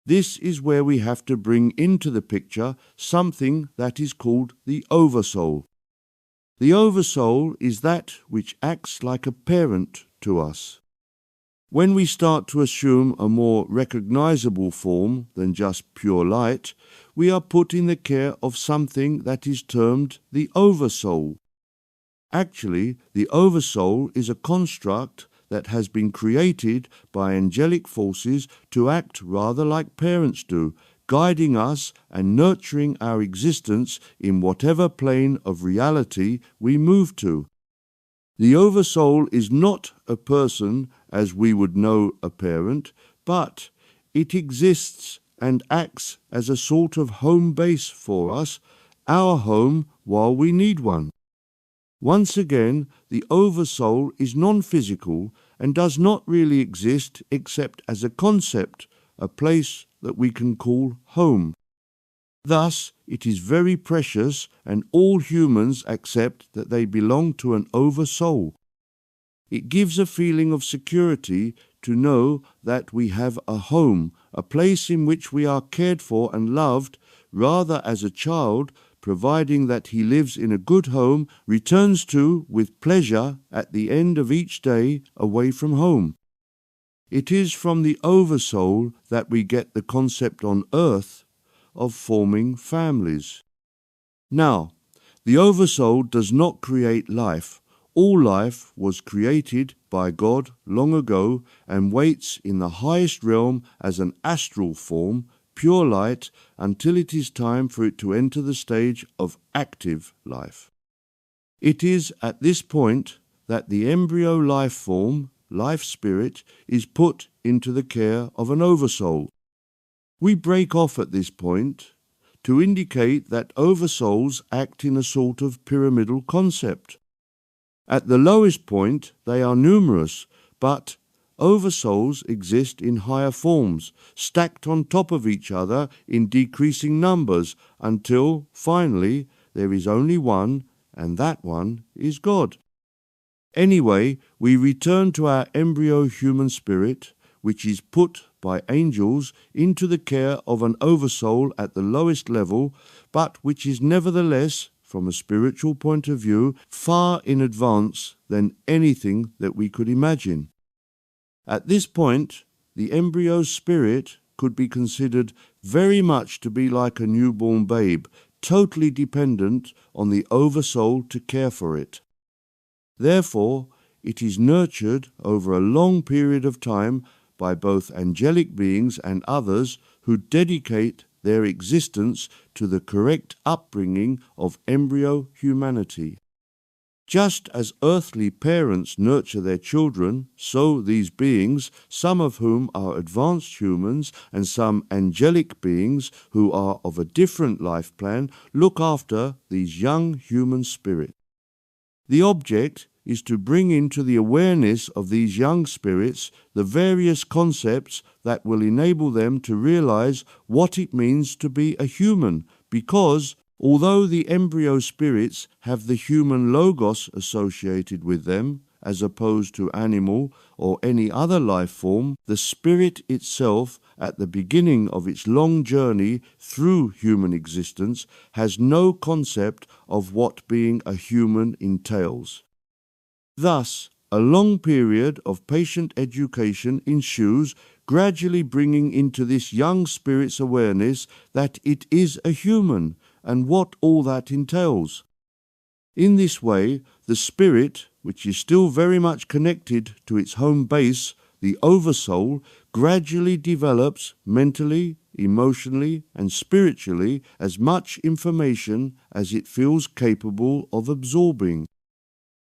This is where we have to bring into the picture something that is called the oversoul. The oversoul is that which acts like a parent to us. When we start to assume a more recognizable form than just pure light, we are put in the care of something that is termed the oversoul. Actually, the oversoul is a construct that has been created by angelic forces to act rather like parents do, guiding us and nurturing our existence in whatever plane of reality we move to. The oversoul is not a person as we would know a parent, but it exists and acts as a sort of home base for us, our home while we need one. Once again, the oversoul is non-physical and does not really exist except as a concept, a place that we can call home. Thus, it is very precious, and all humans accept that they belong to an oversoul. It gives a feeling of security to know that we have a home, a place in which we are cared for and loved, rather as a child, providing that he lives in a good home, returns to with pleasure at the end of each day away from home. It is from the oversoul that we get the concept on earth of forming families. Now, the oversoul does not create life. All life was created by God long ago and waits in the highest realm as an astral form, pure light, until it is time for it to enter the stage of active life. It is at this point that the embryo life form, life spirit, is put into the care of an oversoul. We break off at this point to indicate that oversouls act in a sort of pyramidal concept. At the lowest point, they are numerous, but oversouls exist in higher forms, stacked on top of each other in decreasing numbers, until, finally, there is only one, and that one is God. Anyway, we return to our embryo human spirit, which is put by angels into the care of an oversoul at the lowest level, but which is nevertheless, from a spiritual point of view, far in advance than anything that we could imagine. At this point, the embryo spirit could be considered very much to be like a newborn babe, totally dependent on the oversoul to care for it. Therefore, it is nurtured over a long period of time by both angelic beings and others who dedicate their existence to the correct upbringing of embryo humanity. Just as earthly parents nurture their children, so these beings, some of whom are advanced humans and some angelic beings who are of a different life plan, look after these young human spirits. The object is to bring into the awareness of these young spirits the various concepts that will enable them to realize what it means to be a human, because although the embryo spirits have the human logos associated with them, as opposed to animal or any other life form, the spirit itself, at the beginning of its long journey through human existence, has no concept of what being a human entails. Thus, a long period of patient education ensues, gradually bringing into this young spirit's awareness that it is a human and what all that entails. In this way, the spirit, which is still very much connected to its home base, the oversoul, gradually develops mentally, emotionally, and spiritually as much information as it feels capable of absorbing.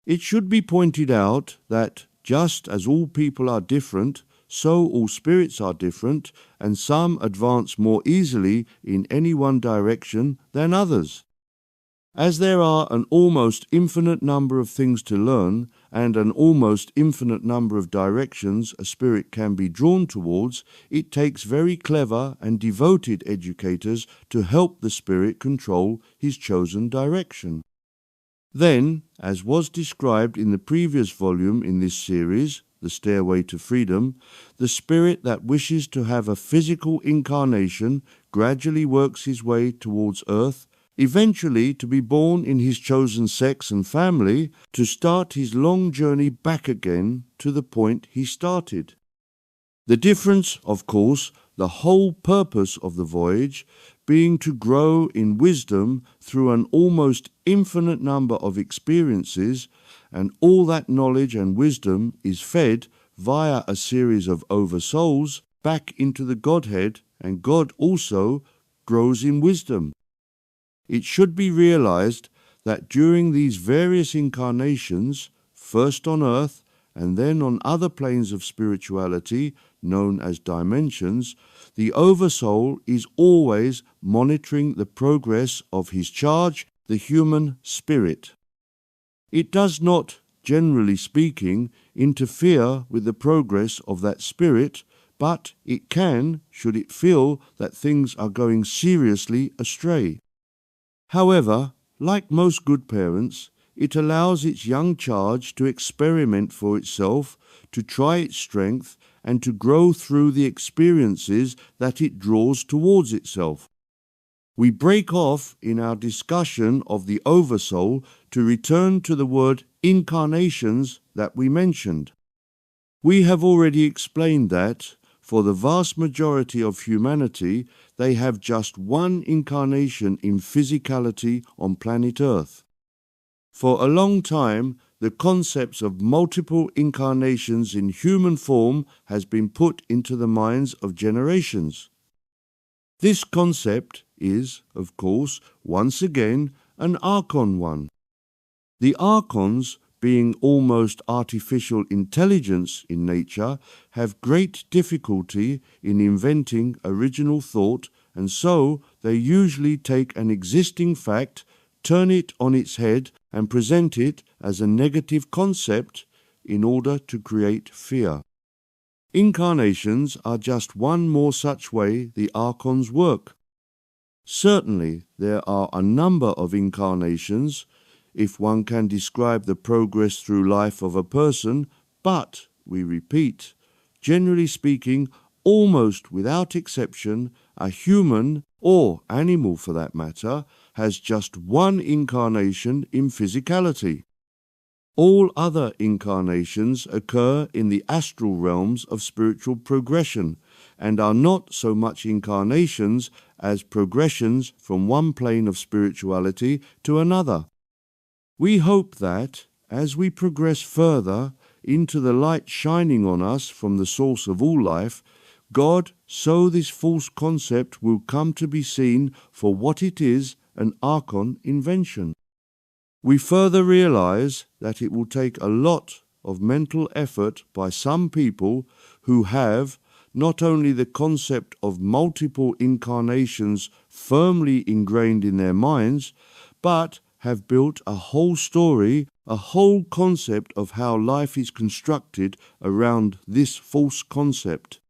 It should be pointed out that just as all people are different, so all spirits are different, and some advance more easily in any one direction than others. As there are an almost infinite number of things to learn and an almost infinite number of directions a spirit can be drawn towards, it takes very clever and devoted educators to help the spirit control his chosen direction. Then, as was described in the previous volume in this series, The Stairway to Freedom, the spirit that wishes to have a physical incarnation gradually works his way towards earth, eventually to be born in his chosen sex and family, to start his long journey back again to the point he started. The difference, of course, the whole purpose of the voyage, being to grow in wisdom through an almost infinite number of experiences, and all that knowledge and wisdom is fed via a series of oversouls back into the Godhead, and God also grows in wisdom. It should be realized that during these various incarnations, first on earth and then on other planes of spirituality known as dimensions, the Oversoul is always monitoring the progress of his charge, the human spirit. It does not, generally speaking, interfere with the progress of that spirit, but it can, should it feel that things are going seriously astray. However, like most good parents, it allows its young charge to experiment for itself, to try its strength, and to grow through the experiences that it draws towards itself. We break off in our discussion of the Oversoul to return to the word incarnations that we mentioned. We have already explained that, for the vast majority of humanity, they have just one incarnation in physicality on planet Earth. For a long time, the concepts of multiple incarnations in human form has been put into the minds of generations. This concept is, of course, once again an archon one. The archons, being almost artificial intelligence in nature, have great difficulty in inventing original thought, and so they usually take an existing fact, turn it on its head, and present it as a negative concept in order to create fear. Incarnations are just one more such way the archons work. Certainly there are a number of incarnations, if one can describe the progress through life of a person, but, we repeat, generally speaking, almost without exception, a human, or animal for that matter, has just one incarnation in physicality. All other incarnations occur in the astral realms of spiritual progression, and are not so much incarnations as progressions from one plane of spirituality to another. We hope that, as we progress further into the light shining on us from the source of all life, God, so this false concept will come to be seen for what it is, an archon invention. We further realize that it will take a lot of mental effort by some people who have not only the concept of multiple incarnations firmly ingrained in their minds, but have built a whole story, a whole concept of how life is constructed around this false concept.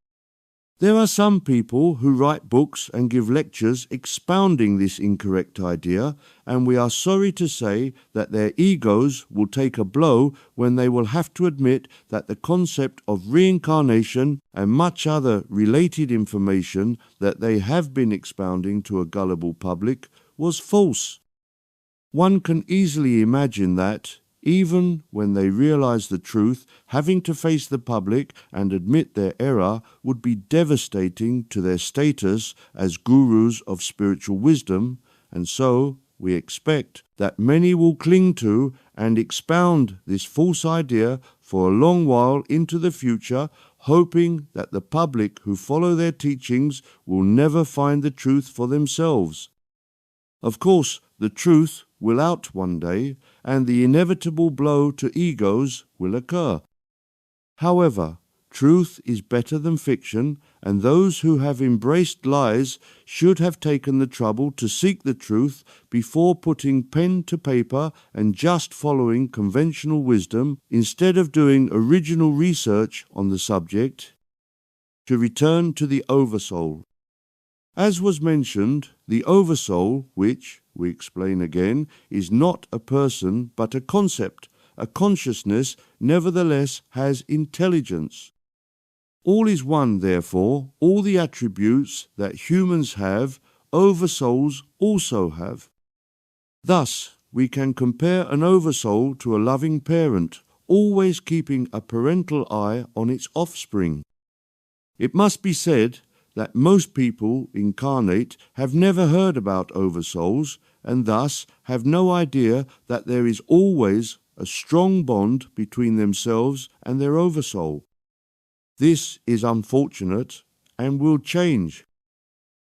There are some people who write books and give lectures expounding this incorrect idea, and we are sorry to say that their egos will take a blow when they will have to admit that the concept of reincarnation and much other related information that they have been expounding to a gullible public was false. One can easily imagine that, even when they realize the truth, having to face the public and admit their error would be devastating to their status as gurus of spiritual wisdom, and so we expect that many will cling to and expound this false idea for a long while into the future, hoping that the public who follow their teachings will never find the truth for themselves. Of course, the truth will out one day, and the inevitable blow to egos will occur. However, truth is better than fiction, and those who have embraced lies should have taken the trouble to seek the truth before putting pen to paper and just following conventional wisdom instead of doing original research on the subject. To return to the Oversoul. As was mentioned, the Oversoul, which, we explain again, is not a person but a concept, a consciousness, nevertheless has intelligence. All is one, therefore, all the attributes that humans have, Oversouls also have. Thus, we can compare an Oversoul to a loving parent, always keeping a parental eye on its offspring. It must be said that most people incarnate have never heard about Oversouls, and thus have no idea that there is always a strong bond between themselves and their Oversoul. This is unfortunate and will change.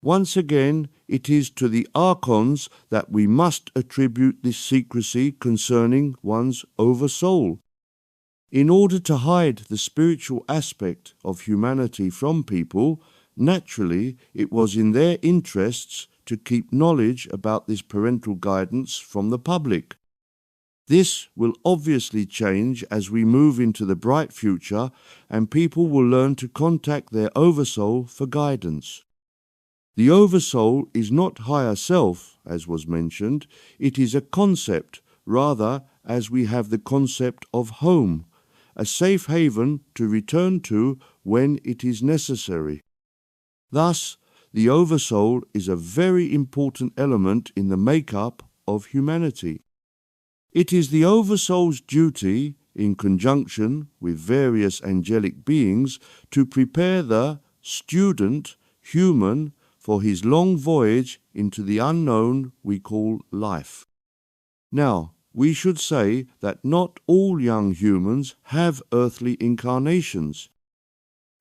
Once again, it is to the Archons that we must attribute this secrecy concerning one's Oversoul. In order to hide the spiritual aspect of humanity from people, naturally it was in their interests to keep knowledge about this parental guidance from the public. This will obviously change as we move into the bright future, and people will learn to contact their Oversoul for guidance. The Oversoul is not higher self, as was mentioned. It is a concept, rather, as we have the concept of home, a safe haven to return to when it is necessary. Thus, the Oversoul is a very important element in the make-up of humanity. It is the Oversoul's duty, in conjunction with various angelic beings, to prepare the student, human, for his long voyage into the unknown we call life. Now, we should say that not all young humans have earthly incarnations.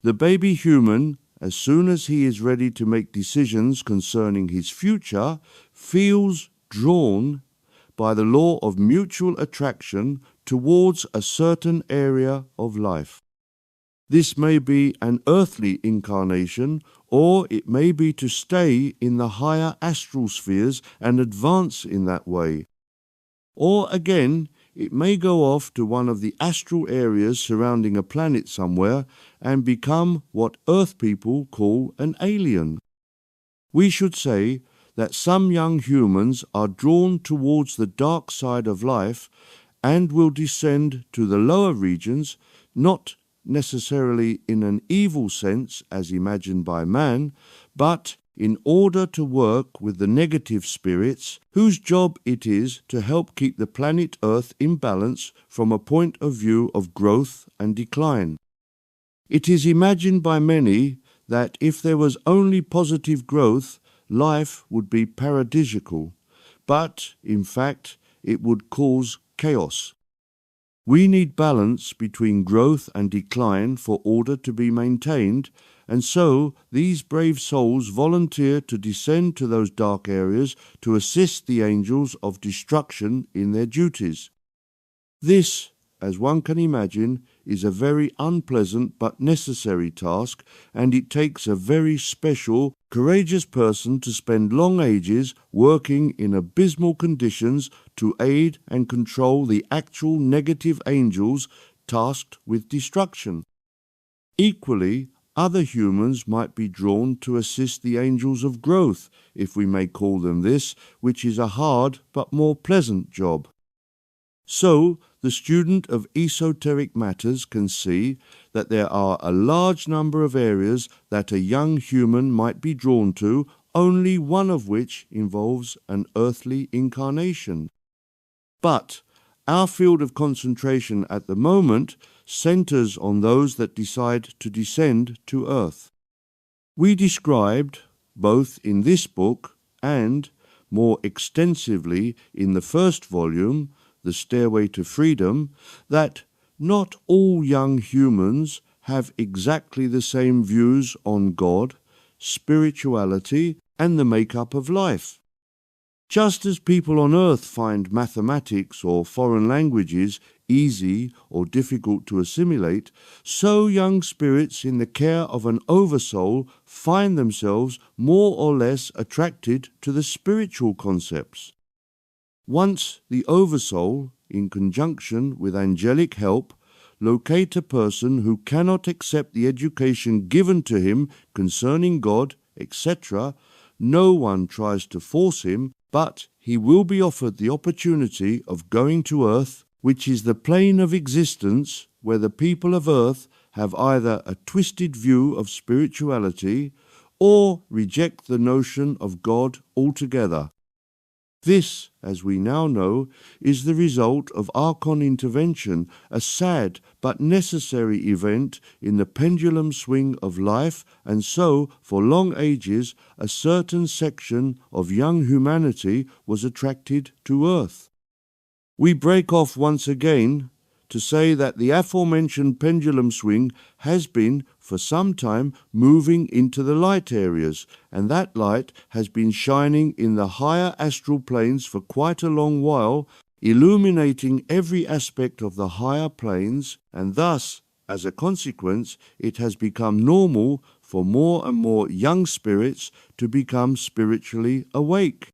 The baby human, as soon as he is ready to make decisions concerning his future, feels drawn by the law of mutual attraction towards a certain area of life. This may be an earthly incarnation, or it may be to stay in the higher astral spheres and advance in that way. Or again, it may go off to one of the astral areas surrounding a planet somewhere and become what Earth people call an alien. We should say that some young humans are drawn towards the dark side of life and will descend to the lower regions, not necessarily in an evil sense as imagined by man, but in order to work with the negative spirits whose job it is to help keep the planet Earth in balance from a point of view of growth and decline. It is imagined by many that if there was only positive growth, life would be paradisiacal, but in fact it would cause chaos. We need balance between growth and decline for order to be maintained, and so these brave souls volunteer to descend to those dark areas to assist the angels of destruction in their duties. This, as one can imagine, is a very unpleasant but necessary task, and it takes a very special, courageous person to spend long ages working in abysmal conditions to aid and control the actual negative angels tasked with destruction. Equally, other humans might be drawn to assist the angels of growth, if we may call them this, which is a hard but more pleasant job. So, the student of esoteric matters can see that there are a large number of areas that a young human might be drawn to, only one of which involves an earthly incarnation. But our field of concentration at the moment centers on those that decide to descend to Earth. We described, both in this book and, more extensively in the first volume, The Stairway to Freedom, that not all young humans have exactly the same views on God, spirituality, and the makeup of life. Just as people on earth find mathematics or foreign languages easy or difficult to assimilate, so young spirits in the care of an oversoul find themselves more or less attracted to the spiritual concepts. Once the oversoul, in conjunction with angelic help, locate a person who cannot accept the education given to him concerning God, etc., no one tries to force him, but he will be offered the opportunity of going to earth, which is the plane of existence where the people of earth have either a twisted view of spirituality or reject the notion of God altogether. This, as we now know, is the result of Archon intervention, a sad but necessary event in the pendulum swing of life, and so, for long ages, a certain section of young humanity was attracted to earth. We break off once again to say that the aforementioned pendulum swing has been for some time moving into the light areas, and that light has been shining in the higher astral planes for quite a long while, illuminating every aspect of the higher planes, and thus, as a consequence, it has become normal for more and more young spirits to become spiritually awake.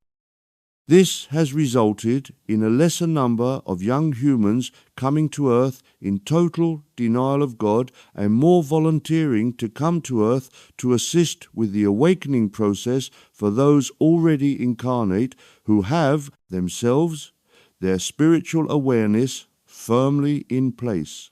This has resulted in a lesser number of young humans coming to earth in total denial of God and more volunteering to come to earth to assist with the awakening process for those already incarnate who have themselves their spiritual awareness firmly in place.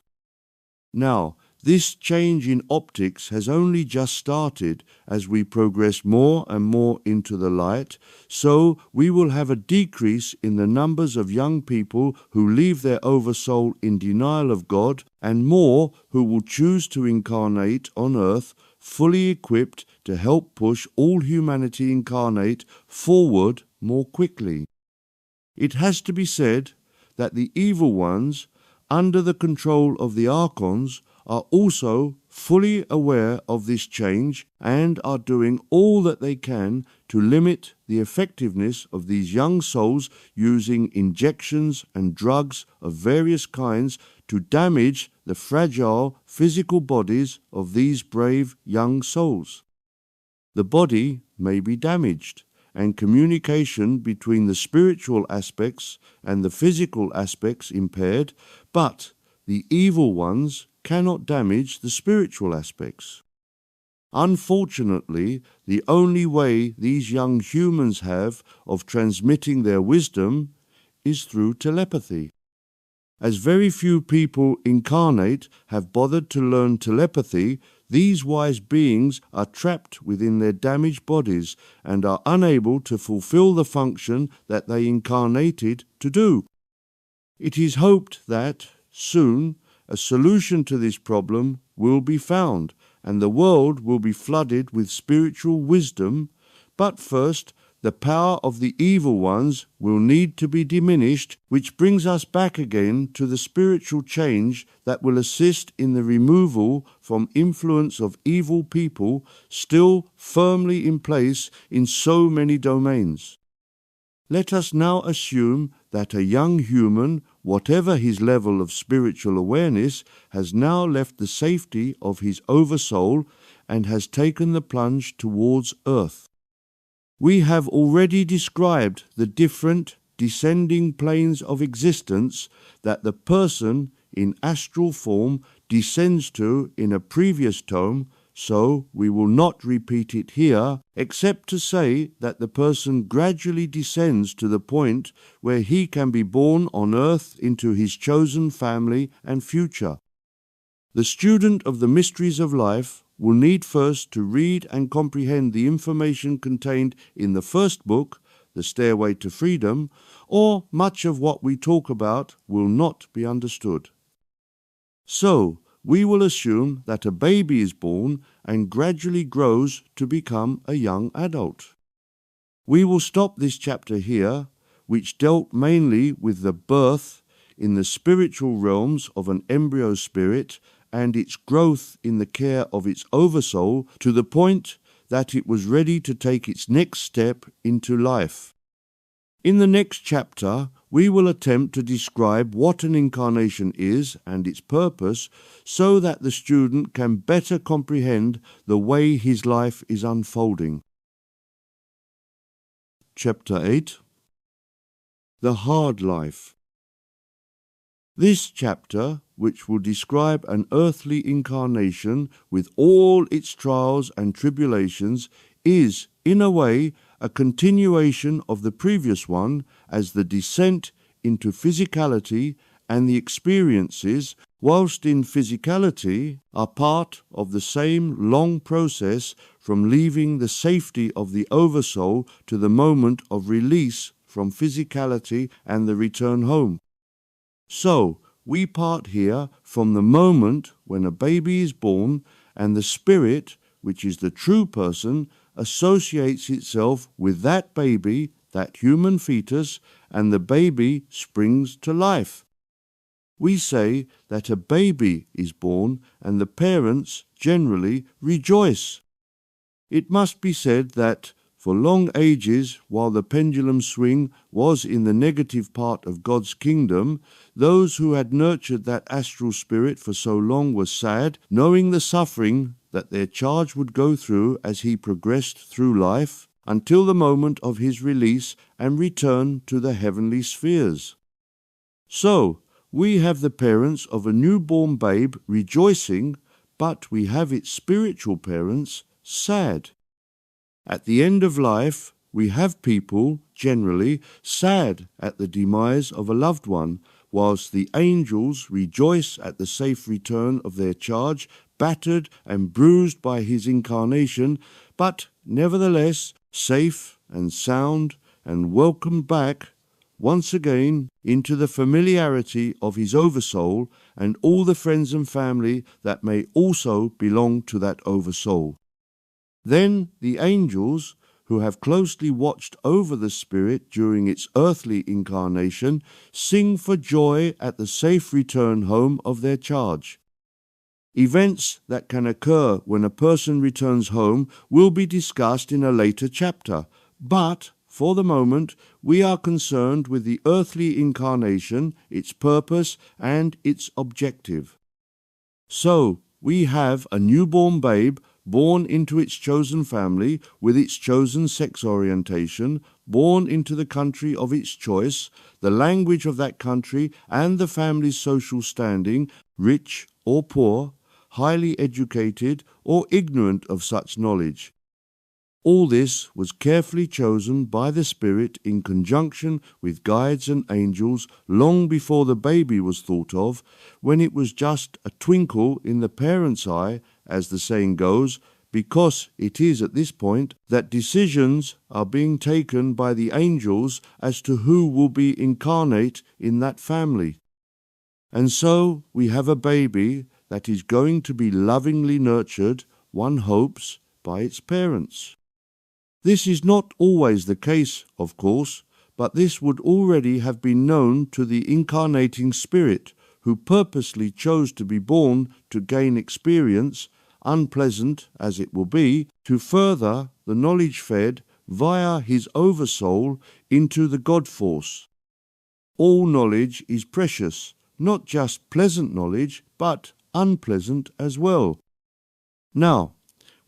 Now, this change in optics has only just started as we progress more and more into the light, so we will have a decrease in the numbers of young people who leave their oversoul in denial of God, and more who will choose to incarnate on earth fully equipped to help push all humanity incarnate forward more quickly. It has to be said that the evil ones, under the control of the Archons, are also fully aware of this change and are doing all that they can to limit the effectiveness of these young souls using injections and drugs of various kinds to damage the fragile physical bodies of these brave young souls. The body may be damaged, and communication between the spiritual aspects and the physical aspects impaired, but the evil ones cannot damage the spiritual aspects. Unfortunately, the only way these young humans have of transmitting their wisdom is through telepathy. As very few people incarnate have bothered to learn telepathy, these wise beings are trapped within their damaged bodies and are unable to fulfill the function that they incarnated to do. It is hoped that, soon, a solution to this problem will be found, and the world will be flooded with spiritual wisdom, but first, the power of the evil ones will need to be diminished, which brings us back again to the spiritual change that will assist in the removal from influence of evil people still firmly in place in so many domains. Let us now assume that a young human, whatever his level of spiritual awareness, has now left the safety of his oversoul and has taken the plunge towards earth. We have already described the different descending planes of existence that the person in astral form descends to in a previous tome, so we will not repeat it here, except to say that the person gradually descends to the point where he can be born on earth into his chosen family and future. The student of the mysteries of life will need first to read and comprehend the information contained in the first book, The Stairway to Freedom, or much of what we talk about will not be understood. So, we will assume that a baby is born and gradually grows to become a young adult. We will stop this chapter here, which dealt mainly with the birth in the spiritual realms of an embryo spirit, and its growth in the care of its oversoul to the point that it was ready to take its next step into life. In the next chapter, we will attempt to describe what an incarnation is and its purpose so that the student can better comprehend the way his life is unfolding. Chapter 8. The Hard Life. This chapter, which will describe an earthly incarnation with all its trials and tribulations, is, in a way, a continuation of the previous one, as the descent into physicality and the experiences, whilst in physicality, are part of the same long process from leaving the safety of the oversoul to the moment of release from physicality and the return home. So, we part here from the moment when a baby is born and the spirit, which is the true person, associates itself with that baby, that human fetus, and the baby springs to life. We say that a baby is born and the parents generally rejoice. It must be said that for long ages, while the pendulum swing was in the negative part of God's kingdom, those who had nurtured that astral spirit for so long were sad, knowing the suffering that their charge would go through as he progressed through life until the moment of his release and return to the heavenly spheres. So, we have the parents of a newborn babe rejoicing, but we have its spiritual parents sad. At the end of life, we have people, generally, sad at the demise of a loved one, whilst the angels rejoice at the safe return of their charge, battered and bruised by his incarnation, but nevertheless safe and sound and welcomed back once again into the familiarity of his oversoul and all the friends and family that may also belong to that oversoul. Then the angels, who have closely watched over the spirit during its earthly incarnation, sing for joy at the safe return home of their charge. Events that can occur when a person returns home will be discussed in a later chapter, but for the moment we are concerned with the earthly incarnation, its purpose and its objective. So, we have a newborn babe born into its chosen family with its chosen sex orientation, born into the country of its choice, the language of that country and the family's social standing, rich or poor, highly educated or ignorant of such knowledge. All this was carefully chosen by the Spirit in conjunction with guides and angels long before the baby was thought of, when it was just a twinkle in the parent's eye, as the saying goes, because it is at this point that decisions are being taken by the angels as to who will be incarnate in that family. And so we have a baby that is going to be lovingly nurtured, one hopes, by its parents. This is not always the case, of course, but this would already have been known to the incarnating spirit, who purposely chose to be born to gain experience, unpleasant as it will be, to further the knowledge fed via his oversoul into the God force. All knowledge is precious, not just pleasant knowledge, but unpleasant as well. Now,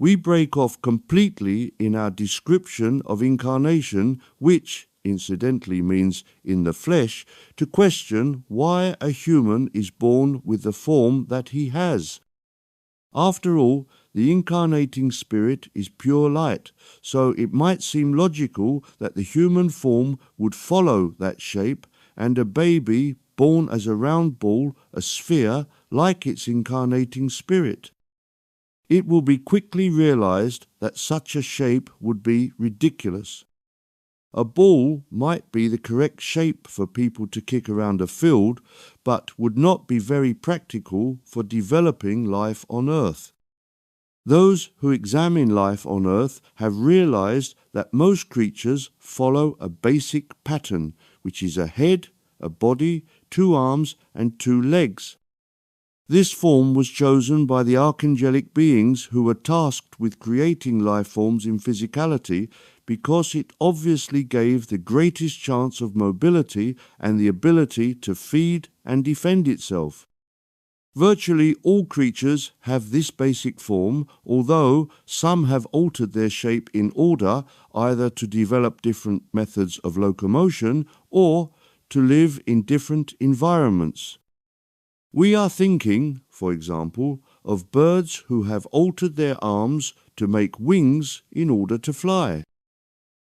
we break off completely in our description of incarnation, which incidentally means in the flesh, to question why a human is born with the form that he has. After all, the incarnating spirit is pure light, so it might seem logical that the human form would follow that shape, and a baby born as a round ball, a sphere, like its incarnating spirit. It will be quickly realized that such a shape would be ridiculous. A ball might be the correct shape for people to kick around a field, but would not be very practical for developing life on Earth. Those who examine life on Earth have realized that most creatures follow a basic pattern, which is a head, a body, 2 arms, and 2 legs. This form was chosen by the archangelic beings who were tasked with creating life forms in physicality because it obviously gave the greatest chance of mobility and the ability to feed and defend itself. Virtually all creatures have this basic form, although some have altered their shape in order either to develop different methods of locomotion or to live in different environments. We are thinking, for example, of birds who have altered their arms to make wings in order to fly.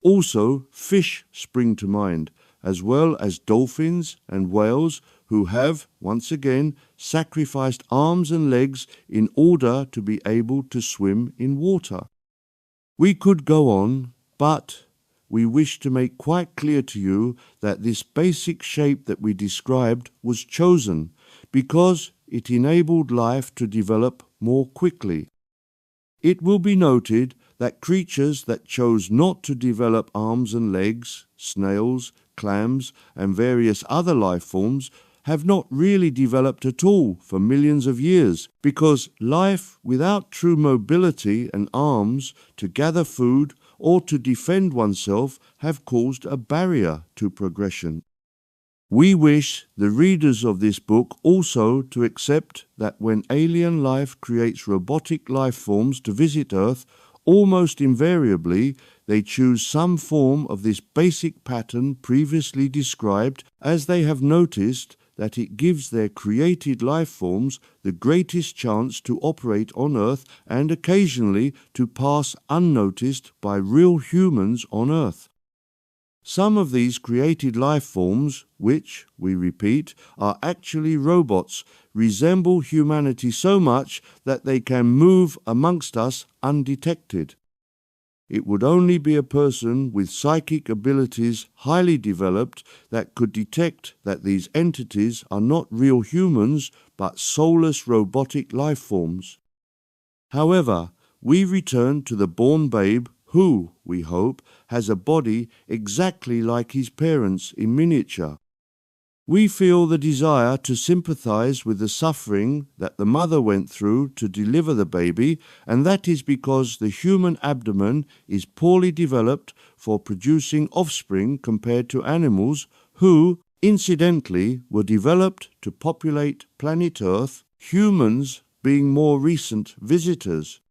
Also, fish spring to mind, as well as dolphins and whales who have, once again, sacrificed arms and legs in order to be able to swim in water. We could go on, but we wish to make quite clear to you that this basic shape that we described was chosen because it enabled life to develop more quickly. It will be noted that creatures that chose not to develop arms and legs, snails, clams, and various other life forms, have not really developed at all for millions of years, because life without true mobility and arms to gather food or to defend oneself have caused a barrier to progression. We wish the readers of this book also to accept that when alien life creates robotic life forms to visit Earth, almost invariably they choose some form of this basic pattern previously described, as they have noticed that it gives their created life forms the greatest chance to operate on Earth and occasionally to pass unnoticed by real humans on Earth. Some of these created life forms, which, we repeat, are actually robots, resemble humanity so much that they can move amongst us undetected. It would only be a person with psychic abilities highly developed that could detect that these entities are not real humans but soulless robotic life forms. However, we return to the born babe who, we hope, has a body exactly like his parents in miniature. We feel the desire to sympathize with the suffering that the mother went through to deliver the baby, and that is because the human abdomen is poorly developed for producing offspring compared to animals who, incidentally, were developed to populate planet Earth, humans being more recent visitors.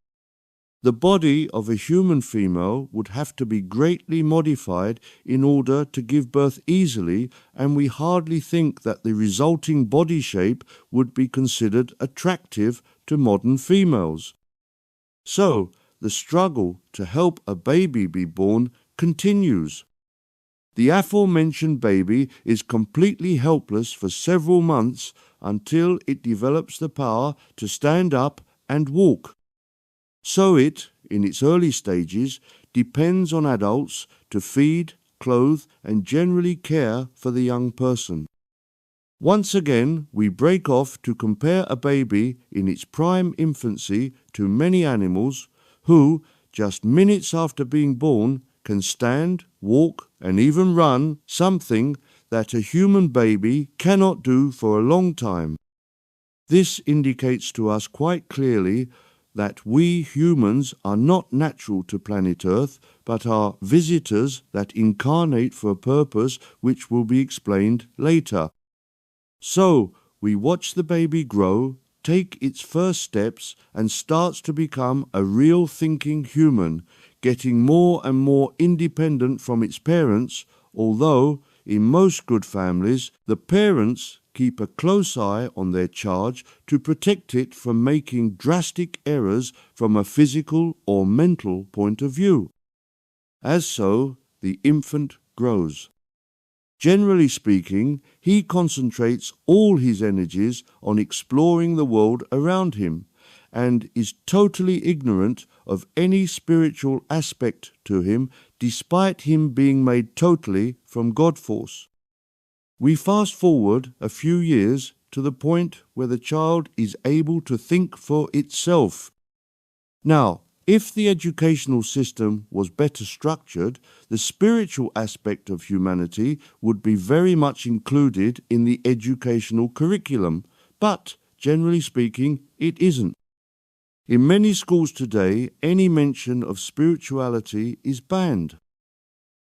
The body of a human female would have to be greatly modified in order to give birth easily, and we hardly think that the resulting body shape would be considered attractive to modern females. So, the struggle to help a baby be born continues. The aforementioned baby is completely helpless for several months until it develops the power to stand up and walk. So it, in its early stages, depends on adults to feed, clothe, and generally care for the young person. Once again, we break off to compare a baby in its prime infancy to many animals who, just minutes after being born, can stand, walk, and even run, something that a human baby cannot do for a long time. This indicates to us quite clearly that we humans are not natural to planet Earth, but are visitors that incarnate for a purpose which will be explained later. So, we watch the baby grow, take its first steps, and starts to become a real thinking human, getting more and more independent from its parents, although, in most good families, the parents keep a close eye on their charge to protect it from making drastic errors from a physical or mental point of view. As so, the infant grows. Generally speaking, he concentrates all his energies on exploring the world around him and is totally ignorant of any spiritual aspect to him, despite him being made totally from God force. We fast forward a few years to the point where the child is able to think for itself. Now, if the educational system was better structured, the spiritual aspect of humanity would be very much included in the educational curriculum, but generally speaking, it isn't. In many schools today, any mention of spirituality is banned.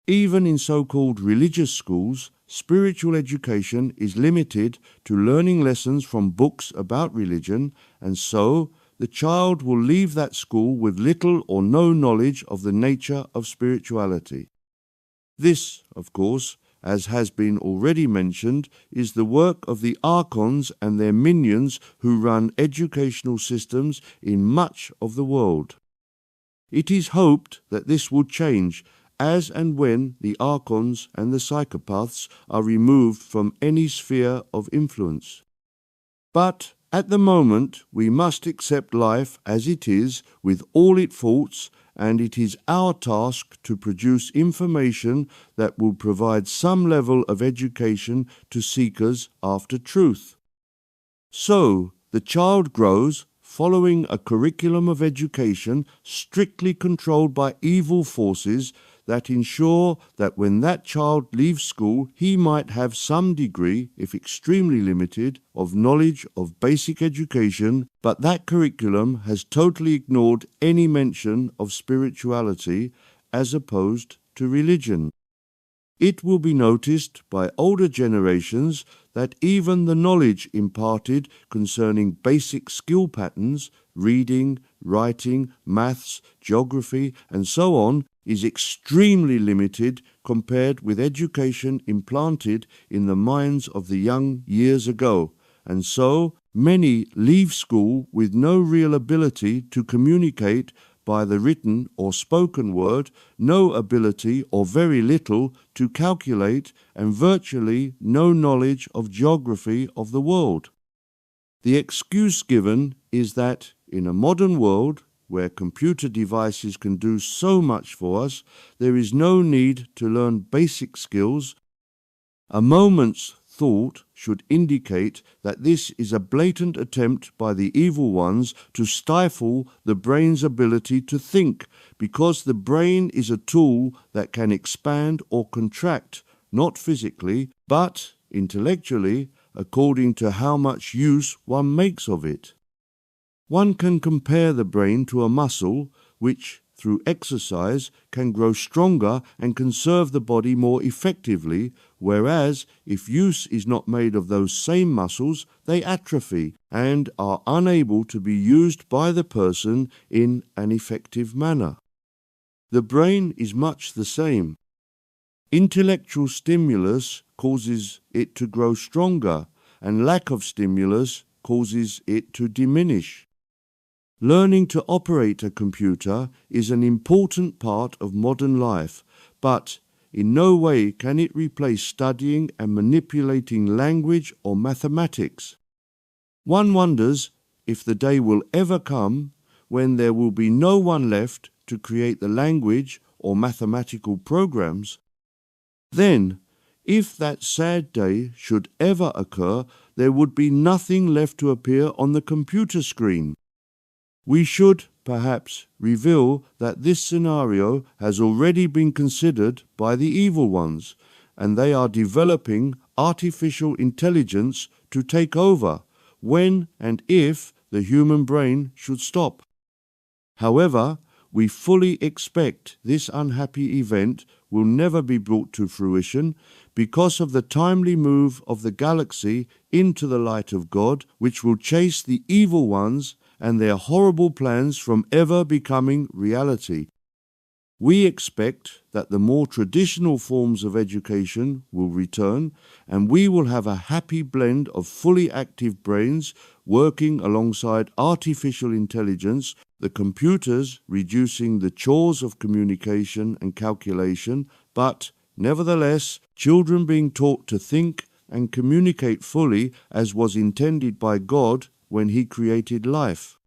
Even in so-called religious schools, spiritual education is limited to learning lessons from books about religion, and so the child will leave that school with little or no knowledge of the nature of spirituality. This, of course, as has been already mentioned, is the work of the archons and their minions who run educational systems in much of the world. It is hoped that this will change as and when the archons and the psychopaths are removed from any sphere of influence. But at the moment we must accept life as it is with all its faults, and it is our task to produce information that will provide some level of education to seekers after truth. So the child grows following a curriculum of education strictly controlled by evil forces that ensure that when that child leaves school, he might have some degree, if extremely limited, of knowledge of basic education, but that curriculum has totally ignored any mention of spirituality as opposed to religion. It will be noticed by older generations that even the knowledge imparted concerning basic skill patterns, reading, writing, maths, geography, and so on, is extremely limited compared with education implanted in the minds of the young years ago, and so many leave school with no real ability to communicate by the written or spoken word, no ability or very little to calculate, and virtually no knowledge of geography of the world. The excuse given is that in a modern world, where computer devices can do so much for us, there is no need to learn basic skills. A moment's thought should indicate that this is a blatant attempt by the evil ones to stifle the brain's ability to think, because the brain is a tool that can expand or contract, not physically, but intellectually, according to how much use one makes of it. One can compare the brain to a muscle which, through exercise, can grow stronger and can serve the body more effectively, whereas if use is not made of those same muscles, they atrophy and are unable to be used by the person in an effective manner. The brain is much the same. Intellectual stimulus causes it to grow stronger, and lack of stimulus causes it to diminish. Learning to operate a computer is an important part of modern life, but in no way can it replace studying and manipulating language or mathematics. One wonders if the day will ever come when there will be no one left to create the language or mathematical programs. Then, if that sad day should ever occur, there would be nothing left to appear on the computer screen. We should, perhaps, reveal that this scenario has already been considered by the evil ones, and they are developing artificial intelligence to take over when and if the human brain should stop. However, we fully expect this unhappy event will never be brought to fruition because of the timely move of the galaxy into the light of God, which will chase the evil ones and their horrible plans from ever becoming reality. We expect that the more traditional forms of education will return, and we will have a happy blend of fully active brains working alongside artificial intelligence, the computers reducing the chores of communication and calculation, but nevertheless, children being taught to think and communicate fully as was intended by God when He created life.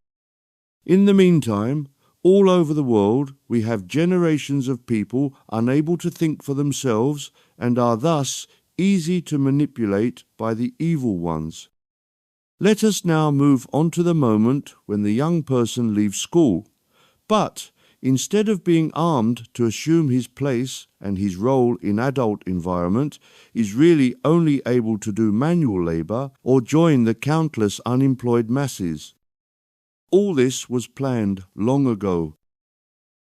In the meantime, all over the world we have generations of people unable to think for themselves and are thus easy to manipulate by the evil ones. Let us now move on to the moment when the young person leaves school. But Instead of being armed to assume his place and his role in adult environment, is really only able to do manual labor or join the countless unemployed masses. All this was planned long ago.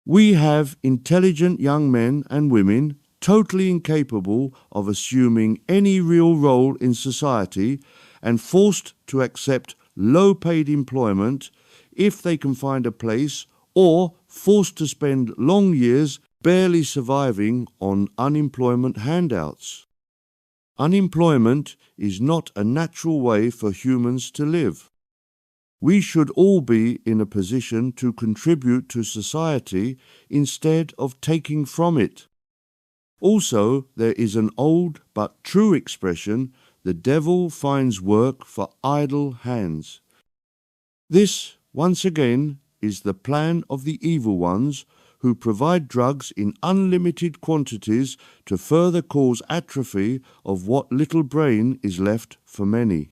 We have intelligent young men and women totally incapable of assuming any real role in society and forced to accept low-paid employment if they can find a place, or forced to spend long years barely surviving on unemployment handouts. Unemployment is not a natural way for humans to live. We should all be in a position to contribute to society instead of taking from it. Also, there is an old but true expression, the devil finds work for idle hands. This, once again, is the plan of the evil ones who provide drugs in unlimited quantities to further cause atrophy of what little brain is left for many.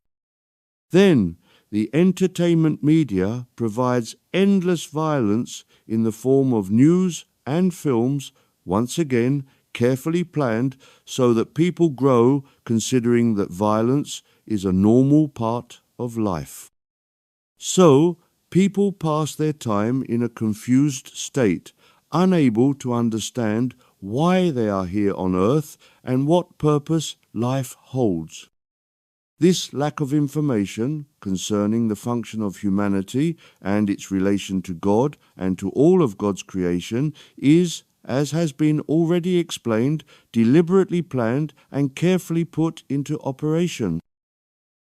Then, the entertainment media provides endless violence in the form of news and films, once again carefully planned so that people grow considering that violence is a normal part of life. So, people pass their time in a confused state, unable to understand why they are here on earth and what purpose life holds. This lack of information concerning the function of humanity and its relation to God and to all of God's creation is, as has been already explained, deliberately planned and carefully put into operation.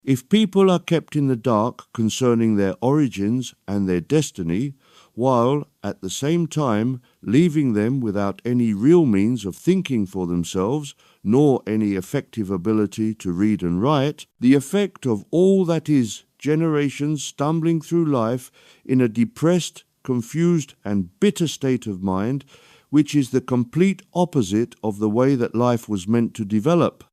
If people are kept in the dark concerning their origins and their destiny, while at the same time leaving them without any real means of thinking for themselves, nor any effective ability to read and write, the effect of all that is generations stumbling through life in a depressed, confused and bitter state of mind, which is the complete opposite of the way that life was meant to develop.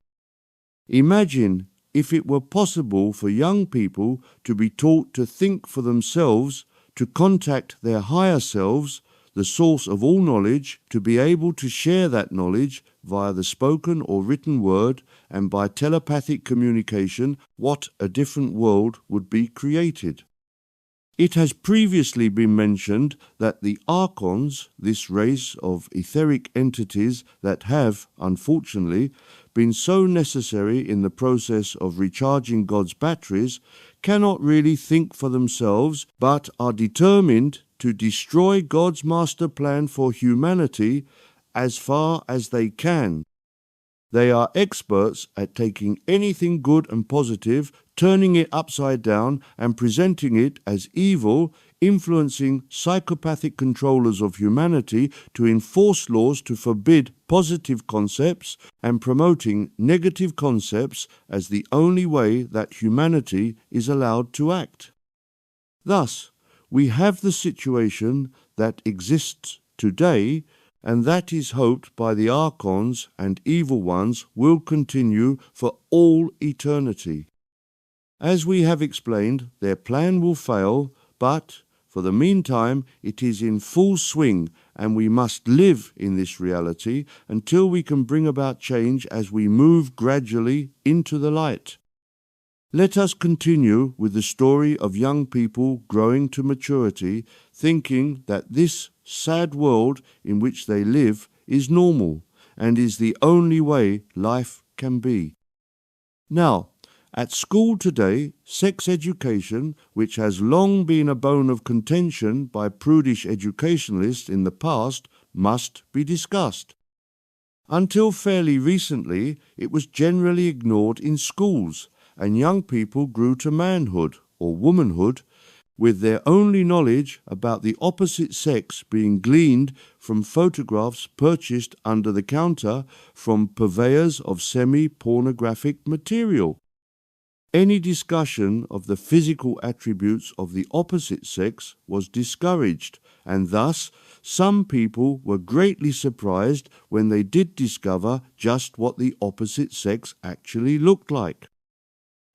Imagine if it were possible for young people to be taught to think for themselves, to contact their higher selves, the source of all knowledge, to be able to share that knowledge via the spoken or written word and by telepathic communication, what a different world would be created. It has previously been mentioned that the archons, this race of etheric entities that have, unfortunately, been so necessary in the process of recharging God's batteries, cannot really think for themselves, but are determined to destroy God's master plan for humanity as far as they can. They are experts at taking anything good and positive, turning it upside down and presenting it as evil, influencing psychopathic controllers of humanity to enforce laws to forbid positive concepts and promoting negative concepts as the only way that humanity is allowed to act. Thus, we have the situation that exists today, and that is hoped by the archons and evil ones will continue for all eternity. As we have explained, their plan will fail, but for the meantime it is in full swing, and we must live in this reality until we can bring about change as we move gradually into the light. Let us continue with the story of young people growing to maturity, thinking that this sad world in which they live is normal and is the only way life can be. Now, at school today, sex education, which has long been a bone of contention by prudish educationalists in the past, must be discussed. Until fairly recently, it was generally ignored in schools, and young people grew to manhood or womanhood with their only knowledge about the opposite sex being gleaned from photographs purchased under the counter from purveyors of semi-pornographic material. Any discussion of the physical attributes of the opposite sex was discouraged, and thus some people were greatly surprised when they did discover just what the opposite sex actually looked like.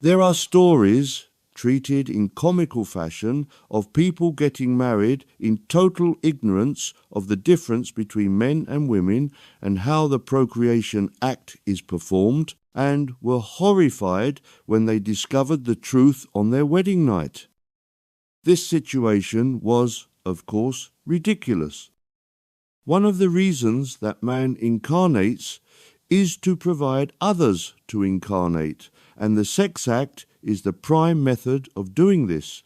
There are stories, treated in comical fashion of people getting married in total ignorance of the difference between men and women and how the procreation act is performed, and were horrified when they discovered the truth on their wedding night. This situation was, of course, ridiculous. One of the reasons that man incarnates is to provide others to incarnate, and the sex act is the prime method of doing this.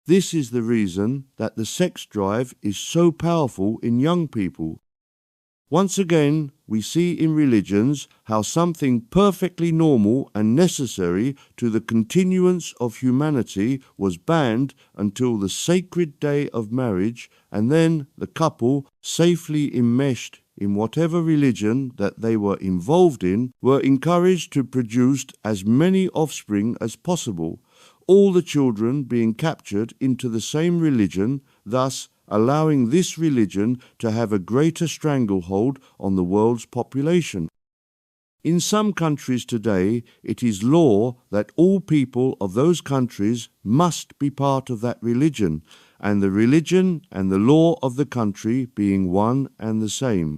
This is the reason that the sex drive is so powerful in young people. Once again, we see in religions how something perfectly normal and necessary to the continuance of humanity was banned until the sacred day of marriage, and then the couple, safely enmeshed in whatever religion that they were involved in, were encouraged to produce as many offspring as possible, all the children being captured into the same religion, thus allowing this religion to have a greater stranglehold on the world's population. In some countries today, it is law that all people of those countries must be part of that religion, and the religion and the law of the country being one and the same.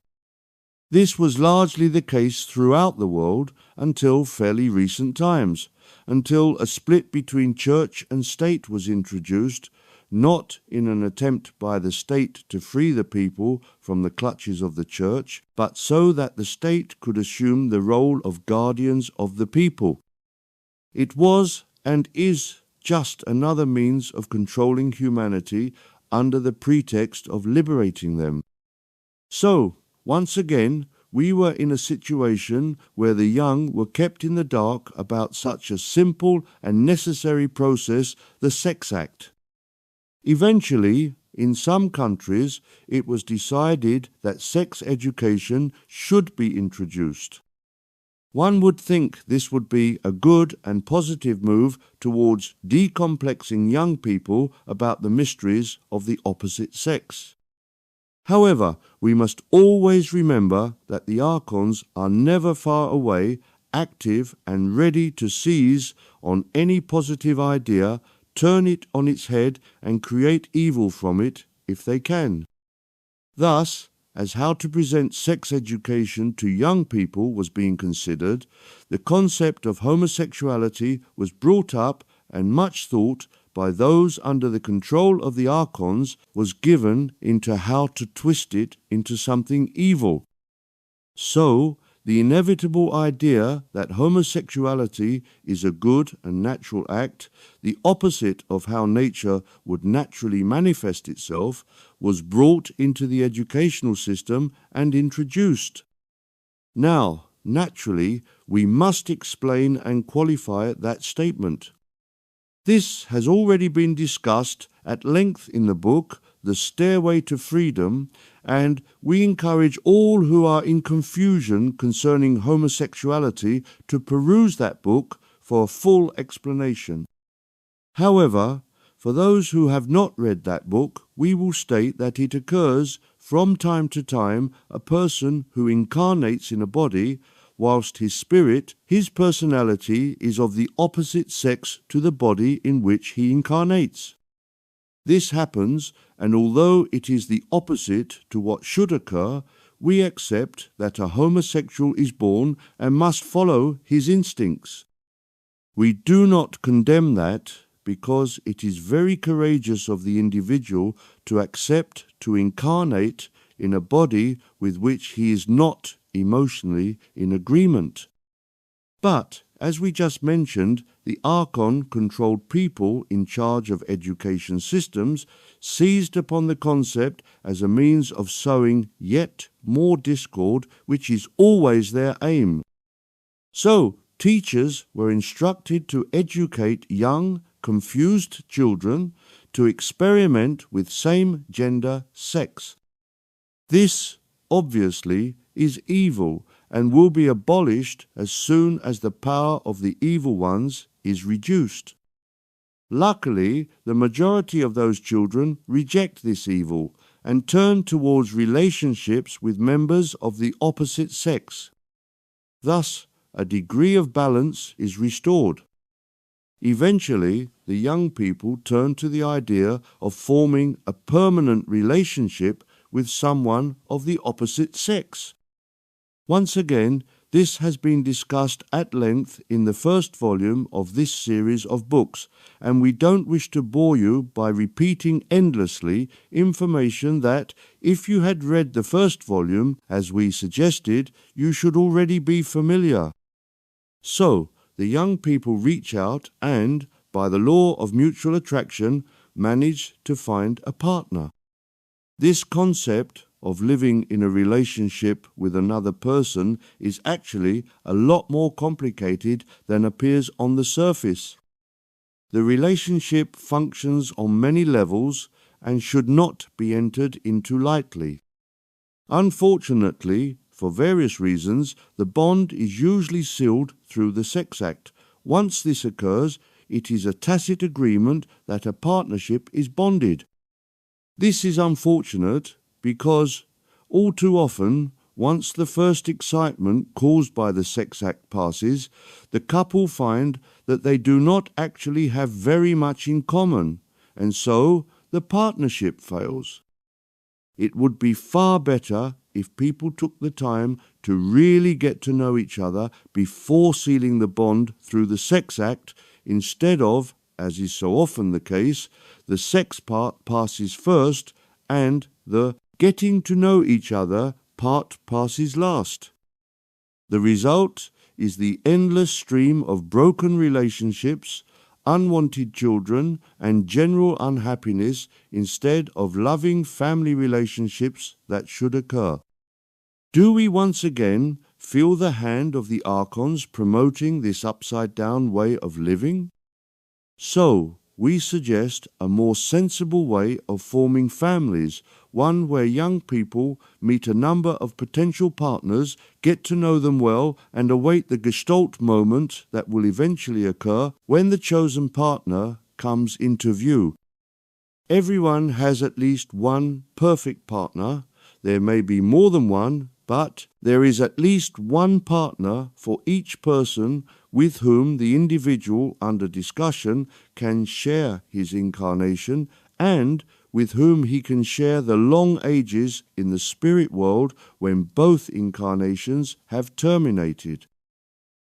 This was largely the case throughout the world until fairly recent times, until a split between church and state was introduced, not in an attempt by the state to free the people from the clutches of the church, but so that the state could assume the role of guardians of the people. It was and is just another means of controlling humanity under the pretext of liberating them. So, once again, we were in a situation where the young were kept in the dark about such a simple and necessary process, the sex act. Eventually, in some countries, it was decided that sex education should be introduced. One would think this would be a good and positive move towards decomplexing young people about the mysteries of the opposite sex. However, we must always remember that the archons are never far away, active and ready to seize on any positive idea, turn it on its head and create evil from it if they can. Thus, as how to present sex education to young people was being considered, the concept of homosexuality was brought up and much thought by those under the control of the archons was given into how to twist it into something evil. So, the inevitable idea that homosexuality is a good and natural act, the opposite of how nature would naturally manifest itself, was brought into the educational system and introduced. Now, naturally, we must explain and qualify that statement. This has already been discussed at length in the book, The Stairway to Freedom, and we encourage all who are in confusion concerning homosexuality to peruse that book for a full explanation. However, for those who have not read that book, we will state that it occurs from time to time a person who incarnates in a body, whilst his spirit, his personality, is of the opposite sex to the body in which he incarnates. This happens, and although it is the opposite to what should occur, we accept that a homosexual is born and must follow his instincts. We do not condemn that, because it is very courageous of the individual to accept to incarnate in a body with which he is not emotionally in agreement. But, as we just mentioned, the Archon controlled people in charge of education systems seized upon the concept as a means of sowing yet more discord, which is always their aim. So, teachers were instructed to educate young, confused children to experiment with same-gender sex. This, obviously, is evil and will be abolished as soon as the power of the evil ones is reduced. Luckily, the majority of those children reject this evil and turn towards relationships with members of the opposite sex. Thus, a degree of balance is restored. Eventually, the young people turn to the idea of forming a permanent relationship with someone of the opposite sex. Once again, this has been discussed at length in the first volume of this series of books, and we don't wish to bore you by repeating endlessly information that, if you had read the first volume, as we suggested, you should already be familiar. So, the young people reach out and, by the law of mutual attraction, manage to find a partner. This concept of living in a relationship with another person is actually a lot more complicated than appears on the surface. The relationship functions on many levels and should not be entered into lightly. Unfortunately, for various reasons, the bond is usually sealed through the sex act. Once this occurs, it is a tacit agreement that a partnership is bonded. This is unfortunate because, all too often, once the first excitement caused by the sex act passes, the couple find that they do not actually have very much in common, and so the partnership fails. It would be far better if people took the time to really get to know each other before sealing the bond through the sex act, instead of, as is so often the case, the sex part passes first and the getting to know each other part passes last. The result is the endless stream of broken relationships, unwanted children, and general unhappiness instead of loving family relationships that should occur. Do we once again feel the hand of the archons promoting this upside-down way of living? So, we suggest a more sensible way of forming families, one where young people meet a number of potential partners, get to know them well, and await the gestalt moment that will eventually occur when the chosen partner comes into view. Everyone has at least one perfect partner. There may be more than one, but there is at least one partner for each person with whom the individual under discussion can share his incarnation and with whom he can share the long ages in the spirit world when both incarnations have terminated.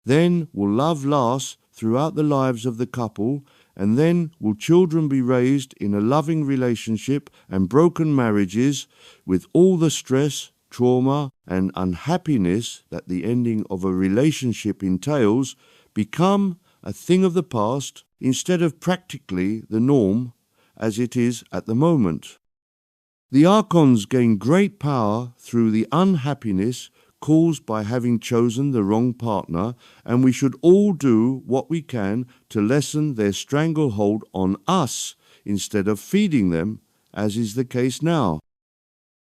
Then will love last throughout the lives of the couple, and then will children be raised in a loving relationship, and broken marriages, with all the stress, trauma, and unhappiness that the ending of a relationship entails, become a thing of the past instead of practically the norm as it is at the moment. The archons gain great power through the unhappiness caused by having chosen the wrong partner, and we should all do what we can to lessen their stranglehold on us instead of feeding them, as is the case now.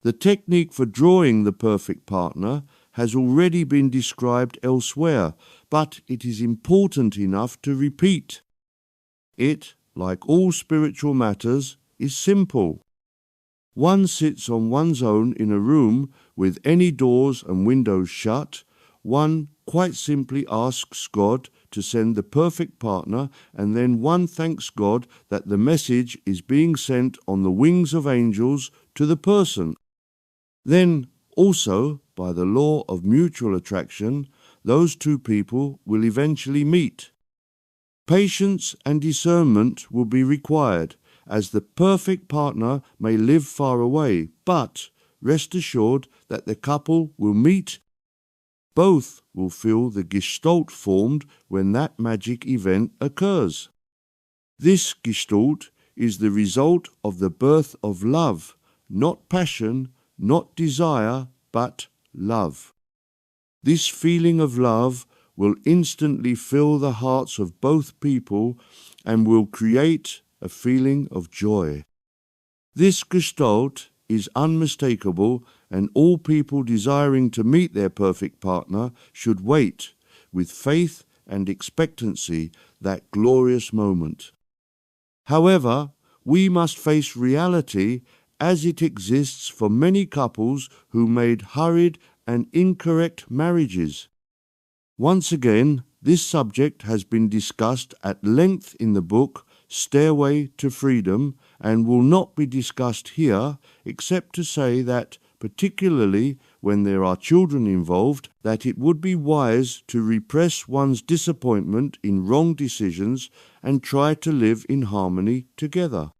The technique for drawing the perfect partner has already been described elsewhere, but it is important enough to repeat. It, like all spiritual matters, is simple. One sits on one's own in a room with any doors and windows shut. One quite simply asks God to send the perfect partner, and then one thanks God that the message is being sent on the wings of angels to the person. Then, also, by the law of mutual attraction, those two people will eventually meet. Patience and discernment will be required, as the perfect partner may live far away, but rest assured that the couple will meet. Both will feel the gestalt formed when that magic event occurs. This gestalt is the result of the birth of love, not passion, not desire, but love. This feeling of love will instantly fill the hearts of both people and will create a feeling of joy. This gestalt is unmistakable, and all people desiring to meet their perfect partner should wait with faith and expectancy that glorious moment. However, we must face reality as it exists for many couples who made hurried and incorrect marriages. Once again, This subject has been discussed at length in the book Stairway to Freedom and will not be discussed here, except to say that, particularly when there are children involved, that it would be wise to repress one's disappointment in wrong decisions and try to live in harmony together.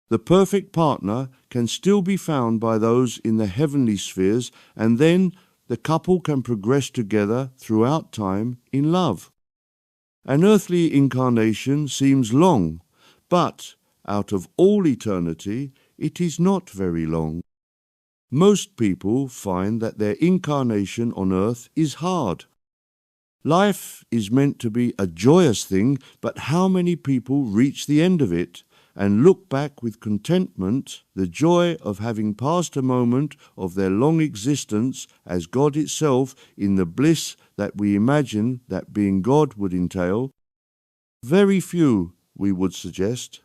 The perfect partner can still be found by those in the heavenly spheres, and then the couple can progress together throughout time in love. An earthly incarnation seems long, but out of all eternity, it is not very long. Most people find that their incarnation on earth is hard. Life is meant to be a joyous thing, but how many people reach the end of it and look back with contentment, the joy of having passed a moment of their long existence as God itself in the bliss that we imagine that being God would entail? Very few, we would suggest.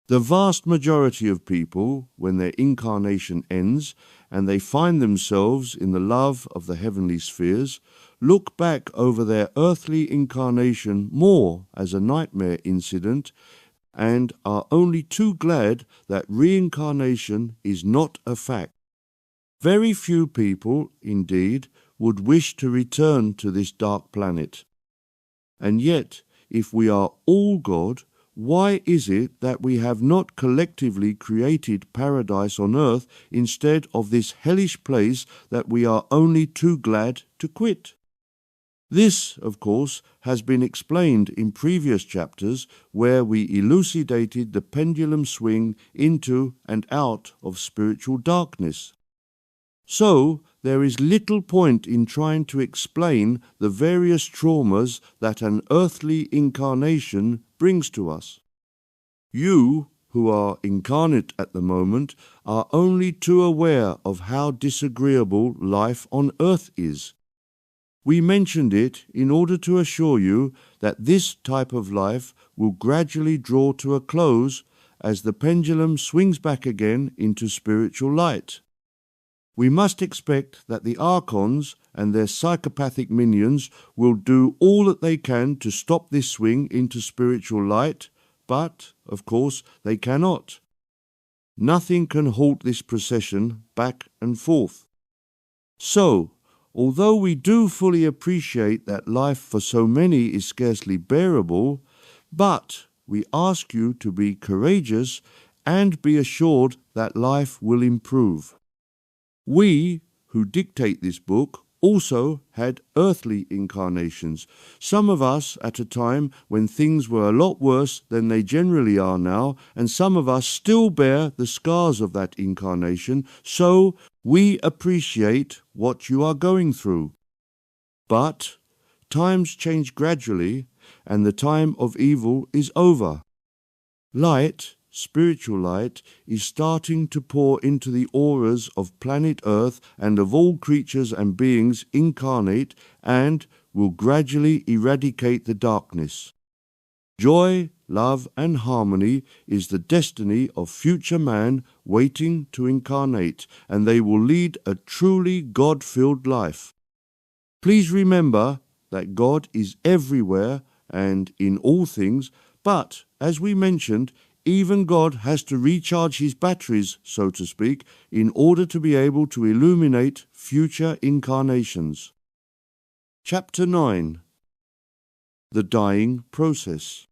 The vast majority of people, when their incarnation ends and they find themselves in the love of the heavenly spheres, look back over their earthly incarnation more as a nightmare incident and are only too glad that reincarnation is not a fact. Very few people, indeed, would wish to return to this dark planet. And yet, if we are all God, why is it that we have not collectively created paradise on earth instead of this hellish place that we are only too glad to quit? This, of course, has been explained in previous chapters where we elucidated the pendulum swing into and out of spiritual darkness. So, there is little point in trying to explain the various traumas that an earthly incarnation brings to us. You, who are incarnate at the moment, are only too aware of how disagreeable life on earth is. We mentioned it in order to assure you that this type of life will gradually draw to a close as the pendulum swings back again into spiritual light. We must expect that the archons and their psychopathic minions will do all that they can to stop this swing into spiritual light, but, of course, they cannot. Nothing can halt this procession back and forth. So, although we do fully appreciate that life for so many is scarcely bearable, but we ask you to be courageous and be assured that life will improve. We, who dictate this book, also had earthly incarnations, some of us at a time when things were a lot worse than they generally are now, and some of us still bear the scars of that incarnation, so we appreciate what you are going through. But times change gradually, and the time of evil is over. Light, spiritual light, is starting to pour into the auras of planet Earth and of all creatures and beings incarnate, and will gradually eradicate the darkness. Joy, love, and harmony is the destiny of future man waiting to incarnate, and they will lead a truly God-filled life. Please remember that God is everywhere and in all things, but, as we mentioned, even God has to recharge his batteries, so to speak, in order to be able to illuminate future incarnations. Chapter 9. The Dying Process.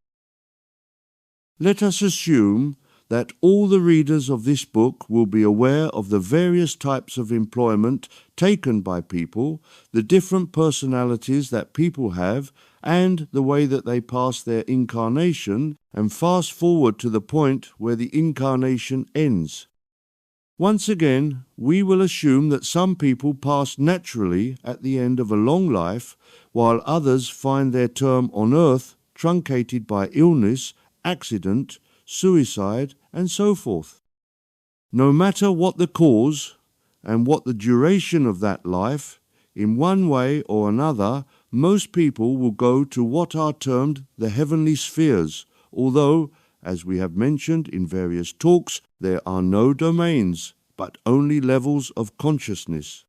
Let us assume that all the readers of this book will be aware of the various types of employment taken by people, the different personalities that people have, and the way that they pass their incarnation, and fast forward to the point where the incarnation ends. Once again, we will assume that some people pass naturally at the end of a long life, while others find their term on earth truncated by illness, accident, suicide, and so forth. No matter what the cause and what the duration of that life, in one way or another, most people will go to what are termed the heavenly spheres, although, as we have mentioned in various talks, there are no domains, but only levels of consciousness.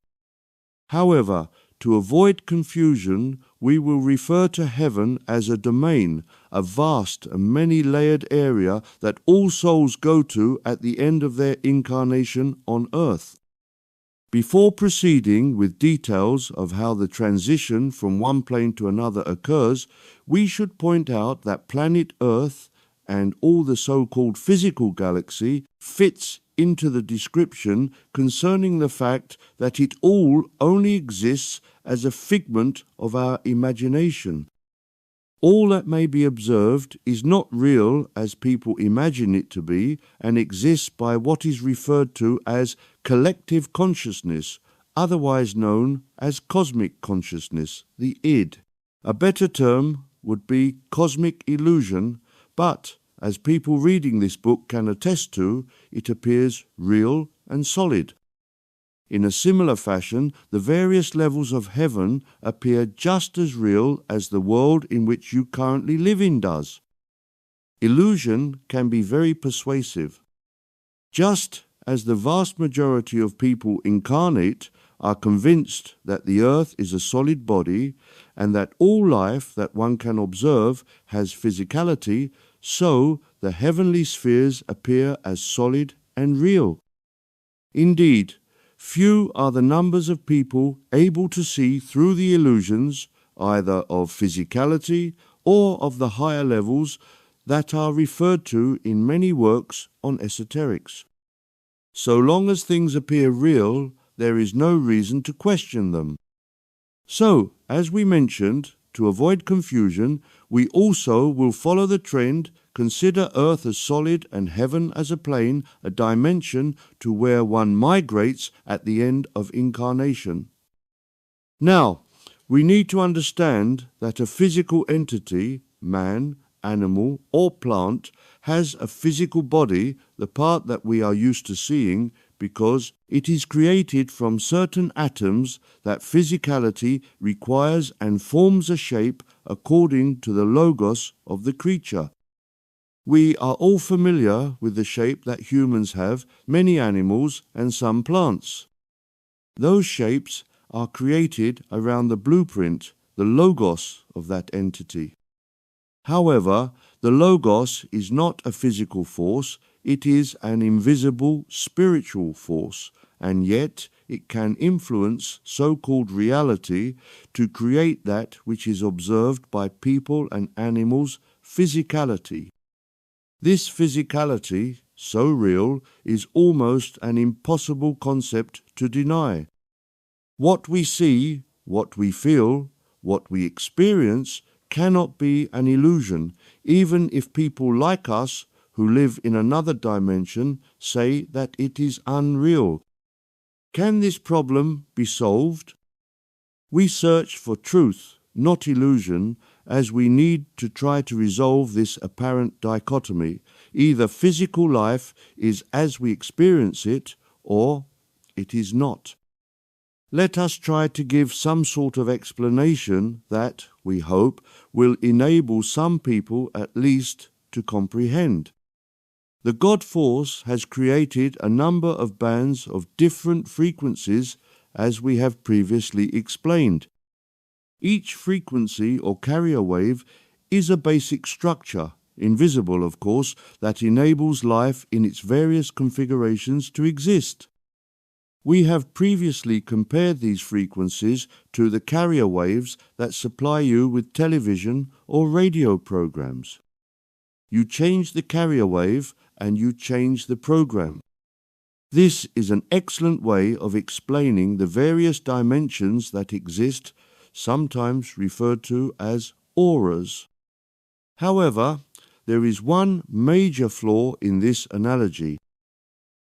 However, To avoid confusion, we will refer to heaven as a domain, a vast and many-layered area that all souls go to at the end of their incarnation on earth. Before proceeding with details of how the transition from one plane to another occurs, we should point out that planet Earth and all the so-called physical galaxy fits into the description concerning the fact that it all only exists as a figment of our imagination. All that may be observed is not real as people imagine it to be, and exists by what is referred to as collective consciousness, otherwise known as cosmic consciousness, the id. A better term would be cosmic illusion, but as people reading this book can attest to, it appears real and solid. In a similar fashion, the various levels of heaven appear just as real as the world in which you currently live in does. Illusion can be very persuasive. Just as the vast majority of people incarnate are convinced that the earth is a solid body and that all life that one can observe has physicality, so the heavenly spheres appear as solid and real. Indeed, few are the numbers of people able to see through the illusions, either of physicality or of the higher levels that are referred to in many works on esoterics. So long as things appear real, there is no reason to question them. So, as we mentioned, to avoid confusion, we also will follow the trend, consider Earth as solid and heaven as a plane, a dimension to where one migrates at the end of incarnation. Now, we need to understand that a physical entity, man, animal, or plant, has a physical body, the part that we are used to seeing, because it is created from certain atoms that physicality requires and forms a shape according to the logos of the creature. We are all familiar with the shape that humans have, many animals, and some plants. Those shapes are created around the blueprint, the logos of that entity. However, the logos is not a physical force, it is an invisible spiritual force, and yet it can influence so-called reality to create that which is observed by people and animals, physicality. This physicality, so real, is almost an impossible concept to deny. What we see, what we feel, what we experience cannot be an illusion, even if people like us who live in another dimension say that it is unreal. Can this problem be solved? We search for truth, not illusion, as we need to try to resolve this apparent dichotomy. Either physical life is as we experience it, or it is not. Let us try to give some sort of explanation that, we hope, will enable some people at least to comprehend. The God Force has created a number of bands of different frequencies, as we have previously explained. Each frequency or carrier wave is a basic structure, invisible of course, that enables life in its various configurations to exist. We have previously compared these frequencies to the carrier waves that supply you with television or radio programs. You change the carrier wave and you change the program. This is an excellent way of explaining the various dimensions that exist, sometimes referred to as auras. However, there is one major flaw in this analogy.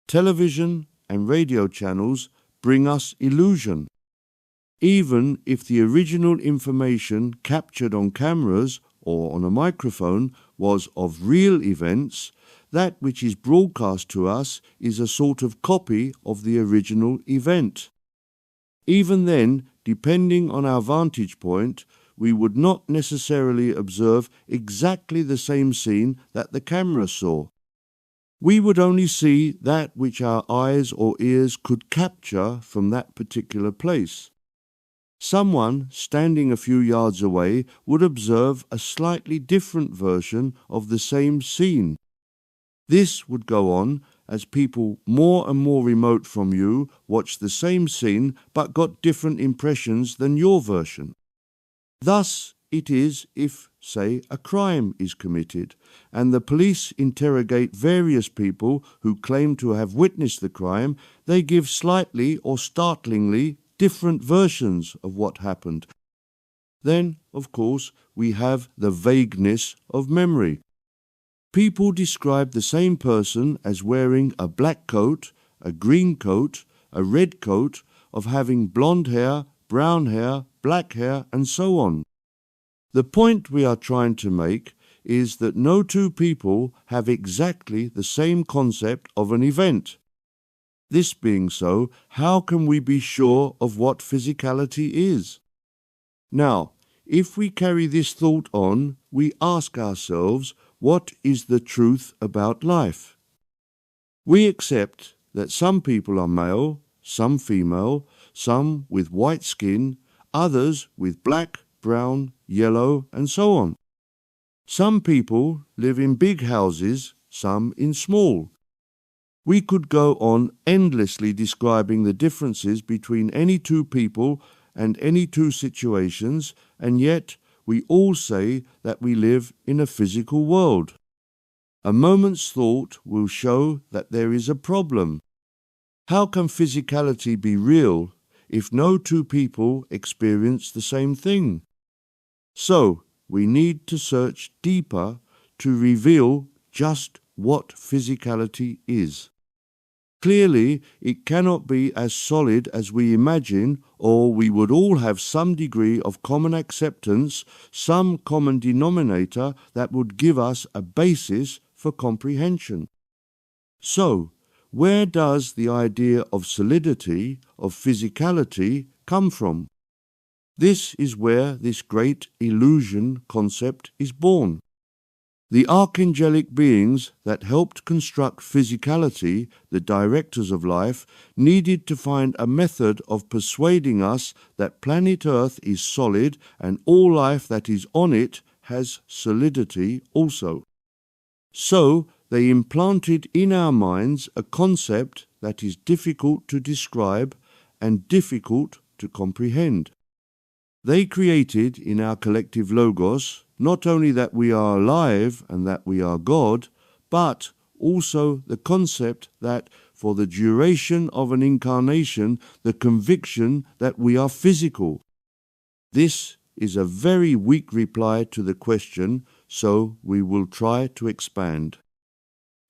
Television and radio channels bring us illusion. Even if the original information captured on cameras or on a microphone was of real events, that which is broadcast to us is a sort of copy of the original event. Even then, depending on our vantage point, we would not necessarily observe exactly the same scene that the camera saw. We would only see that which our eyes or ears could capture from that particular place. Someone standing a few yards away would observe a slightly different version of the same scene. This would go on as people more and more remote from you watched the same scene but got different impressions than your version. Thus it is if, say, a crime is committed and the police interrogate various people who claim to have witnessed the crime. They give slightly or startlingly different versions of what happened. Then, of course, we have the vagueness of memory. People describe the same person as wearing a black coat, a green coat, a red coat, of having blonde hair, brown hair, black hair, and so on. The point we are trying to make is that no two people have exactly the same concept of an event. This being so, how can we be sure of what physicality is? Now, if we carry this thought on, we ask ourselves, what is the truth about life? We accept that some people are male, some female, some with white skin, others with black, brown, yellow, and so on. Some people live in big houses, some in small. We could go on endlessly describing the differences between any two people and any two situations, and yet we all say that we live in a physical world. A moment's thought will show that there is a problem. How can physicality be real if no two people experience the same thing? So, we need to search deeper to reveal just what physicality is. Clearly, it cannot be as solid as we imagine, or we would all have some degree of common acceptance, some common denominator that would give us a basis for comprehension. So, where does the idea of solidity, of physicality, come from? This is where this great illusion concept is born. The archangelic beings that helped construct physicality, the directors of life, needed to find a method of persuading us that planet Earth is solid and all life that is on it has solidity also. So they implanted in our minds a concept that is difficult to describe and difficult to comprehend. They created in our collective logos not only that we are alive and that we are God, but also the concept that for the duration of an incarnation, the conviction that we are physical. This is a very weak reply to the question, so we will try to expand.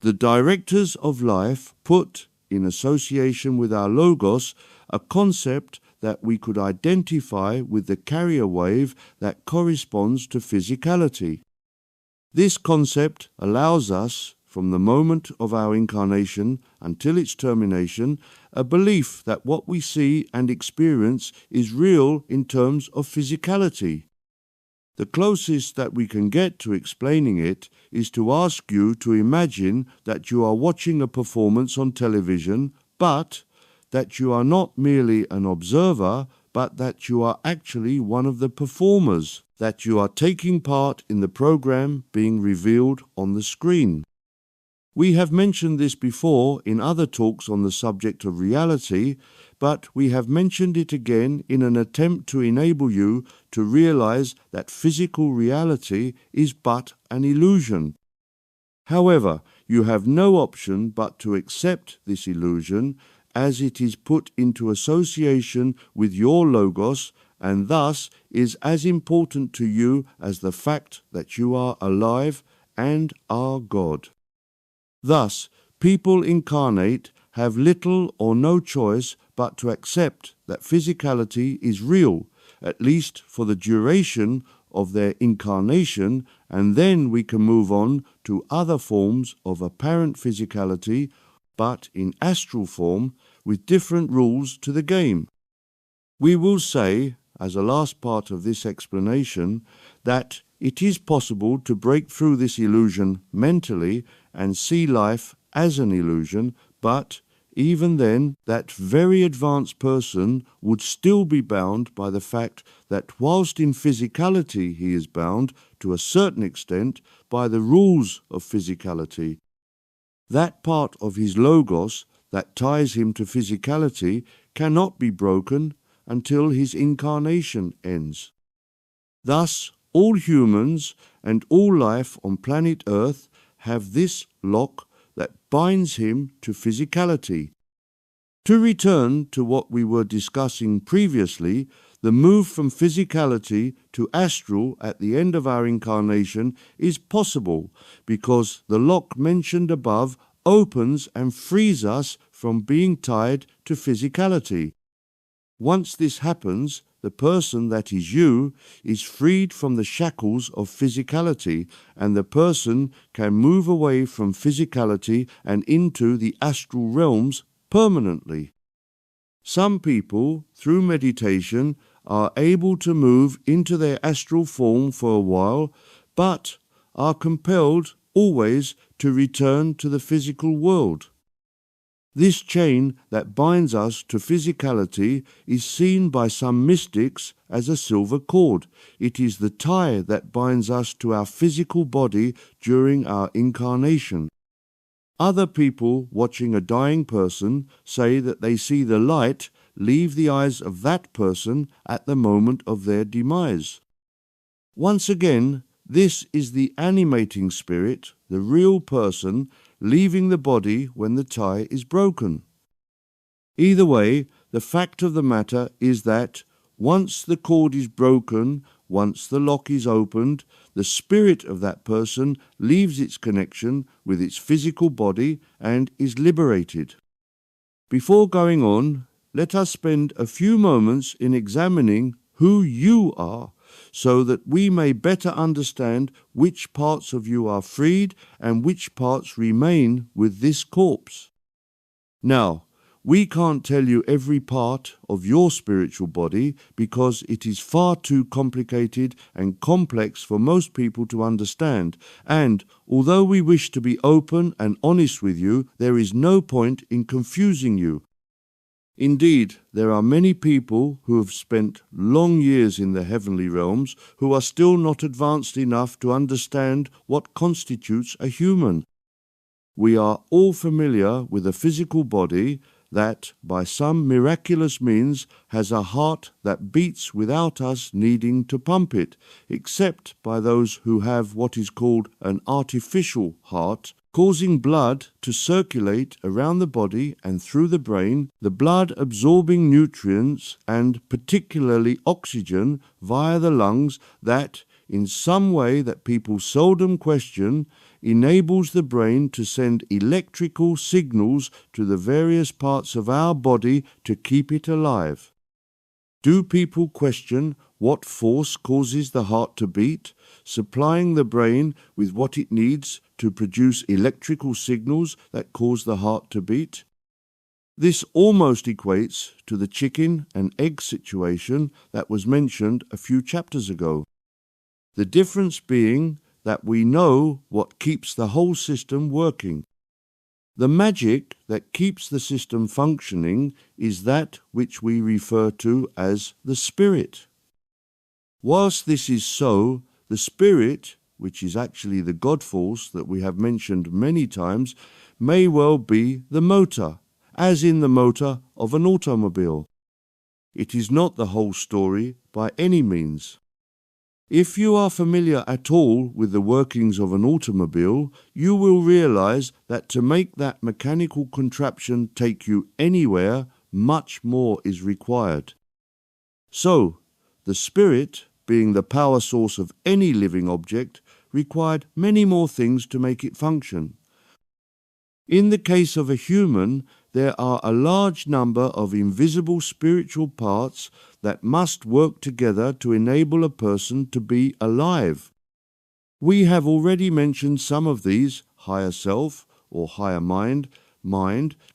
The directors of life put, in association with our logos, a concept that we could identify with the carrier wave that corresponds to physicality. This concept allows us, from the moment of our incarnation until its termination, a belief that what we see and experience is real in terms of physicality. The closest that we can get to explaining it is to ask you to imagine that you are watching a performance on television, but that you are not merely an observer, but that you are actually one of the performers, that you are taking part in the program being revealed on the screen. We have mentioned this before in other talks on the subject of reality, but we have mentioned it again in an attempt to enable you to realize that physical reality is but an illusion. However, you have no option but to accept this illusion as it is put into association with your logos, and thus is as important to you as the fact that you are alive and are God. Thus, people incarnate have little or no choice but to accept that physicality is real, at least for the duration of their incarnation, and then we can move on to other forms of apparent physicality, but in astral form, with different rules to the game. We will say, as a last part of this explanation, that it is possible to break through this illusion mentally and see life as an illusion, but even then that very advanced person would still be bound by the fact that whilst in physicality he is bound, to a certain extent, by the rules of physicality. That part of his logos that ties him to physicality cannot be broken until his incarnation ends. Thus, all humans and all life on planet Earth have this lock that binds him to physicality. To return to what we were discussing previously, the move from physicality to astral at the end of our incarnation is possible because the lock mentioned above opens and frees us from being tied to physicality. Once this happens, the person that is you is freed from the shackles of physicality, and the person can move away from physicality and into the astral realms permanently. Some people, through meditation, are able to move into their astral form for a while, but are compelled always to return to the physical world. This chain that binds us to physicality is seen by some mystics as a silver cord. It is the tie that binds us to our physical body during our incarnation. Other people watching a dying person say that they see the light leave the eyes of that person at the moment of their demise. Once again, this is the animating spirit, the real person, leaving the body when the tie is broken. Either way, the fact of the matter is that once the cord is broken, once the lock is opened, the spirit of that person leaves its connection with its physical body and is liberated. Before going on, let us spend a few moments in examining who you are, so that we may better understand which parts of you are freed and which parts remain with this corpse. Now, we can't tell you every part of your spiritual body because it is far too complicated and complex for most people to understand, and although we wish to be open and honest with you, there is no point in confusing you. Indeed, there are many people who have spent long years in the heavenly realms who are still not advanced enough to understand what constitutes a human. We are all familiar with a physical body that, by some miraculous means, has a heart that beats without us needing to pump it, except by those who have what is called an artificial heart, causing blood to circulate around the body and through the brain, the blood absorbing nutrients and particularly oxygen via the lungs that, in some way that people seldom question, enables the brain to send electrical signals to the various parts of our body to keep it alive. Do people question what force causes the heart to beat, supplying the brain with what it needs to produce electrical signals that cause the heart to beat? This almost equates to the chicken and egg situation that was mentioned a few chapters ago. The difference being that we know what keeps the whole system working. The magic that keeps the system functioning is that which we refer to as the spirit. Whilst this is so, the spirit, which is actually the God force that we have mentioned many times, may well be the motor, as in the motor of an automobile. It is not the whole story by any means. If you are familiar at all with the workings of an automobile, you will realize that to make that mechanical contraption take you anywhere, much more is required. So, the spirit, being the power source of any living object, required many more things to make it function. In the case of a human, there are a large number of invisible spiritual parts that must work together to enable a person to be alive. We have already mentioned some of these: higher self or higher mind,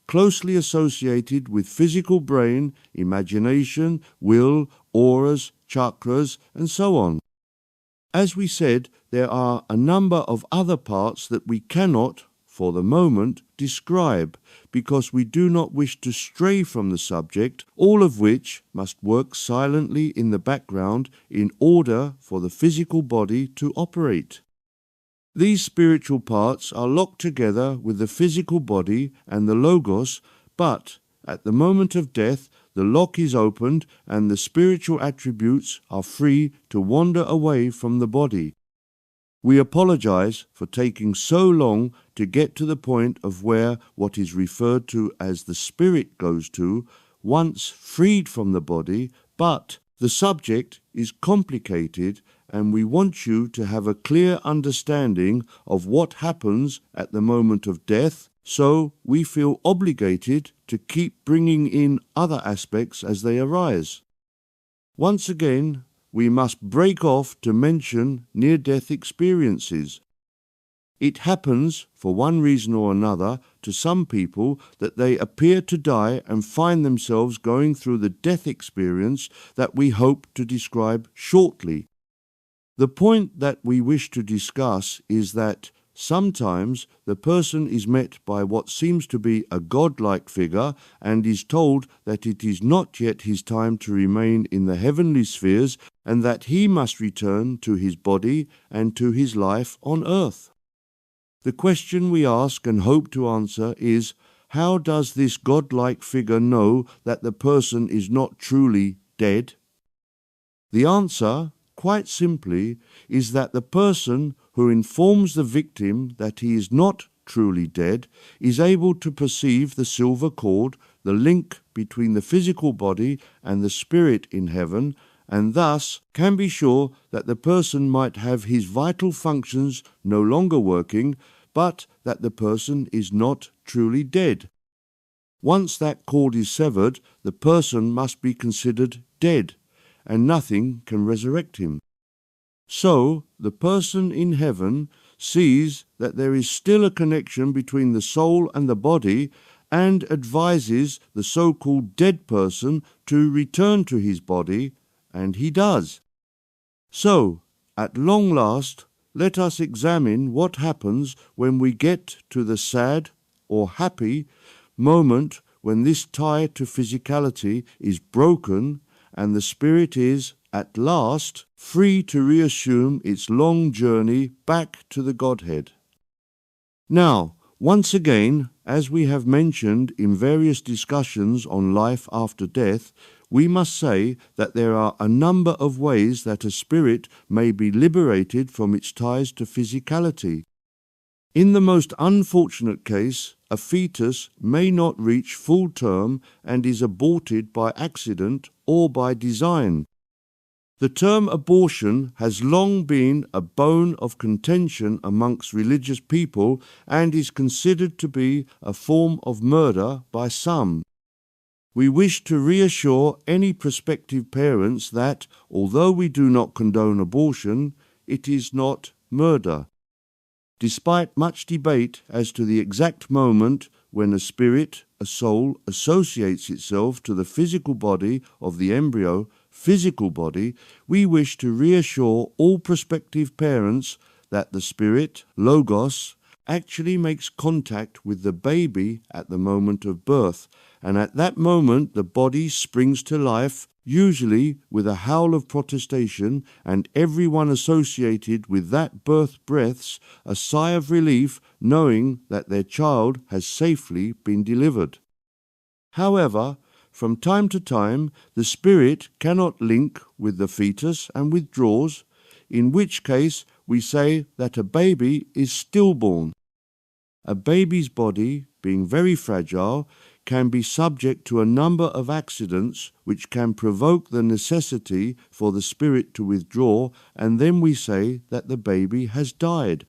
closely associated with physical brain, imagination, will, auras, chakras, and so on. As we said, there are a number of other parts that we cannot, for the moment, describe, because we do not wish to stray from the subject, all of which must work silently in the background in order for the physical body to operate. These spiritual parts are locked together with the physical body and the logos, but at the moment of death, the lock is opened and the spiritual attributes are free to wander away from the body. We apologize for taking so long to get to the point of where what is referred to as the spirit goes to, once freed from the body, but the subject is complicated and we want you to have a clear understanding of what happens at the moment of death, so we feel obligated to keep bringing in other aspects as they arise. Once again, we must break off to mention near-death experiences. It happens, for one reason or another, to some people that they appear to die and find themselves going through the death experience that we hope to describe shortly. The point that we wish to discuss is that sometimes the person is met by what seems to be a godlike figure and is told that it is not yet his time to remain in the heavenly spheres and that he must return to his body and to his life on earth. The question we ask and hope to answer is, how does this godlike figure know that the person is not truly dead? The answer, quite simply, is that the person who informs the victim that he is not truly dead is able to perceive the silver cord, the link between the physical body and the spirit in heaven, and thus can be sure that the person might have his vital functions no longer working, but that the person is not truly dead. Once that cord is severed, the person must be considered dead, and nothing can resurrect him. So, the person in heaven sees that there is still a connection between the soul and the body and advises the so-called dead person to return to his body, and he does. So, at long last, let us examine what happens when we get to the sad or happy moment when this tie to physicality is broken and the spirit is, at last, free to reassume its long journey back to the Godhead. Now, once again, as we have mentioned in various discussions on life after death, we must say that there are a number of ways that a spirit may be liberated from its ties to physicality. In the most unfortunate case, a fetus may not reach full term and is aborted by accident or by design. The term abortion has long been a bone of contention amongst religious people and is considered to be a form of murder by some. We wish to reassure any prospective parents that, although we do not condone abortion, it is not murder. Despite much debate as to the exact moment when a spirit, a soul, associates itself to the physical body of the embryo, physical body, we wish to reassure all prospective parents that the spirit, logos, actually makes contact with the baby at the moment of birth, and at that moment the body springs to life, usually with a howl of protestation, and everyone associated with that birth breaths a sigh of relief, knowing that their child has safely been delivered. However, from time to time, the spirit cannot link with the fetus and withdraws, in which case we say that a baby is stillborn. A baby's body, being very fragile, can be subject to a number of accidents which can provoke the necessity for the spirit to withdraw, and then we say that the baby has died.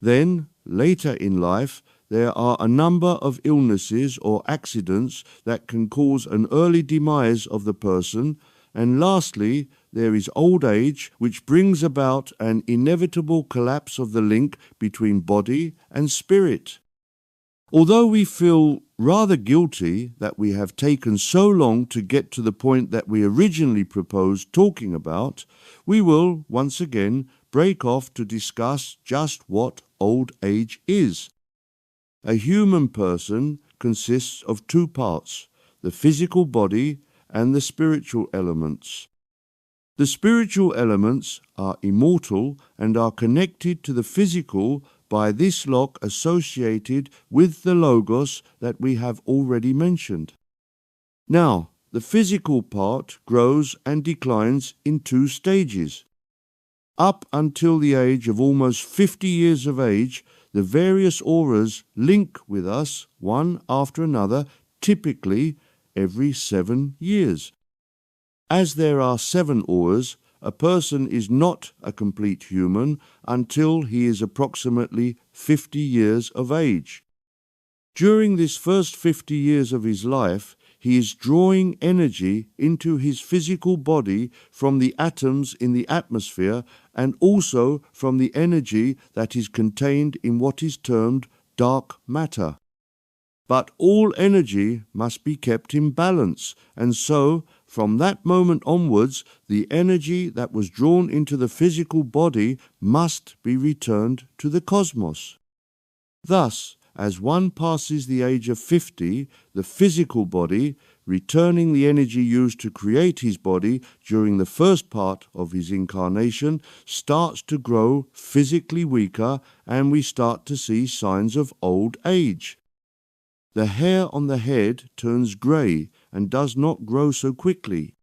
Then, later in life, there are a number of illnesses or accidents that can cause an early demise of the person, and lastly, there is old age, which brings about an inevitable collapse of the link between body and spirit. Although we feel rather guilty that we have taken so long to get to the point that we originally proposed talking about, we will, once again, break off to discuss just what old age is. A human person consists of two parts, the physical body and the spiritual elements. The spiritual elements are immortal and are connected to the physical by this lock associated with the logos that we have already mentioned. Now, the physical part grows and declines in two stages. Up until the age of almost 50 years of age, the various auras link with us one after another, typically every 7 years. As there are 7 auras, a person is not a complete human until he is approximately 50 years of age. During this first 50 years of his life, he is drawing energy into his physical body from the atoms in the atmosphere and also from the energy that is contained in what is termed dark matter. But all energy must be kept in balance, and so, from that moment onwards, the energy that was drawn into the physical body must be returned to the cosmos. Thus, as one passes the age of 50, the physical body, returning the energy used to create his body during the first part of his incarnation, starts to grow physically weaker, and we start to see signs of old age. The hair on the head turns grey and does not grow so quickly.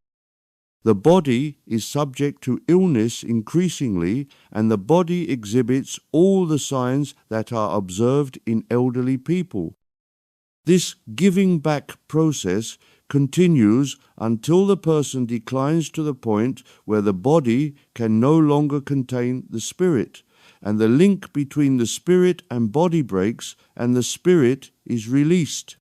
The body is subject to illness increasingly, and the body exhibits all the signs that are observed in elderly people. This giving back process continues until the person declines to the point where the body can no longer contain the spirit, and the link between the spirit and body breaks, and the spirit is released.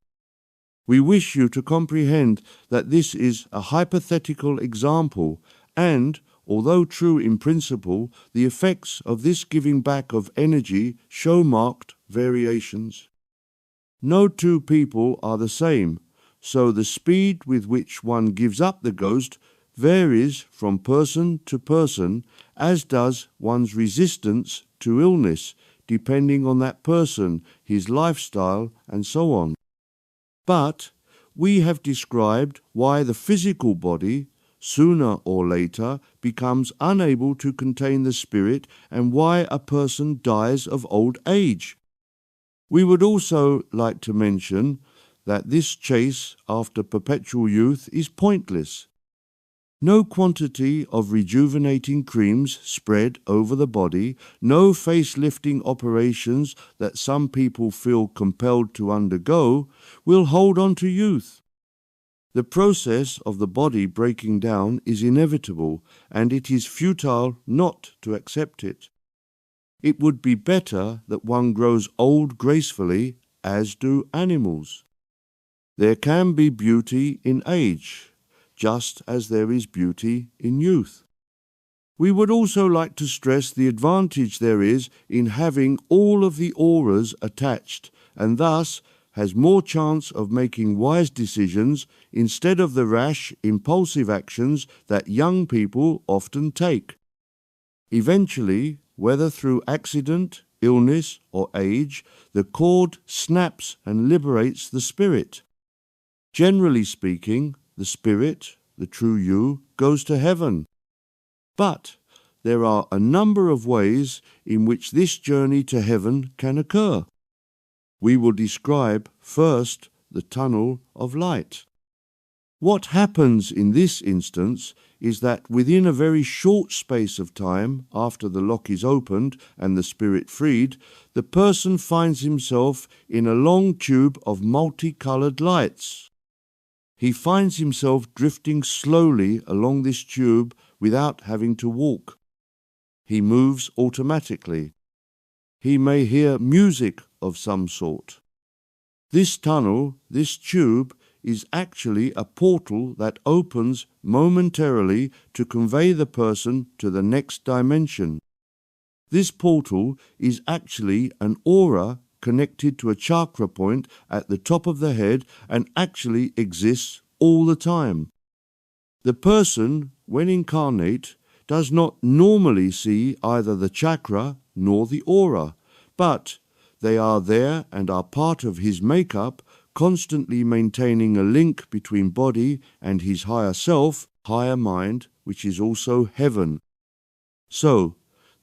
We wish you to comprehend that this is a hypothetical example, and, although true in principle, the effects of this giving back of energy show marked variations. No two people are the same, so the speed with which one gives up the ghost varies from person to person, as does one's resistance to illness, depending on that person, his lifestyle, and so on. But we have described why the physical body, sooner or later, becomes unable to contain the spirit, and why a person dies of old age. We would also like to mention that this chase after perpetual youth is pointless. No quantity of rejuvenating creams spread over the body, no face-lifting operations that some people feel compelled to undergo will hold on to youth. The process of the body breaking down is inevitable, and it is futile not to accept it. It would be better that one grows old gracefully, as do animals. There can be beauty in age, just as there is beauty in youth. We would also like to stress the advantage there is in having all of the auras attached, and thus has more chance of making wise decisions instead of the rash, impulsive actions that young people often take. Eventually, whether through accident, illness, or age, the cord snaps and liberates the spirit. Generally speaking, the spirit, the true you, goes to heaven. But there are a number of ways in which this journey to heaven can occur. We will describe first the tunnel of light. What happens in this instance is that within a very short space of time after the lock is opened and the spirit freed, the person finds himself in a long tube of multicolored lights. He finds himself drifting slowly along this tube without having to walk. He moves automatically. He may hear music of some sort. This tunnel, this tube, is actually a portal that opens momentarily to convey the person to the next dimension. This portal is actually an aura connected to a chakra point at the top of the head and actually exists all the time. The person, when incarnate, does not normally see either the chakra nor the aura, but they are there and are part of his makeup, constantly maintaining a link between body and his higher self, higher mind, which is also heaven. So,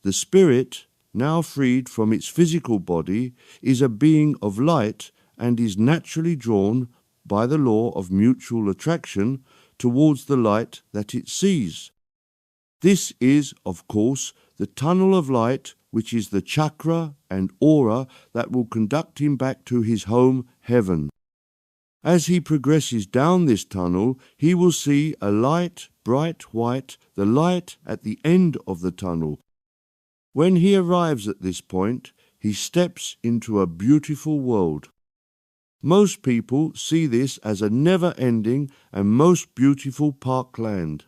the spirit, now freed from its physical body, is a being of light and is naturally drawn by the law of mutual attraction towards the light that it sees. This is, of course, the tunnel of light, which is the chakra and aura that will conduct him back to his home, heaven. As he progresses down this tunnel, he will see a light, bright white, the light at the end of the tunnel. When he arrives at this point, he steps into a beautiful world. Most people see this as a never-ending and most beautiful parkland.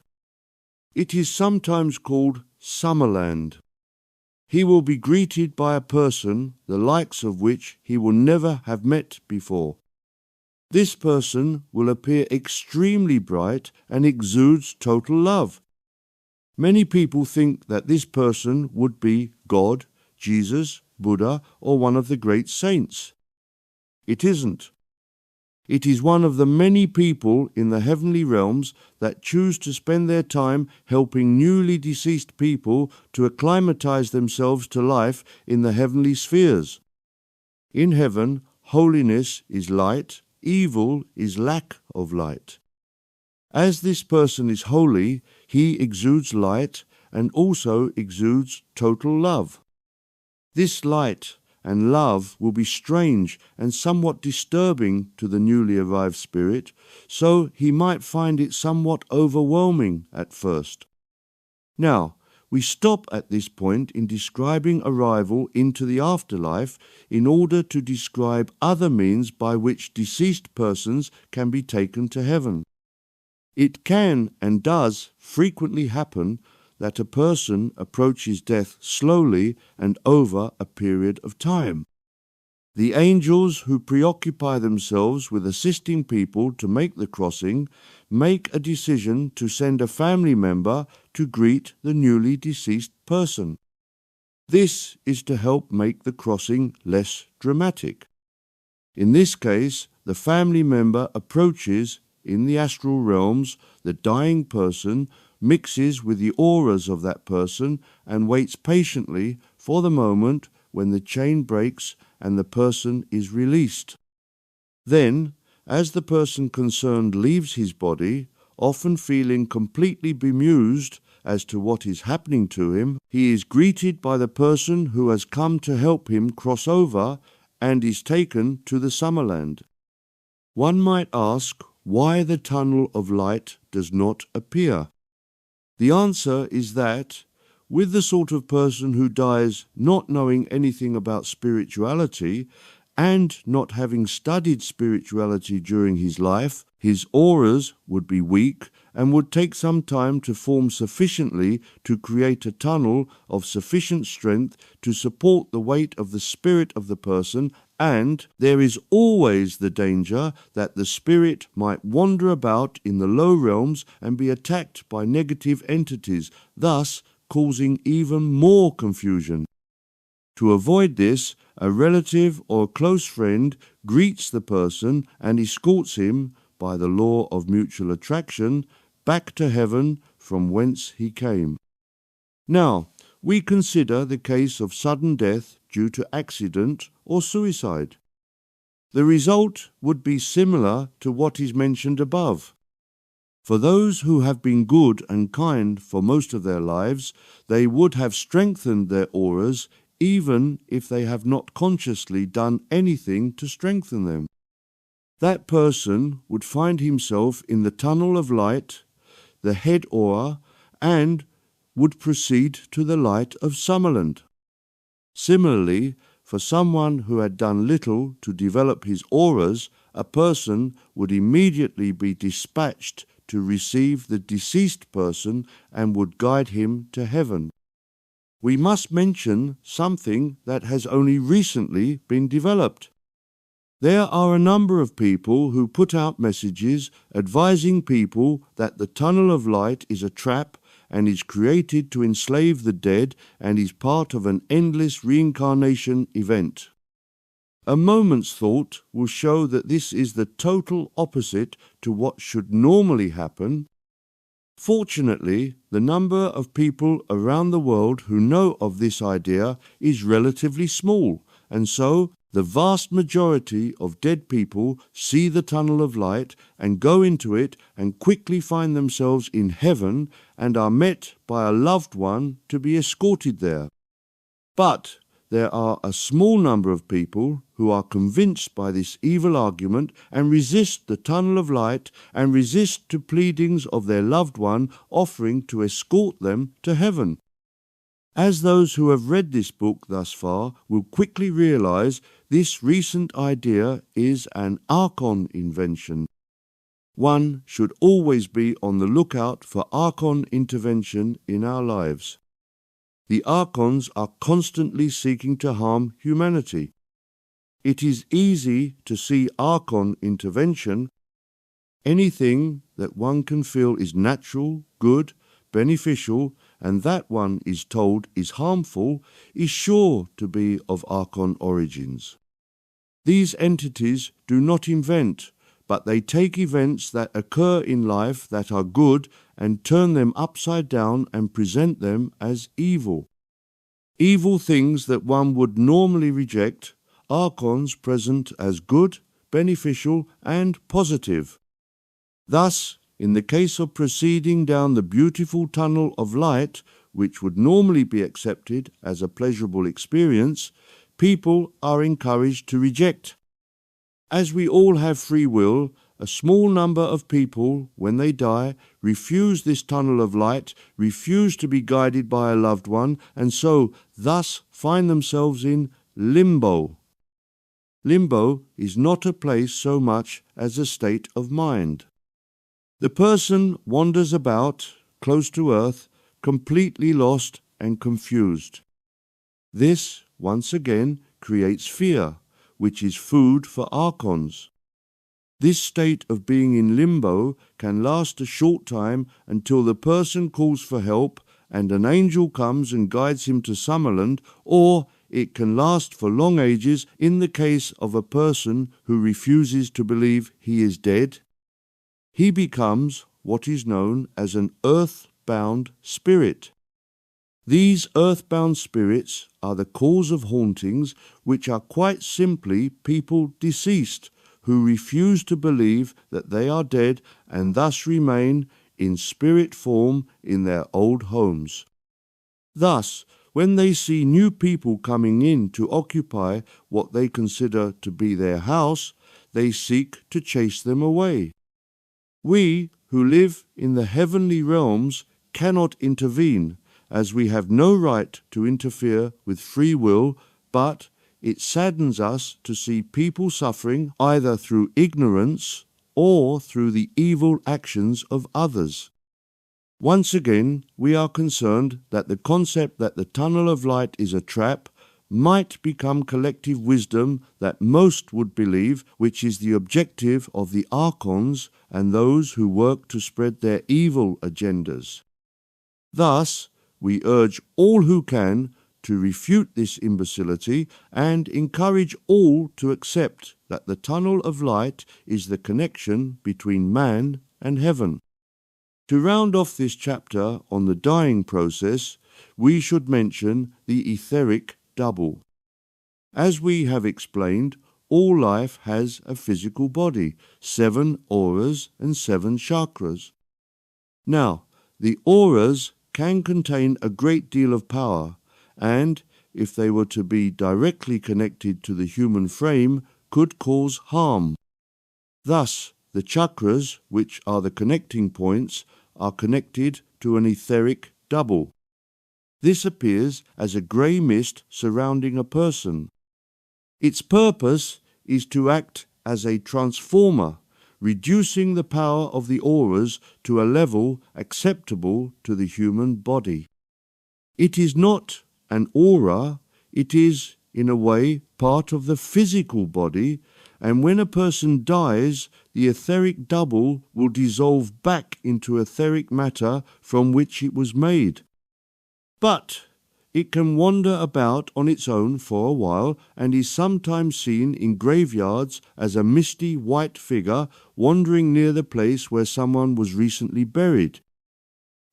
It is sometimes called Summerland. He will be greeted by a person the likes of which he will never have met before. This person will appear extremely bright and exudes total love. Many people think that this person would be God, Jesus, Buddha, or one of the great saints. It isn't. It is one of the many people in the heavenly realms that choose to spend their time helping newly deceased people to acclimatize themselves to life in the heavenly spheres. In heaven, holiness is light, evil is lack of light. As this person is holy, he exudes light and also exudes total love. This light and love will be strange and somewhat disturbing to the newly arrived spirit, so he might find it somewhat overwhelming at first. Now, we stop at this point in describing arrival into the afterlife in order to describe other means by which deceased persons can be taken to heaven. It can and does frequently happen that a person approaches death slowly and over a period of time. The angels who preoccupy themselves with assisting people to make the crossing make a decision to send a family member to greet the newly deceased person. This is to help make the crossing less dramatic. In this case, the family member approaches in the astral realms the dying person, mixes with the auras of that person, and waits patiently for the moment when the chain breaks and the person is released. Then, as the person concerned leaves his body, often feeling completely bemused as to what is happening to him, he is greeted by the person who has come to help him cross over and is taken to the Summerland. One might ask why the tunnel of light does not appear. The answer is that, with the sort of person who dies not knowing anything about spirituality and not having studied spirituality during his life, his auras would be weak and would take some time to form sufficiently to create a tunnel of sufficient strength to support the weight of the spirit of the person, and there is always the danger that the spirit might wander about in the low realms and be attacked by negative entities, thus causing even more confusion. To avoid this, a relative or close friend greets the person and escorts him, by the law of mutual attraction, back to heaven from whence he came. Now, we consider the case of sudden death due to accident or suicide. The result would be similar to what is mentioned above. For those who have been good and kind for most of their lives, they would have strengthened their auras even if they have not consciously done anything to strengthen them. That person would find himself in the tunnel of light, the head aura, and would proceed to the light of Summerland. Similarly, for someone who had done little to develop his auras, a person would immediately be dispatched to receive the deceased person and would guide him to heaven. We must mention something that has only recently been developed. There are a number of people who put out messages advising people that the tunnel of light is a trap and is created to enslave the dead and is part of an endless reincarnation event. A moment's thought will show that this is the total opposite to what should normally happen. Fortunately, the number of people around the world who know of this idea is relatively small, and so the vast majority of dead people see the tunnel of light and go into it and quickly find themselves in heaven and are met by a loved one to be escorted there. But there are a small number of people who are convinced by this evil argument and resist the tunnel of light and resist to pleadings of their loved one offering to escort them to heaven. As those who have read this book thus far will quickly realize, this recent idea is an Archon invention. One should always be on the lookout for Archon intervention in our lives. The Archons are constantly seeking to harm humanity. It is easy to see Archon intervention. Anything that one can feel is natural, good, beneficial, and that one is told is harmful, is sure to be of Archon origins. These entities do not invent, but they take events that occur in life that are good and turn them upside down and present them as evil. Evil things that one would normally reject, Archons present as good, beneficial, and positive. Thus, in the case of proceeding down the beautiful tunnel of light, which would normally be accepted as a pleasurable experience, people are encouraged to reject. As we all have free will, a small number of people, when they die, refuse this tunnel of light, refuse to be guided by a loved one, and so thus find themselves in limbo. Limbo is not a place so much as a state of mind. The person wanders about, close to earth, completely lost and confused. This, once again, creates fear, which is food for Archons. This state of being in limbo can last a short time until the person calls for help and an angel comes and guides him to Summerland, or it can last for long ages in the case of a person who refuses to believe he is dead. He becomes what is known as an earth-bound spirit. These earth-bound spirits are the cause of hauntings, which are quite simply people deceased who refuse to believe that they are dead and thus remain in spirit form in their old homes. Thus, when they see new people coming in to occupy what they consider to be their house, they seek to chase them away. We, who live in the heavenly realms, cannot intervene, as we have no right to interfere with free will, but it saddens us to see people suffering either through ignorance or through the evil actions of others. Once again, we are concerned that the concept that the tunnel of light is a trap might become collective wisdom that most would believe, which is the objective of the Archons and those who work to spread their evil agendas. Thus, we urge all who can to refute this imbecility and encourage all to accept that the tunnel of light is the connection between man and heaven. To round off this chapter on the dying process, we should mention the etheric double. As we have explained, all life has a physical body, 7 auras and 7 chakras. Now, the auras can contain a great deal of power, and, if they were to be directly connected to the human frame, could cause harm. Thus, the chakras, which are the connecting points, are connected to an etheric double. This appears as a grey mist surrounding a person. Its purpose is to act as a transformer, reducing the power of the auras to a level acceptable to the human body. It is not an aura, it is, in a way, part of the physical body, and when a person dies, the etheric double will dissolve back into etheric matter from which it was made. But It can wander about on its own for a while and is sometimes seen in graveyards as a misty white figure wandering near the place where someone was recently buried.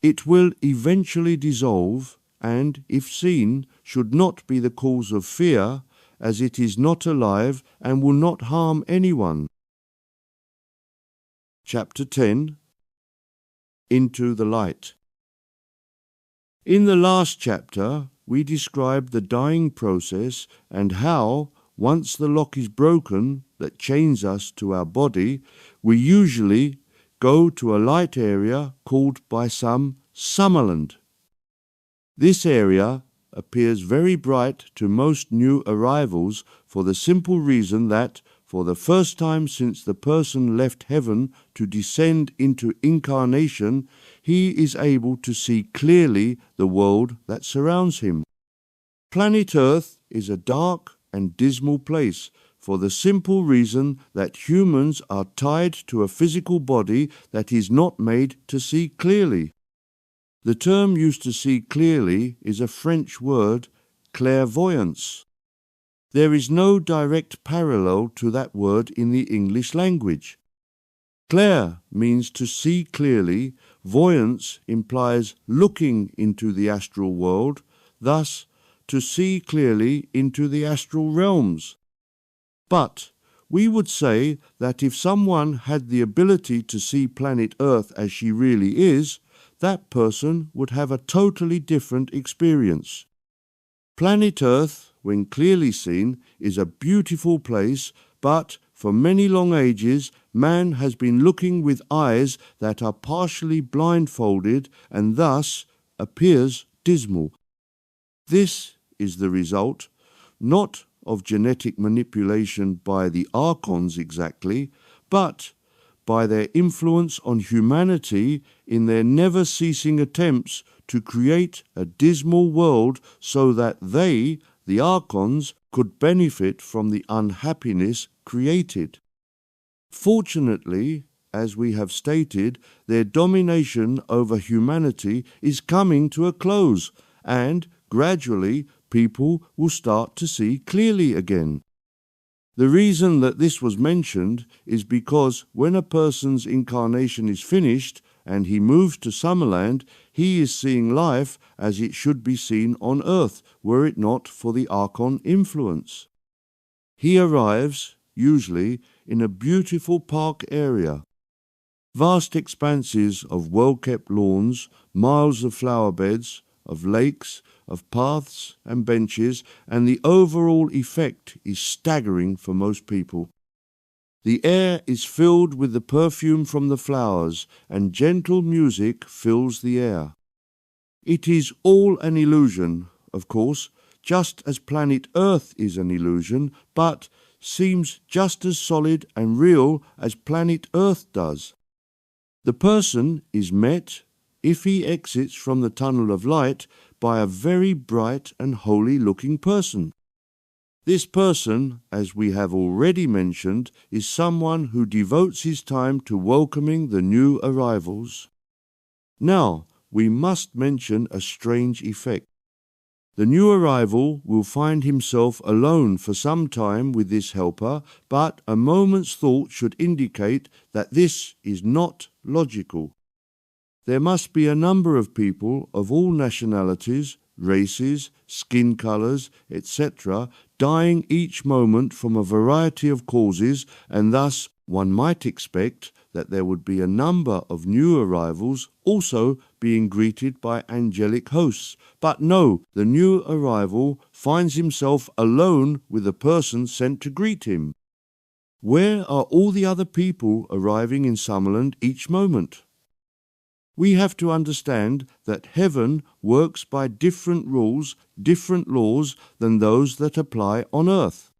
It will eventually dissolve and, if seen, should not be the cause of fear, as it is not alive and will not harm anyone. Chapter 10. Into the Light. In the last chapter, we described the dying process and how, once the lock is broken that chains us to our body, we usually go to a light area called by some Summerland. This area appears very bright to most new arrivals for the simple reason that, for the first time since the person left heaven to descend into incarnation, he is able to see clearly the world that surrounds him. Planet Earth is a dark and dismal place for the simple reason that humans are tied to a physical body that is not made to see clearly. The term used to see clearly is a French word, clairvoyance. There is no direct parallel to that word in the English language. Clair means to see clearly, voyance implies looking into the astral world, thus to see clearly into the astral realms. But we would say that if someone had the ability to see planet Earth as she really is, that person would have a totally different experience. Planet Earth, when clearly seen, is a beautiful place, but for many long ages man has been looking with eyes that are partially blindfolded and thus appears dismal. This is the result, not of genetic manipulation by the archons exactly, but by their influence on humanity in their never-ceasing attempts to create a dismal world so that they, the archons, could benefit from the unhappiness created. Fortunately, as we have stated, their domination over humanity is coming to a close, and gradually people will start to see clearly again. The reason that this was mentioned is because when a person's incarnation is finished and he moves to Summerland, he is seeing life as it should be seen on Earth, were it not for the Archon influence. He arrives, usually, in a beautiful park area. Vast expanses of well-kept lawns, miles of flower beds, of lakes, of paths and benches, and the overall effect is staggering for most people. The air is filled with the perfume from the flowers, and gentle music fills the air. It is all an illusion, of course, just as planet Earth is an illusion, but seems just as solid and real as planet Earth does. The person is met, if he exits from the tunnel of light, by a very bright and holy-looking person. This person, as we have already mentioned, is someone who devotes his time to welcoming the new arrivals. Now, we must mention a strange effect. The new arrival will find himself alone for some time with this helper, but a moment's thought should indicate that this is not logical. There must be a number of people of all nationalities, races, skin colours, etc., dying each moment from a variety of causes, and thus one might expect that there would be a number of new arrivals also being greeted by angelic hosts. But no, the new arrival finds himself alone with the person sent to greet him. Where are all the other people arriving in Summerland each moment? We have to understand that heaven works by different rules, different laws than those that apply on earth.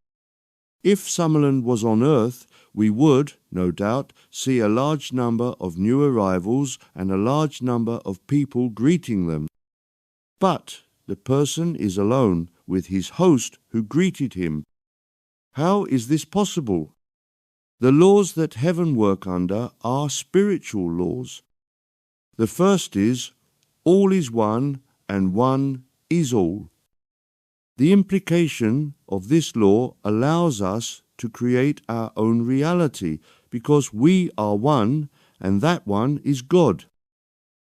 If Summerland was on earth, we would, no doubt, see a large number of new arrivals and a large number of people greeting them. But the person is alone with his host who greeted him. How is this possible? The laws that heaven work under are spiritual laws. The first is, all is one and one is all. The implication of this law allows us to create our own reality, because we are one, and that one is God.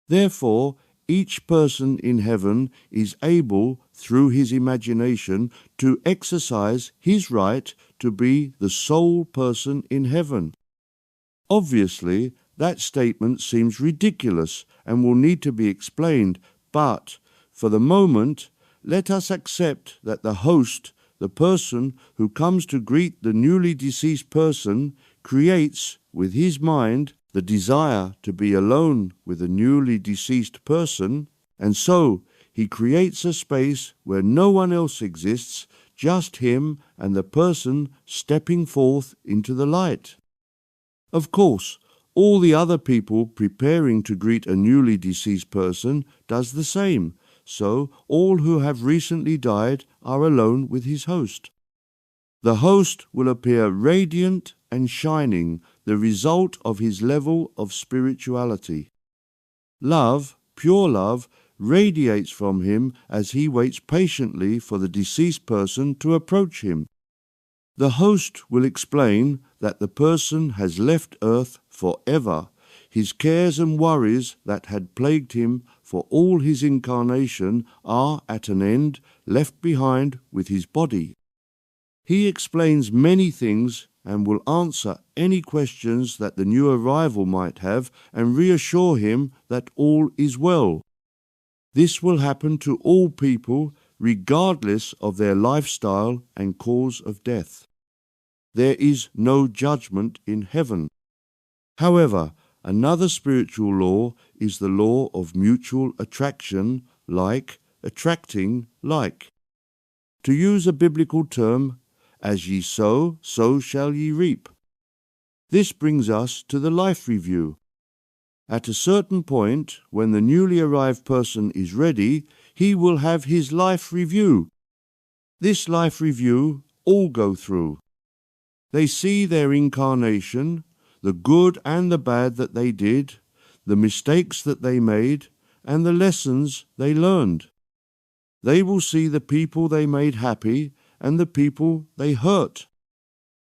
Therefore, each person in heaven is able, through his imagination, to exercise his right to be the sole person in heaven. Obviously, that statement seems ridiculous and will need to be explained, but for the moment, let us accept that the host, the person who comes to greet the newly deceased person, creates with his mind the desire to be alone with the newly deceased person, and so he creates a space where no one else exists, just him and the person stepping forth into the light. Of course, all the other people preparing to greet a newly deceased person does the same, so all who have recently died are alone with his host. The host will appear radiant and shining, the result of his level of spirituality. Love, pure love, radiates from him as he waits patiently for the deceased person to approach him. The host will explain that the person has left earth forever. His cares and worries that had plagued him for all his incarnation are at an end, left behind with his body. He explains many things and will answer any questions that the new arrival might have and reassure him that all is well. This will happen to all people regardless of their lifestyle and cause of death. There is no judgment in heaven. However, another spiritual law is the law of mutual attraction, like attracting like. To use a biblical term, as ye sow, so shall ye reap. This brings us to the life review. At a certain point, when the newly arrived person is ready, he will have his life review. This life review all go through. They see their incarnation, the good and the bad that they did, the mistakes that they made, and the lessons they learned. They will see the people they made happy and the people they hurt.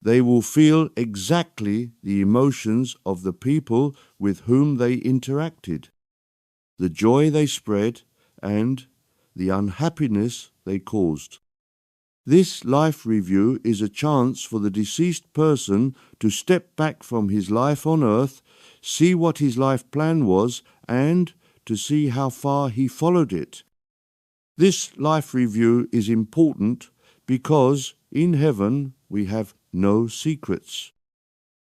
They will feel exactly the emotions of the people with whom they interacted, the joy they spread, and the unhappiness they caused. This life review is a chance for the deceased person to step back from his life on earth, see what his life plan was, and to see how far he followed it. This life review is important because in heaven we have no secrets.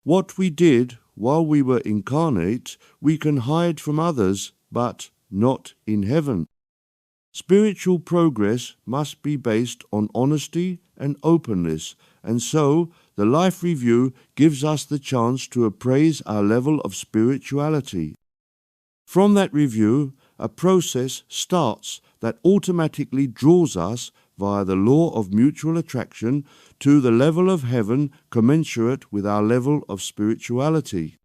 What we did while we were incarnate, we can hide from others, but not in heaven. Spiritual progress must be based on honesty and openness, and so the life review gives us the chance to appraise our level of spirituality. From that review, a process starts that automatically draws us via the law of mutual attraction to the level of heaven commensurate with our level of spirituality.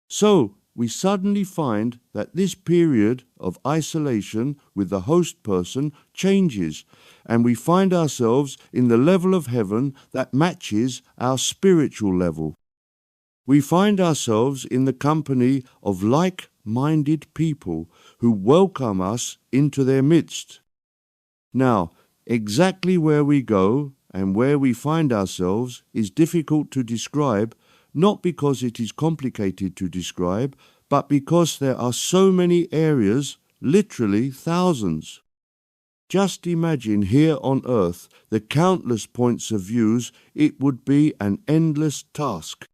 So, we suddenly find that this period of isolation with the host person changes, and we find ourselves in the level of heaven that matches our spiritual level. We find ourselves in the company of like-minded people who welcome us into their midst. Now, exactly where we go and where we find ourselves is difficult to describe, not because it is complicated to describe, but because there are so many areas, literally thousands. Just imagine here on earth the countless points of views. It would be an endless task.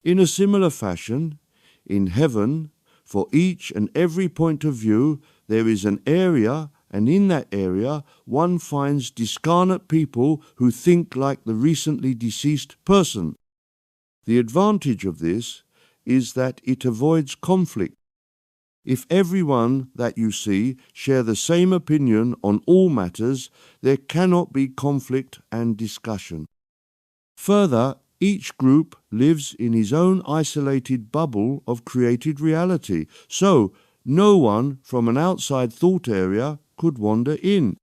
In a similar fashion, in heaven, for each and every point of view, there is an area, and in that area one finds discarnate people who think like the recently deceased person. The advantage of this is that it avoids conflict. If everyone that you see share the same opinion on all matters, there cannot be conflict and discussion. Further, each group lives in his own isolated bubble of created reality, so no one from an outside thought area could wander in.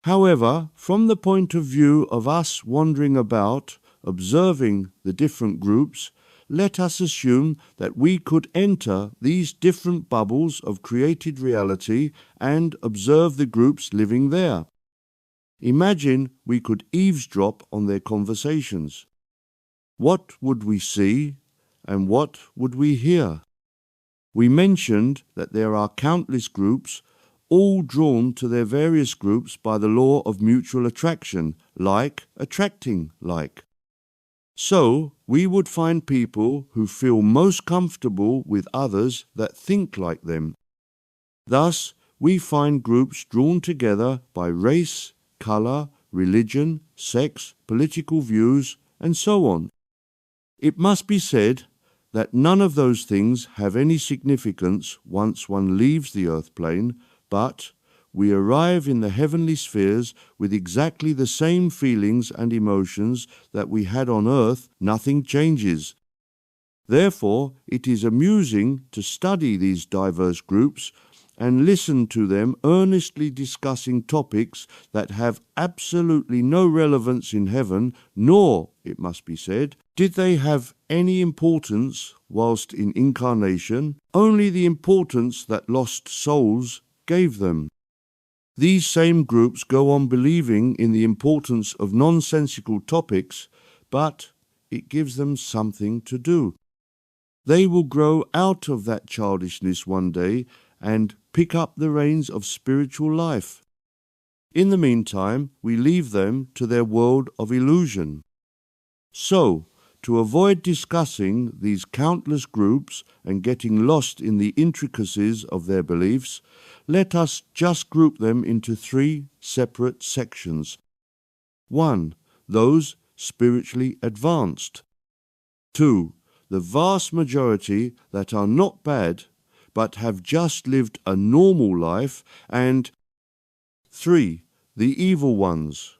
However, from the point of view of us wandering about, observing the different groups, let us assume that we could enter these different bubbles of created reality and observe the groups living there. Imagine we could eavesdrop on their conversations. What would we see and what would we hear? We mentioned that there are countless groups, all drawn to their various groups by the law of mutual attraction, like attracting like. So, we would find people who feel most comfortable with others that think like them. Thus, we find groups drawn together by race, color, religion, sex, political views, and so on. It must be said that none of those things have any significance once one leaves the earth plane, but we arrive in the heavenly spheres with exactly the same feelings and emotions that we had on earth. Nothing changes. Therefore, it is amusing to study these diverse groups and listen to them earnestly discussing topics that have absolutely no relevance in heaven, nor, it must be said, did they have any importance whilst in incarnation, only the importance that lost souls gave them. These same groups go on believing in the importance of nonsensical topics, but it gives them something to do. They will grow out of that childishness one day and pick up the reins of spiritual life. In the meantime, we leave them to their world of illusion. So, to avoid discussing these countless groups and getting lost in the intricacies of their beliefs, let us just group them into 3 separate sections. 1. Those spiritually advanced. 2. The vast majority that are not bad, but have just lived a normal life, and 3. The evil ones.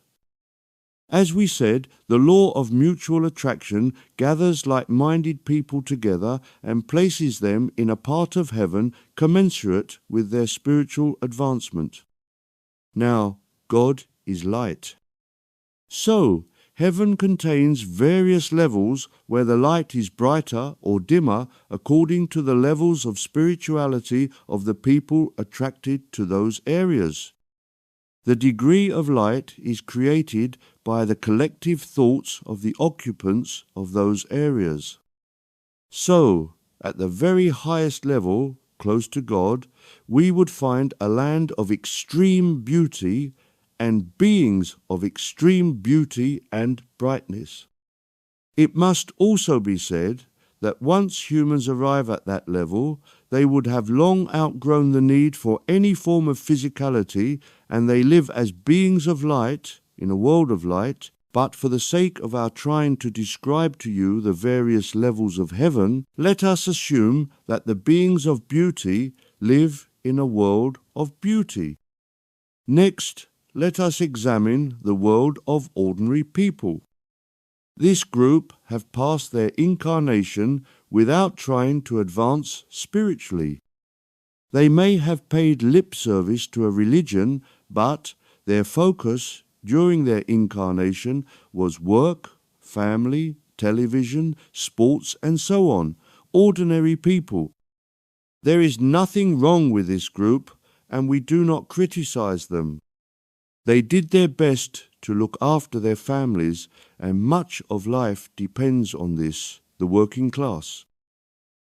As we said, the law of mutual attraction gathers like-minded people together and places them in a part of heaven commensurate with their spiritual advancement. Now, God is light. So, heaven contains various levels where the light is brighter or dimmer according to the levels of spirituality of the people attracted to those areas. The degree of light is created by the collective thoughts of the occupants of those areas. So, at the very highest level, close to God, we would find a land of extreme beauty and beings of extreme beauty and brightness. It must also be said that once humans arrive at that level, they would have long outgrown the need for any form of physicality, and they live as beings of light in a world of light. But for the sake of our trying to describe to you the various levels of heaven, let us assume that the beings of beauty live in a world of beauty. Next, let us examine the world of ordinary people. This group have passed their incarnation without trying to advance spiritually. They may have paid lip service to a religion, but their focus during their incarnation was work, family, television, sports, and so on, ordinary people. There is nothing wrong with this group, and we do not criticize them. They did their best to look after their families, and much of life depends on this, the working class.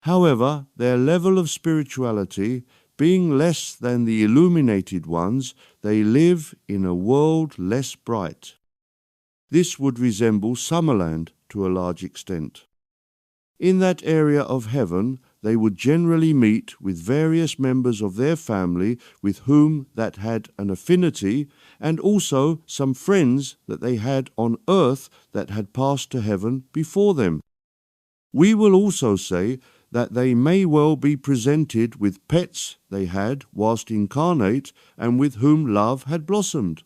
However, their level of spirituality being less than the illuminated ones, they live in a world less bright. This would resemble Summerland to a large extent. In that area of heaven, they would generally meet with various members of their family with whom that had an affinity, and also some friends that they had on earth that had passed to heaven before them. We will also say that they may well be presented with pets they had whilst incarnate and with whom love had blossomed.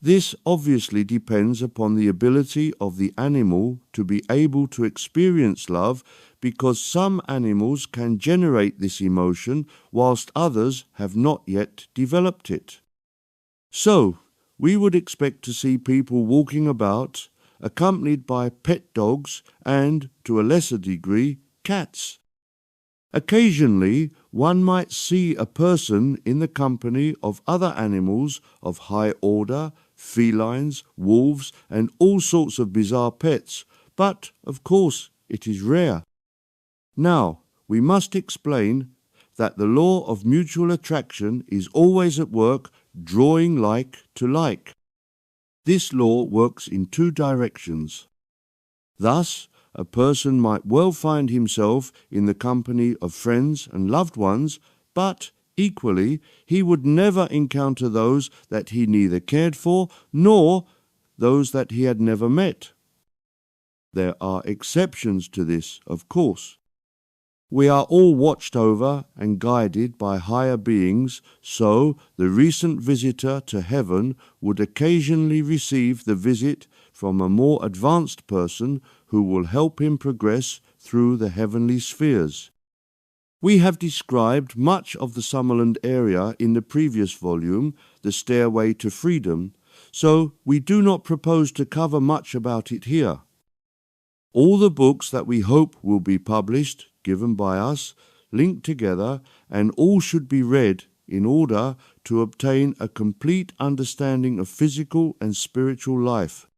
This obviously depends upon the ability of the animal to be able to experience love, because some animals can generate this emotion whilst others have not yet developed it. So, we would expect to see people walking about, accompanied by pet dogs and, to a lesser degree, cats. Occasionally, one might see a person in the company of other animals of high order, felines, wolves, and all sorts of bizarre pets, but, of course, it is rare. Now, we must explain that the law of mutual attraction is always at work, drawing like to like. This law works in two directions. Thus, a person might well find himself in the company of friends and loved ones, but equally he would never encounter those that he neither cared for nor those that he had never met. There are exceptions to this, of course. We are all watched over and guided by higher beings, so the recent visitor to heaven would occasionally receive the visit from a more advanced person who will help him progress through the heavenly spheres. We have described much of the Summerland area in the previous volume, The Stairway to Freedom, so we do not propose to cover much about it here. All the books that we hope will be published, given by us, linked together, and all should be read in order to obtain a complete understanding of physical and spiritual life.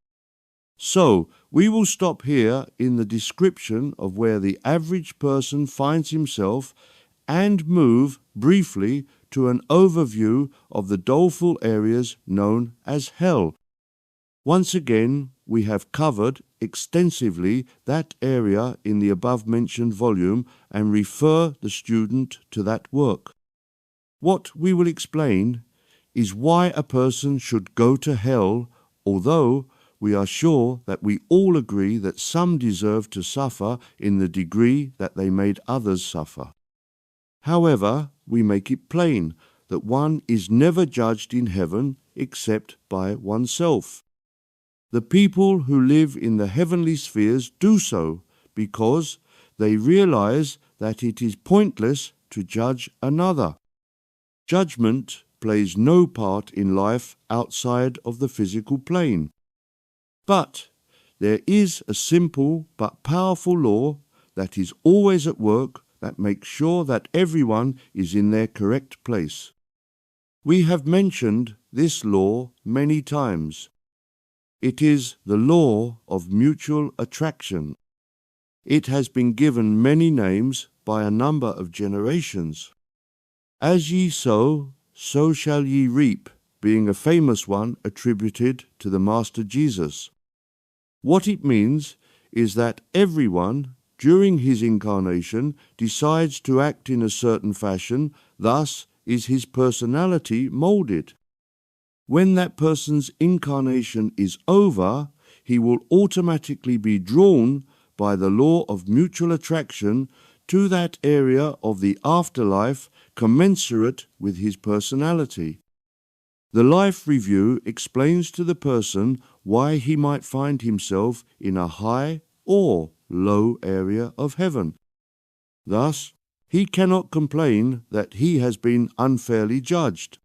So, we will stop here in the description of where the average person finds himself and move briefly to an overview of the doleful areas known as hell. Once again, we have covered extensively that area in the above-mentioned volume and refer the student to that work. What we will explain is why a person should go to hell, although we are sure that we all agree that some deserve to suffer in the degree that they made others suffer. However, we make it plain that one is never judged in heaven except by oneself. The people who live in the heavenly spheres do so because they realize that it is pointless to judge another. Judgment plays no part in life outside of the physical plane. But there is a simple but powerful law that is always at work that makes sure that everyone is in their correct place. We have mentioned this law many times. It is the law of mutual attraction. It has been given many names by a number of generations. As ye sow, so shall ye reap, being a famous one attributed to the Master Jesus. What it means is that everyone, during his incarnation, decides to act in a certain fashion, thus is his personality moulded. When that person's incarnation is over, he will automatically be drawn by the law of mutual attraction to that area of the afterlife commensurate with his personality. The Life Review explains to the person why he might find himself in a high or low area of heaven. Thus, he cannot complain that he has been unfairly judged.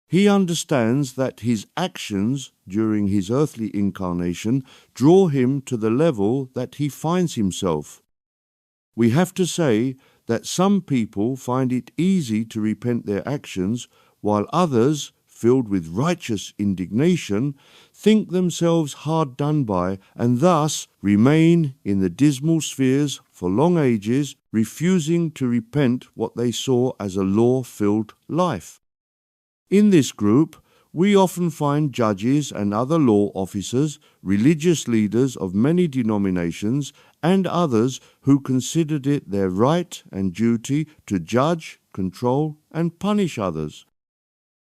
He understands that his actions during his earthly incarnation draw him to the level that he finds himself. We have to say that some people find it easy to repent their actions, while others, filled with righteous indignation, think themselves hard done by and thus remain in the dismal spheres for long ages, refusing to repent what they saw as a law-filled life. In this group, we often find judges and other law officers, religious leaders of many denominations, and others who considered it their right and duty to judge, control, and punish others.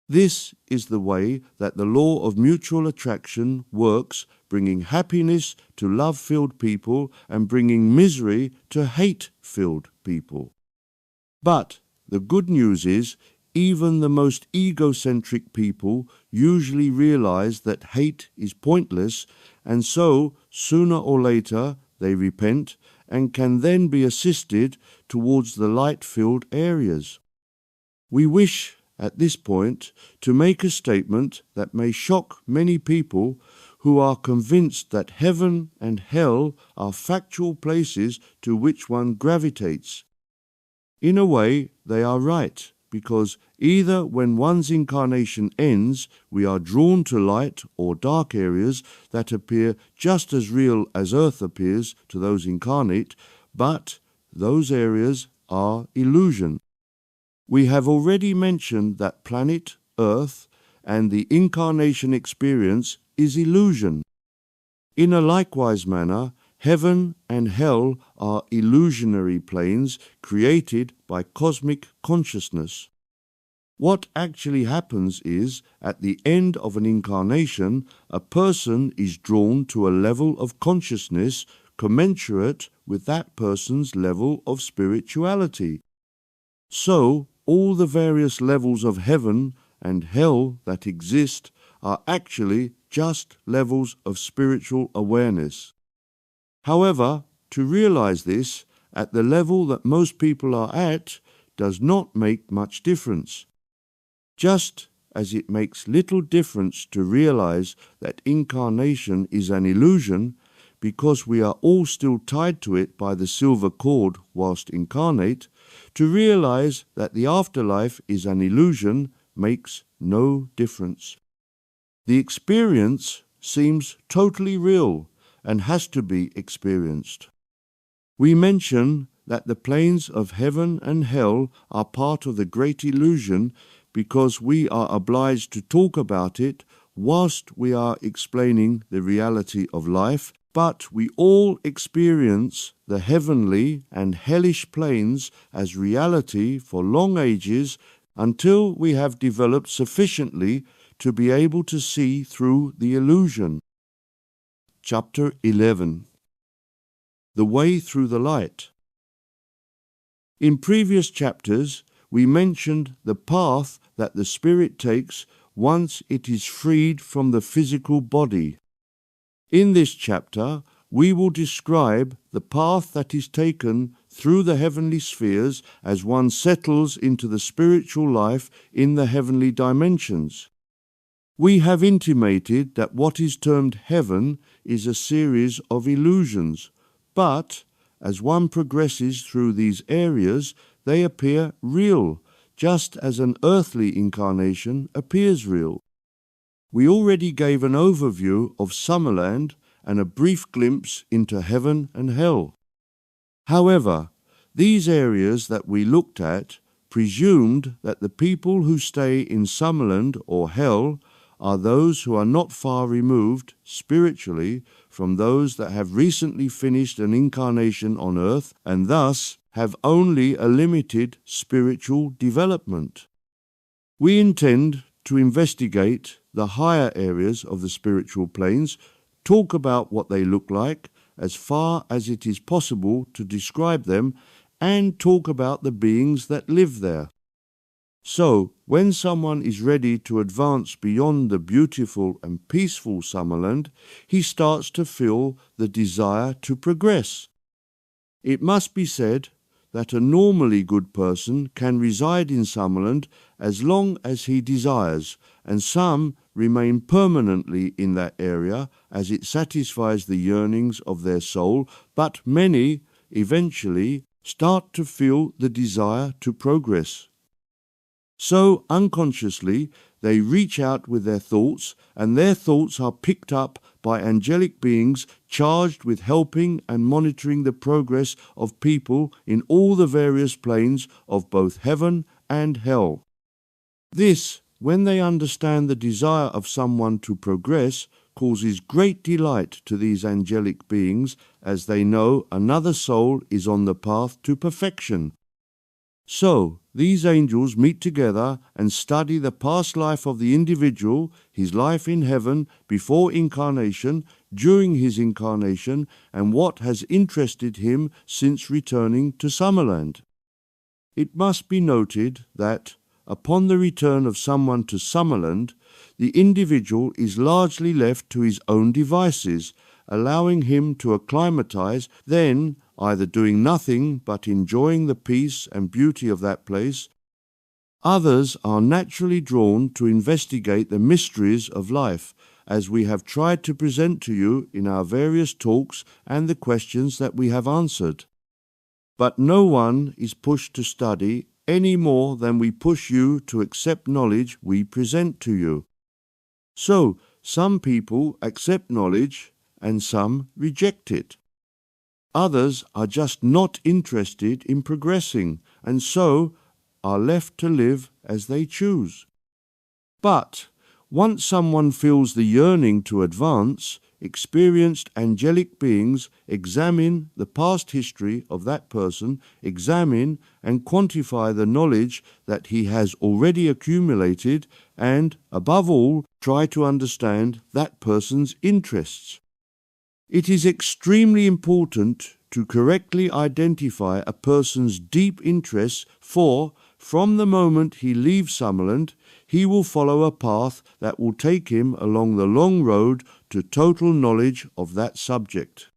This is the way that the law of mutual attraction works, bringing happiness to love-filled people and bringing misery to hate-filled people. But the good news is, even the most egocentric people usually realize that hate is pointless, and so, sooner or later, they repent and can then be assisted towards the light-filled areas. We wish, at this point to make a statement that may shock many people who are convinced that heaven and hell are factual places to which one gravitates. In a way, they are right, because either when one's incarnation ends, we are drawn to light or dark areas that appear just as real as Earth appears to those incarnate, but those areas are illusion. We have already mentioned that planet Earth and the incarnation experience is illusion. In a likewise manner, heaven and hell are illusionary planes created by cosmic consciousness. What actually happens is, at the end of an incarnation, a person is drawn to a level of consciousness commensurate with that person's level of spirituality. So, all the various levels of heaven and hell that exist are actually just levels of spiritual awareness. However, to realize this at the level that most people are at does not make much difference. Just as it makes little difference to realize that incarnation is an illusion, because we are all still tied to it by the silver cord whilst incarnate, to realize that the afterlife is an illusion makes no difference. The experience seems totally real and has to be experienced. We mention that the planes of heaven and hell are part of the great illusion because we are obliged to talk about it whilst we are explaining the reality of life, but we all experience the heavenly and hellish planes as reality for long ages until we have developed sufficiently to be able to see through the illusion. Chapter 11. The Way Through the Light. In previous chapters, we mentioned the path that the spirit takes once it is freed from the physical body. In this chapter, we will describe the path that is taken through the heavenly spheres as one settles into the spiritual life in the heavenly dimensions. We have intimated that what is termed heaven is a series of illusions, but as one progresses through these areas, they appear real, just as an earthly incarnation appears real. We already gave an overview of Summerland and a brief glimpse into heaven and hell. However, these areas that we looked at presumed that the people who stay in Summerland or hell are those who are not far removed, spiritually, from those that have recently finished an incarnation on earth and thus have only a limited spiritual development. We intend to investigate the higher areas of the spiritual planes, talk about what they look like, as far as it is possible to describe them, and talk about the beings that live there. So, when someone is ready to advance beyond the beautiful and peaceful Summerland, he starts to feel the desire to progress. It must be said that a normally good person can reside in Summerland as long as he desires, and some remain permanently in that area as it satisfies the yearnings of their soul, but many eventually start to feel the desire to progress. So unconsciously, they reach out with their thoughts, and their thoughts are picked up by angelic beings charged with helping and monitoring the progress of people in all the various planes of both heaven and hell. This, when they understand the desire of someone to progress, causes great delight to these angelic beings, as they know another soul is on the path to perfection. So, these angels meet together and study the past life of the individual, his life in heaven, before incarnation, during his incarnation, and what has interested him since returning to Summerland. It must be noted that, upon the return of someone to Summerland, the individual is largely left to his own devices, allowing him to acclimatize, then either doing nothing but enjoying the peace and beauty of that place, Others are naturally drawn to investigate the mysteries of life, as we have tried to present to you in our various talks and the questions that we have answered. But no one is pushed to study any more than we push you to accept knowledge we present to you. So, some people accept knowledge and some reject it. Others are just not interested in progressing and so are left to live as they choose. But once someone feels the yearning to advance, experienced angelic beings examine the past history of that person, examine and quantify the knowledge that he has already accumulated, and, above all, try to understand that person's interests. It is extremely important to correctly identify a person's deep interests, for from the moment he leaves Summerland, he will follow a path that will take him along the long road to total knowledge of that subject.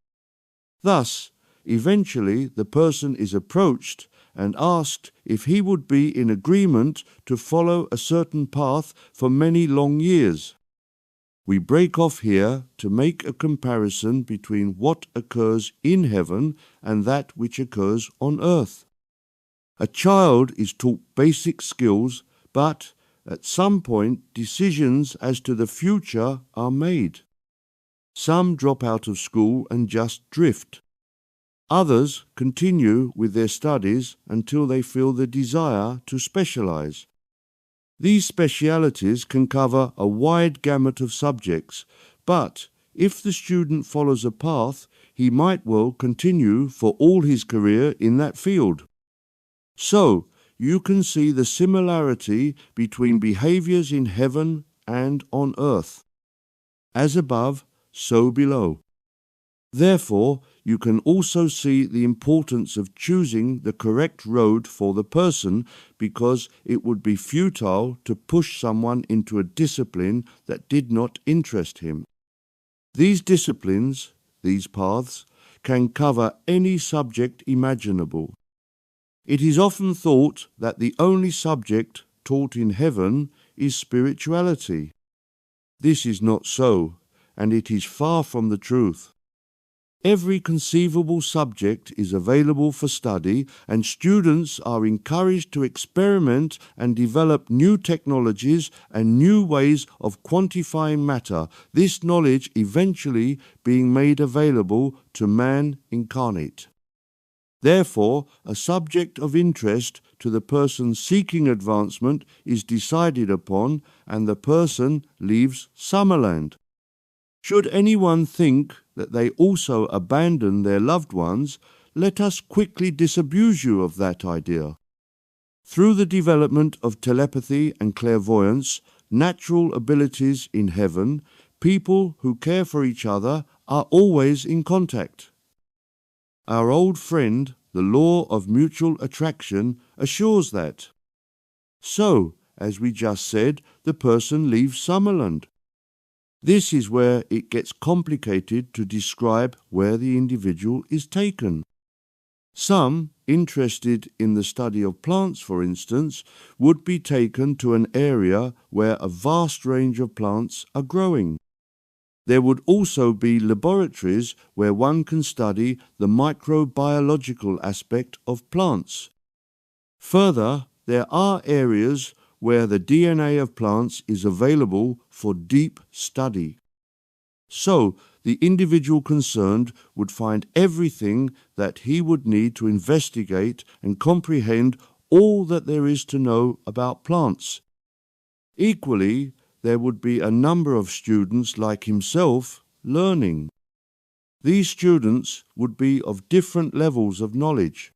Thus, eventually the person is approached and asked if he would be in agreement to follow a certain path for many long years. We break off here to make a comparison between what occurs in heaven and that which occurs on earth. A child is taught basic skills, but at some point decisions as to the future are made. Some drop out of school and just drift. Others continue with their studies until they feel the desire to specialize. These specialities can cover a wide gamut of subjects, but if the student follows a path, he might well continue for all his career in that field. So, you can see the similarity between behaviors in heaven and on earth. As above, so below. Therefore, you can also see the importance of choosing the correct road for the person, because it would be futile to push someone into a discipline that did not interest him. These disciplines, these paths, can cover any subject imaginable. It is often thought that the only subject taught in heaven is spirituality. This is not so, and it is far from the truth. Every conceivable subject is available for study, and students are encouraged to experiment and develop new technologies and new ways of quantifying matter, this knowledge eventually being made available to man incarnate. Therefore, a subject of interest to the person seeking advancement is decided upon, and the person leaves Summerland. Should anyone think that they also abandon their loved ones, let us quickly disabuse you of that idea. Through the development of telepathy and clairvoyance, natural abilities in heaven, people who care for each other are always in contact. Our old friend, the law of mutual attraction, assures that. So, as we just said, the person leaves Summerland. This is where it gets complicated to describe where the individual is taken. Some, interested in the study of plants for instance, would be taken to an area where a vast range of plants are growing. There would also be laboratories where one can study the microbiological aspect of plants. Further, there are areas where the DNA of plants is available for deep study. So, the individual concerned would find everything that he would need to investigate and comprehend all that there is to know about plants. Equally, there would be a number of students like himself learning. These students would be of different levels of knowledge.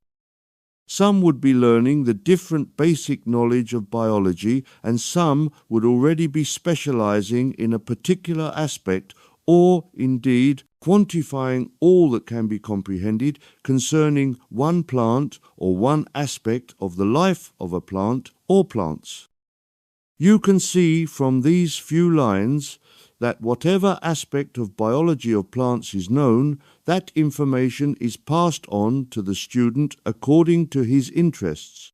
Some would be learning the different basic knowledge of biology, and some would already be specializing in a particular aspect, or indeed quantifying all that can be comprehended concerning one plant or one aspect of the life of a plant or plants. You can see from these few lines that whatever aspect of biology of plants is known, that information is passed on to the student according to his interests.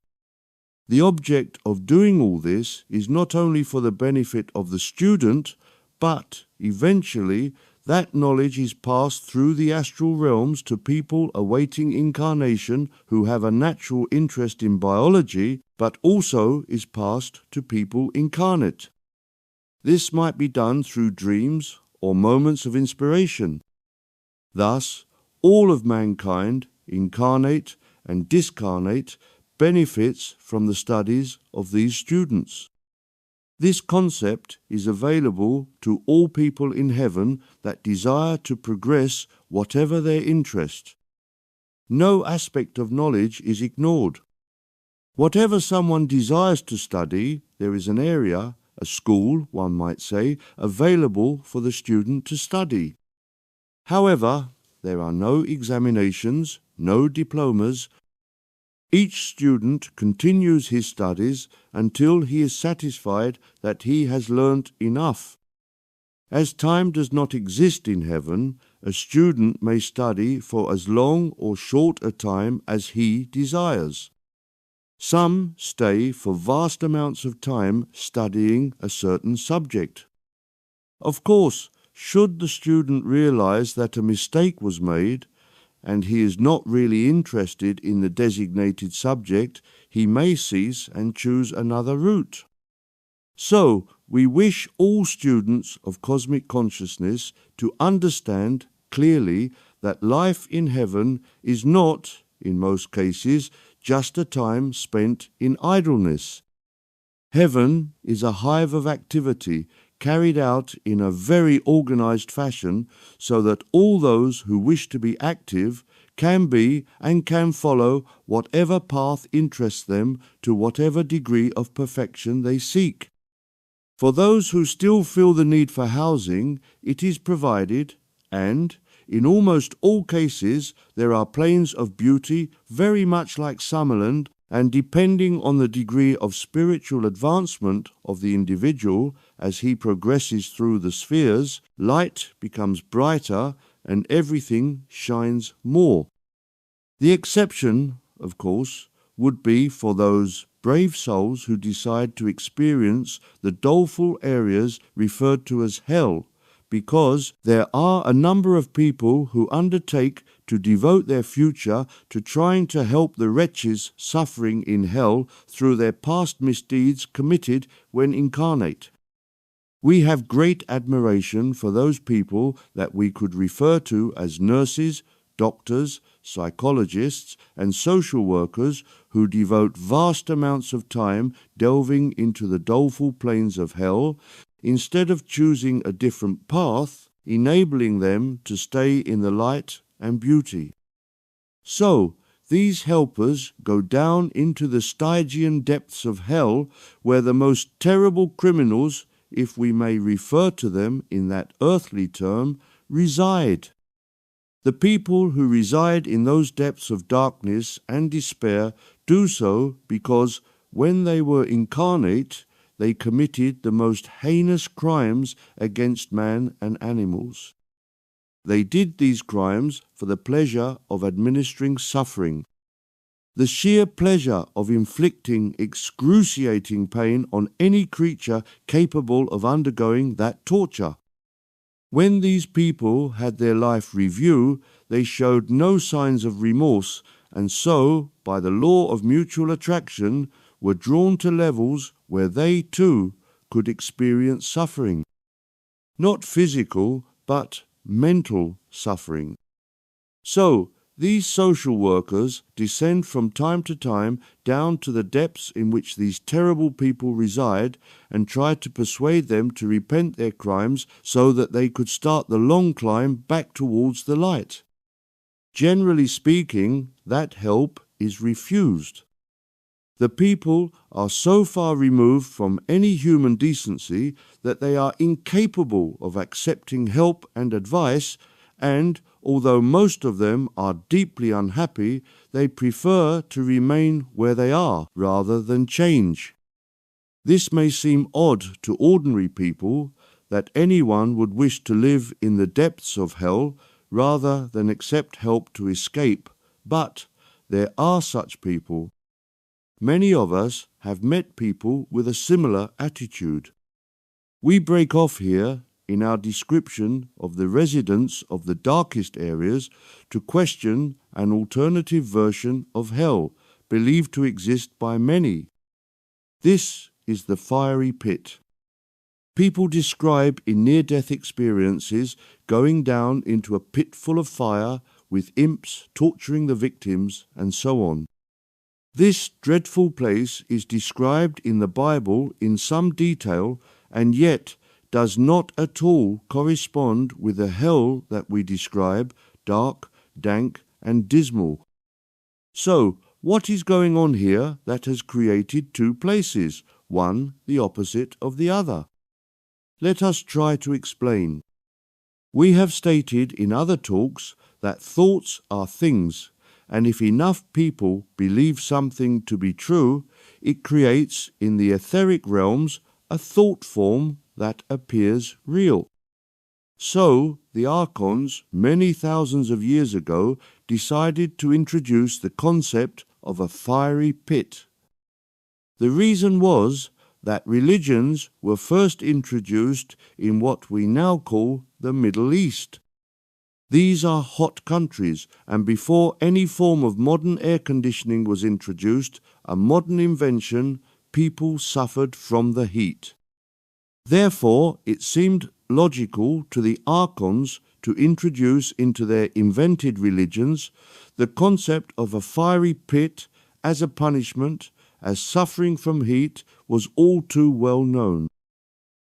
The object of doing all this is not only for the benefit of the student, but eventually that knowledge is passed through the astral realms to people awaiting incarnation who have a natural interest in biology, but also is passed to people incarnate. This might be done through dreams or moments of inspiration. Thus, all of mankind, incarnate and discarnate, benefits from the studies of these students. This concept is available to all people in heaven that desire to progress whatever their interest. No aspect of knowledge is ignored. Whatever someone desires to study, there is an area, a school, one might say, available for the student to study. However, there are no examinations, no diplomas. Each student continues his studies until he is satisfied that he has learnt enough. As time does not exist in heaven, a student may study for as long or short a time as he desires. Some stay for vast amounts of time studying a certain subject. Of course, should the student realize that a mistake was made, and he is not really interested in the designated subject, he may cease and choose another route. So, we wish all students of cosmic consciousness to understand clearly that life in heaven is not, in most cases, just a time spent in idleness. Heaven is a hive of activity carried out in a very organized fashion so that all those who wish to be active can be and can follow whatever path interests them to whatever degree of perfection they seek. For those who still feel the need for housing, it is provided, and in almost all cases there are planes of beauty very much like Summerland, and depending on the degree of spiritual advancement of the individual as he progresses through the spheres, light becomes brighter and everything shines more. The exception, of course, would be for those brave souls who decide to experience the doleful areas referred to as hell, because there are a number of people who undertake to devote their future to trying to help the wretches suffering in hell through their past misdeeds committed when incarnate. We have great admiration for those people that we could refer to as nurses, doctors, psychologists, and social workers who devote vast amounts of time delving into the doleful plains of hell, instead of choosing a different path, enabling them to stay in the light and beauty. So, these helpers go down into the Stygian depths of hell, where the most terrible criminals, if we may refer to them in that earthly term, reside. The people who reside in those depths of darkness and despair do so because when they were incarnate, they committed the most heinous crimes against man and animals. They did these crimes for the pleasure of administering suffering, the sheer pleasure of inflicting excruciating pain on any creature capable of undergoing that torture. When these people had their life review, they showed no signs of remorse, and so, by the law of mutual attraction, were drawn to levels where they too could experience suffering. Not physical, but mental suffering. So, these social workers descend from time to time down to the depths in which these terrible people reside and try to persuade them to repent their crimes so that they could start the long climb back towards the light. Generally speaking, that help is refused. The people are so far removed from any human decency that they are incapable of accepting help and advice, and although most of them are deeply unhappy, they prefer to remain where they are rather than change. This may seem odd to ordinary people, that anyone would wish to live in the depths of hell rather than accept help to escape, but there are such people. many of us have met people with a similar attitude. We break off here in our description of the residents of the darkest areas to question an alternative version of hell believed to exist by many. This is the fiery pit. People describe in near-death experiences going down into a pit full of fire with imps torturing the victims and so on. This dreadful place is described in the Bible in some detail and yet does not at all correspond with the hell that we describe, dark, dank, and dismal. So, what is going on here that has created two places, one the opposite of the other? Let us try to explain. We have stated in other talks that thoughts are things, and if enough people believe something to be true, it creates in the etheric realms a thought form that appears real. So, the archons, many thousands of years ago, decided to introduce the concept of a fiery pit. The reason was that religions were first introduced in what we now call the Middle East. These are hot countries, and before any form of modern air conditioning was introduced, a modern invention, people suffered from the heat. Therefore, it seemed logical to the archons to introduce into their invented religions the concept of a fiery pit as a punishment, as suffering from heat was all too well known.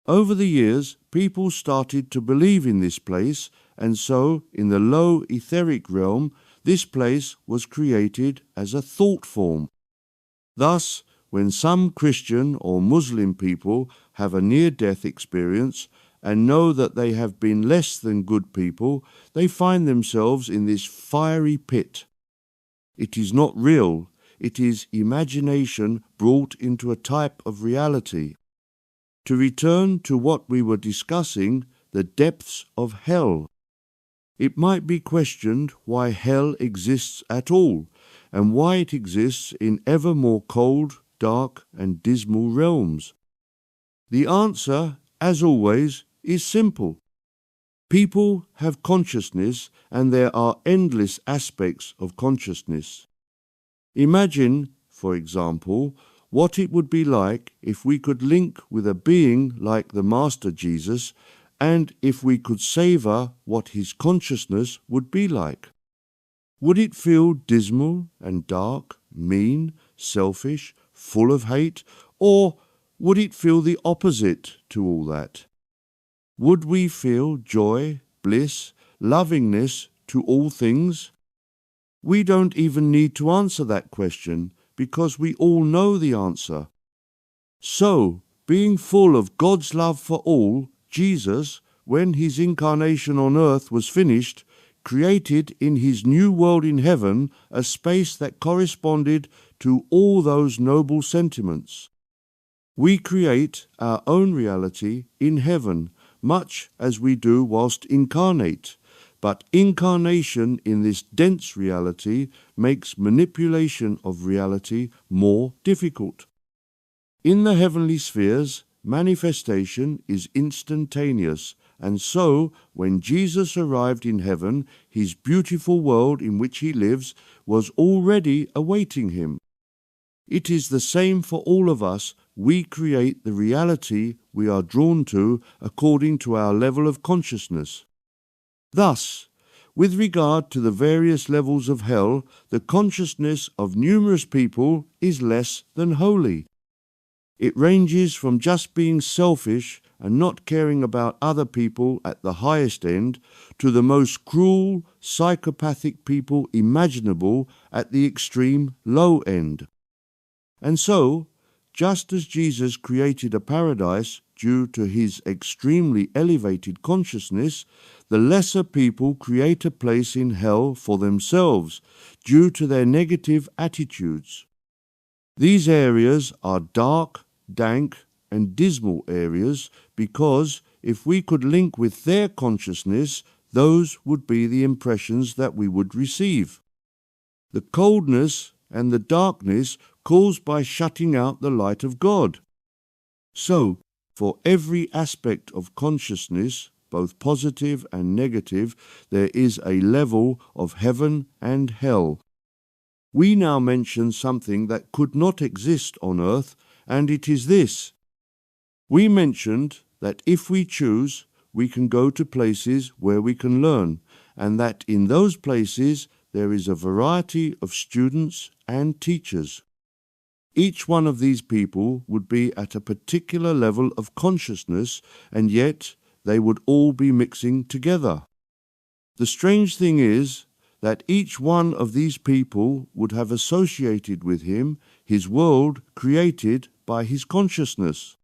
Over the years, people started to believe in this place, and so, in the low etheric realm, this place was created as a thought form. Thus, when some Christian or Muslim people have a near-death experience and know that they have been less than good people, they find themselves in this fiery pit. It is not real, it is imagination brought into a type of reality. To return to what we were discussing, the depths of hell. It might be questioned why hell exists at all, and why it exists in ever more cold, dark, and dismal realms. The answer, as always, is simple. People have consciousness, and there are endless aspects of consciousness. Imagine, for example, what it would be like if we could link with a being like the Master Jesus, and if we could savor what his consciousness would be like. Would it feel dismal and dark, mean, selfish, full of hate, or would it feel the opposite to all that? Would we feel joy, bliss, lovingness to all things? We don't even need to answer that question because we all know the answer. So, being full of God's love for all, Jesus, when his incarnation on earth was finished, created in his new world in heaven a space that corresponded to all those noble sentiments. We create our own reality in heaven, much as we do whilst incarnate, but incarnation in this dense reality makes manipulation of reality more difficult. In the heavenly spheres, manifestation is instantaneous, and so, when Jesus arrived in heaven, his beautiful world in which he lives was already awaiting him. It is the same for all of us. We create the reality we are drawn to according to our level of consciousness. Thus, with regard to the various levels of hell, the consciousness of numerous people is less than holy. It ranges from just being selfish and not caring about other people at the highest end to the most cruel, psychopathic people imaginable at the extreme low end. And so, just as Jesus created a paradise due to his extremely elevated consciousness, the lesser people create a place in hell for themselves due to their negative attitudes. These areas are dark, dank, and dismal areas because if we could link with their consciousness, those would be the impressions that we would receive. The coldness and the darkness caused by shutting out the light of God. So, for every aspect of consciousness, both positive and negative, there is a level of heaven and hell. We now mention something that could not exist on earth, and it is this. We mentioned that if we choose, we can go to places where we can learn, and that in those places there is a variety of students and teachers. Each one of these people would be at a particular level of consciousness, and yet they would all be mixing together. The strange thing is that each one of these people would have associated with him his world created by his consciousness.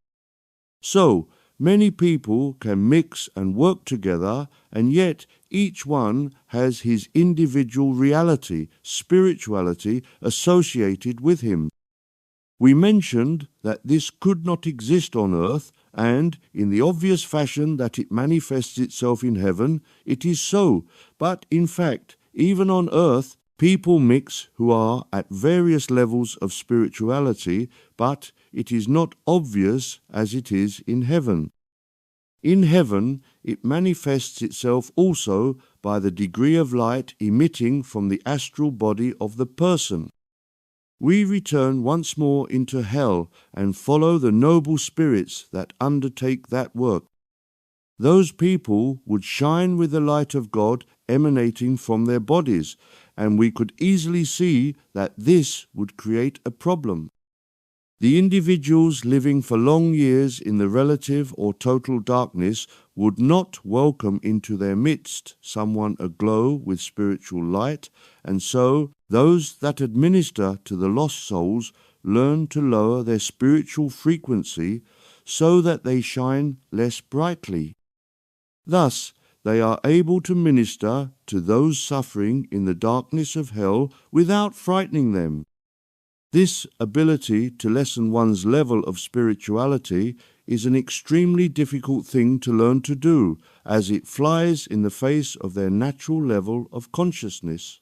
So, many people can mix and work together, and yet each one has his individual reality, spirituality associated with him. We mentioned that this could not exist on earth, and in the obvious fashion that it manifests itself in heaven, it is so. But in fact, even on earth, people mix who are at various levels of spirituality, but it is not obvious as it is in heaven. In heaven, it manifests itself also by the degree of light emitting from the astral body of the person. We return once more into hell and follow the noble spirits that undertake that work. Those people would shine with the light of God emanating from their bodies, and we could easily see that this would create a problem. The individuals living for long years in the relative or total darkness would not welcome into their midst someone aglow with spiritual light, and so those that administer to the lost souls learn to lower their spiritual frequency so that they shine less brightly. Thus, they are able to minister to those suffering in the darkness of hell without frightening them. This ability to lessen one's level of spirituality is an extremely difficult thing to learn to do, as it flies in the face of their natural level of consciousness.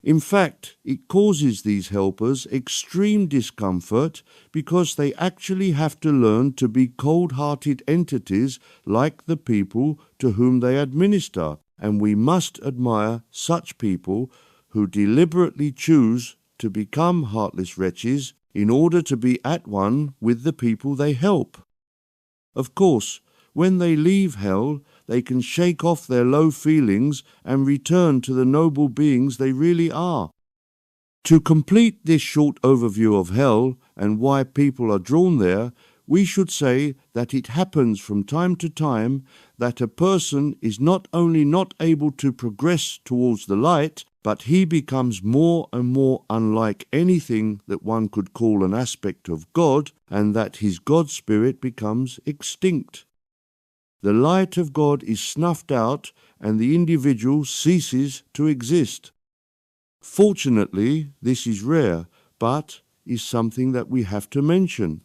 In fact, it causes these helpers extreme discomfort because they actually have to learn to be cold-hearted entities like the people to whom they administer, and we must admire such people who deliberately choose to become heartless wretches in order to be at one with the people they help. Of course, when they leave hell, they can shake off their low feelings and return to the noble beings they really are. To complete this short overview of hell and why people are drawn there, we should say that it happens from time to time that a person is not only not able to progress towards the light, but he becomes more and more unlike anything that one could call an aspect of God, and that his God spirit becomes extinct. The light of God is snuffed out, and the individual ceases to exist. Fortunately, this is rare, but is something that we have to mention.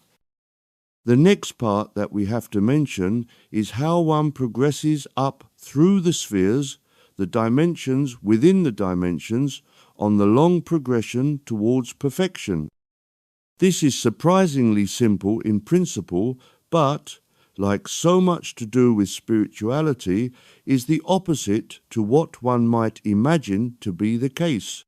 The next part that we have to mention is how one progresses up through the spheres, the dimensions within the dimensions, on the long progression towards perfection. This is surprisingly simple in principle, but, like so much to do with spirituality, is the opposite to what one might imagine to be the case.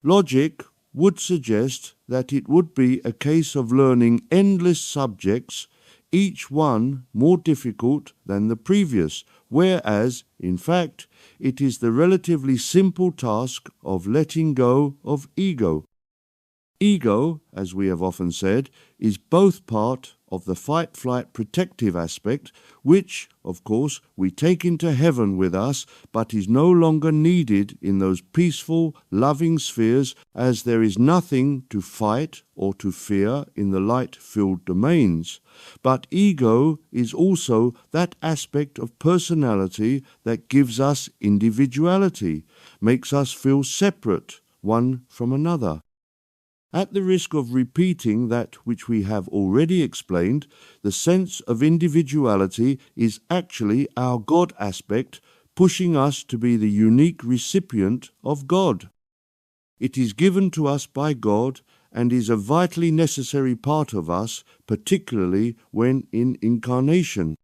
Logic would suggest that it would be a case of learning endless subjects, each one more difficult than the previous, whereas, in fact, it is the relatively simple task of letting go of ego. Ego, as we have often said, is both part of the fight-flight protective aspect, which, of course, we take into heaven with us, but is no longer needed in those peaceful, loving spheres, as there is nothing to fight or to fear in the light-filled domains. But ego is also that aspect of personality that gives us individuality, makes us feel separate one from another. At the risk of repeating that which we have already explained, the sense of individuality is actually our God aspect, pushing us to be the unique recipient of God. It is given to us by God, and is a vitally necessary part of us, particularly when in incarnation.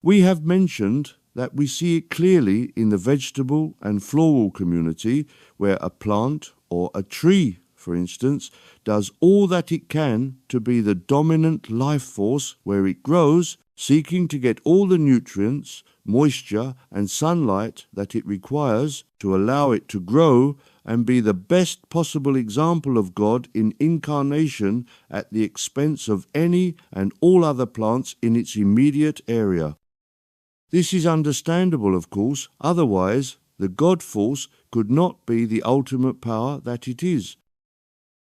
We have mentioned that we see it clearly in the vegetable and floral community, where a plant or a tree, for instance, does all that it can to be the dominant life force where it grows, seeking to get all the nutrients, moisture, and sunlight that it requires to allow it to grow and be the best possible example of God in incarnation at the expense of any and all other plants in its immediate area. This is understandable, of course, otherwise the God force could not be the ultimate power that it is.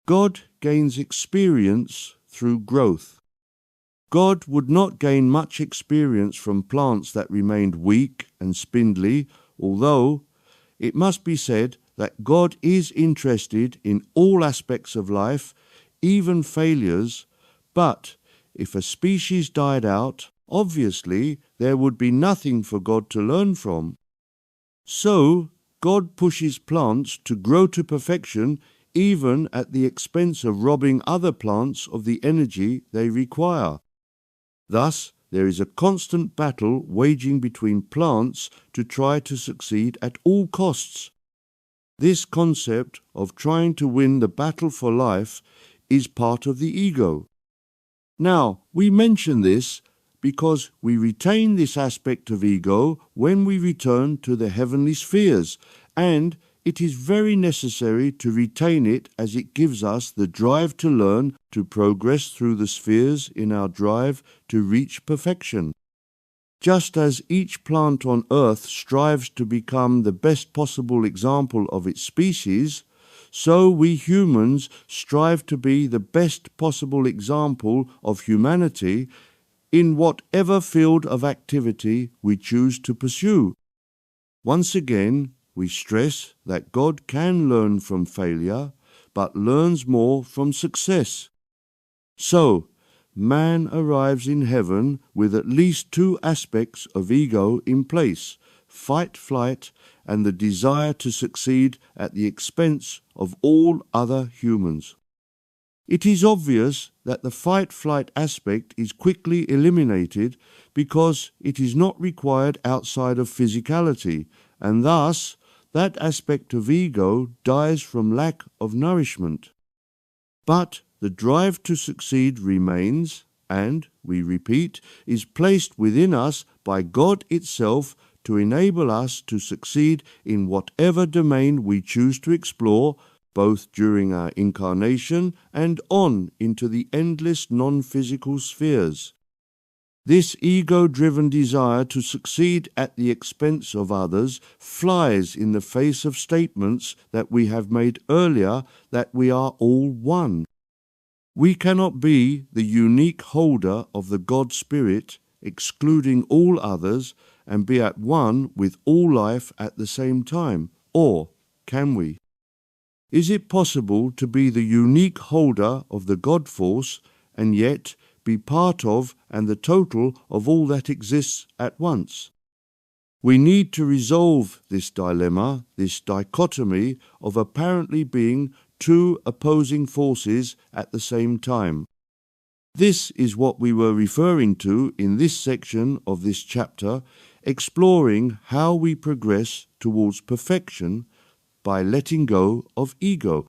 God gains experience through growth. God would not gain much experience from plants that remained weak and spindly, although it must be said that God is interested in all aspects of life, even failures, but if a species died out, obviously there would be nothing for God to learn from. So, God pushes plants to grow to perfection even at the expense of robbing other plants of the energy they require. Thus, there is a constant battle waging between plants to try to succeed at all costs. This concept of trying to win the battle for life is part of the ego. Now, we mention this because we retain this aspect of ego when we return to the heavenly spheres, and it is very necessary to retain it as it gives us the drive to learn to progress through the spheres in our drive to reach perfection. Just as each plant on earth strives to become the best possible example of its species, so we humans strive to be the best possible example of humanity in whatever field of activity we choose to pursue. Once again, we stress that God can learn from failure, but learns more from success. So, man arrives in heaven with at least two aspects of ego in place: fight, flight, and the desire to succeed at the expense of all other humans. It is obvious that the fight-flight aspect is quickly eliminated because it is not required outside of physicality, and thus that aspect of ego dies from lack of nourishment. But the drive to succeed remains, and, we repeat, is placed within us by God itself to enable us to succeed in whatever domain we choose to explore, both during our incarnation and on into the endless non-physical spheres. This ego-driven desire to succeed at the expense of others flies in the face of statements that we have made earlier that we are all one. We cannot be the unique holder of the God Spirit, excluding all others, and be at one with all life at the same time, or can we? Is it possible to be the unique holder of the God force and yet be part of and the total of all that exists at once? We need to resolve this dilemma, this dichotomy of apparently being two opposing forces at the same time. This is what we were referring to in this section of this chapter, exploring how we progress towards perfection by letting go of ego.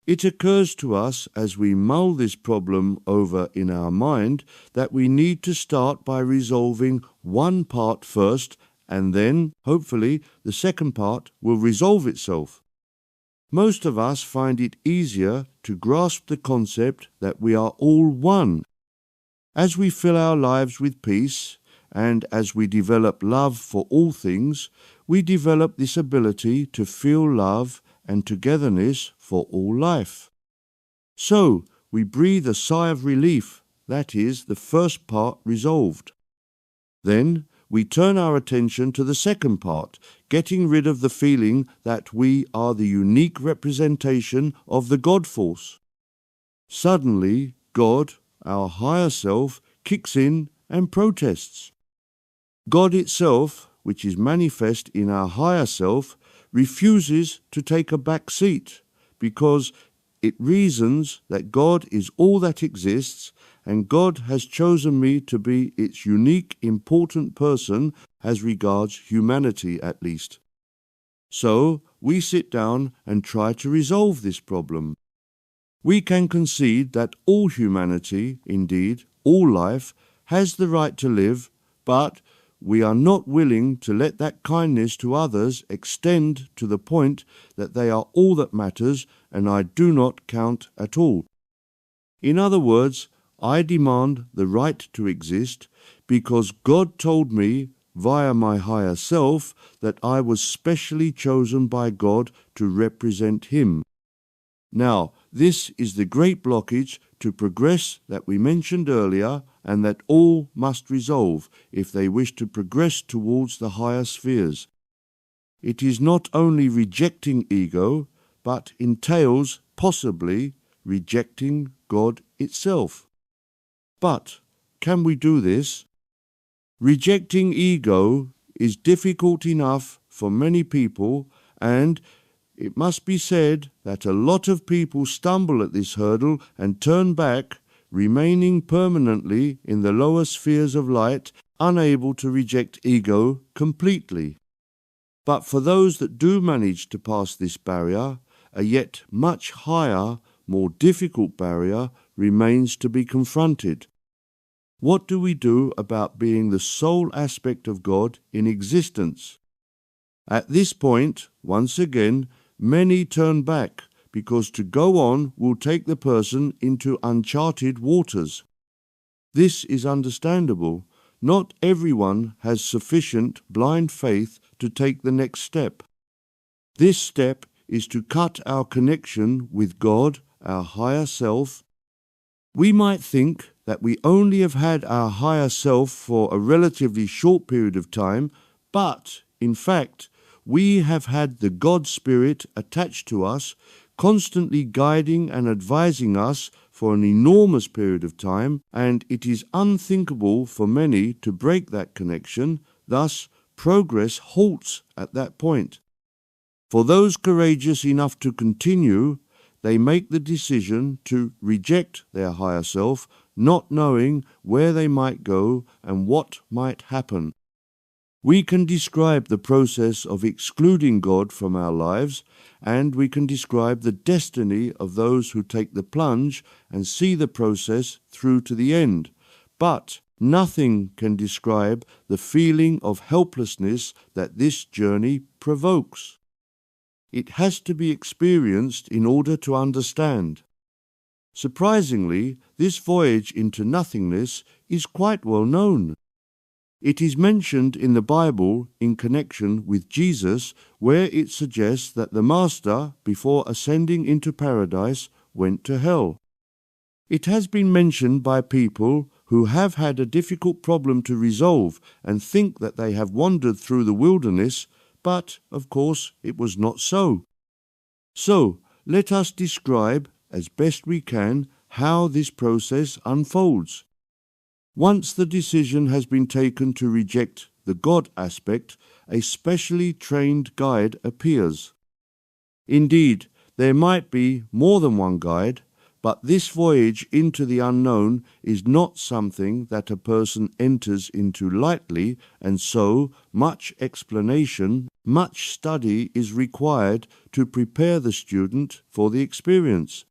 It occurs to us as we mull this problem over in our mind that we need to start by resolving one part first, and then, hopefully, the second part will resolve itself. Most of us find it easier to grasp the concept that we are all one. As we fill our lives with peace, and as we develop love for all things, we develop this ability to feel love and togetherness for all life. So, we breathe a sigh of relief, that is, the first part resolved. Then, we turn our attention to the second part, getting rid of the feeling that we are the unique representation of the God force. Suddenly, God, our higher self, kicks in and protests. God itself, which is manifest in our higher self, refuses to take a back seat because it reasons that God is all that exists, and God has chosen me to be its unique, important person as regards humanity at least. So we sit down and try to resolve this problem. We can concede that all humanity, indeed all life, has the right to live, but we are not willing to let that kindness to others extend to the point that they are all that matters and I do not count at all. In other words, I demand the right to exist because God told me via my higher self that I was specially chosen by God to represent Him. Now, this is the great blockage to progress that we mentioned earlier and that all must resolve if they wish to progress towards the higher spheres. It is not only rejecting ego, but entails possibly rejecting God itself. But can we do this? Rejecting ego is difficult enough for many people, and it must be said that a lot of people stumble at this hurdle and turn back, remaining permanently in the lower spheres of light, unable to reject ego completely. But for those that do manage to pass this barrier, a yet much higher, more difficult barrier remains to be confronted. What do we do about being the sole aspect of God in existence? At this point, once again, many turn back, because to go on will take the person into uncharted waters. This is understandable. Not everyone has sufficient blind faith to take the next step. This step is to cut our connection with God, our higher self. We might think that we only have had our higher self for a relatively short period of time, but, in fact, we have had the God Spirit attached to us, constantly guiding and advising us for an enormous period of time, and it is unthinkable for many to break that connection. Thus, progress halts at that point. For those courageous enough to continue, they make the decision to reject their higher self, not knowing where they might go and what might happen. We can describe the process of excluding God from our lives, and we can describe the destiny of those who take the plunge and see the process through to the end. But nothing can describe the feeling of helplessness that this journey provokes. It has to be experienced in order to understand. Surprisingly, this voyage into nothingness is quite well known. It is mentioned in the Bible in connection with Jesus, where it suggests that the Master, before ascending into paradise, went to hell. It has been mentioned by people who have had a difficult problem to resolve and think that they have wandered through the wilderness, but, of course, it was not so. So, let us describe, as best we can, how this process unfolds. Once the decision has been taken to reject the God aspect, a specially trained guide appears. Indeed, there might be more than one guide, but this voyage into the unknown is not something that a person enters into lightly, and so much explanation, much study is required to prepare the student for the experience.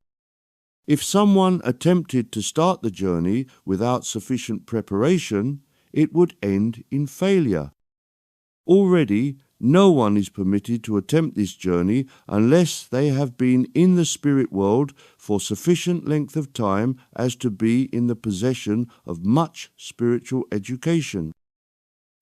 If someone attempted to start the journey without sufficient preparation, it would end in failure. Already, no one is permitted to attempt this journey unless they have been in the spirit world for sufficient length of time as to be in the possession of much spiritual education.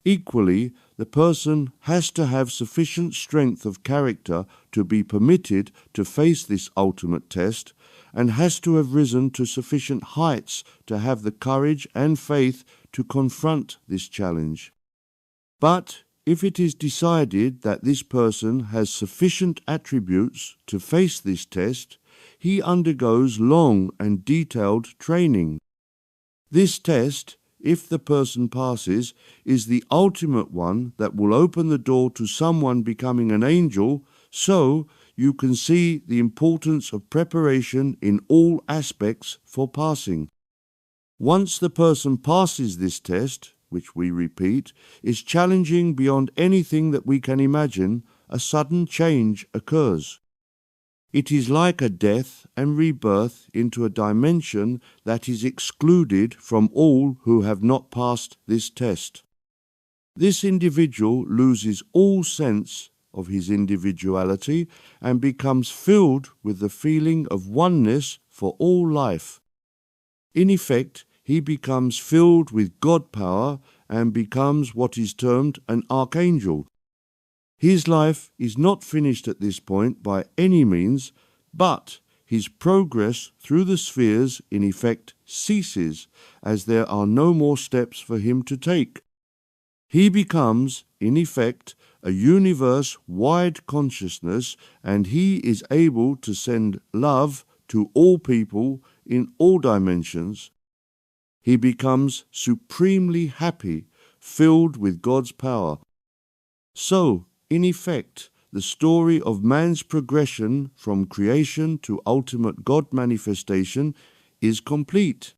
Equally, the person has to have sufficient strength of character to be permitted to face this ultimate test, and has to have risen to sufficient heights to have the courage and faith to confront this challenge. But if it is decided that this person has sufficient attributes to face this test, he undergoes long and detailed training. This test, if the person passes, is the ultimate one that will open the door to someone becoming an angel, so you can see the importance of preparation in all aspects for passing. Once the person passes this test, which we repeat, is challenging beyond anything that we can imagine, a sudden change occurs. It is like a death and rebirth into a dimension that is excluded from all who have not passed this test. This individual loses all sense of his individuality and becomes filled with the feeling of oneness for all life. In effect, he becomes filled with God power and becomes what is termed an archangel. His life is not finished at this point by any means, but his progress through the spheres in effect ceases as there are no more steps for him to take. He becomes, in effect, a universe-wide consciousness, and he is able to send love to all people in all dimensions. He becomes supremely happy, filled with God's power. So, in effect, the story of man's progression from creation to ultimate God manifestation is complete.